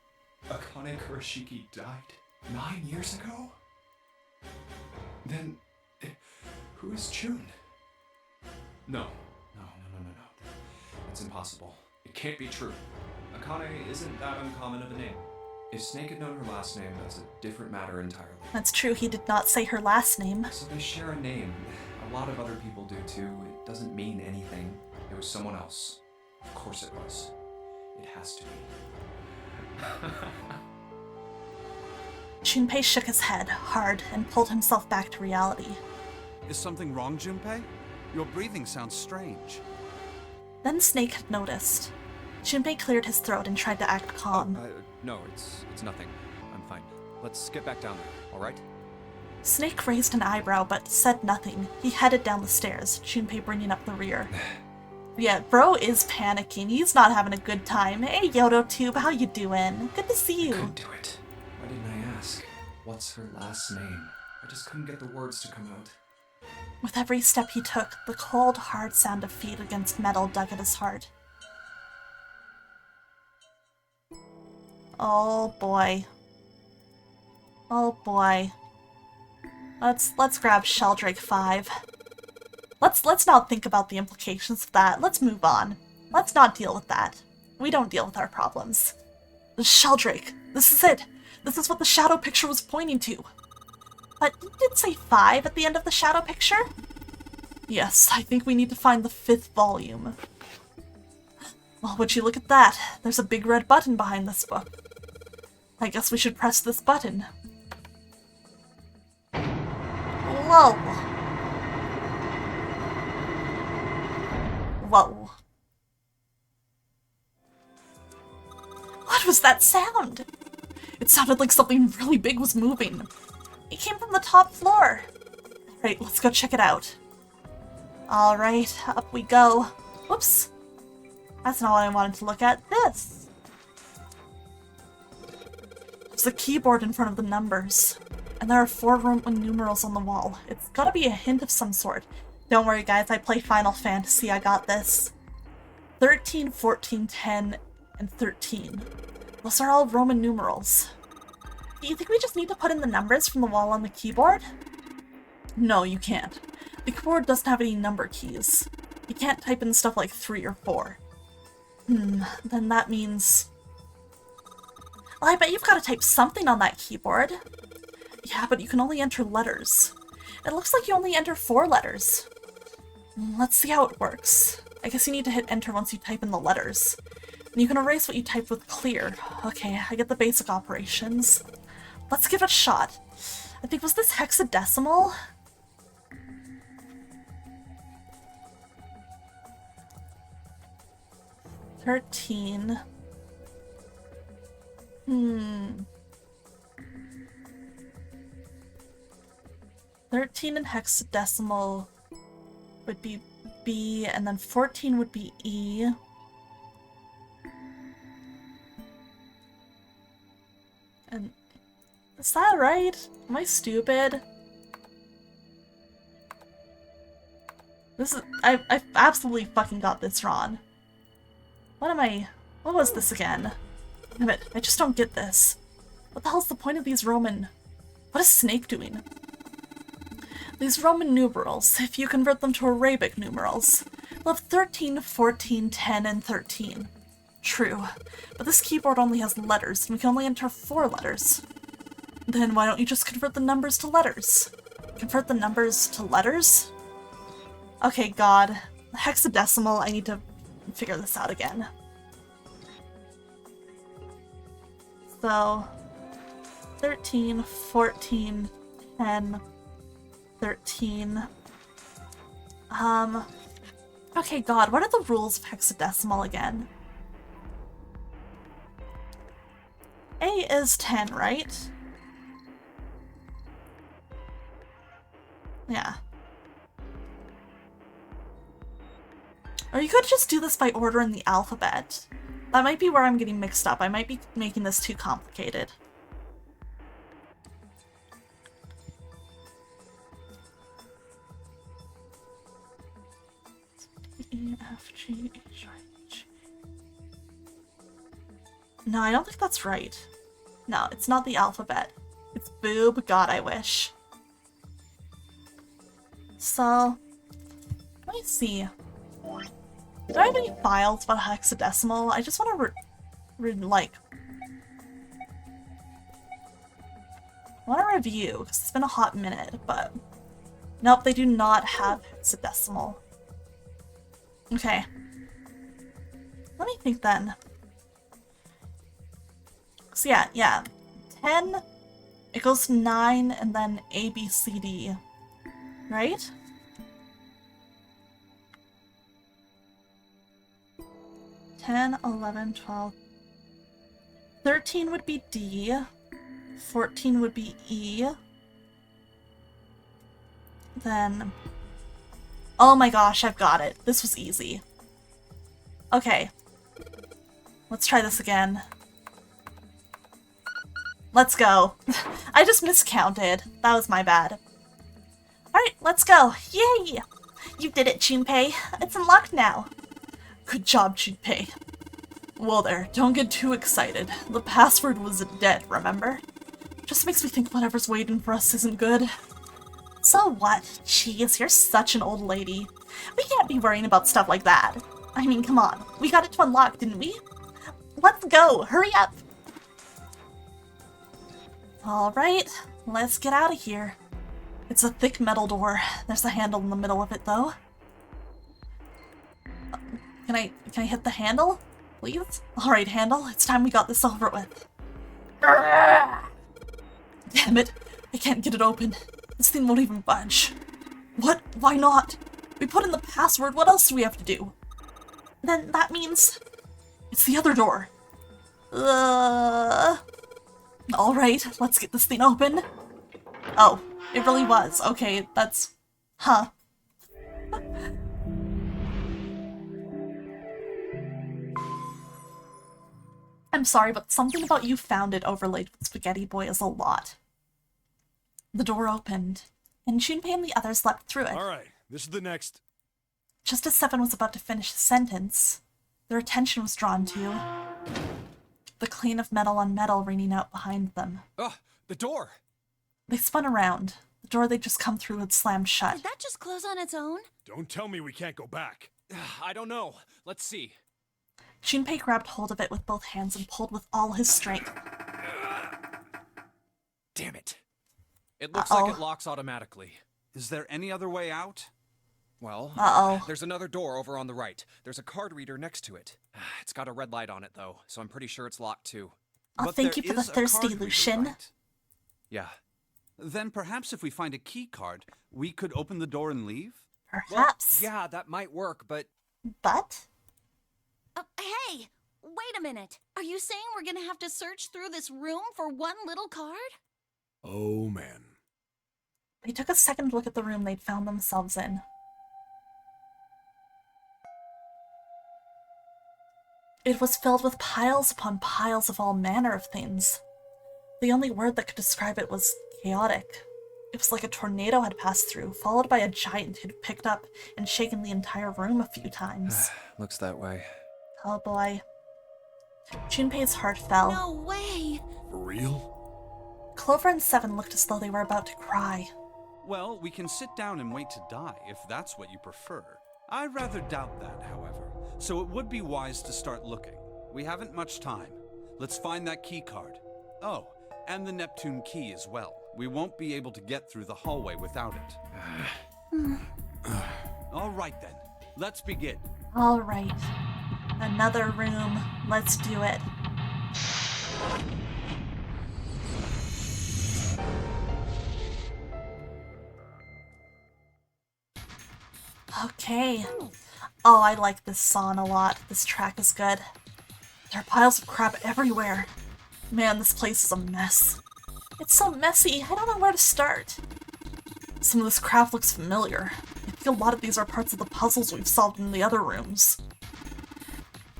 Akane Kurashiki died 9 years ago? Then, who is June? No. It's impossible. It can't be true. Akane isn't that uncommon of a name. If Snake had known her last name, that's a different matter entirely. That's true, he did not say her last name. So they share a name. A lot of other people do too. It doesn't mean anything. It was someone else. Of course it was. It has to be. Junpei shook his head, hard, and pulled himself back to reality. Is something wrong, Junpei? Your breathing sounds strange. Then Snake had noticed. Junpei cleared his throat and tried to act calm. No, it's nothing. I'm fine. Let's get back down there, alright? Snake raised an eyebrow but said nothing. He headed down the stairs, Junpei bringing up the rear. Yeah, bro is panicking. He's not having a good time. Hey, Yototube, how you doing? Good to see you. I couldn't do it. Why didn't I ask? What's her last name? I just couldn't get the words to come out. With every step he took, the cold, hard sound of feet against metal dug at his heart. Oh boy. Oh boy. Let's grab Sheldrake 5. Let's not think about the implications of that. Let's move on. Let's not deal with that. We don't deal with our problems. Sheldrake, this is it. This is what the shadow picture was pointing to. But you did say 5 at the end of the shadow picture? Yes, I think we need to find the 5th volume. Well, would you look at that? There's a big red button behind this book. I guess we should press this button. Whoa! Whoa. What was that sound? It sounded like something really big was moving. It came from the top floor. Right, let's go check it out. Alright, up we go. Whoops. That's not what I wanted to look at. This. There's a keyboard in front of the numbers. And there are 4 Roman numerals on the wall. It's gotta be a hint of some sort. Don't worry guys, I play Final Fantasy, I got this. 13, 14, 10, and 13. Those are all Roman numerals. Do you think we just need to put in the numbers from the wall on the keyboard? No, you can't. The keyboard doesn't have any number keys. You can't type in stuff like 3 or 4. Then that means... Well, I bet you've got to type something on that keyboard. Yeah, but you can only enter letters. It looks like you only enter 4 letters. Let's see how it works. I guess you need to hit enter once you type in the letters. And you can erase what you typed with clear. Okay, I get the basic operations. Let's give it a shot. I think, was this hexadecimal? $13. 13 in hexadecimal would be B, and then 14 would be E. And is that right? Am I stupid? This is I absolutely fucking got this wrong. What was this again? Damn it, I just don't get this. What the hell's the point of these Roman... What is Snake doing? These Roman numerals, if you convert them to Arabic numerals, We'll have 13, 14, 10, and 13. True. But this keyboard only has letters, and we can only enter 4 letters. Then why don't you just convert the numbers to letters? Convert the numbers to letters? Okay, God. Hexadecimal, I need to figure this out again. So, 13, 14, 10, 13. Okay, God, what are the rules of hexadecimal again? A is 10, right? Yeah. Or you could just do this by order in the alphabet. That might be where I'm getting mixed up. I might be making this too complicated. E, F, G, H, I, J. No, I don't think that's right. No, it's not the alphabet. It's boob. God, I wish. So, let me see. Do I have any files about hexadecimal? I just want to I want to review, because it's been a hot minute, but... Nope, they do not have hexadecimal. Okay. Let me think then. So yeah. 10, it goes to 9, and then A, B, C, D. Right? $10, $11, $12. 13 would be D. 14 would be E. Then... Oh my gosh, I've got it. This was easy. Okay. Let's try this again. Let's go. I just miscounted. That was my bad. Alright, let's go. Yay! You did it, Junpei. It's unlocked now. Good job, Junpei. Well there, don't get too excited. The password was dead, remember? Just makes me think whatever's waiting for us isn't good. So what? Jeez, you're such an old lady. We can't be worrying about stuff like that. I mean, come on. We got it to unlock, didn't we? Let's go! Hurry up! Alright, let's get out of here. It's a thick metal door. There's a handle in the middle of it, though. Can I hit the handle? Please? Alright, handle. It's time we got this over with. Damn it. I can't get it open. This thing won't even budge. What? Why not? We put in the password. What else do we have to do? Then that means... It's the other door. Alright, let's get this thing open. Oh, it really was. Okay, that's... Huh. I'm sorry, but something about you found it overlaid with Spaghetti Boy is a lot. The door opened, and Junpei and the others leapt through it. Alright, this is the next... Just as Seven was about to finish his sentence, their attention was drawn to the clang of metal on metal ringing out behind them. Oh, the door! They spun around. The door they'd just come through had slammed shut. Did that just close on its own? Don't tell me we can't go back. I don't know. Let's see. Junpei grabbed hold of it with both hands and pulled with all his strength. Damn it. It looks like it locks automatically. Is there any other way out? Well, there's another door over on the right. There's a card reader next to it. It's got a red light on it, though, so I'm pretty sure it's locked, too. Oh, thank you for the thirsty, Lucian. Right? Yeah. Then perhaps if we find a key card, we could open the door and leave? Perhaps. Well, yeah, that might work, but... But? Hey! Wait a minute. Are you saying we're gonna have to search through this room for one little card? Oh, man. They took a second look at the room they'd found themselves in. It was filled with piles upon piles of all manner of things. The only word that could describe it was chaotic. It was like a tornado had passed through, followed by a giant who'd picked up and shaken the entire room a few times. Looks that way. Oh boy. Junpei's heart fell. No way! For real? Clover and Seven looked as though they were about to cry. Well, we can sit down and wait to die, if that's what you prefer. I rather doubt that, however, so it would be wise to start looking. We haven't much time. Let's find that key card. Oh, and the Neptune key as well. We won't be able to get through the hallway without it. All right then, let's begin. All right. Another room. Let's do it. Okay. Oh, I like this song a lot. This track is good. There are piles of crap everywhere. Man, this place is a mess. It's so messy, I don't know where to start. Some of this crap looks familiar. I think a lot of these are parts of the puzzles we've solved in the other rooms.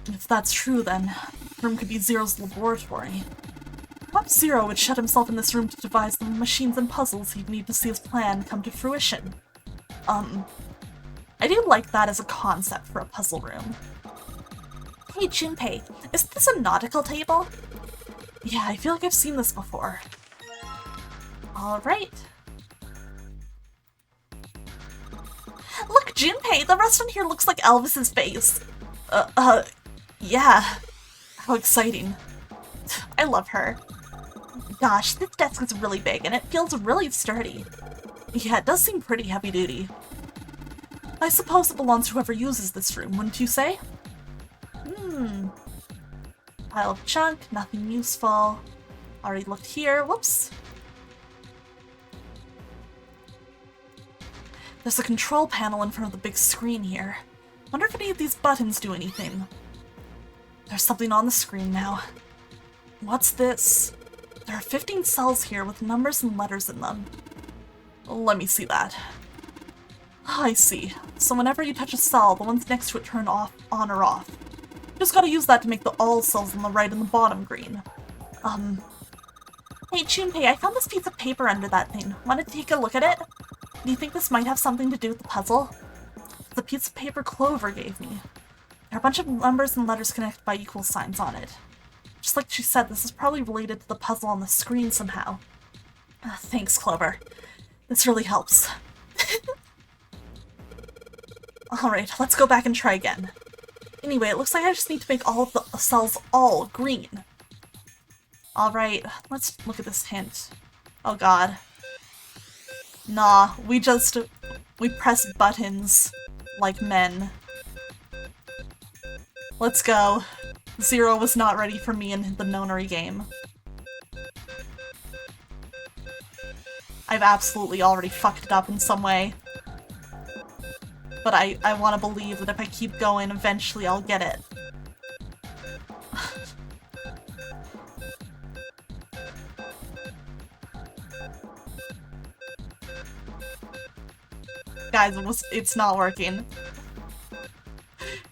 If that's true, then the room could be Zero's laboratory. Perhaps Zero would shut himself in this room to devise the machines and puzzles he'd need to see his plan come to fruition. I do like that as a concept for a puzzle room. Hey Junpei, is this a nautical table? Yeah, I feel like I've seen this before. Alright. Look, Junpei, the restaurant here looks like Elvis's face. Yeah. How exciting. I love her. Gosh, this desk is really big and it feels really sturdy. Yeah, it does seem pretty heavy-duty. I suppose it belongs to whoever uses this room, wouldn't you say? Pile of junk, nothing useful. Already looked here, whoops. There's a control panel in front of the big screen here. Wonder if any of these buttons do anything. There's something on the screen now. What's this? There are 15 cells here with numbers and letters in them. Let me see that. I see. So whenever you touch a cell, the ones next to it turn on or off. You just gotta use that to make the all cells on the right and the bottom green. Hey Junpei, I found this piece of paper under that thing. Wanna take a look at it? Do you think this might have something to do with the puzzle? It's the piece of paper Clover gave me. There are a bunch of numbers and letters connected by equal signs on it. Just like she said, this is probably related to the puzzle on the screen somehow. Thanks, Clover. This really helps. Alright, let's go back and try again. Anyway, it looks like I just need to make all of the cells all green. Alright, let's look at this hint. Oh god. Nah, we press buttons like men. Let's go. Zero was not ready for me in the Nonary game. I've absolutely already fucked it up in some way. But I want to believe that if I keep going, eventually I'll get it. Guys, it's not working.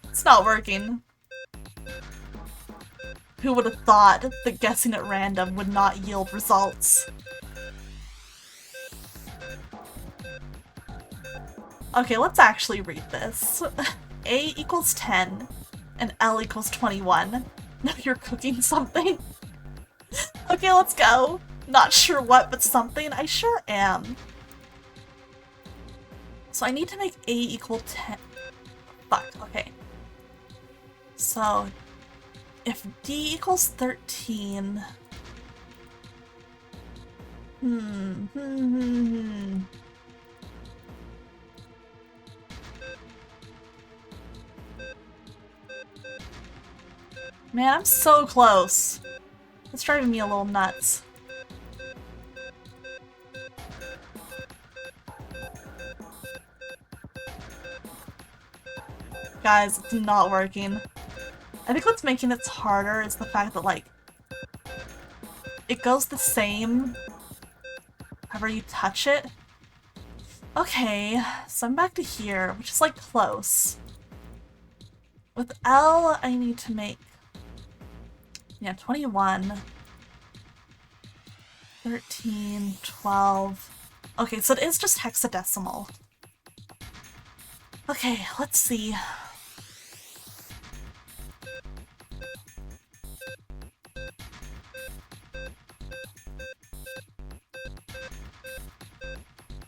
It's not working. Who would have thought that guessing at random would not yield results? Okay, let's actually read this. A equals 10 and L equals 21. Now you're cooking something. Okay, let's go. Not sure what, but something. I sure am. So I need to make A equal 10. Fuck, okay. So if D equals 13... Man, I'm so close. It's driving me a little nuts. Guys, it's not working. I think what's making it harder is the fact that, like, it goes the same however you touch it. Okay, so I'm back to here, which is, like, close. With L, I need to make... Yeah, 21, 13, 12. Okay, so it is just hexadecimal. Okay, let's see.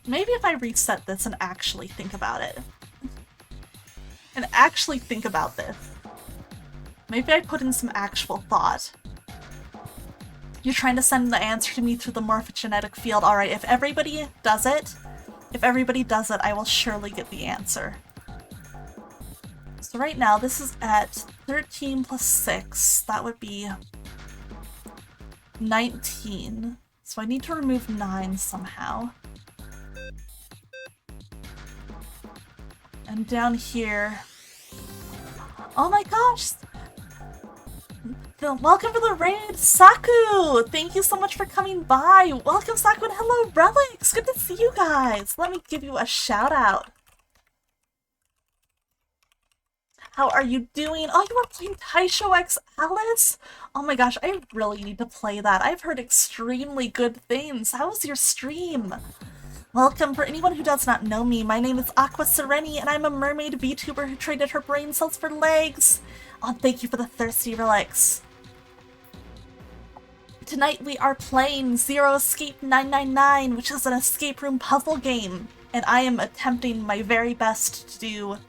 Maybe if I reset this and actually think about it. and actually think about this. Maybe I put in some actual thought. You're trying to send the answer to me through the morphogenetic field. Alright, if everybody does it, I will surely get the answer. So right now, this is at 13 plus 6. That would be 19. So I need to remove 9 somehow. And down here... Oh my gosh! Welcome to the raid, Saku! Thank you so much for coming by! Welcome, Saku, and hello, Relics! Good to see you guys! Let me give you a shout out. How are you doing? Oh, you are playing Taisho X Alice? Oh my gosh, I really need to play that. I've heard extremely good things. How was your stream? Welcome. For anyone who does not know me, my name is Aqua Sereni, and I'm a mermaid VTuber who traded her brain cells for legs. Oh, thank you for the thirsty relics. Tonight we are playing Zero Escape 999, which is an escape room puzzle game, and I am attempting my very best to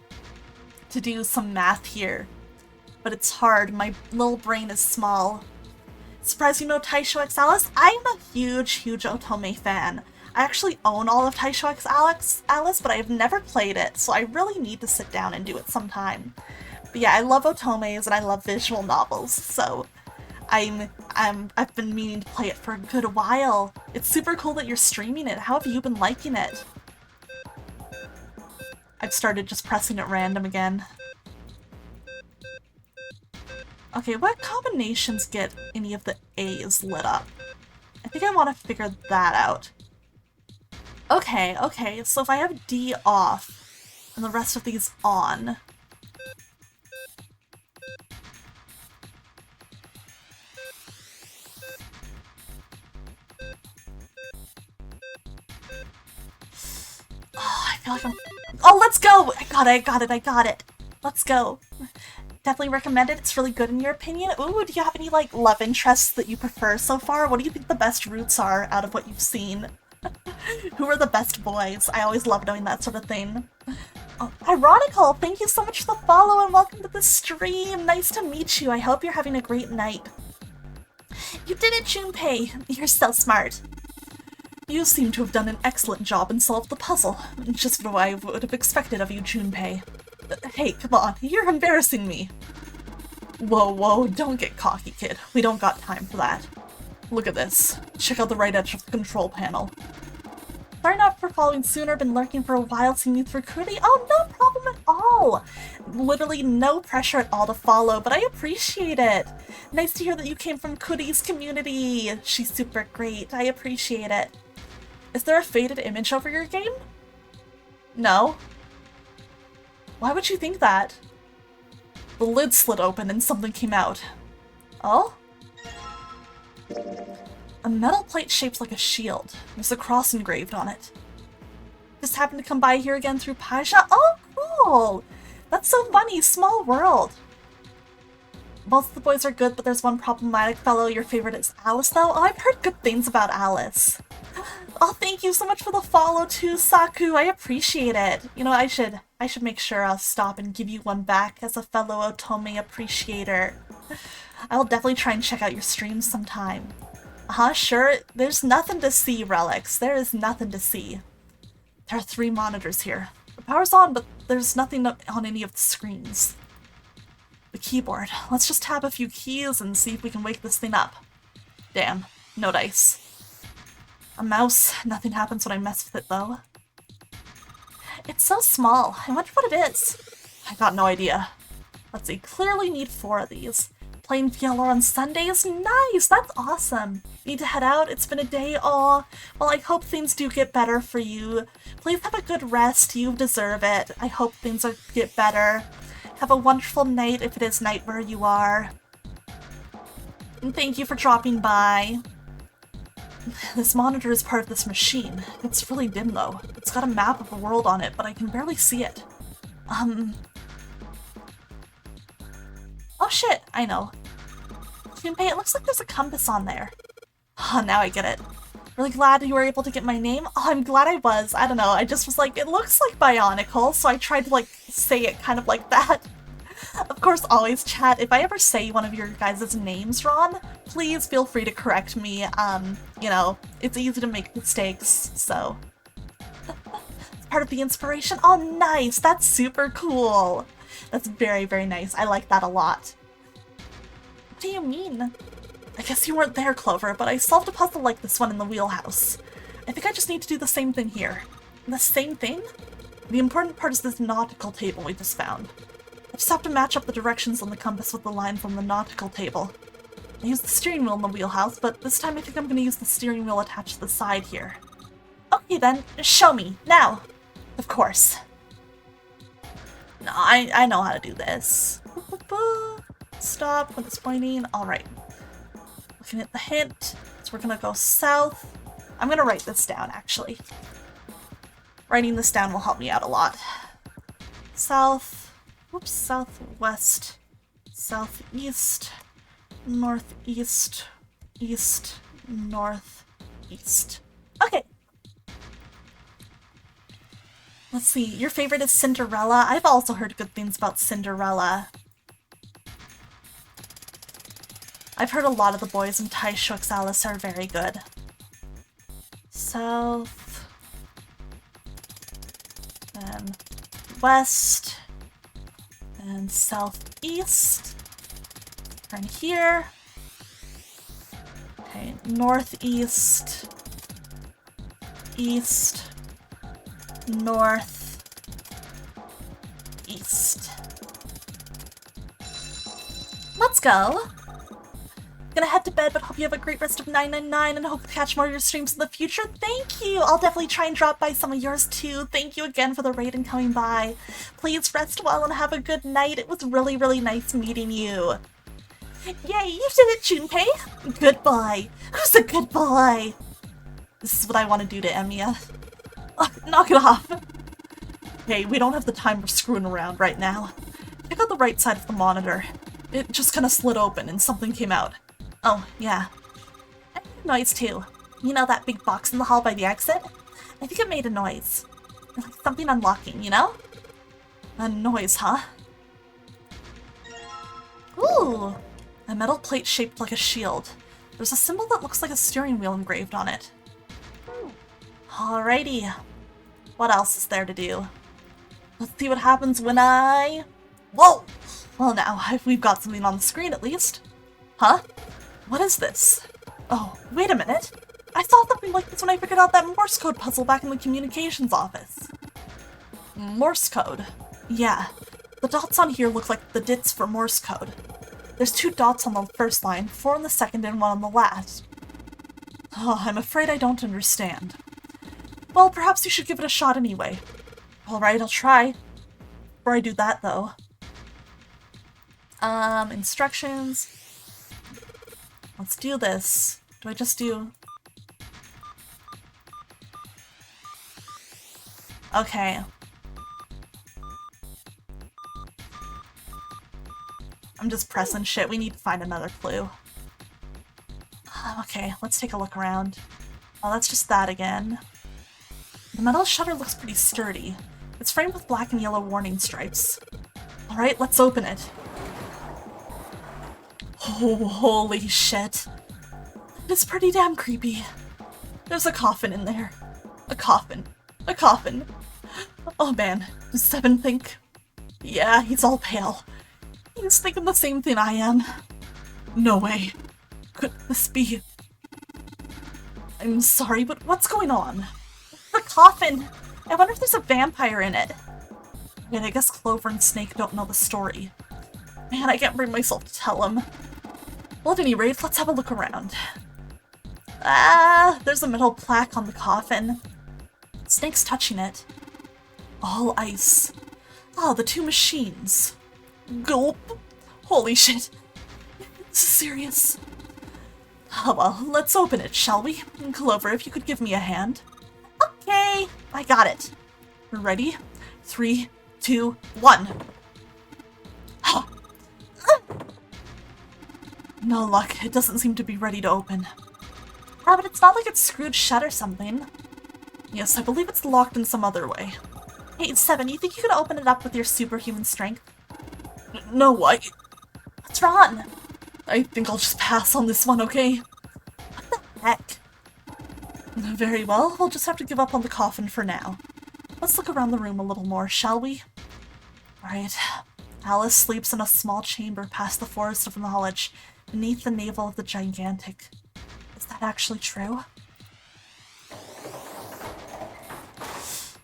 do some math here. But it's hard. My little brain is small. Surprised you know Taisho X Alice? I'm a huge Otome fan. I actually own all of Taisho X Alice, but I've never played it, so I really need to sit down and do it sometime. But yeah, I love otomes and I love visual novels, so I've been meaning to play it for a good while. It's super cool that you're streaming it. How have you been liking it? I've started just pressing at random again. Okay, what combinations get any of the A's lit up? I think I want to figure that out. Okay, so if I have D off and the rest of these on... Oh, I feel like I'm... Oh, let's go! I got it! Let's go. Definitely recommend it. It's really good in your opinion. Ooh, do you have any, like, love interests that you prefer so far? What do you think the best routes are out of what you've seen? Who are the best boys? I always love knowing that sort of thing. Oh, Ironical, thank you so much for the follow and welcome to the stream. Nice to meet you. I hope you're having a great night. You did it, Junpei. You're so smart. You seem to have done an excellent job and solved the puzzle. Just what I would have expected of you, Junpei. Hey, come on, you're embarrassing me. Whoa, don't get cocky, kid. We don't got time for that. Look at this. Check out the right edge of the control panel. Sorry not for following sooner, been lurking for a while, seeing you through Cootie. Oh, no problem at all! Literally no pressure at all to follow, but I appreciate it. Nice to hear that you came from Cootie's community. She's super great. I appreciate it. Is there a faded image over your game? No. Why would you think that? The lid slid open and something came out. Oh? A metal plate shaped like a shield. There's a cross engraved on it. Just happened to come by here again through Paisha. Oh, cool! That's so funny. Small world. Both of the boys are good, but there's one problematic fellow. Your favorite is Alice, though? Oh, I've heard good things about Alice. Oh, thank you so much for the follow, too, Saku. I appreciate it. You know, I should make sure I'll stop and give you one back as a fellow Otome appreciator. I'll definitely try and check out your streams sometime. Sure. There's nothing to see, Relics. There is nothing to see. There are 3 monitors here. The power's on, but there's nothing on any of the screens. The keyboard. Let's just tap a few keys and see if we can wake this thing up. Damn. No dice. A mouse. Nothing happens when I mess with it, though. It's so small. I wonder what it is. I got no idea. Let's see. Clearly need 4 of these. Playing VLR on Sundays? Nice! That's awesome. Need to head out? It's been a day. Aw. Well, I hope things do get better for you. Please have a good rest. You deserve it. I hope things get better. Have a wonderful night if it is night where you are. And thank you for dropping by. This monitor is part of this machine. It's really dim, though. It's got a map of the world on it, but I can barely see it. Oh shit, I know. Junpei, it looks like there's a compass on there. Oh, now I get it. Really glad you were able to get my name. Oh, I'm glad I was. I don't know, I just was like, it looks like Bionicle, so I tried to like say it kind of like that. Of course, always chat, if I ever say one of your guys' names wrong, please feel free to correct me. You know, it's easy to make mistakes, so. It's part of the inspiration. Oh, nice! That's super cool! That's very, very nice. I like that a lot. What do you mean? I guess you weren't there, Clover, but I solved a puzzle like this one in the wheelhouse. I think I just need to do the same thing here. The same thing? The important part is this nautical table we just found. I just have to match up the directions on the compass with the line from the nautical table. I used the steering wheel in the wheelhouse, but this time I think I'm going to use the steering wheel attached to the side here. Okay then, show me, now! Of course. No, I know how to do this. Stop when it's pointing. Alright. Looking at the hint, so we're gonna go south. I'm gonna write this down, actually. Writing this down will help me out a lot. South, whoops, southwest, southeast, northeast, east, northeast. Okay. Let's see, your favorite is Cinderella? I've also heard good things about Cinderella. I've heard a lot of the boys in Taishook's Alice are very good. South. Then west. And southeast. Turn here. Okay, northeast. East. North. East. Let's go! Gonna head to bed, but hope you have a great rest of 999 and hope to catch more of your streams in the future. Thank you! I'll definitely try and drop by some of yours too. Thank you again for the raid and coming by. Please rest well and have a good night. It was really, really nice meeting you. Yay, you did it, Junpei! Good boy. Who's a good boy? This is what I want to do to Emiya. Knock it off. Okay, we don't have the time for screwing around right now. Check out the right side of the monitor. It just kind of slid open and something came out. Oh, yeah. I made a noise too. You know that big box in the hall by the exit? I think it made a noise. Like something unlocking, you know? A noise, huh? Ooh! A metal plate shaped like a shield. There's a symbol that looks like a steering wheel engraved on it. Alrighty. What else is there to do? Let's see what happens when I... Whoa! Well now, we've got something on the screen at least. Huh? What is this? Oh, wait a minute. I saw something like this when I figured out that Morse code puzzle back in the communications office. Morse code? Yeah. The dots on here look like the dits for Morse code. There's 2 dots on the first line, 4 on the second, and 1 on the last. Oh, I'm afraid I don't understand. Well, perhaps you should give it a shot anyway. Alright, I'll try. Before I do that, though. Instructions. Let's do this. Do I just do... Okay. I'm just pressing shit. We need to find another clue. Okay, let's take a look around. Oh, that's just that again. The metal shutter looks pretty sturdy. It's framed with black and yellow warning stripes. Alright, let's open it. Oh, holy shit. It's pretty damn creepy. There's a coffin in there. A coffin. A coffin. Oh man, does Seven think? Yeah, he's all pale. He's thinking the same thing I am. No way. Could this be? I'm sorry, but what's going on? The coffin! I wonder if there's a vampire in it. And I guess Clover and Snake don't know the story. Man, I can't bring myself to tell them. Well, at any rate, let's have a look around. Ah, there's a metal plaque on the coffin. Snake's touching it. All ice. Ah, the 2 machines. Gulp. Holy shit. This is serious. Oh well, let's open it, shall we? Clover, if you could give me a hand. Okay, I got it. Ready? 3, 2, 1. No luck, it doesn't seem to be ready to open. Yeah, but it's not like it's screwed shut or something. Yes, I believe it's locked in some other way. Hey, Seven, you think you could open it up with your superhuman strength? No, what's wrong? I think I'll just pass on this one, okay? What the heck? Very well, we'll just have to give up on the coffin for now. Let's look around the room a little more, shall we? Alright. Alice sleeps in a small chamber past the Forest of Knowledge, beneath the navel of the Gigantic. Is that actually true?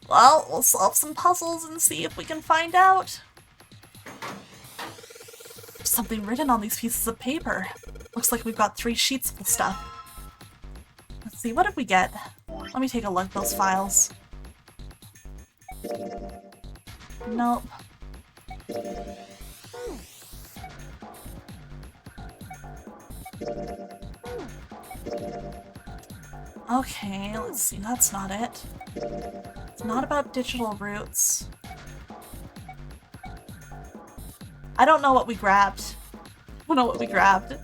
Well, we'll solve some puzzles and see if we can find out. There's something written on these pieces of paper. Looks like we've got 3 sheets of the stuff. Let's see, what did we get? Let me take a look at those files. Nope. Okay, let's see, that's not it. It's not about digital roots. I don't know what we grabbed. I don't know what we grabbed.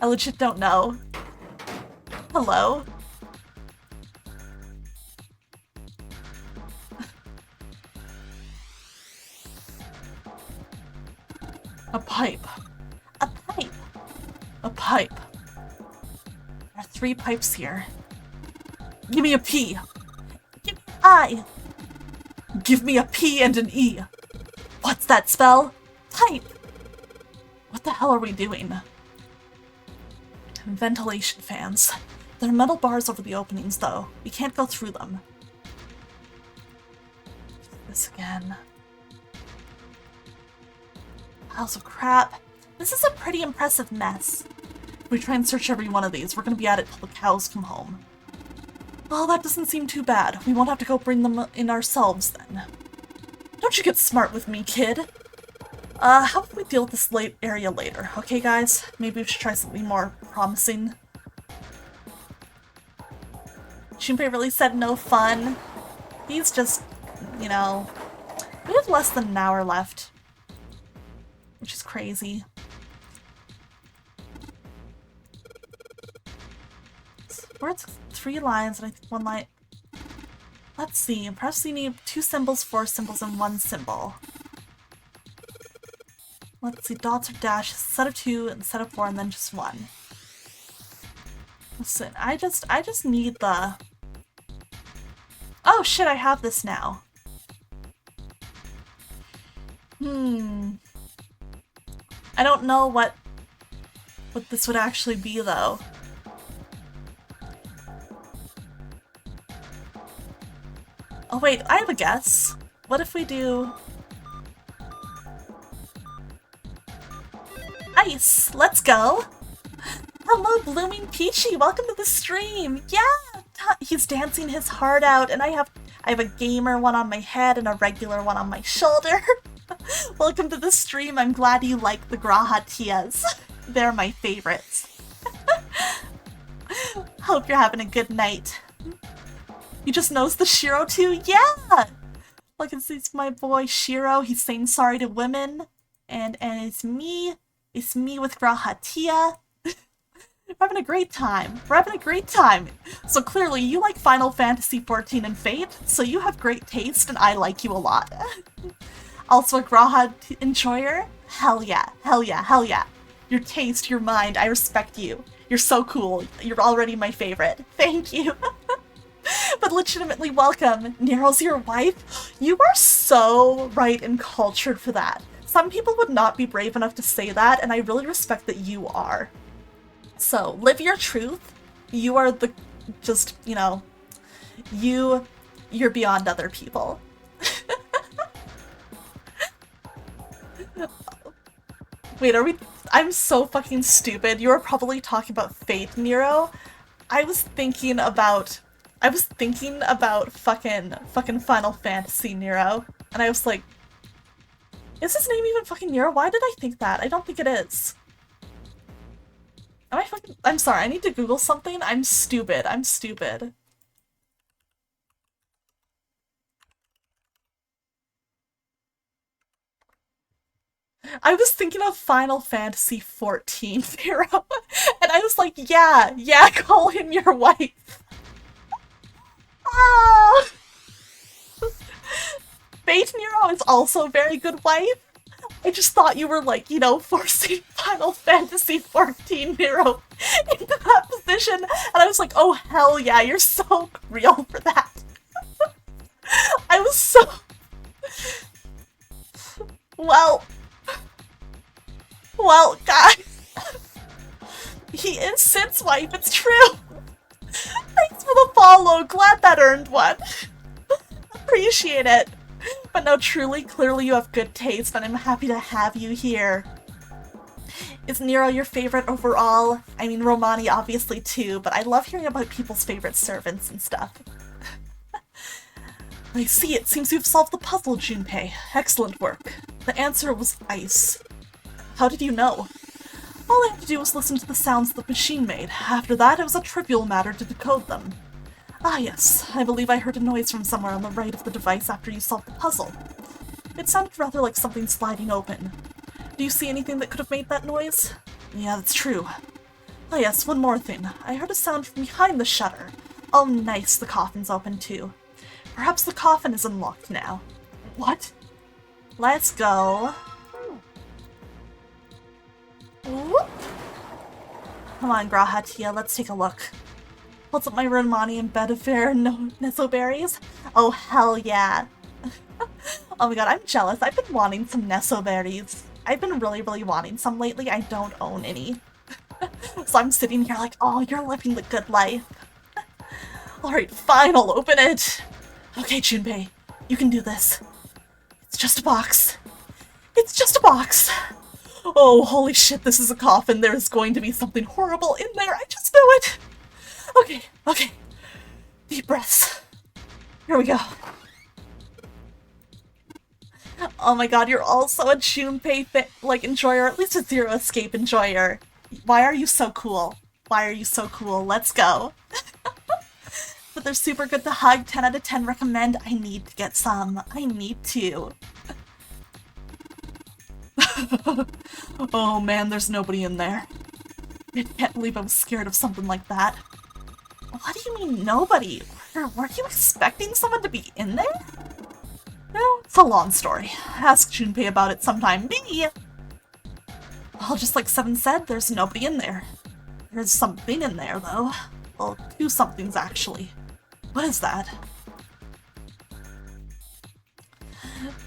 I legit don't know. Hello? A pipe. A pipe. A pipe. There are 3 pipes here. Give me a P. Give me an I. Give me a P and an E. What's that spell? Pipe. What the hell are we doing? Ventilation fans. There are metal bars over the openings, though. We can't go through them. This again. Piles of crap. This is a pretty impressive mess. If we try and search every one of these, we're gonna be at it till the cows come home. Well, that doesn't seem too bad. We won't have to go bring them in ourselves, then. Don't you get smart with me, kid. How about we deal with this area later, okay, guys? Maybe we should try something more promising. Shinpei really said no fun. He's just, you know... We have less than an hour left. Which is crazy. Words, 3 lines, and I think 1 line. Let's see. Perhaps we need 2 symbols, 4 symbols, and 1 symbol. Let's see. Dots or dashes. Set of 2 and set of 4, and then just 1. Listen, I just need the. Oh shit! I have this now. I don't know what this would actually be, though. Oh wait, I have a guess. What if we do... Ice! Let's go! Hello, Blooming Peachy! Welcome to the stream! Yeah! He's dancing his heart out, and I have a gamer one on my head and a regular one on my shoulder. Welcome to the stream. I'm glad you like the Graha Tias. They're my favorites. Hope you're having a good night. He just knows the Shiro too? Yeah! Look, it's my boy Shiro. He's saying sorry to women. And it's me. It's me with Graha Tia. We're having a great time. We're having a great time. So clearly you like Final Fantasy XIV and Fate, so you have great taste and I like you a lot. Also a Graha enjoyer? Hell yeah, hell yeah, hell yeah. Your taste, your mind, I respect you. You're so cool. You're already my favorite. Thank you. But legitimately welcome. Nero's your wife? You are so right and cultured for that. Some people would not be brave enough to say that, and I really respect that you are. So, live your truth. You are the, just, you know, you're beyond other people. Wait, are we? I'm so fucking stupid. You were probably talking about Fate, Nero. I was thinking about fucking Final Fantasy, Nero. And I was like, is his name even fucking Nero? Why did I think that? I don't think it is. Am I fucking? I'm sorry, I need to Google something. I'm stupid. I'm stupid. I was thinking of Final Fantasy XIV, Nero, and I was like, yeah, call him your wife. Ah! Fate Nero is also a very good wife. I just thought you were like, you know, forcing Final Fantasy XIV Nero into that position, and I was like, oh hell yeah, you're so real for that. I was so... Well, guys, he is Sid's wife, it's true. Thanks for the follow, glad that earned one. Appreciate it. But no, truly, clearly you have good taste, and I'm happy to have you here. Is Nero your favorite overall? I mean, Romani obviously too, but I love hearing about people's favorite servants and stuff. I see, it seems you've solved the puzzle, Junpei. Excellent work. The answer was ice. How did you know? All I had to do was listen to the sounds the machine made. After that, it was a trivial matter to decode them. Ah yes, I believe I heard a noise from somewhere on the right of the device after you solved the puzzle. It sounded rather like something sliding open. Do you see anything that could have made that noise? Yeah, that's true. Ah yes, one more thing. I heard a sound from behind the shutter. Oh nice, the coffin's open too. Perhaps the coffin is unlocked now. What? Let's go. Whoop. Come on, Grahatia, let's take a look. Holds up my Romani and Bedivere Nesoberries? Oh, hell yeah. Oh my god, I'm jealous. I've been wanting some Nesoberries. I've been really wanting some lately. I don't own any. So I'm sitting here like, oh, you're living the good life. Alright, fine, I'll open it. Okay, Junpei, you can do this. It's just a box. It's just a box. Oh, holy shit, this is a coffin. There's going to be something horrible in there. I just knew it. Okay. Deep breaths. Here we go. Oh my god, you're also a Junpei enjoyer, at least a Zero Escape enjoyer. Why are you so cool? Let's go. But they're super good to hug. 10 out of 10 recommend. I need to get some. I need to. Oh man, there's nobody in there. I can't believe I was scared of something like that. What do you mean nobody? Were you expecting someone to be in there? No, it's a long story. Ask Junpei about it sometime. Me! Well, just like Seven said, there's nobody in there. There's something in there, though. Well, two somethings, actually. What is that?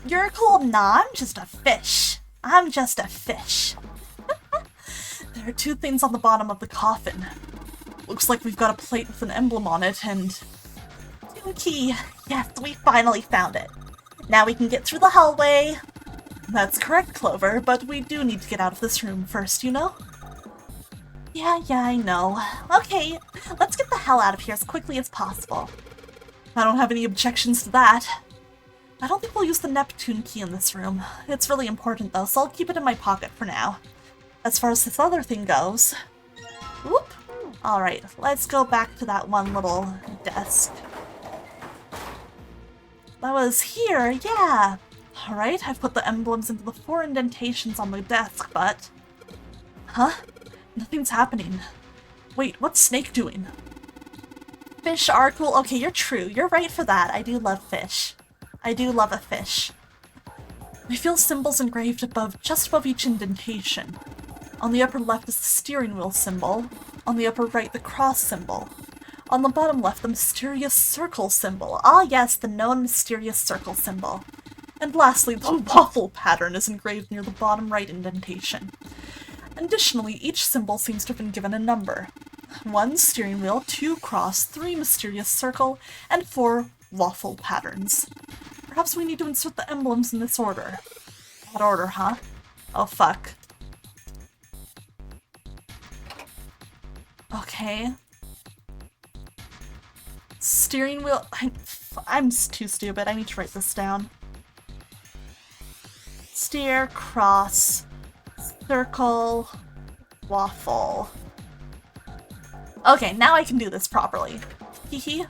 You're cool. Nah, I'm just a fish. There are two things on the bottom of the coffin. Looks like we've got a plate with an emblem on it, and... Key. Yes, we finally found it. Now we can get through the hallway. That's correct, Clover, but we do need to get out of this room first, you know? Yeah, I know. Okay, let's get the hell out of here as quickly as possible. I don't have any objections to that. I don't think we'll use the Neptune key in this room. It's really important though, so I'll keep it in my pocket for now. As far as this other thing goes... Whoop! Alright, let's go back to that one little desk. That was here, yeah! Alright, I've put the emblems into the 4 indentations on the desk, but... Huh? Nothing's happening. Wait, what's Snake doing? Fish are cool. Okay, you're true. You're right for that. I do love fish. I do love a fish. I feel symbols engraved just above each indentation. On the upper left is the steering wheel symbol. On the upper right, the cross symbol. On the bottom left, the mysterious circle symbol. Ah yes, the known mysterious circle symbol. And lastly, the waffle pattern is engraved near the bottom right indentation. Additionally, each symbol seems to have been given a number. 1 steering wheel, 2 cross, 3 mysterious circle, and 4 waffle patterns. Perhaps we need to insert the emblems in this order. That order, huh? Oh fuck. Okay. Steering wheel... I'm too stupid. I need to write this down. Steer, cross, circle, waffle. Okay, now I can do this properly. Hehe.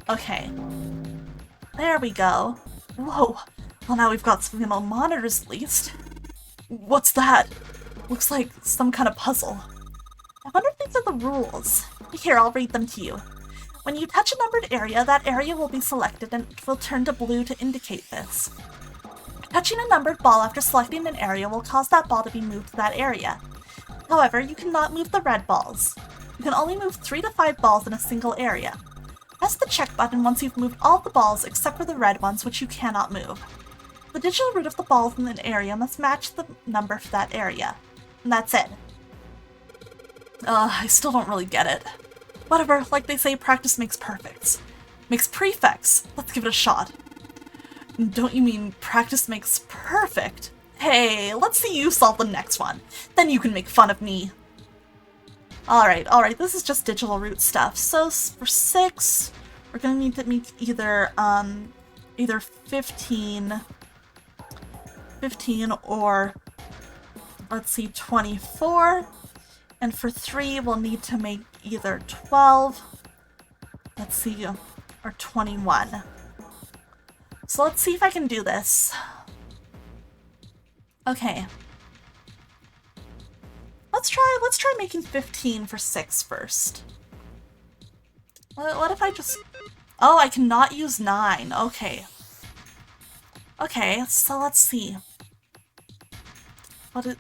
Okay. There we go. Whoa. Well, now we've got something on monitors at least. What's that? Looks like some kind of puzzle. I wonder if these are the rules. Here, I'll read them to you. When you touch a numbered area, that area will be selected and it will turn to blue to indicate this. Touching a numbered ball after selecting an area will cause that ball to be moved to that area. However, you cannot move the red balls. You can only move 3 to 5 balls in a single area. Press the check button once you've moved all the balls except for the red ones, which you cannot move. The digital root of the balls in an area must match the number for that area. And that's it. I still don't really get it. Whatever, like they say, practice makes perfects. Makes prefects. Let's give it a shot. Don't you mean practice makes perfect? Hey, let's see you solve the next one. Then you can make fun of me. Alright, this is just digital root stuff. So for 6, we're gonna need to make either 15 or, let's see, 24. And for 3, we'll need to make either 12, let's see, or 21. So let's see if I can do this. Okay. Let's try making 15 for 6 first. What if I just... Oh, I cannot use 9. Okay. Okay, so let's see. What is...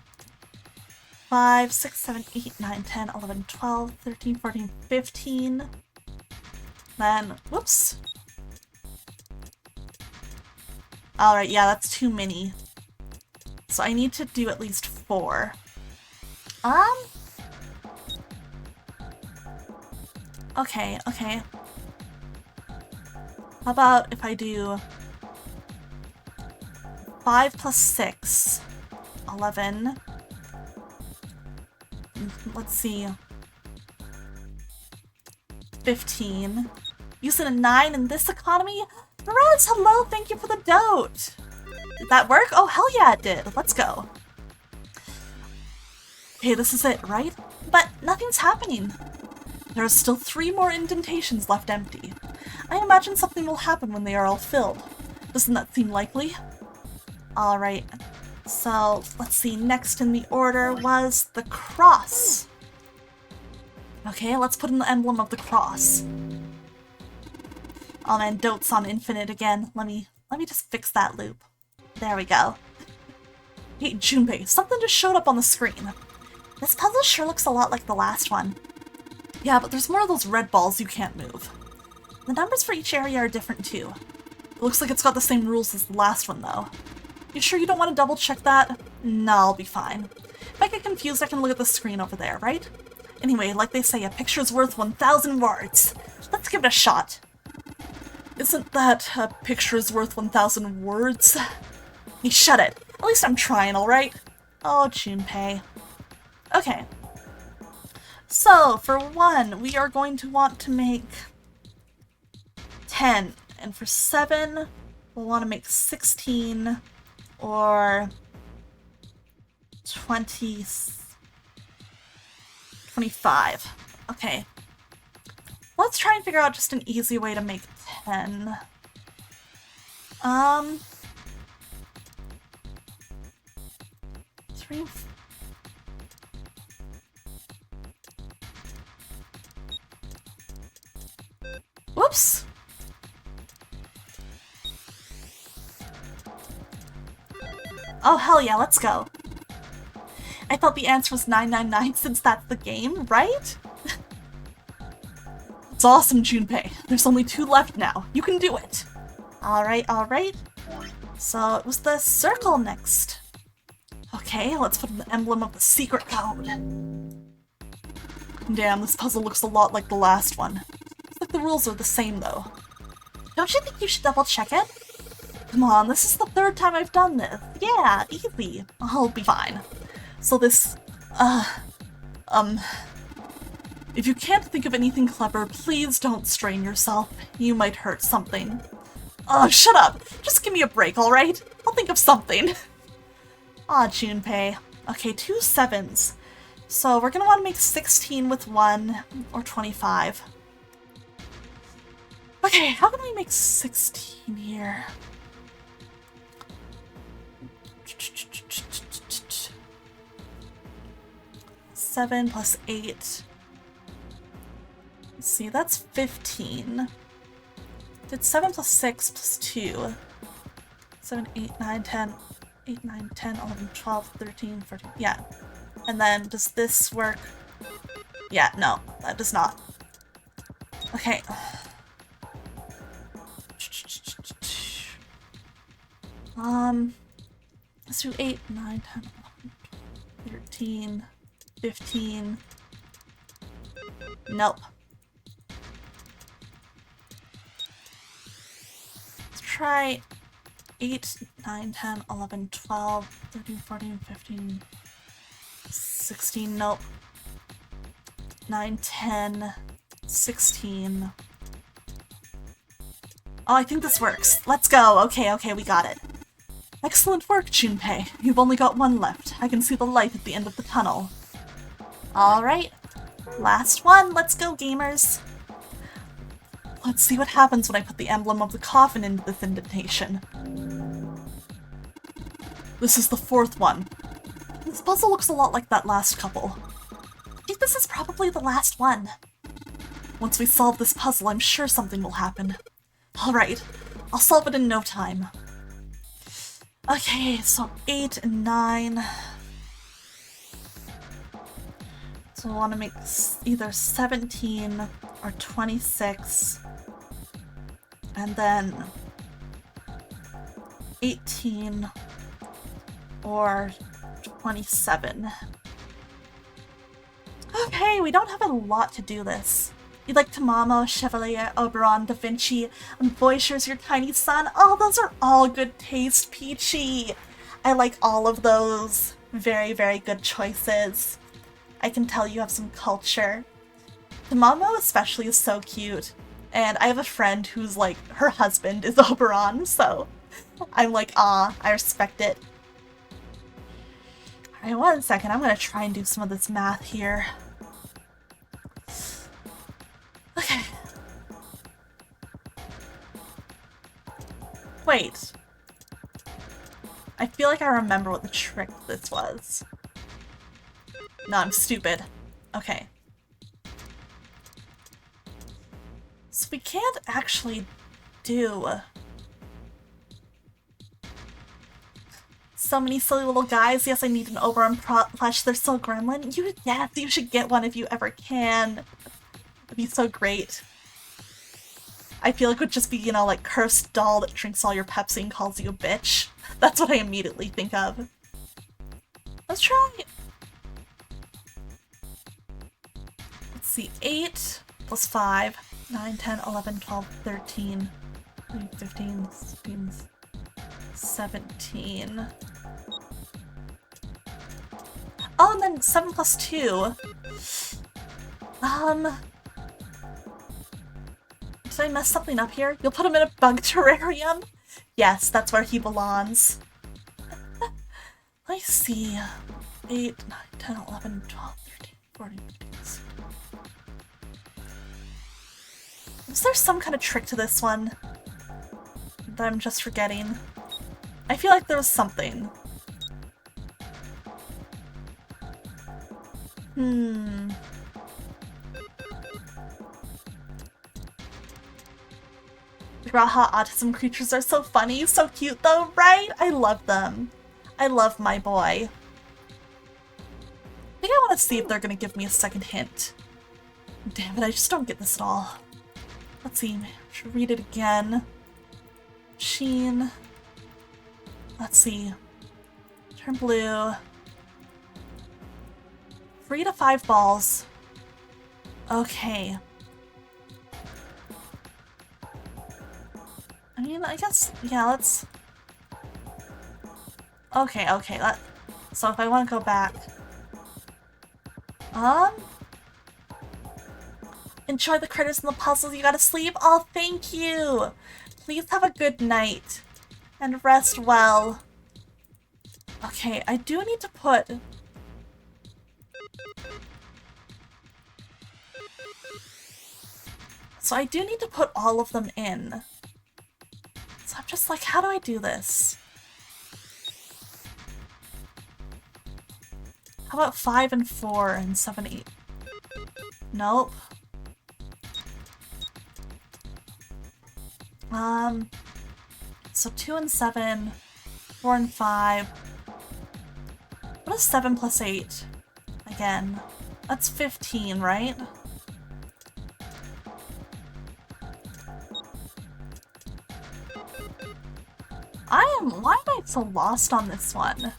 5, 6, 7, 8, 9, 10, 11, 12, 13, 14, 15. Then, whoops. Alright, yeah, that's too many. So I need to do at least 4. Okay. How about if I do 5 plus 6, 11. Let's see. 15. Using a 9 in this economy? Perez, hello, thank you for the dote. Did that work? Oh, hell yeah, it did. Let's go. Okay, this is it, right? But nothing's happening. There are still 3 more indentations left empty. I imagine something will happen when they are all filled. Doesn't that seem likely? Alright. So, let's see, next in the order was the cross. Okay, let's put in the emblem of the cross. Oh man, dotes on infinite again. Let me just fix that loop. There we go. Hey, Junpei, something just showed up on the screen. This puzzle sure looks a lot like the last one. Yeah, but there's more of those red balls you can't move. The numbers for each area are different too. It looks like it's got the same rules as the last one though. You sure you don't want to double check that? No, I'll be fine. If I get confused, I can look at the screen over there, right? Anyway, like they say, a picture's worth 1,000 words. Let's give it a shot. Isn't that a picture's worth 1,000 words? Hey, shut it. At least I'm trying, alright? Oh, Junpei. Okay. So, for 1, we are going to want to make 10. And for 7, we'll want to make 16 or 25. Okay. Let's try and figure out just an easy way to make 10. Whoops! Oh, hell yeah, let's go. I thought the answer was 999 since that's the game, right? It's awesome, Junpei. There's only 2 left now. You can do it. Alright. So it was the circle next. Okay, let's put in the emblem of the secret code. Damn, this puzzle looks a lot like the last one. Looks like the rules are the same, though. Don't you think you should double check it? Come on, this is the 3rd time I've done this. Yeah, easy. I'll be fine. So this, if you can't think of anything clever, please don't strain yourself. You might hurt something. Oh, shut up! Just give me a break, alright? I'll think of something. Aw, Junpei. Okay, 2 7s. So we're gonna want to make 16 with 1, or 25. Okay, how can we make 16 here? 7 plus 8. Let's see, that's 15. Did 7 plus 6 plus 2. 7, 8, 9, 10. 8, 9, 10, 11, 12, 13, 14. Yeah. And then does this work? Yeah, no, that does not. Okay. Let's do 8, 9, 10, 11, 13, 15. Nope. Let's try 8, 9, 10, 11, 12, 13, 14, 15, 16. Nope. 9, 10, 16. Oh, I think this works. Let's go. Okay, we got it. Excellent work, Junpei. You've only got one left. I can see the light at the end of the tunnel. Alright. Last one. Let's go, gamers. Let's see what happens when I put the emblem of the coffin into this indentation. This is the 4th one. This puzzle looks a lot like that last couple. I think this is probably the last one. Once we solve this puzzle, I'm sure something will happen. Alright, I'll solve it in no time. Okay, so 8 and 9. So I want to make either 17 or 26. And then 18 or 27. Okay, we don't have a lot to do this. You'd like Tamamo, Chevalier, Oberon, Da Vinci, and Voyager's your tiny son? Oh, those are all good taste, Peachy! I like all of those. Very, very good choices. I can tell you have some culture. Tamamo especially is so cute. And I have a friend who's like, her husband is Oberon, so I'm like, ah, I respect it. Alright, 1 second, I'm gonna try and do some of this math here. Okay. Wait. I feel like I remember what the trick this was. No, I'm stupid. Okay. So we can't actually do so many silly little guys. Yes, I need an Oberon plush. They're so gremlin. Yes, you should get one if you ever can. It'd be so great. I feel like it would just be, you know, like cursed doll that drinks all your Pepsi and calls you a bitch. That's what I immediately think of. Let's try. Let's see, 8 plus 5, 9, 10, 11, 12, 13, 15, 16, 17. Oh, and then 7 plus 2. Did I mess something up here? You'll put him in a bug terrarium? Yes, that's where he belongs. Let me see. 8, 9, 10, 11, 12, 13, 14, 15, 16. Is there some kind of trick to this one that I'm just forgetting? I feel like there was something. Raha autism creatures are so funny, so cute though, right? I love them. I love my boy. I think I want to see if they're gonna give me a second hint. Damn it, I just don't get this at all. Let's see, I should read it again. Sheen. Let's see. Turn blue. 3 to 5 balls. Okay. I mean, I guess, yeah, let's... Okay, so if I want to go back... Enjoy the critters and the puzzles, you gotta sleep? Oh, thank you! Please have a good night. And rest well. Okay, I do need to put... So I do need to put all of them in. So I'm just like, how do I do this? How about 5 and 4 and 7, 8? Nope. So 2 and 7, 4 and 5. What is 7 plus 8? Again, that's 15, right? Why am I so lost on this one?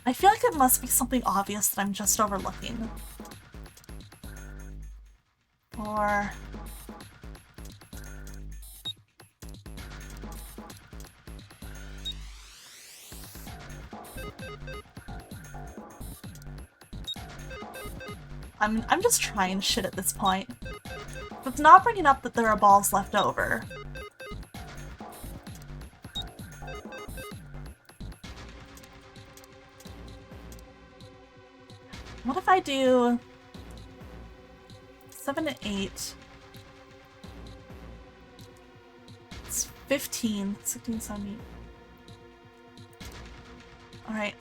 I feel like it must be something obvious that I'm just overlooking. Or... I'm just trying shit at this point. But it's not bringing up that there are balls left over. What if I do 7 and 8? It's 15, 16, 17. Alright.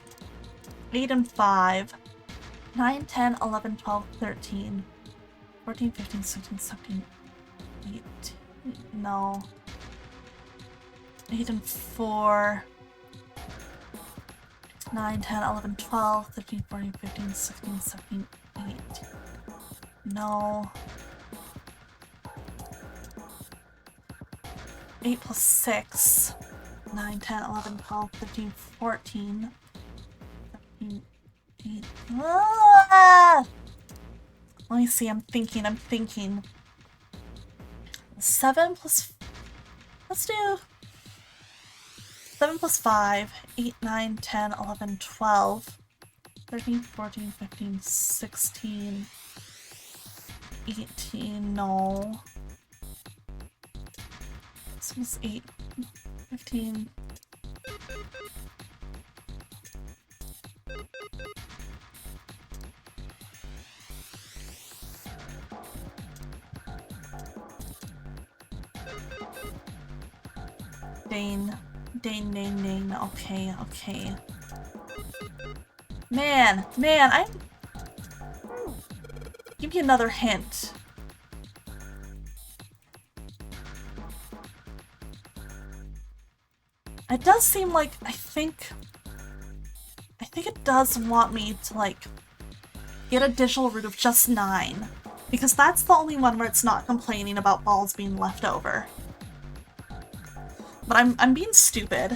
8 and 5. 9, 10, 11, 12, 13, 14, 15, 16, 17, 18. No. 8 and 4. 9, 10, 11, 12, 13, 14, 15, 16, 17, 18. No. 8 plus 6. 9, 10, 11, 12, 13, 14. 15, 18. Ah! Let me see, I'm thinking. 7 plus... Let's do... 7 plus 5, 8, 9, 10, 11, 12, 13, 14, 15, 16, 18, no. This was 8, 15. Dane, okay. Man, give me another hint. It does seem like, I think it does want me to, like, get a digital root of just 9. Because that's the only one where it's not complaining about balls being left over. But I'm being stupid.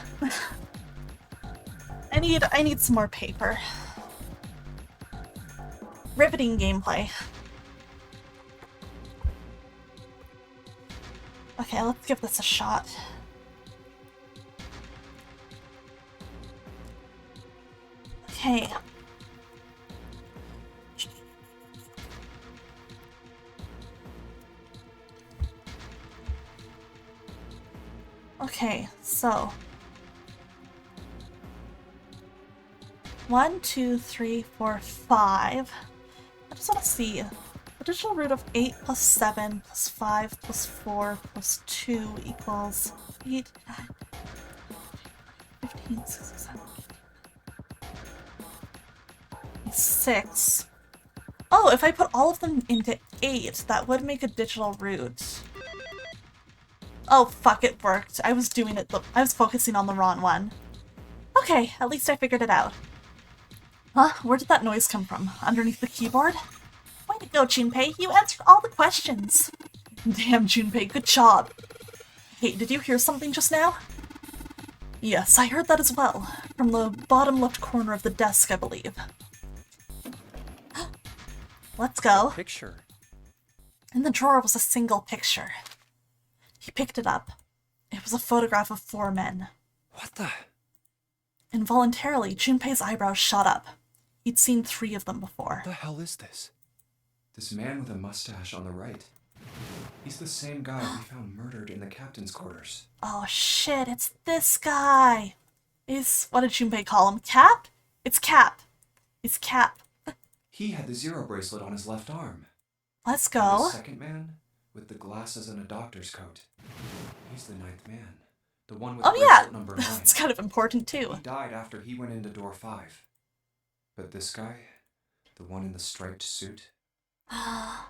I need some more paper. Riveting gameplay. Okay, let's give this a shot. Okay. Okay, so 1, 2, 3, 4, 5. I just want to see. Additional root of 8 plus 7 plus 5 plus 4 plus 2 equals 8, 9, 15, 16, 17, 6. Oh, if I put all of them into 8, that would make a digital root. Oh, fuck, it worked. I was doing it, I was focusing on the wrong one. Okay, at least I figured it out. Huh? Where did that noise come from? Underneath the keyboard? Way to go, Junpei. You answered all the questions. Damn, Junpei, good job. Hey, did you hear something just now? Yes, I heard that as well. From the bottom left corner of the desk, I believe. Let's go. Picture. In the drawer was a single picture. He picked it up. It was a photograph of 4 men. What the? Involuntarily, Junpei's eyebrows shot up. He'd seen 3 of them before. What the hell is this? This man with a mustache on the right. He's the same guy we found murdered in the captain's quarters. Oh shit, it's this guy. What did Junpei call him? Cap? It's Cap. It's Cap. He had the zero bracelet on his left arm. Let's And go. the second man with the glasses and a doctor's coat. He's the 9th man. The one with Oh bracelet yeah, number 9. that's kind of important too. He died after he went into door 5. But this guy? The one in the striped suit? Oh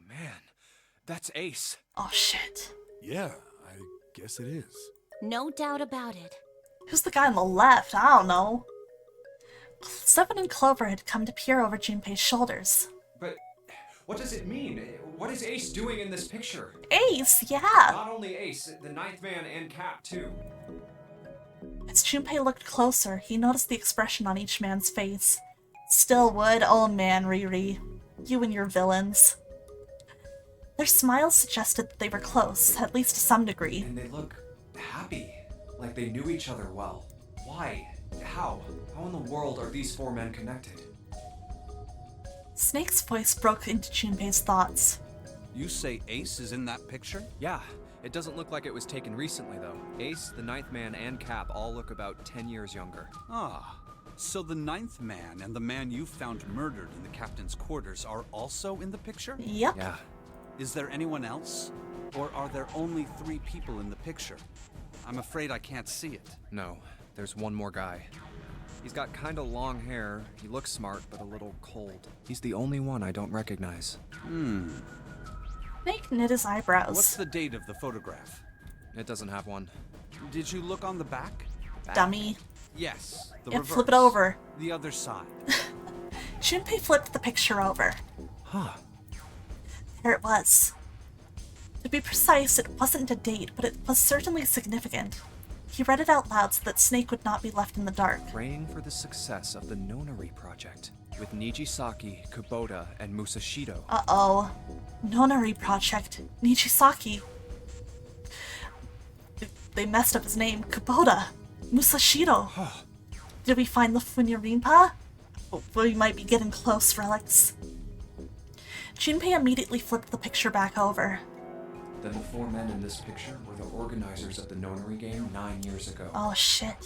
Man, that's Ace. shit. Yeah, I guess it is. No doubt about it. Who's the guy on the left? I don't know. Seven and Clover had come to peer over Junpei's shoulders. But what does it mean? What is Ace doing in this picture? Ace, yeah! Not only Ace, the Ninth Man and Cap, too. As Junpei looked closer, he noticed the expression on each man's face. Still would, oh man, Riri. You and your villains. Their smiles suggested that they were close, at least to some degree. And they look happy, like they knew each other well. Why? How? How in the world are these four men connected? Snake's voice broke into Junpei's thoughts. You say Ace is in that picture? Yeah, it doesn't look like it was taken recently, though. Ace, the Ninth Man, and Cap all look about 10 years younger. Ah, so the Ninth Man and the man you found murdered in the captain's quarters are also in the picture? Yep. Yeah. Is there anyone else? Or are there only 3 people in the picture? I'm afraid I can't see it. No, there's one more guy. He's got kinda long hair, he looks smart, but a little cold. He's the only one I don't recognize. Snake knit his eyebrows. What's the date of the photograph? It doesn't have one. Did you look on the back? Dummy. Yes, the Yeah, reverse. flip it over. The other side. Junpei flipped the picture over. Huh. There it was. To be precise, it wasn't a date, but it was certainly significant. He read it out loud so that Snake would not be left in the dark. Praying for the success of the Nonari project, with Nijisaki, Kubota, and Musashido. Uh-oh. Nonari Project. Nijisaki. They messed up his name. Kubota. Musashido. Did we find the Funyarinpa? We might be getting close, Relics. Junpei immediately flipped the picture back over. Then the four men in this picture were the organizers of the Nonari game 9 years ago. Oh shit.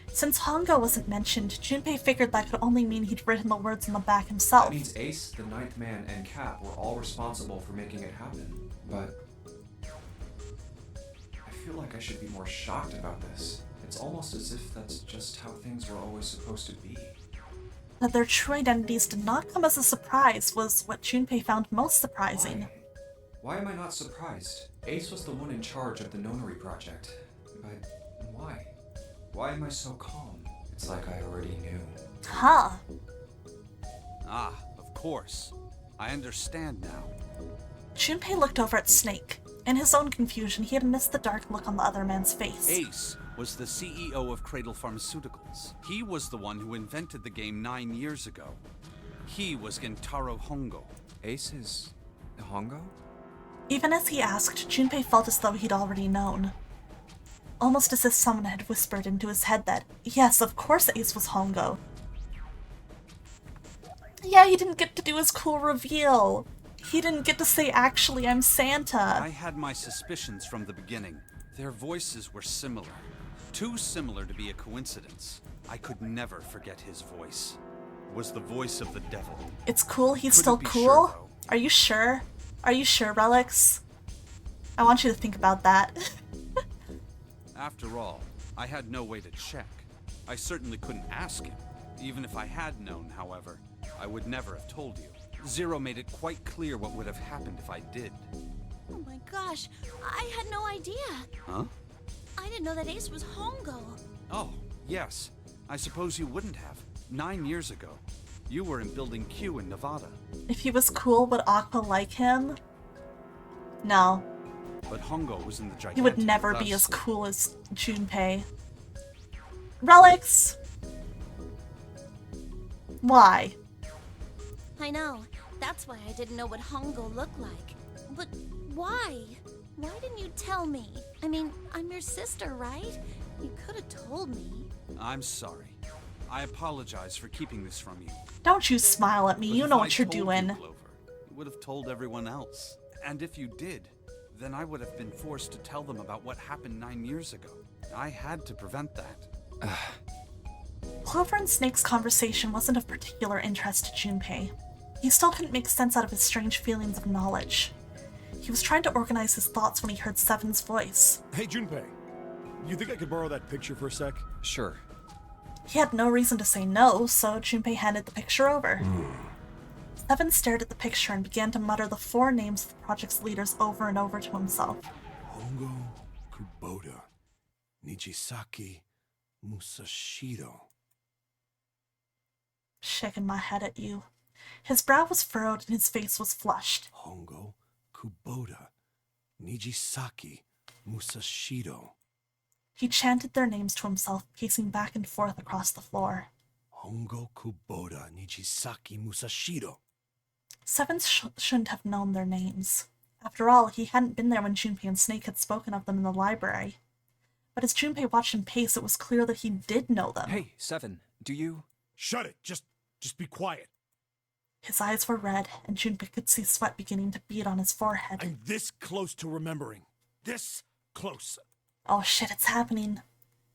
Since Hongo wasn't mentioned, Junpei figured that could only mean he'd written the words on the back himself. That means Ace, the Ninth Man, and Cap were all responsible for making it happen. But I feel like I should be more shocked about this. It's almost as if that's just how things were always supposed to be. That their true identities did not come as a surprise was what Junpei found most surprising. Why am I not surprised? Ace was the one in charge of the Nonari project. But why? Why am I so calm? It's like I already knew. Huh. Ah, of course. I understand now. Junpei looked over at Snake. In his own confusion, he had missed the dark look on the other man's face. Ace was the CEO of Cradle Pharmaceuticals. He was the one who invented the game 9 years ago. He was Gentaro Hongo. Ace is Hongo? Even as he asked, Junpei felt as though he'd already known. Almost as if someone had whispered into his head that, yes, of course Ace was Hongo. Yeah, he didn't get to do his cool reveal. He didn't get to say, actually, I'm Santa. I had my suspicions from the beginning. Their voices were similar. Too similar to be a coincidence. I could never forget his voice. It was the voice of the devil. It's cool he's Couldn't still be cool? sure, though. Are you sure? Are you sure, Relics? I want you to think about that. After all, I had no way to check. I certainly couldn't ask him. Even if I had known, however, I would never have told you. Zero made it quite clear what would have happened if I did. Oh my gosh, I had no idea. Huh? I didn't know that Ace was Hongo. Oh, yes. I suppose you wouldn't have. 9 years ago. You were in Building Q in Nevada. If he was cool, would Aqua like him? No. But Hongo was in the gigantic He would never with be us. as cool as Junpei. Relics! Why? I know. That's why I didn't know what Hongo looked like. But why? Why didn't you tell me? I mean, I'm your sister, right? You could have told me. I'm sorry. I apologize for keeping this from you. Don't you smile at me, But you if know I what you're told you, doing. Clover, you would have told everyone else. And if you did, then I would have been forced to tell them about what happened 9 years ago. I had to prevent that. Clover and Snake's conversation wasn't of particular interest to Junpei. He still couldn't make sense out of his strange feelings of knowledge. He was trying to organize his thoughts when he heard Seven's voice. Hey, Junpei. You think I could borrow that picture for a sec? Sure. He had no reason to say no, so Junpei handed the picture over. Seven stared at the picture and began to mutter the 4 names of the project's leaders over and over to himself. Hongo, Kubota, Nijisaki, Musashiro. Shaking my head at you. His brow was furrowed and his face was flushed. Hongo, Kubota, Nijisaki, Musashiro. He chanted their names to himself, pacing back and forth across the floor. Hongo, Kubota, Nijisaki, Musashiro. Seven shouldn't have known their names. After all, he hadn't been there when Junpei and Snake had spoken of them in the library. But as Junpei watched him pace, it was clear that he did know them. Hey, Seven, do you... Shut it! Just be quiet. His eyes were red, and Junpei could see sweat beginning to bead on his forehead. I'm this close to remembering. This close. Oh shit, it's happening.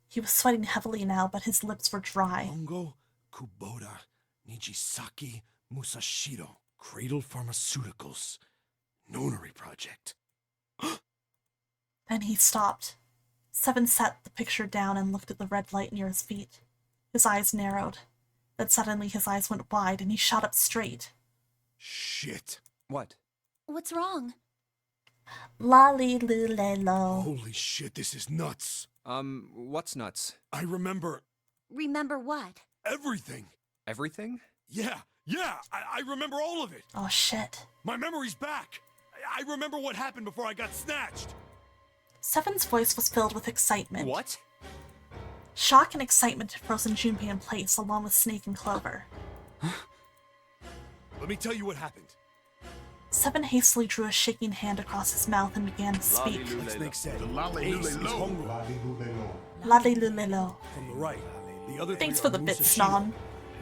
He was sweating heavily now, but his lips were dry. Hongo, Kubota, Nijisaki, Musashiro. Cradle Pharmaceuticals. Nonary Project. Then he stopped. Seven set the picture down and looked at the red light near his feet. His eyes narrowed. Then suddenly his eyes went wide and he shot up straight. Shit. What? What's wrong? Lolly-loo-lay-lo. Holy shit, this is nuts. What's nuts? I remember Remember what? everything. Everything? Yeah, I remember all of it. Oh shit. My memory's back. I remember what happened before I got snatched. Seven's voice was filled with excitement. What? Shock and excitement had frozen Junpei in place, along with Snake and Clover. Let me tell you what happened. Seven hastily drew a shaking hand across his mouth and began to speak. Like Snake said, Ace is Hongo. Lolly-loo-lay-lo. From the right, the other Thanks three for are the bits, Musashiro, Nom.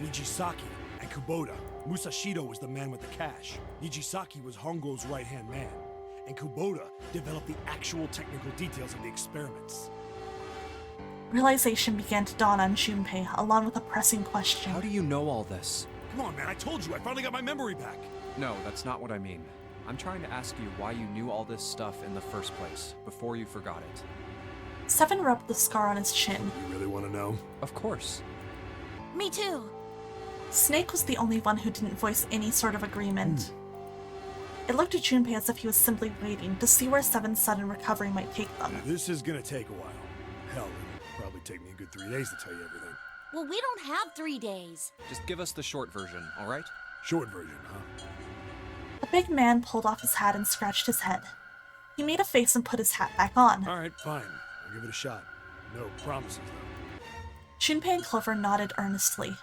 Nijisaki, and Kubota. Musashiro was the man with the cash. Nijisaki was Hongo's right-hand man. And Kubota developed the actual technical details of the experiments. Realization began to dawn on Junpei, along with a pressing question. How do you know all this? Come on, man, I told you, I finally got my memory back. No, that's not what I mean. I'm trying to ask you why you knew all this stuff in the first place, before you forgot it. Seven rubbed the scar on his chin. You really want to know? Of course. Me too. Snake was the only one who didn't voice any sort of agreement. It looked at Junpei as if he was simply waiting to see where Seven's sudden recovery might take them. This is gonna take a while. Hell, it'll probably take me a good 3 days to tell you everything. Well, we don't have 3 days. Just give us the short version, alright? Short version, huh? The big man pulled off his hat and scratched his head. He made a face and put his hat back on. Alright, fine. I'll give it a shot. No promises, though. Junpei and Clover nodded earnestly.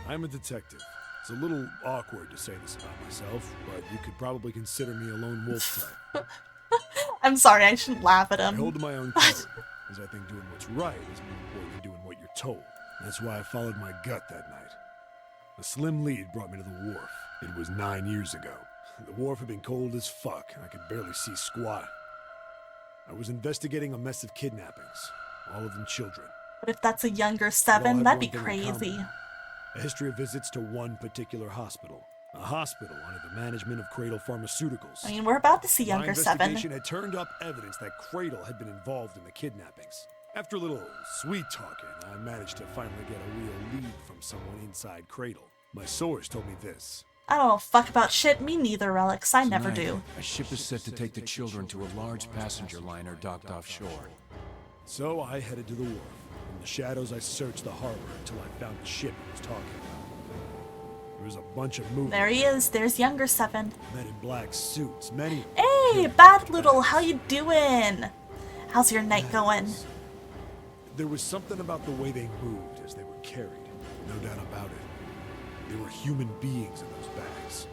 I'm a detective. It's a little awkward to say this about myself, but you could probably consider me a lone wolf type. I'm sorry, I shouldn't laugh at I him. hold to my own code, because I think doing what's right is more important than doing what you're told. That's why I followed my gut that night. A slim lead brought me to the wharf. It was 9 years ago. The wharf had been cold as fuck, and I could barely see squat. I was investigating a mess of kidnappings, all of them children. But if that's a younger They all Seven, had that'd be one thing in crazy. common. A history of visits to one particular hospital. A hospital under the management of Cradle Pharmaceuticals. I mean, we're about to see My younger Seven. investigation had turned up evidence that Cradle had been involved in the kidnappings. After a little sweet talking, I managed to finally get a real lead from someone inside Cradle. My source told me this. I don't know fuck about shit. Me neither, Relics. I never Tonight, do. A ship is set to take the children to a large passenger liner docked offshore. So I headed to the wharf. In the shadows, I searched the harbor until I found the ship I was talking about. There was a bunch of movement. There he is. There's younger Seven. Men in black suits, many. Hey, Bad Little, how you doing? How's your night going? There was something about the way they moved as they were carried. No doubt about it. They were human beings in those bags.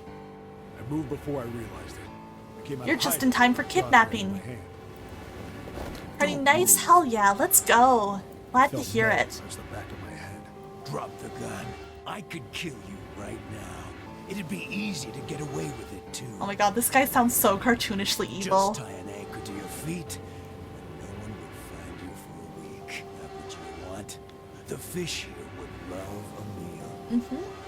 I moved before I realized it. I came out You're of just hiding, in time for gun in my kidnapping. hand. Pretty nice? Hell yeah, let's go. Glad to Felt hear metal it. touch the back of my head. Drop the gun. I could kill you right now. It'd be easy to get away with it, too. Oh my god, this guy sounds so cartoonishly evil. Just tie an anchor to your feet, and no one would find you for a week. Not what you want. The fish here would love a meal.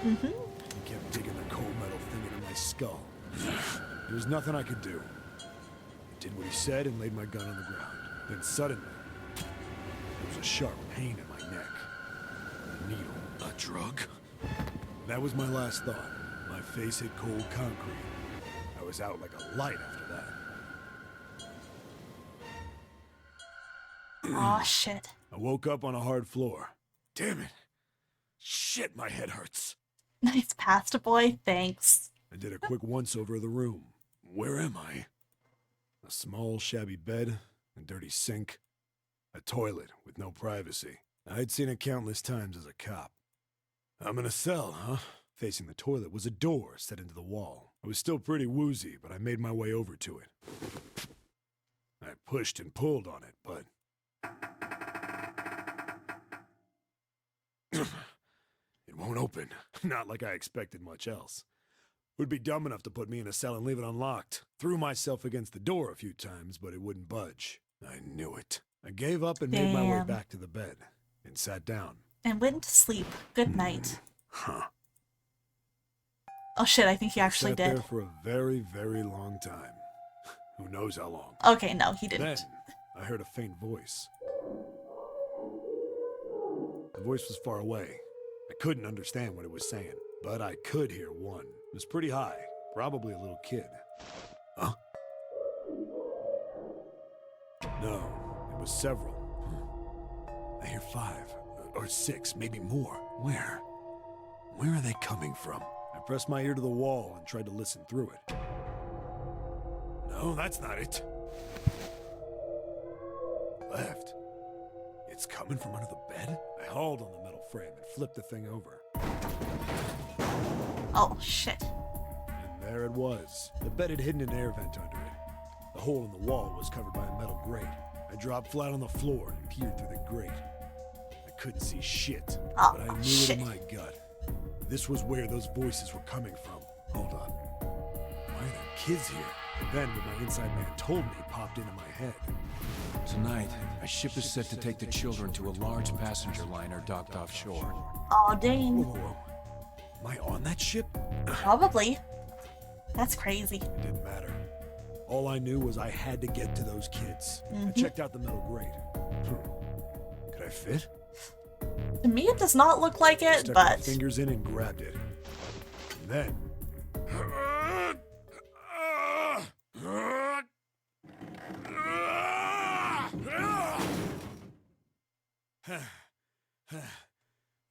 He kept digging the cold metal thing into my skull. There was nothing I could do. I did what he said and laid my gun on the ground. Then suddenly, there was a sharp pain in my neck. A needle. A drug? That was my last thought. My face hit cold concrete. I was out like a light after that. Aw, shit. I woke up on a hard floor. Damn it. Shit, my head hurts. Nice pasta boy, thanks. I did a quick once-over of the room. Where am I? A small, shabby bed, a dirty sink, a toilet with no privacy. I'd seen it countless times as a cop. I'm in a cell, huh? Facing the toilet was a door set into the wall. I was still pretty woozy, but I made my way over to it. I pushed and pulled on it, but... it won't open. Not like I expected much else. Would be dumb enough to put me in a cell and leave it unlocked. Threw myself against the door a few times, but it wouldn't budge. I knew it. I gave up and made my way back to the bed and sat down. And went to sleep. Good night. Huh. Oh shit, I think he actually Sat did. there for a very, very long time. Who knows how long. Okay, no, he didn't. Then, I heard a faint voice. The voice was far away. I couldn't understand what it was saying, but I could hear one. It was pretty high, probably a little kid. Huh? No, it was several. I hear 5, or 6, maybe more. Where? Where are they coming from? I pressed my ear to the wall and tried to listen through it. No, that's not it. Left. It's coming from under the bed? I hauled on the metal frame and flipped the thing over. Oh, shit. And there it was. The bed had hidden an air vent under it. The hole in the wall was covered by a metal grate. I dropped flat on the floor and peered through the grate. I couldn't see shit, but I knew it in my gut. This was where those voices were coming from. Hold on. Why are there kids here? And then what my inside man told me popped into my head. Tonight, a ship is set to take the children to a large passenger liner docked offshore. Aw, dang. Whoa. Am I on that ship? Probably. That's crazy. It didn't matter. All I knew was I had to get to those kids. I checked out the metal grate. Could I fit? To me, it does not look like it, Stuck my but... fingers in and grabbed it. And then...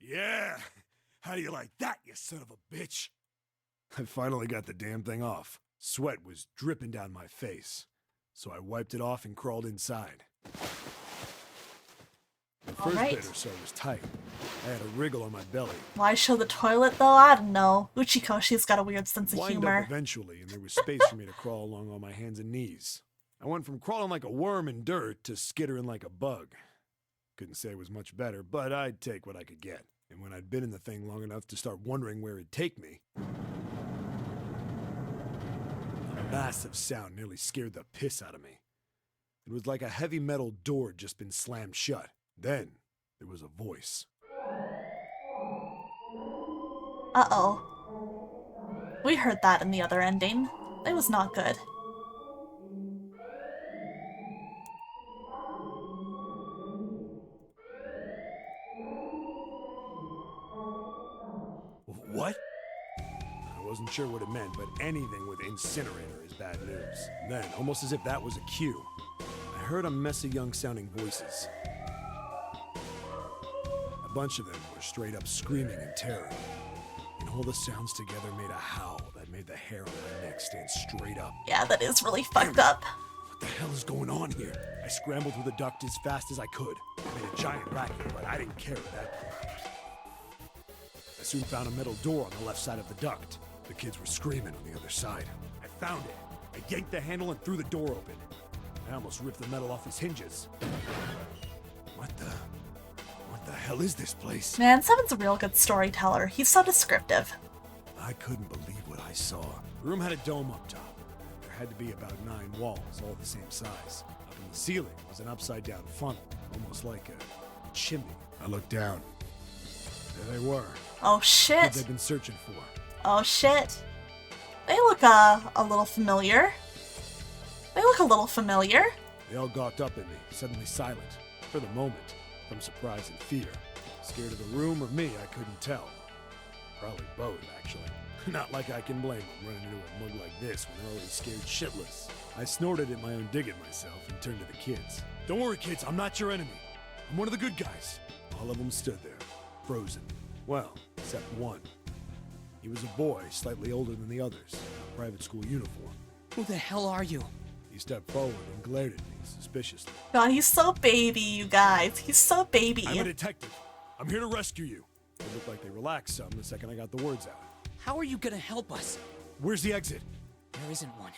Yeah! How do you like that, you son of a bitch? I finally got the damn thing off. Sweat was dripping down my face, so I wiped it off and crawled inside. The first bit or so was tight. I had a wriggle on my belly. Why show the toilet, though? I don't know. Uchikoshi's got a weird sense of Wind humor. up eventually, and there was space for me to crawl along on my hands and knees. I went from crawling like a worm in dirt to skittering like a bug. Couldn't say it was much better, but I'd take what I could get. And when I'd been in the thing long enough to start wondering where it'd take me, a massive sound nearly scared the piss out of me. It was like a heavy metal door had just been slammed shut. Then, there was a voice. Uh-oh. We heard that in the other ending. It was not good. What? I wasn't sure what it meant, but anything with incinerator is bad news. Then, almost as if that was a cue, I heard a mess of young-sounding voices. A bunch of them were straight up screaming in terror. And all the sounds together made a howl that made the hair on my neck stand straight up. Yeah, that is really fucked up. What the hell is going on here? I scrambled through the duct as fast as I could. I made a giant racket, but I didn't care at that point. I soon found a metal door on the left side of the duct. The kids were screaming on the other side. I found it. I yanked the handle and threw the door open. I almost ripped the metal off its hinges. What the hell is this place? Man, Seven's a real good storyteller. He's so descriptive. I couldn't believe what I saw. The room had a dome up top. There had to be about 9 walls, all the same size. Up in the ceiling was an upside-down funnel, almost like a chimney. I looked down. There they were. Oh shit. Kids I'd been searching for. Oh shit. They look a little familiar. They look a little familiar. They all gawked up at me, suddenly silent. For the moment, from surprise and fear. Scared of the room or me, I couldn't tell. Probably both, actually. Not like I can blame them running into a mug like this when they're already scared shitless. I snorted at my own dig at myself and turned to the kids. Don't worry, kids, I'm not your enemy. I'm one of the good guys. All of them stood there, frozen. Well, except one. He was a boy, slightly older than the others, in a private school uniform. Who the hell are you? He stepped forward and glared at me suspiciously. God, he's so baby, you guys. He's so baby. I'm a detective. I'm here to rescue you. It looked like they relaxed some the second I got the words out. How are you gonna help us? Where's the exit? There isn't one.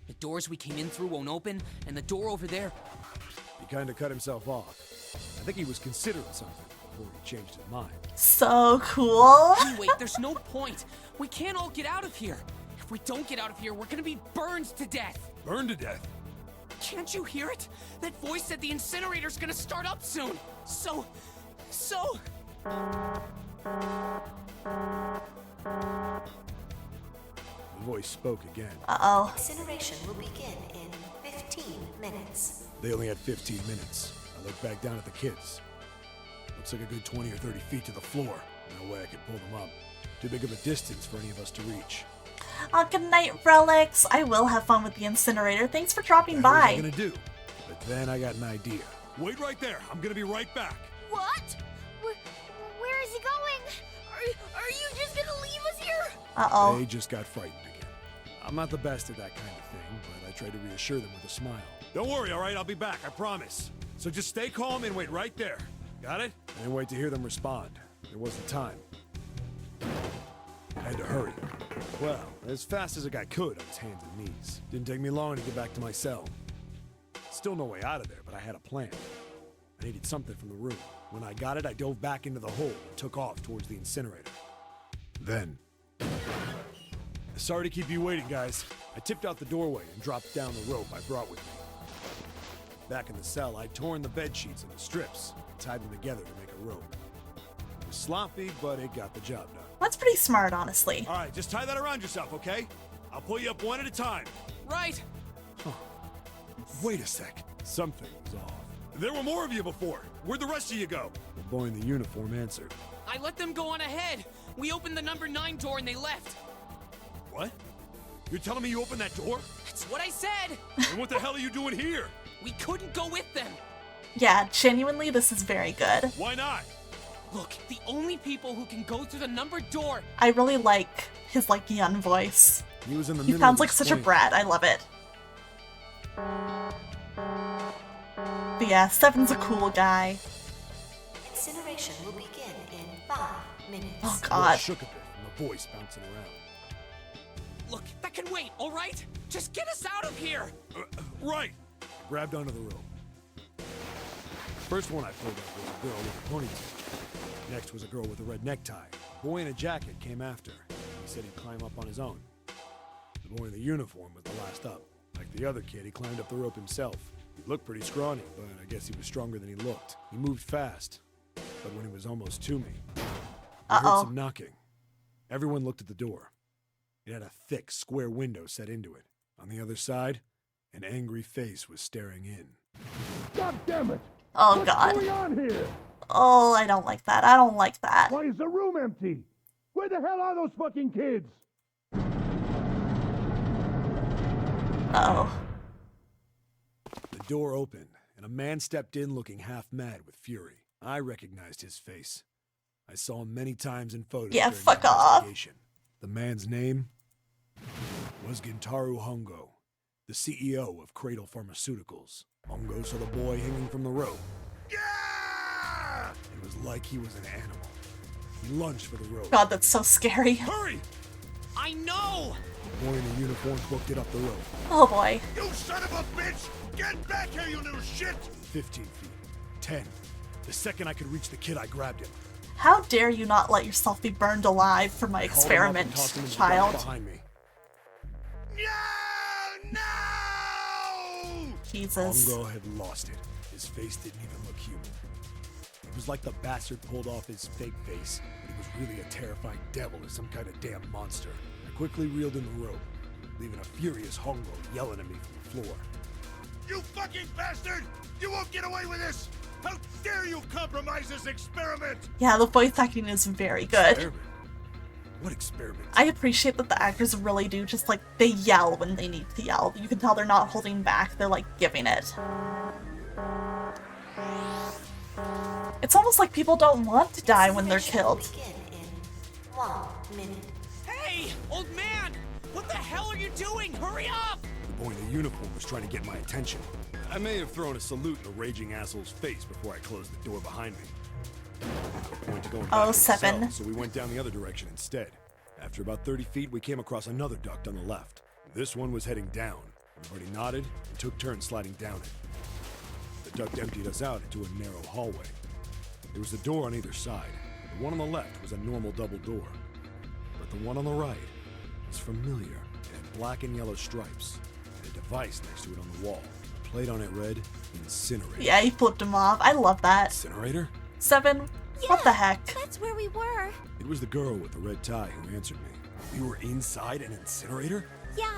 The doors we came in through won't open, and the door over there... He kinda cut himself off. I think he was considering something before he changed his mind. So cool. Wait, there's no point. We can't all get out of here. If we don't get out of here, we're gonna be burned to death. Burned to death? Can't you hear it? That voice said the incinerator's gonna start up soon. So... The voice spoke again. Uh-oh. Incineration will begin in 15 minutes. They only had 15 minutes. I looked back down at the kids. Looks like a good 20 or 30 feet to the floor. No way I could pull them up. Too big of a distance for any of us to reach. Good night, Relics. I will have fun with the incinerator. Thanks for dropping What was I by. gonna do? But then I got an idea. Wait right there. I'm gonna be right back. What? Where is he going? Are you just gonna leave us here? Uh-oh. They just got frightened again. I'm not the best at that kind of thing, but I tried to reassure them with a smile. Don't worry, all right? I'll be back, I promise. So just stay calm and wait right there. Got it? I didn't wait to hear them respond. There wasn't time. I had to hurry. Well, as fast as I could on his hands and knees. Didn't take me long to get back to my cell. Still no way out of there, but I had a plan. I needed something from the room. When I got it, I dove back into the hole and took off towards the incinerator. Then... Sorry to keep you waiting, guys. I tipped out the doorway and dropped down the rope I brought with me. Back in the cell, I'd torn the bed sheets into strips and tied them together to make a rope. It was sloppy, but it got the job done. That's pretty smart, honestly. All right, just tie that around yourself, okay? I'll pull you up one at a time. Right. Wait a sec. Something was off. There were more of you before. Where'd the rest of you go? The boy in the uniform answered. I let them go on ahead. We opened the number 9 door and they left. What? You're telling me you opened that door? That's what I said. And what the hell are you doing here? We couldn't go with them. Yeah, genuinely, this is very good. Why not? Look, the only people who can go through the numbered door... I really like his, young voice. He was in the He middle sounds of like such a explaining. brat. I love it. But yeah, Seven's a cool guy. Incineration will begin in 5 minutes. Oh, The God. voice shook a bit from the voice bouncing around. Look, that can wait, all right? Just get us out of here! Right! I grabbed onto the rope. First one I pulled up was a girl with a ponytail. Next was a girl with a red necktie. A boy in a jacket came after. He said he'd climb up on his own. The boy in the uniform was the last up. Like the other kid, he climbed up the rope himself. He looked pretty scrawny, but I guess he was stronger than he looked. He moved fast, but when he was almost to me, I heard some knocking. Everyone looked at the door. It had a thick, square window set into it. On the other side, an angry face was staring in. God damn it! Oh, What's God. going on here? Oh, I don't like that. I don't like that. Why is the room empty? Where the hell are those fucking kids? Uh-oh. The door opened, and a man stepped in looking half mad with fury. I recognized his face. I saw him many times in photos Yeah, during fuck the off. investigation. The man's name was Gintaro Hongo, the CEO of Cradle Pharmaceuticals. Hongo saw the boy hanging from the rope. Yeah! It was like he was an animal. He lunged for the rope. God, that's so scary. Hurry! I know! The boy in the uniform booked it up the rope. Oh, boy. You son of a bitch! Get back here, you little shit! 15 feet. 10. The second I could reach the kid, I grabbed him. How dare you not let yourself be burned alive for my I hauled him up and experiment, tossed him into the ground child? behind me. Jesus. Hongo had lost it. His face didn't even look human. It was like the bastard pulled off his fake face, but he was really a terrified devil or some kind of damn monster. I quickly reeled in the rope, leaving a furious Hongo yelling at me from the floor. You fucking bastard! You won't get away with this! How dare you compromise this experiment! Yeah, the voice acting is very good. Experiment? What experiment? I appreciate that the actors really do just like, they yell when they need to yell. You can tell they're not holding back, they're like giving it. It's almost like people don't want to die when they're killed. Begin in 1 minute. Hey, old man! What the hell are you doing? Hurry up! The boy in the uniform was trying to get my attention. I may have thrown a salute in the raging asshole's face before I closed the door behind me. No point to going back to the 7. cell, so we went down the other direction instead. After about 30 feet, we came across another duct on the left. This one was heading down. Everybody nodded and took turns sliding down it. The duct emptied us out into a narrow hallway. There was a door on either side. The one on the left was a normal double door. But the one on the right was familiar. It had black and yellow stripes and a device next to it on the wall. The plate on it read, Incinerator. Yeah, he flipped him off. I love that. Incinerator? 7. What the heck? That's where we were. It was the girl with the red tie who answered me. We were inside an incinerator? Yeah,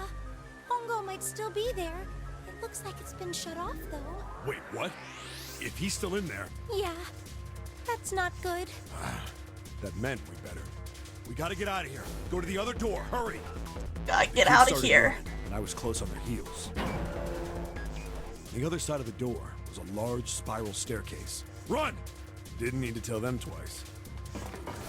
Hongo might still be there. It looks like it's been shut off, though. Wait, what? If he's still in there, Yeah, that's not good. that meant we better. We gotta get out of here. Go to the other door, hurry! Gotta The get kids out of started here. running, and I was close on their heels. On the other side of the door was a large spiral staircase. Run! Didn't need to tell them twice.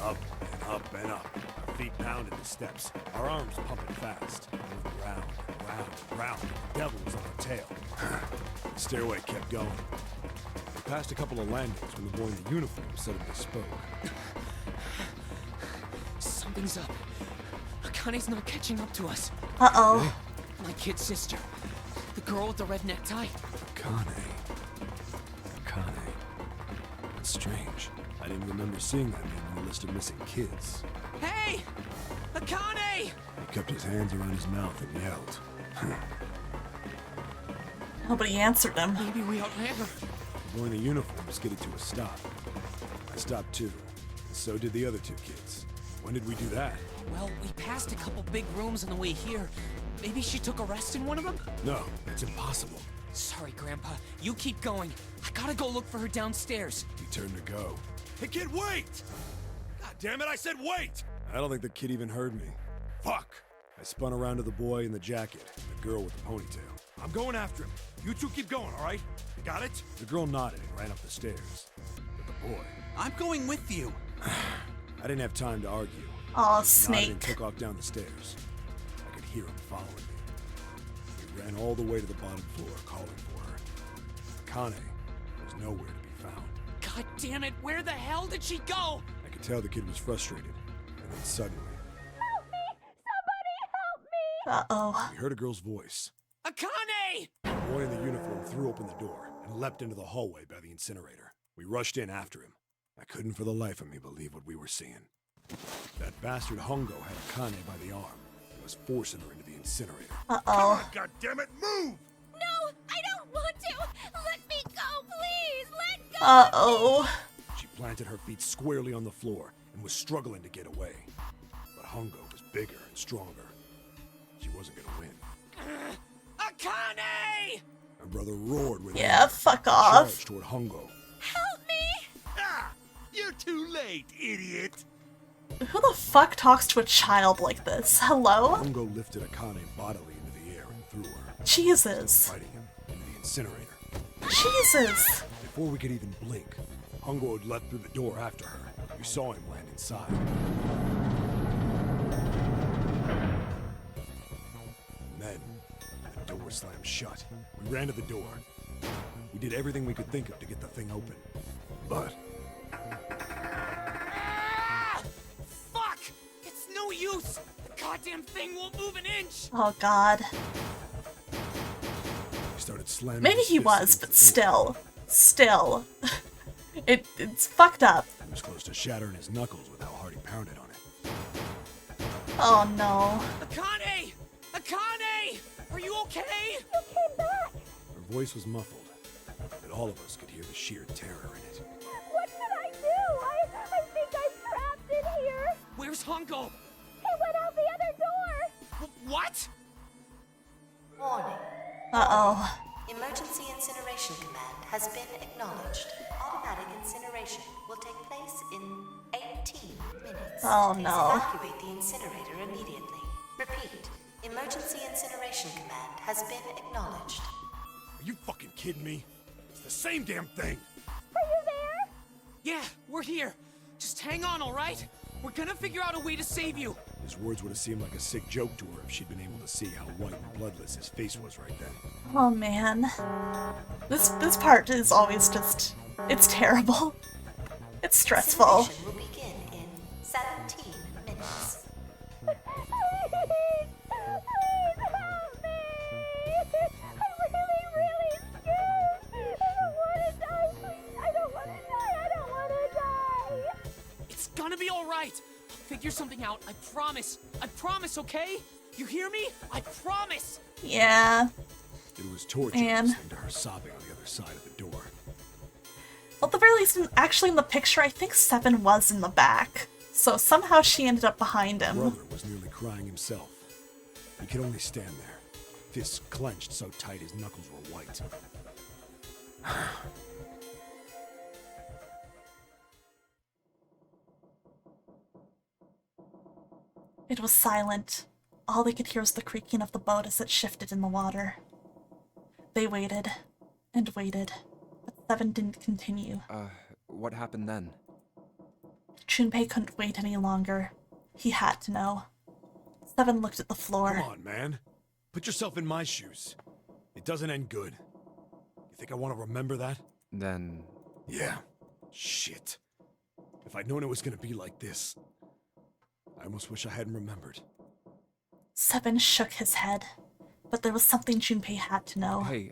Up and up and up. Our feet pounded the steps. Our arms pumping fast. Moving round and round and round. The devil was on our tail. The stairway kept going. We passed a couple of landings when the boy in the uniform suddenly spoke. Something's up. Akane's not catching up to us. Uh-oh. My kid sister. The girl with the red necktie. Akane. That's strange. I didn't remember seeing that name on the list of missing kids. Hey! Akane! He kept his hands around his mouth and yelled. Nobody answered him. Maybe we outran her. The boy in the uniform skidded to a stop. I stopped too. And so did the other 2 kids. When did we do that? Well, we passed a couple big rooms on the way here. Maybe she took a rest in one of them? No, it's impossible. Sorry, Grandpa. You keep going. I gotta go look for her downstairs. He turned to go. Hey kid, wait! God damn it, I said wait! I don't think the kid even heard me. Fuck! I spun around to the boy in the jacket and the girl with the ponytail. I'm going after him. You 2 keep going, alright? You got it? The girl nodded and ran up the stairs. But the boy... I'm going with you. I didn't have time to argue. Aw, He nodded and Snake. took off down the stairs. I could hear him following me. He ran all the way to the bottom floor, calling for her. Akane was nowhere to be found. God damn it, where the hell did she go? I could tell the kid was frustrated. And then suddenly, Uh-oh. we heard a girl's voice. Akane! The boy in the uniform threw open the door and leapt into the hallway by the incinerator. We rushed in after him. I couldn't for the life of me believe what we were seeing. That bastard Hongo had Akane by the arm and was forcing her into the incinerator. Uh-oh. God damn it, move! No, I don't want to. Let me go, please. Let go. Uh-oh. She planted her feet squarely on the floor and was struggling to get away. But Hongo was bigger and stronger. She wasn't gonna win. Akane! My brother roared with Yeah, anger, fuck off. charged toward Hongo. Help me. Ah! You're too late, idiot! Who the fuck talks to a child like this? Hello? Hongo lifted Akane bodily into the air and threw her, Jesus. fighting him into the incinerator. Jesus. Before we could even blink, Hongo had leapt through the door after her. We saw him land inside. And then, the door slammed shut. We ran to the door. We did everything we could think of to get the thing open. But Fuck! It's no use! The goddamn thing won't move an inch! Oh god. we started slamming Maybe his he fists was, against but the door. still. It's fucked up. He was close to shattering his knuckles with how hard he pounded on it. Oh no. Akane! Akane! Are you okay? You came back. Her voice was muffled, but all of us could hear the sheer terror in it. What should I do? I think I'm trapped in here. Where's Hongo? He went out the other door. What? Warning. Uh-oh. Emergency incineration command has been acknowledged. Automatic incineration will take place in 18 minutes. Oh Please no. evacuate the incinerator immediately. Repeat. Emergency incineration command has been acknowledged. Are you fucking kidding me? It's the same damn thing. Yeah, we're here. Just hang on, all right? We're gonna figure out a way to save you. His words would have seemed like a sick joke to her if she'd been able to see how white and bloodless his face was right then. Oh man. This part is always just, it's terrible. It's stressful. Incineration will begin in 17 minutes. It's gonna be all right. I'll figure something out. I promise. I promise, okay? You hear me? I promise. Yeah. It was torture And- listening to her sobbing on the other side of the door. Well, at the very least, actually in the picture, I think Seven was in the back. So somehow she ended up behind him. Brother was nearly crying himself. He could only stand there, fists clenched so tight his knuckles were white. It was silent. All they could hear was the creaking of the boat as it shifted in the water. They waited and waited, but Seven didn't continue. What happened then? Junpei couldn't wait any longer. He had to know. Seven looked at the floor. Come on, man. Put yourself in my shoes. It doesn't end good. You think I want to remember that? Then... Yeah. Shit. If I'd known it was gonna be like this, I almost wish I hadn't remembered. Seven shook his head, but there was something Junpei had to know. Hey,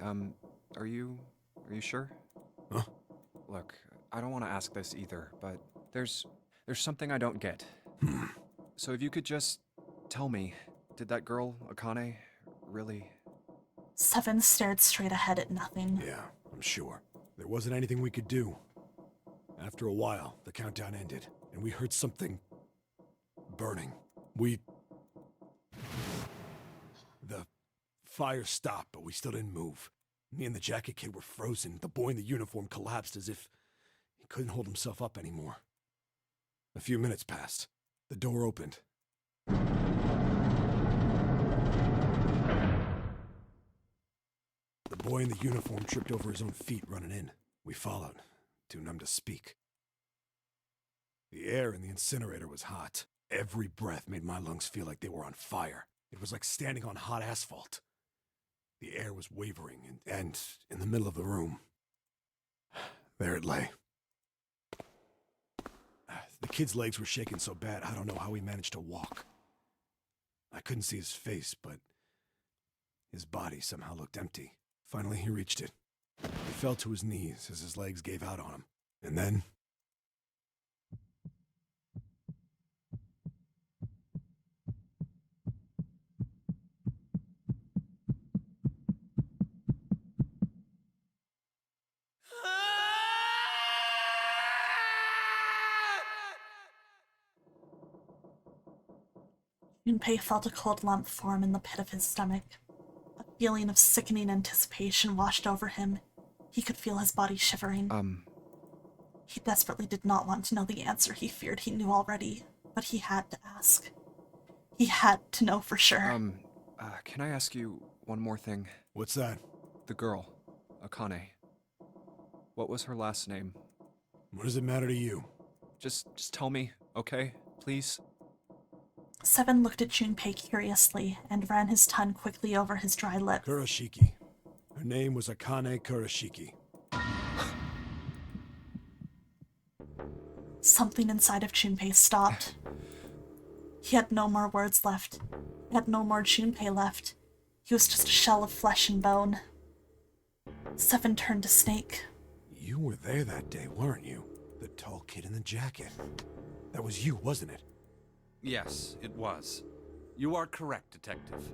are you sure? Huh? Look, I don't want to ask this either, but there's something I don't get. So if you could just tell me, did that girl, Akane, really... Seven stared straight ahead at nothing. Yeah, I'm sure. There wasn't anything we could do. After a while, the countdown ended, and we heard something... burning. The fire stopped, but we still didn't move. Me and the jacket kid were frozen. The boy in the uniform collapsed as if he couldn't hold himself up anymore. A few minutes passed. The door opened. The boy in the uniform tripped over his own feet running in. We followed, too numb to speak. The air in the incinerator was hot. Every breath made my lungs feel like they were on fire. It was like standing on hot asphalt. The air was wavering, and in the middle of the room, there it lay. The kid's legs were shaking so bad, I don't know how he managed to walk. I couldn't see his face, but his body somehow looked empty. Finally, he reached it. He fell to his knees as his legs gave out on him. And then... Junpei felt a cold lump form in the pit of his stomach. A feeling of sickening anticipation washed over him. He could feel his body shivering. He desperately did not want to know the answer he feared he knew already, but he had to ask. He had to know for sure. Can I ask you one more thing? What's that? The girl, Akane. What was her last name? What does it matter to you? Just tell me, okay? Please? Seven looked at Junpei curiously and ran his tongue quickly over his dry lips. Kurashiki. Her name was Akane Kurashiki. Something inside of Junpei stopped. He had no more words left. He had no more Junpei left. He was just a shell of flesh and bone. Seven turned to Snake. You were there that day, weren't you? The tall kid in the jacket. That was you, wasn't it? Yes, it was. You are correct, Detective.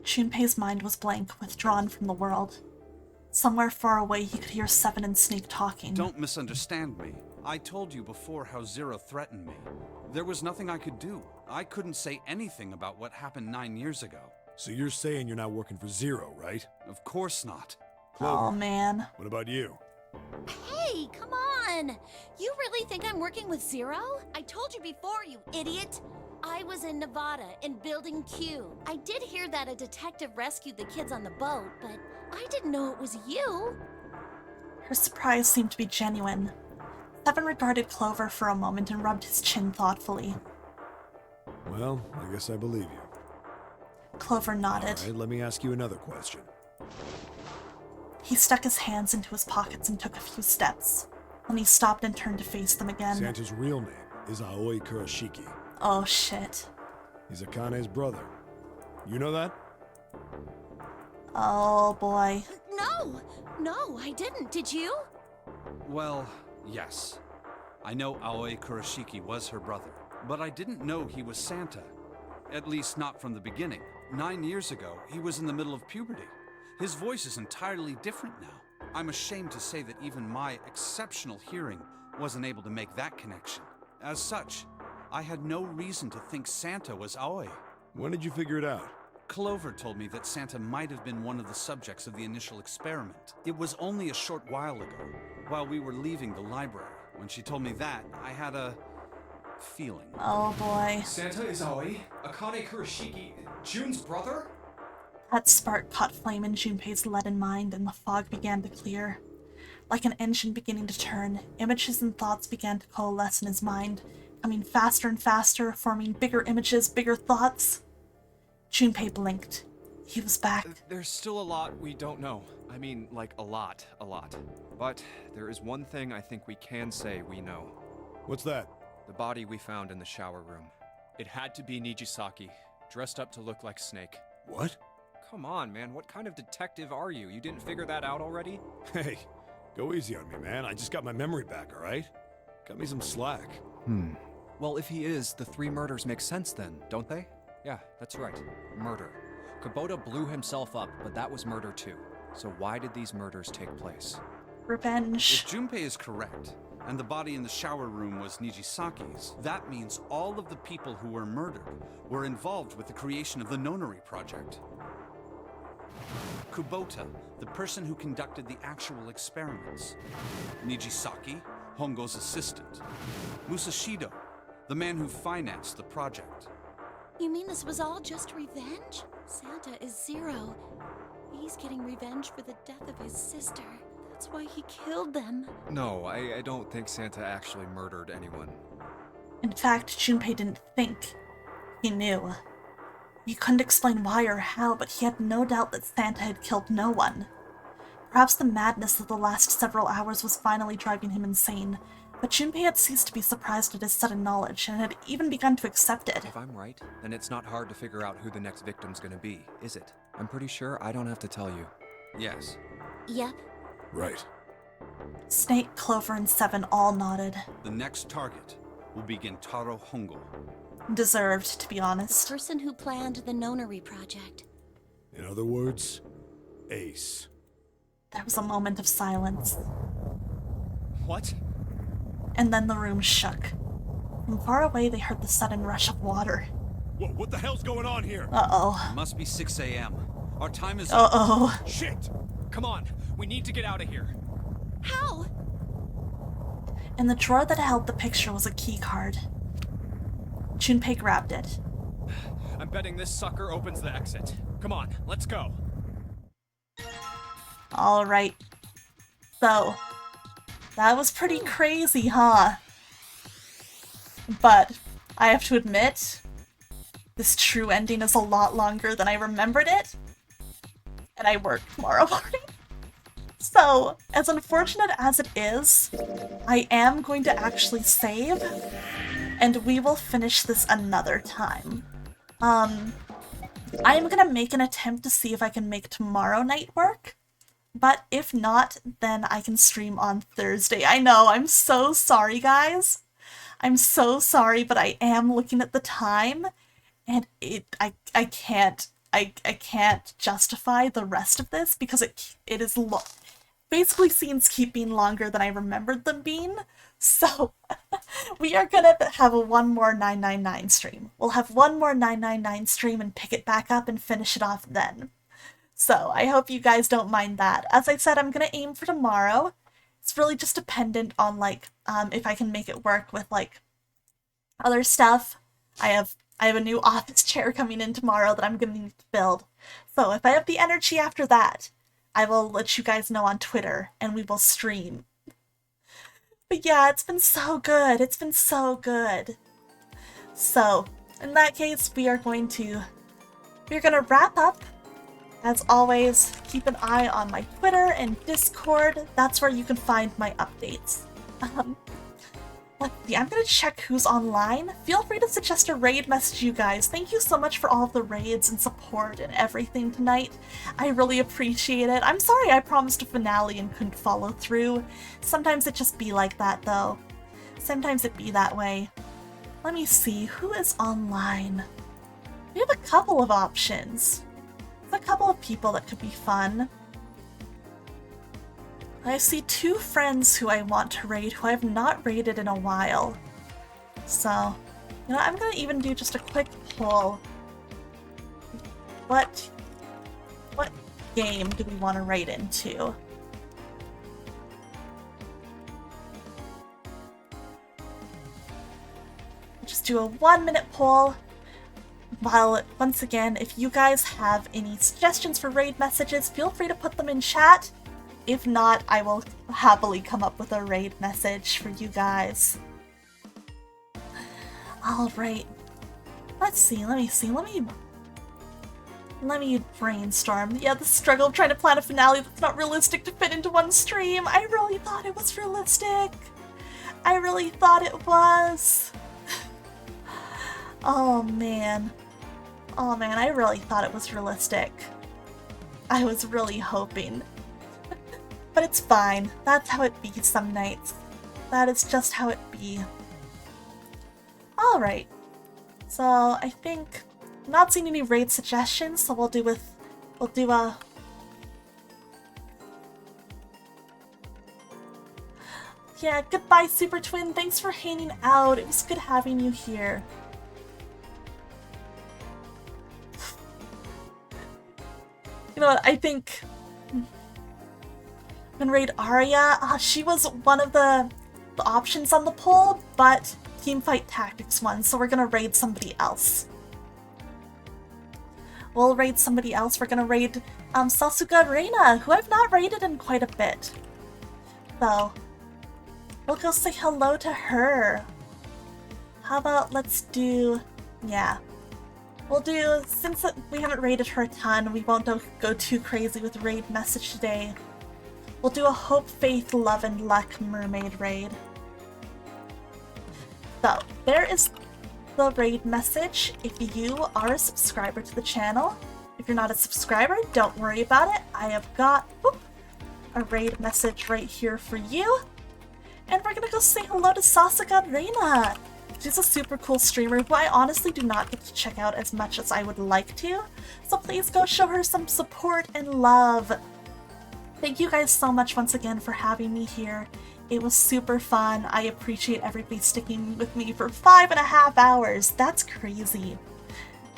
Junpei's mind was blank, withdrawn from the world. Somewhere far away, he could hear Seven and Snake talking. Don't misunderstand me. I told you before how Zero threatened me. There was nothing I could do. I couldn't say anything about what happened 9 years ago. So you're saying you're not working for Zero, right? Of course not. Oh, man. What about you? Hey, come on! You really think I'm working with Zero? I told you before, you idiot! I was in Nevada, in Building Q. I did hear that a detective rescued the kids on the boat, but I didn't know it was you. Her surprise seemed to be genuine. Seven regarded Clover for a moment and rubbed his chin thoughtfully. Well, I guess I believe you. Clover nodded. All right, let me ask you another question. He stuck his hands into his pockets and took a few steps. Then he stopped and turned to face them again. Santa's real name is Aoi Kurashiki. Oh, shit. He's Akane's brother. You know that? Oh, boy. No, I didn't. Did you? Well, yes. I know Aoi Kurashiki was her brother, but I didn't know he was Santa. At least not from the beginning. 9 years ago, he was in the middle of puberty. His voice is entirely different now. I'm ashamed to say that even my exceptional hearing wasn't able to make that connection. As such, I had no reason to think Santa was Aoi. When did you figure it out? Clover told me that Santa might have been one of the subjects of the initial experiment. It was only a short while ago, while we were leaving the library. When she told me that, I had a feeling. Oh, boy. Santa is Aoi, Akane Kurashiki, June's brother? That spark caught flame in Junpei's leaden mind, and the fog began to clear. Like an engine beginning to turn, images and thoughts began to coalesce in his mind, coming faster and faster, forming bigger images, bigger thoughts. Junpei blinked. He was back. There's still a lot we don't know. I mean, like, a lot. But there is one thing I think we can say we know. What's that? The body we found in the shower room. It had to be Nijisaki, dressed up to look like Snake. What? Come on, man, what kind of detective are you? You didn't figure that out already? Hey, go easy on me, man. I just got my memory back, all right? Cut me some slack. Well, if he is, the 3 murders make sense then, don't they? Yeah, that's right. Murder. Kubota blew himself up, but that was murder too. So why did these murders take place? Revenge. If Junpei is correct, and the body in the shower room was Nijisaki's, that means all of the people who were murdered were involved with the creation of the Nonary Project. Kubota, the person who conducted the actual experiments. Nijisaki, Hongo's assistant. Musashido, the man who financed the project. You mean this was all just revenge? Santa is Zero. He's getting revenge for the death of his sister. That's why he killed them. No, I don't think Santa actually murdered anyone. In fact, Junpei didn't think. He knew. He couldn't explain why or how, but he had no doubt that Santa had killed no one. Perhaps the madness of the last several hours was finally driving him insane, but Junpei had ceased to be surprised at his sudden knowledge, and had even begun to accept it. If I'm right, then it's not hard to figure out who the next victim's gonna be, is it? I'm pretty sure I don't have to tell you. Yes. Yep. Right. Snake, Clover, and Seven all nodded. The next target will be Gentaro Hongo. Deserved, to be honest. The person who planned the Nonary Project. In other words, Ace. There was a moment of silence. What? And then the room shook. From far away, they heard the sudden rush of water. Whoa, what the hell's going on here? Uh-oh. It must be 6 a.m. Our time is Uh-oh. Shit! Come on, we need to get out of here. How? In the drawer that held the picture was a key card. Junpei grabbed it. I'm betting this sucker opens the exit. Come on, let's go. Alright. So, that was pretty crazy, huh? But, I have to admit, this true ending is a lot longer than I remembered it. And I work tomorrow morning. So, as unfortunate as it is, I am going to actually save, and we will finish this another time. I am gonna make an attempt to see if I can make tomorrow night work, but if not, then I can stream on Thursday. I know, I'm so sorry, guys. I'm so sorry, but I am looking at the time, and I can't justify the rest of this because it is basically scenes keep being longer than I remembered them being. So we are gonna have one more 999 stream. We'll have one more 999 stream and pick it back up and finish it off then. So I hope you guys don't mind that. As I said, I'm gonna aim for tomorrow. It's really just dependent on like if I can make it work with like other stuff. I have a new office chair coming in tomorrow that I'm gonna need to build. So if I have the energy after that, I will let you guys know on Twitter and we will stream. But yeah, it's been so good. It's been so good. So in that case, we're gonna wrap up. As always, keep an eye on my Twitter and Discord. That's where you can find my updates. Let's see, I'm gonna check who's online. Feel free to suggest a raid message, you guys. Thank you so much for all of the raids and support and everything tonight. I really appreciate it. I'm sorry I promised a finale and couldn't follow through. Sometimes it just be like that, though. Sometimes it be that way. Let me see, who is online? We have a couple of options. There's a couple of people that could be fun. I see 2 friends who I want to raid who I have not raided in a while. So, you know, I'm gonna even do just a quick poll. What game do we want to raid into? Just do a 1-minute poll. While, once again, if you guys have any suggestions for raid messages, feel free to put them in chat. If not, I will happily come up with a raid message for you guys. Alright. Let's see, let me brainstorm. Yeah, the struggle of trying to plan a finale that's not realistic to fit into one stream. I really thought it was realistic. I really thought it was. Oh man, I really thought it was realistic. I was really hoping. But it's fine. That's how it be some nights. That is just how it be. Alright. So, I think I'm not seeing any raid suggestions, so we'll do a... Yeah, goodbye Super Twin. Thanks for hanging out. It was good having you here. You know what, I think I'm gonna raid Arya. She was one of the options on the poll, but Teamfight Tactics won, so we're gonna raid somebody else. We'll raid somebody else. We're gonna raid Sasuga Reina, who I've not raided in quite a bit. So, we'll go say hello to her. How about let's do... yeah. We'll do, since we haven't raided her a ton, we won't go too crazy with raid message today. We'll do a Hope, Faith, Love, and Luck mermaid raid. So, there is the raid message if you are a subscriber to the channel. If you're not a subscriber, don't worry about it. I have got a raid message right here for you. And we're gonna go say hello to Sasuga Reina. She's a super cool streamer who I honestly do not get to check out as much as I would like to, so please go show her some support and love. Thank you guys so much once again for having me here. It was super fun. I appreciate everybody sticking with me for 5.5 hours. That's crazy.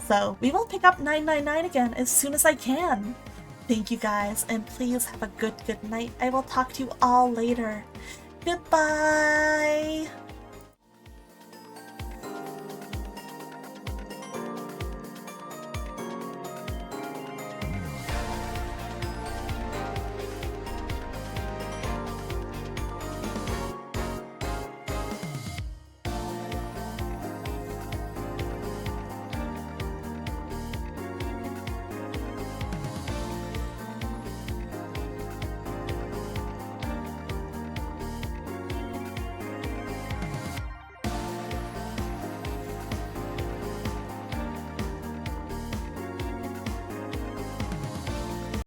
So we will pick up 999 again as soon as I can. Thank you guys, and please have a good night. I will talk to you all later. Goodbye!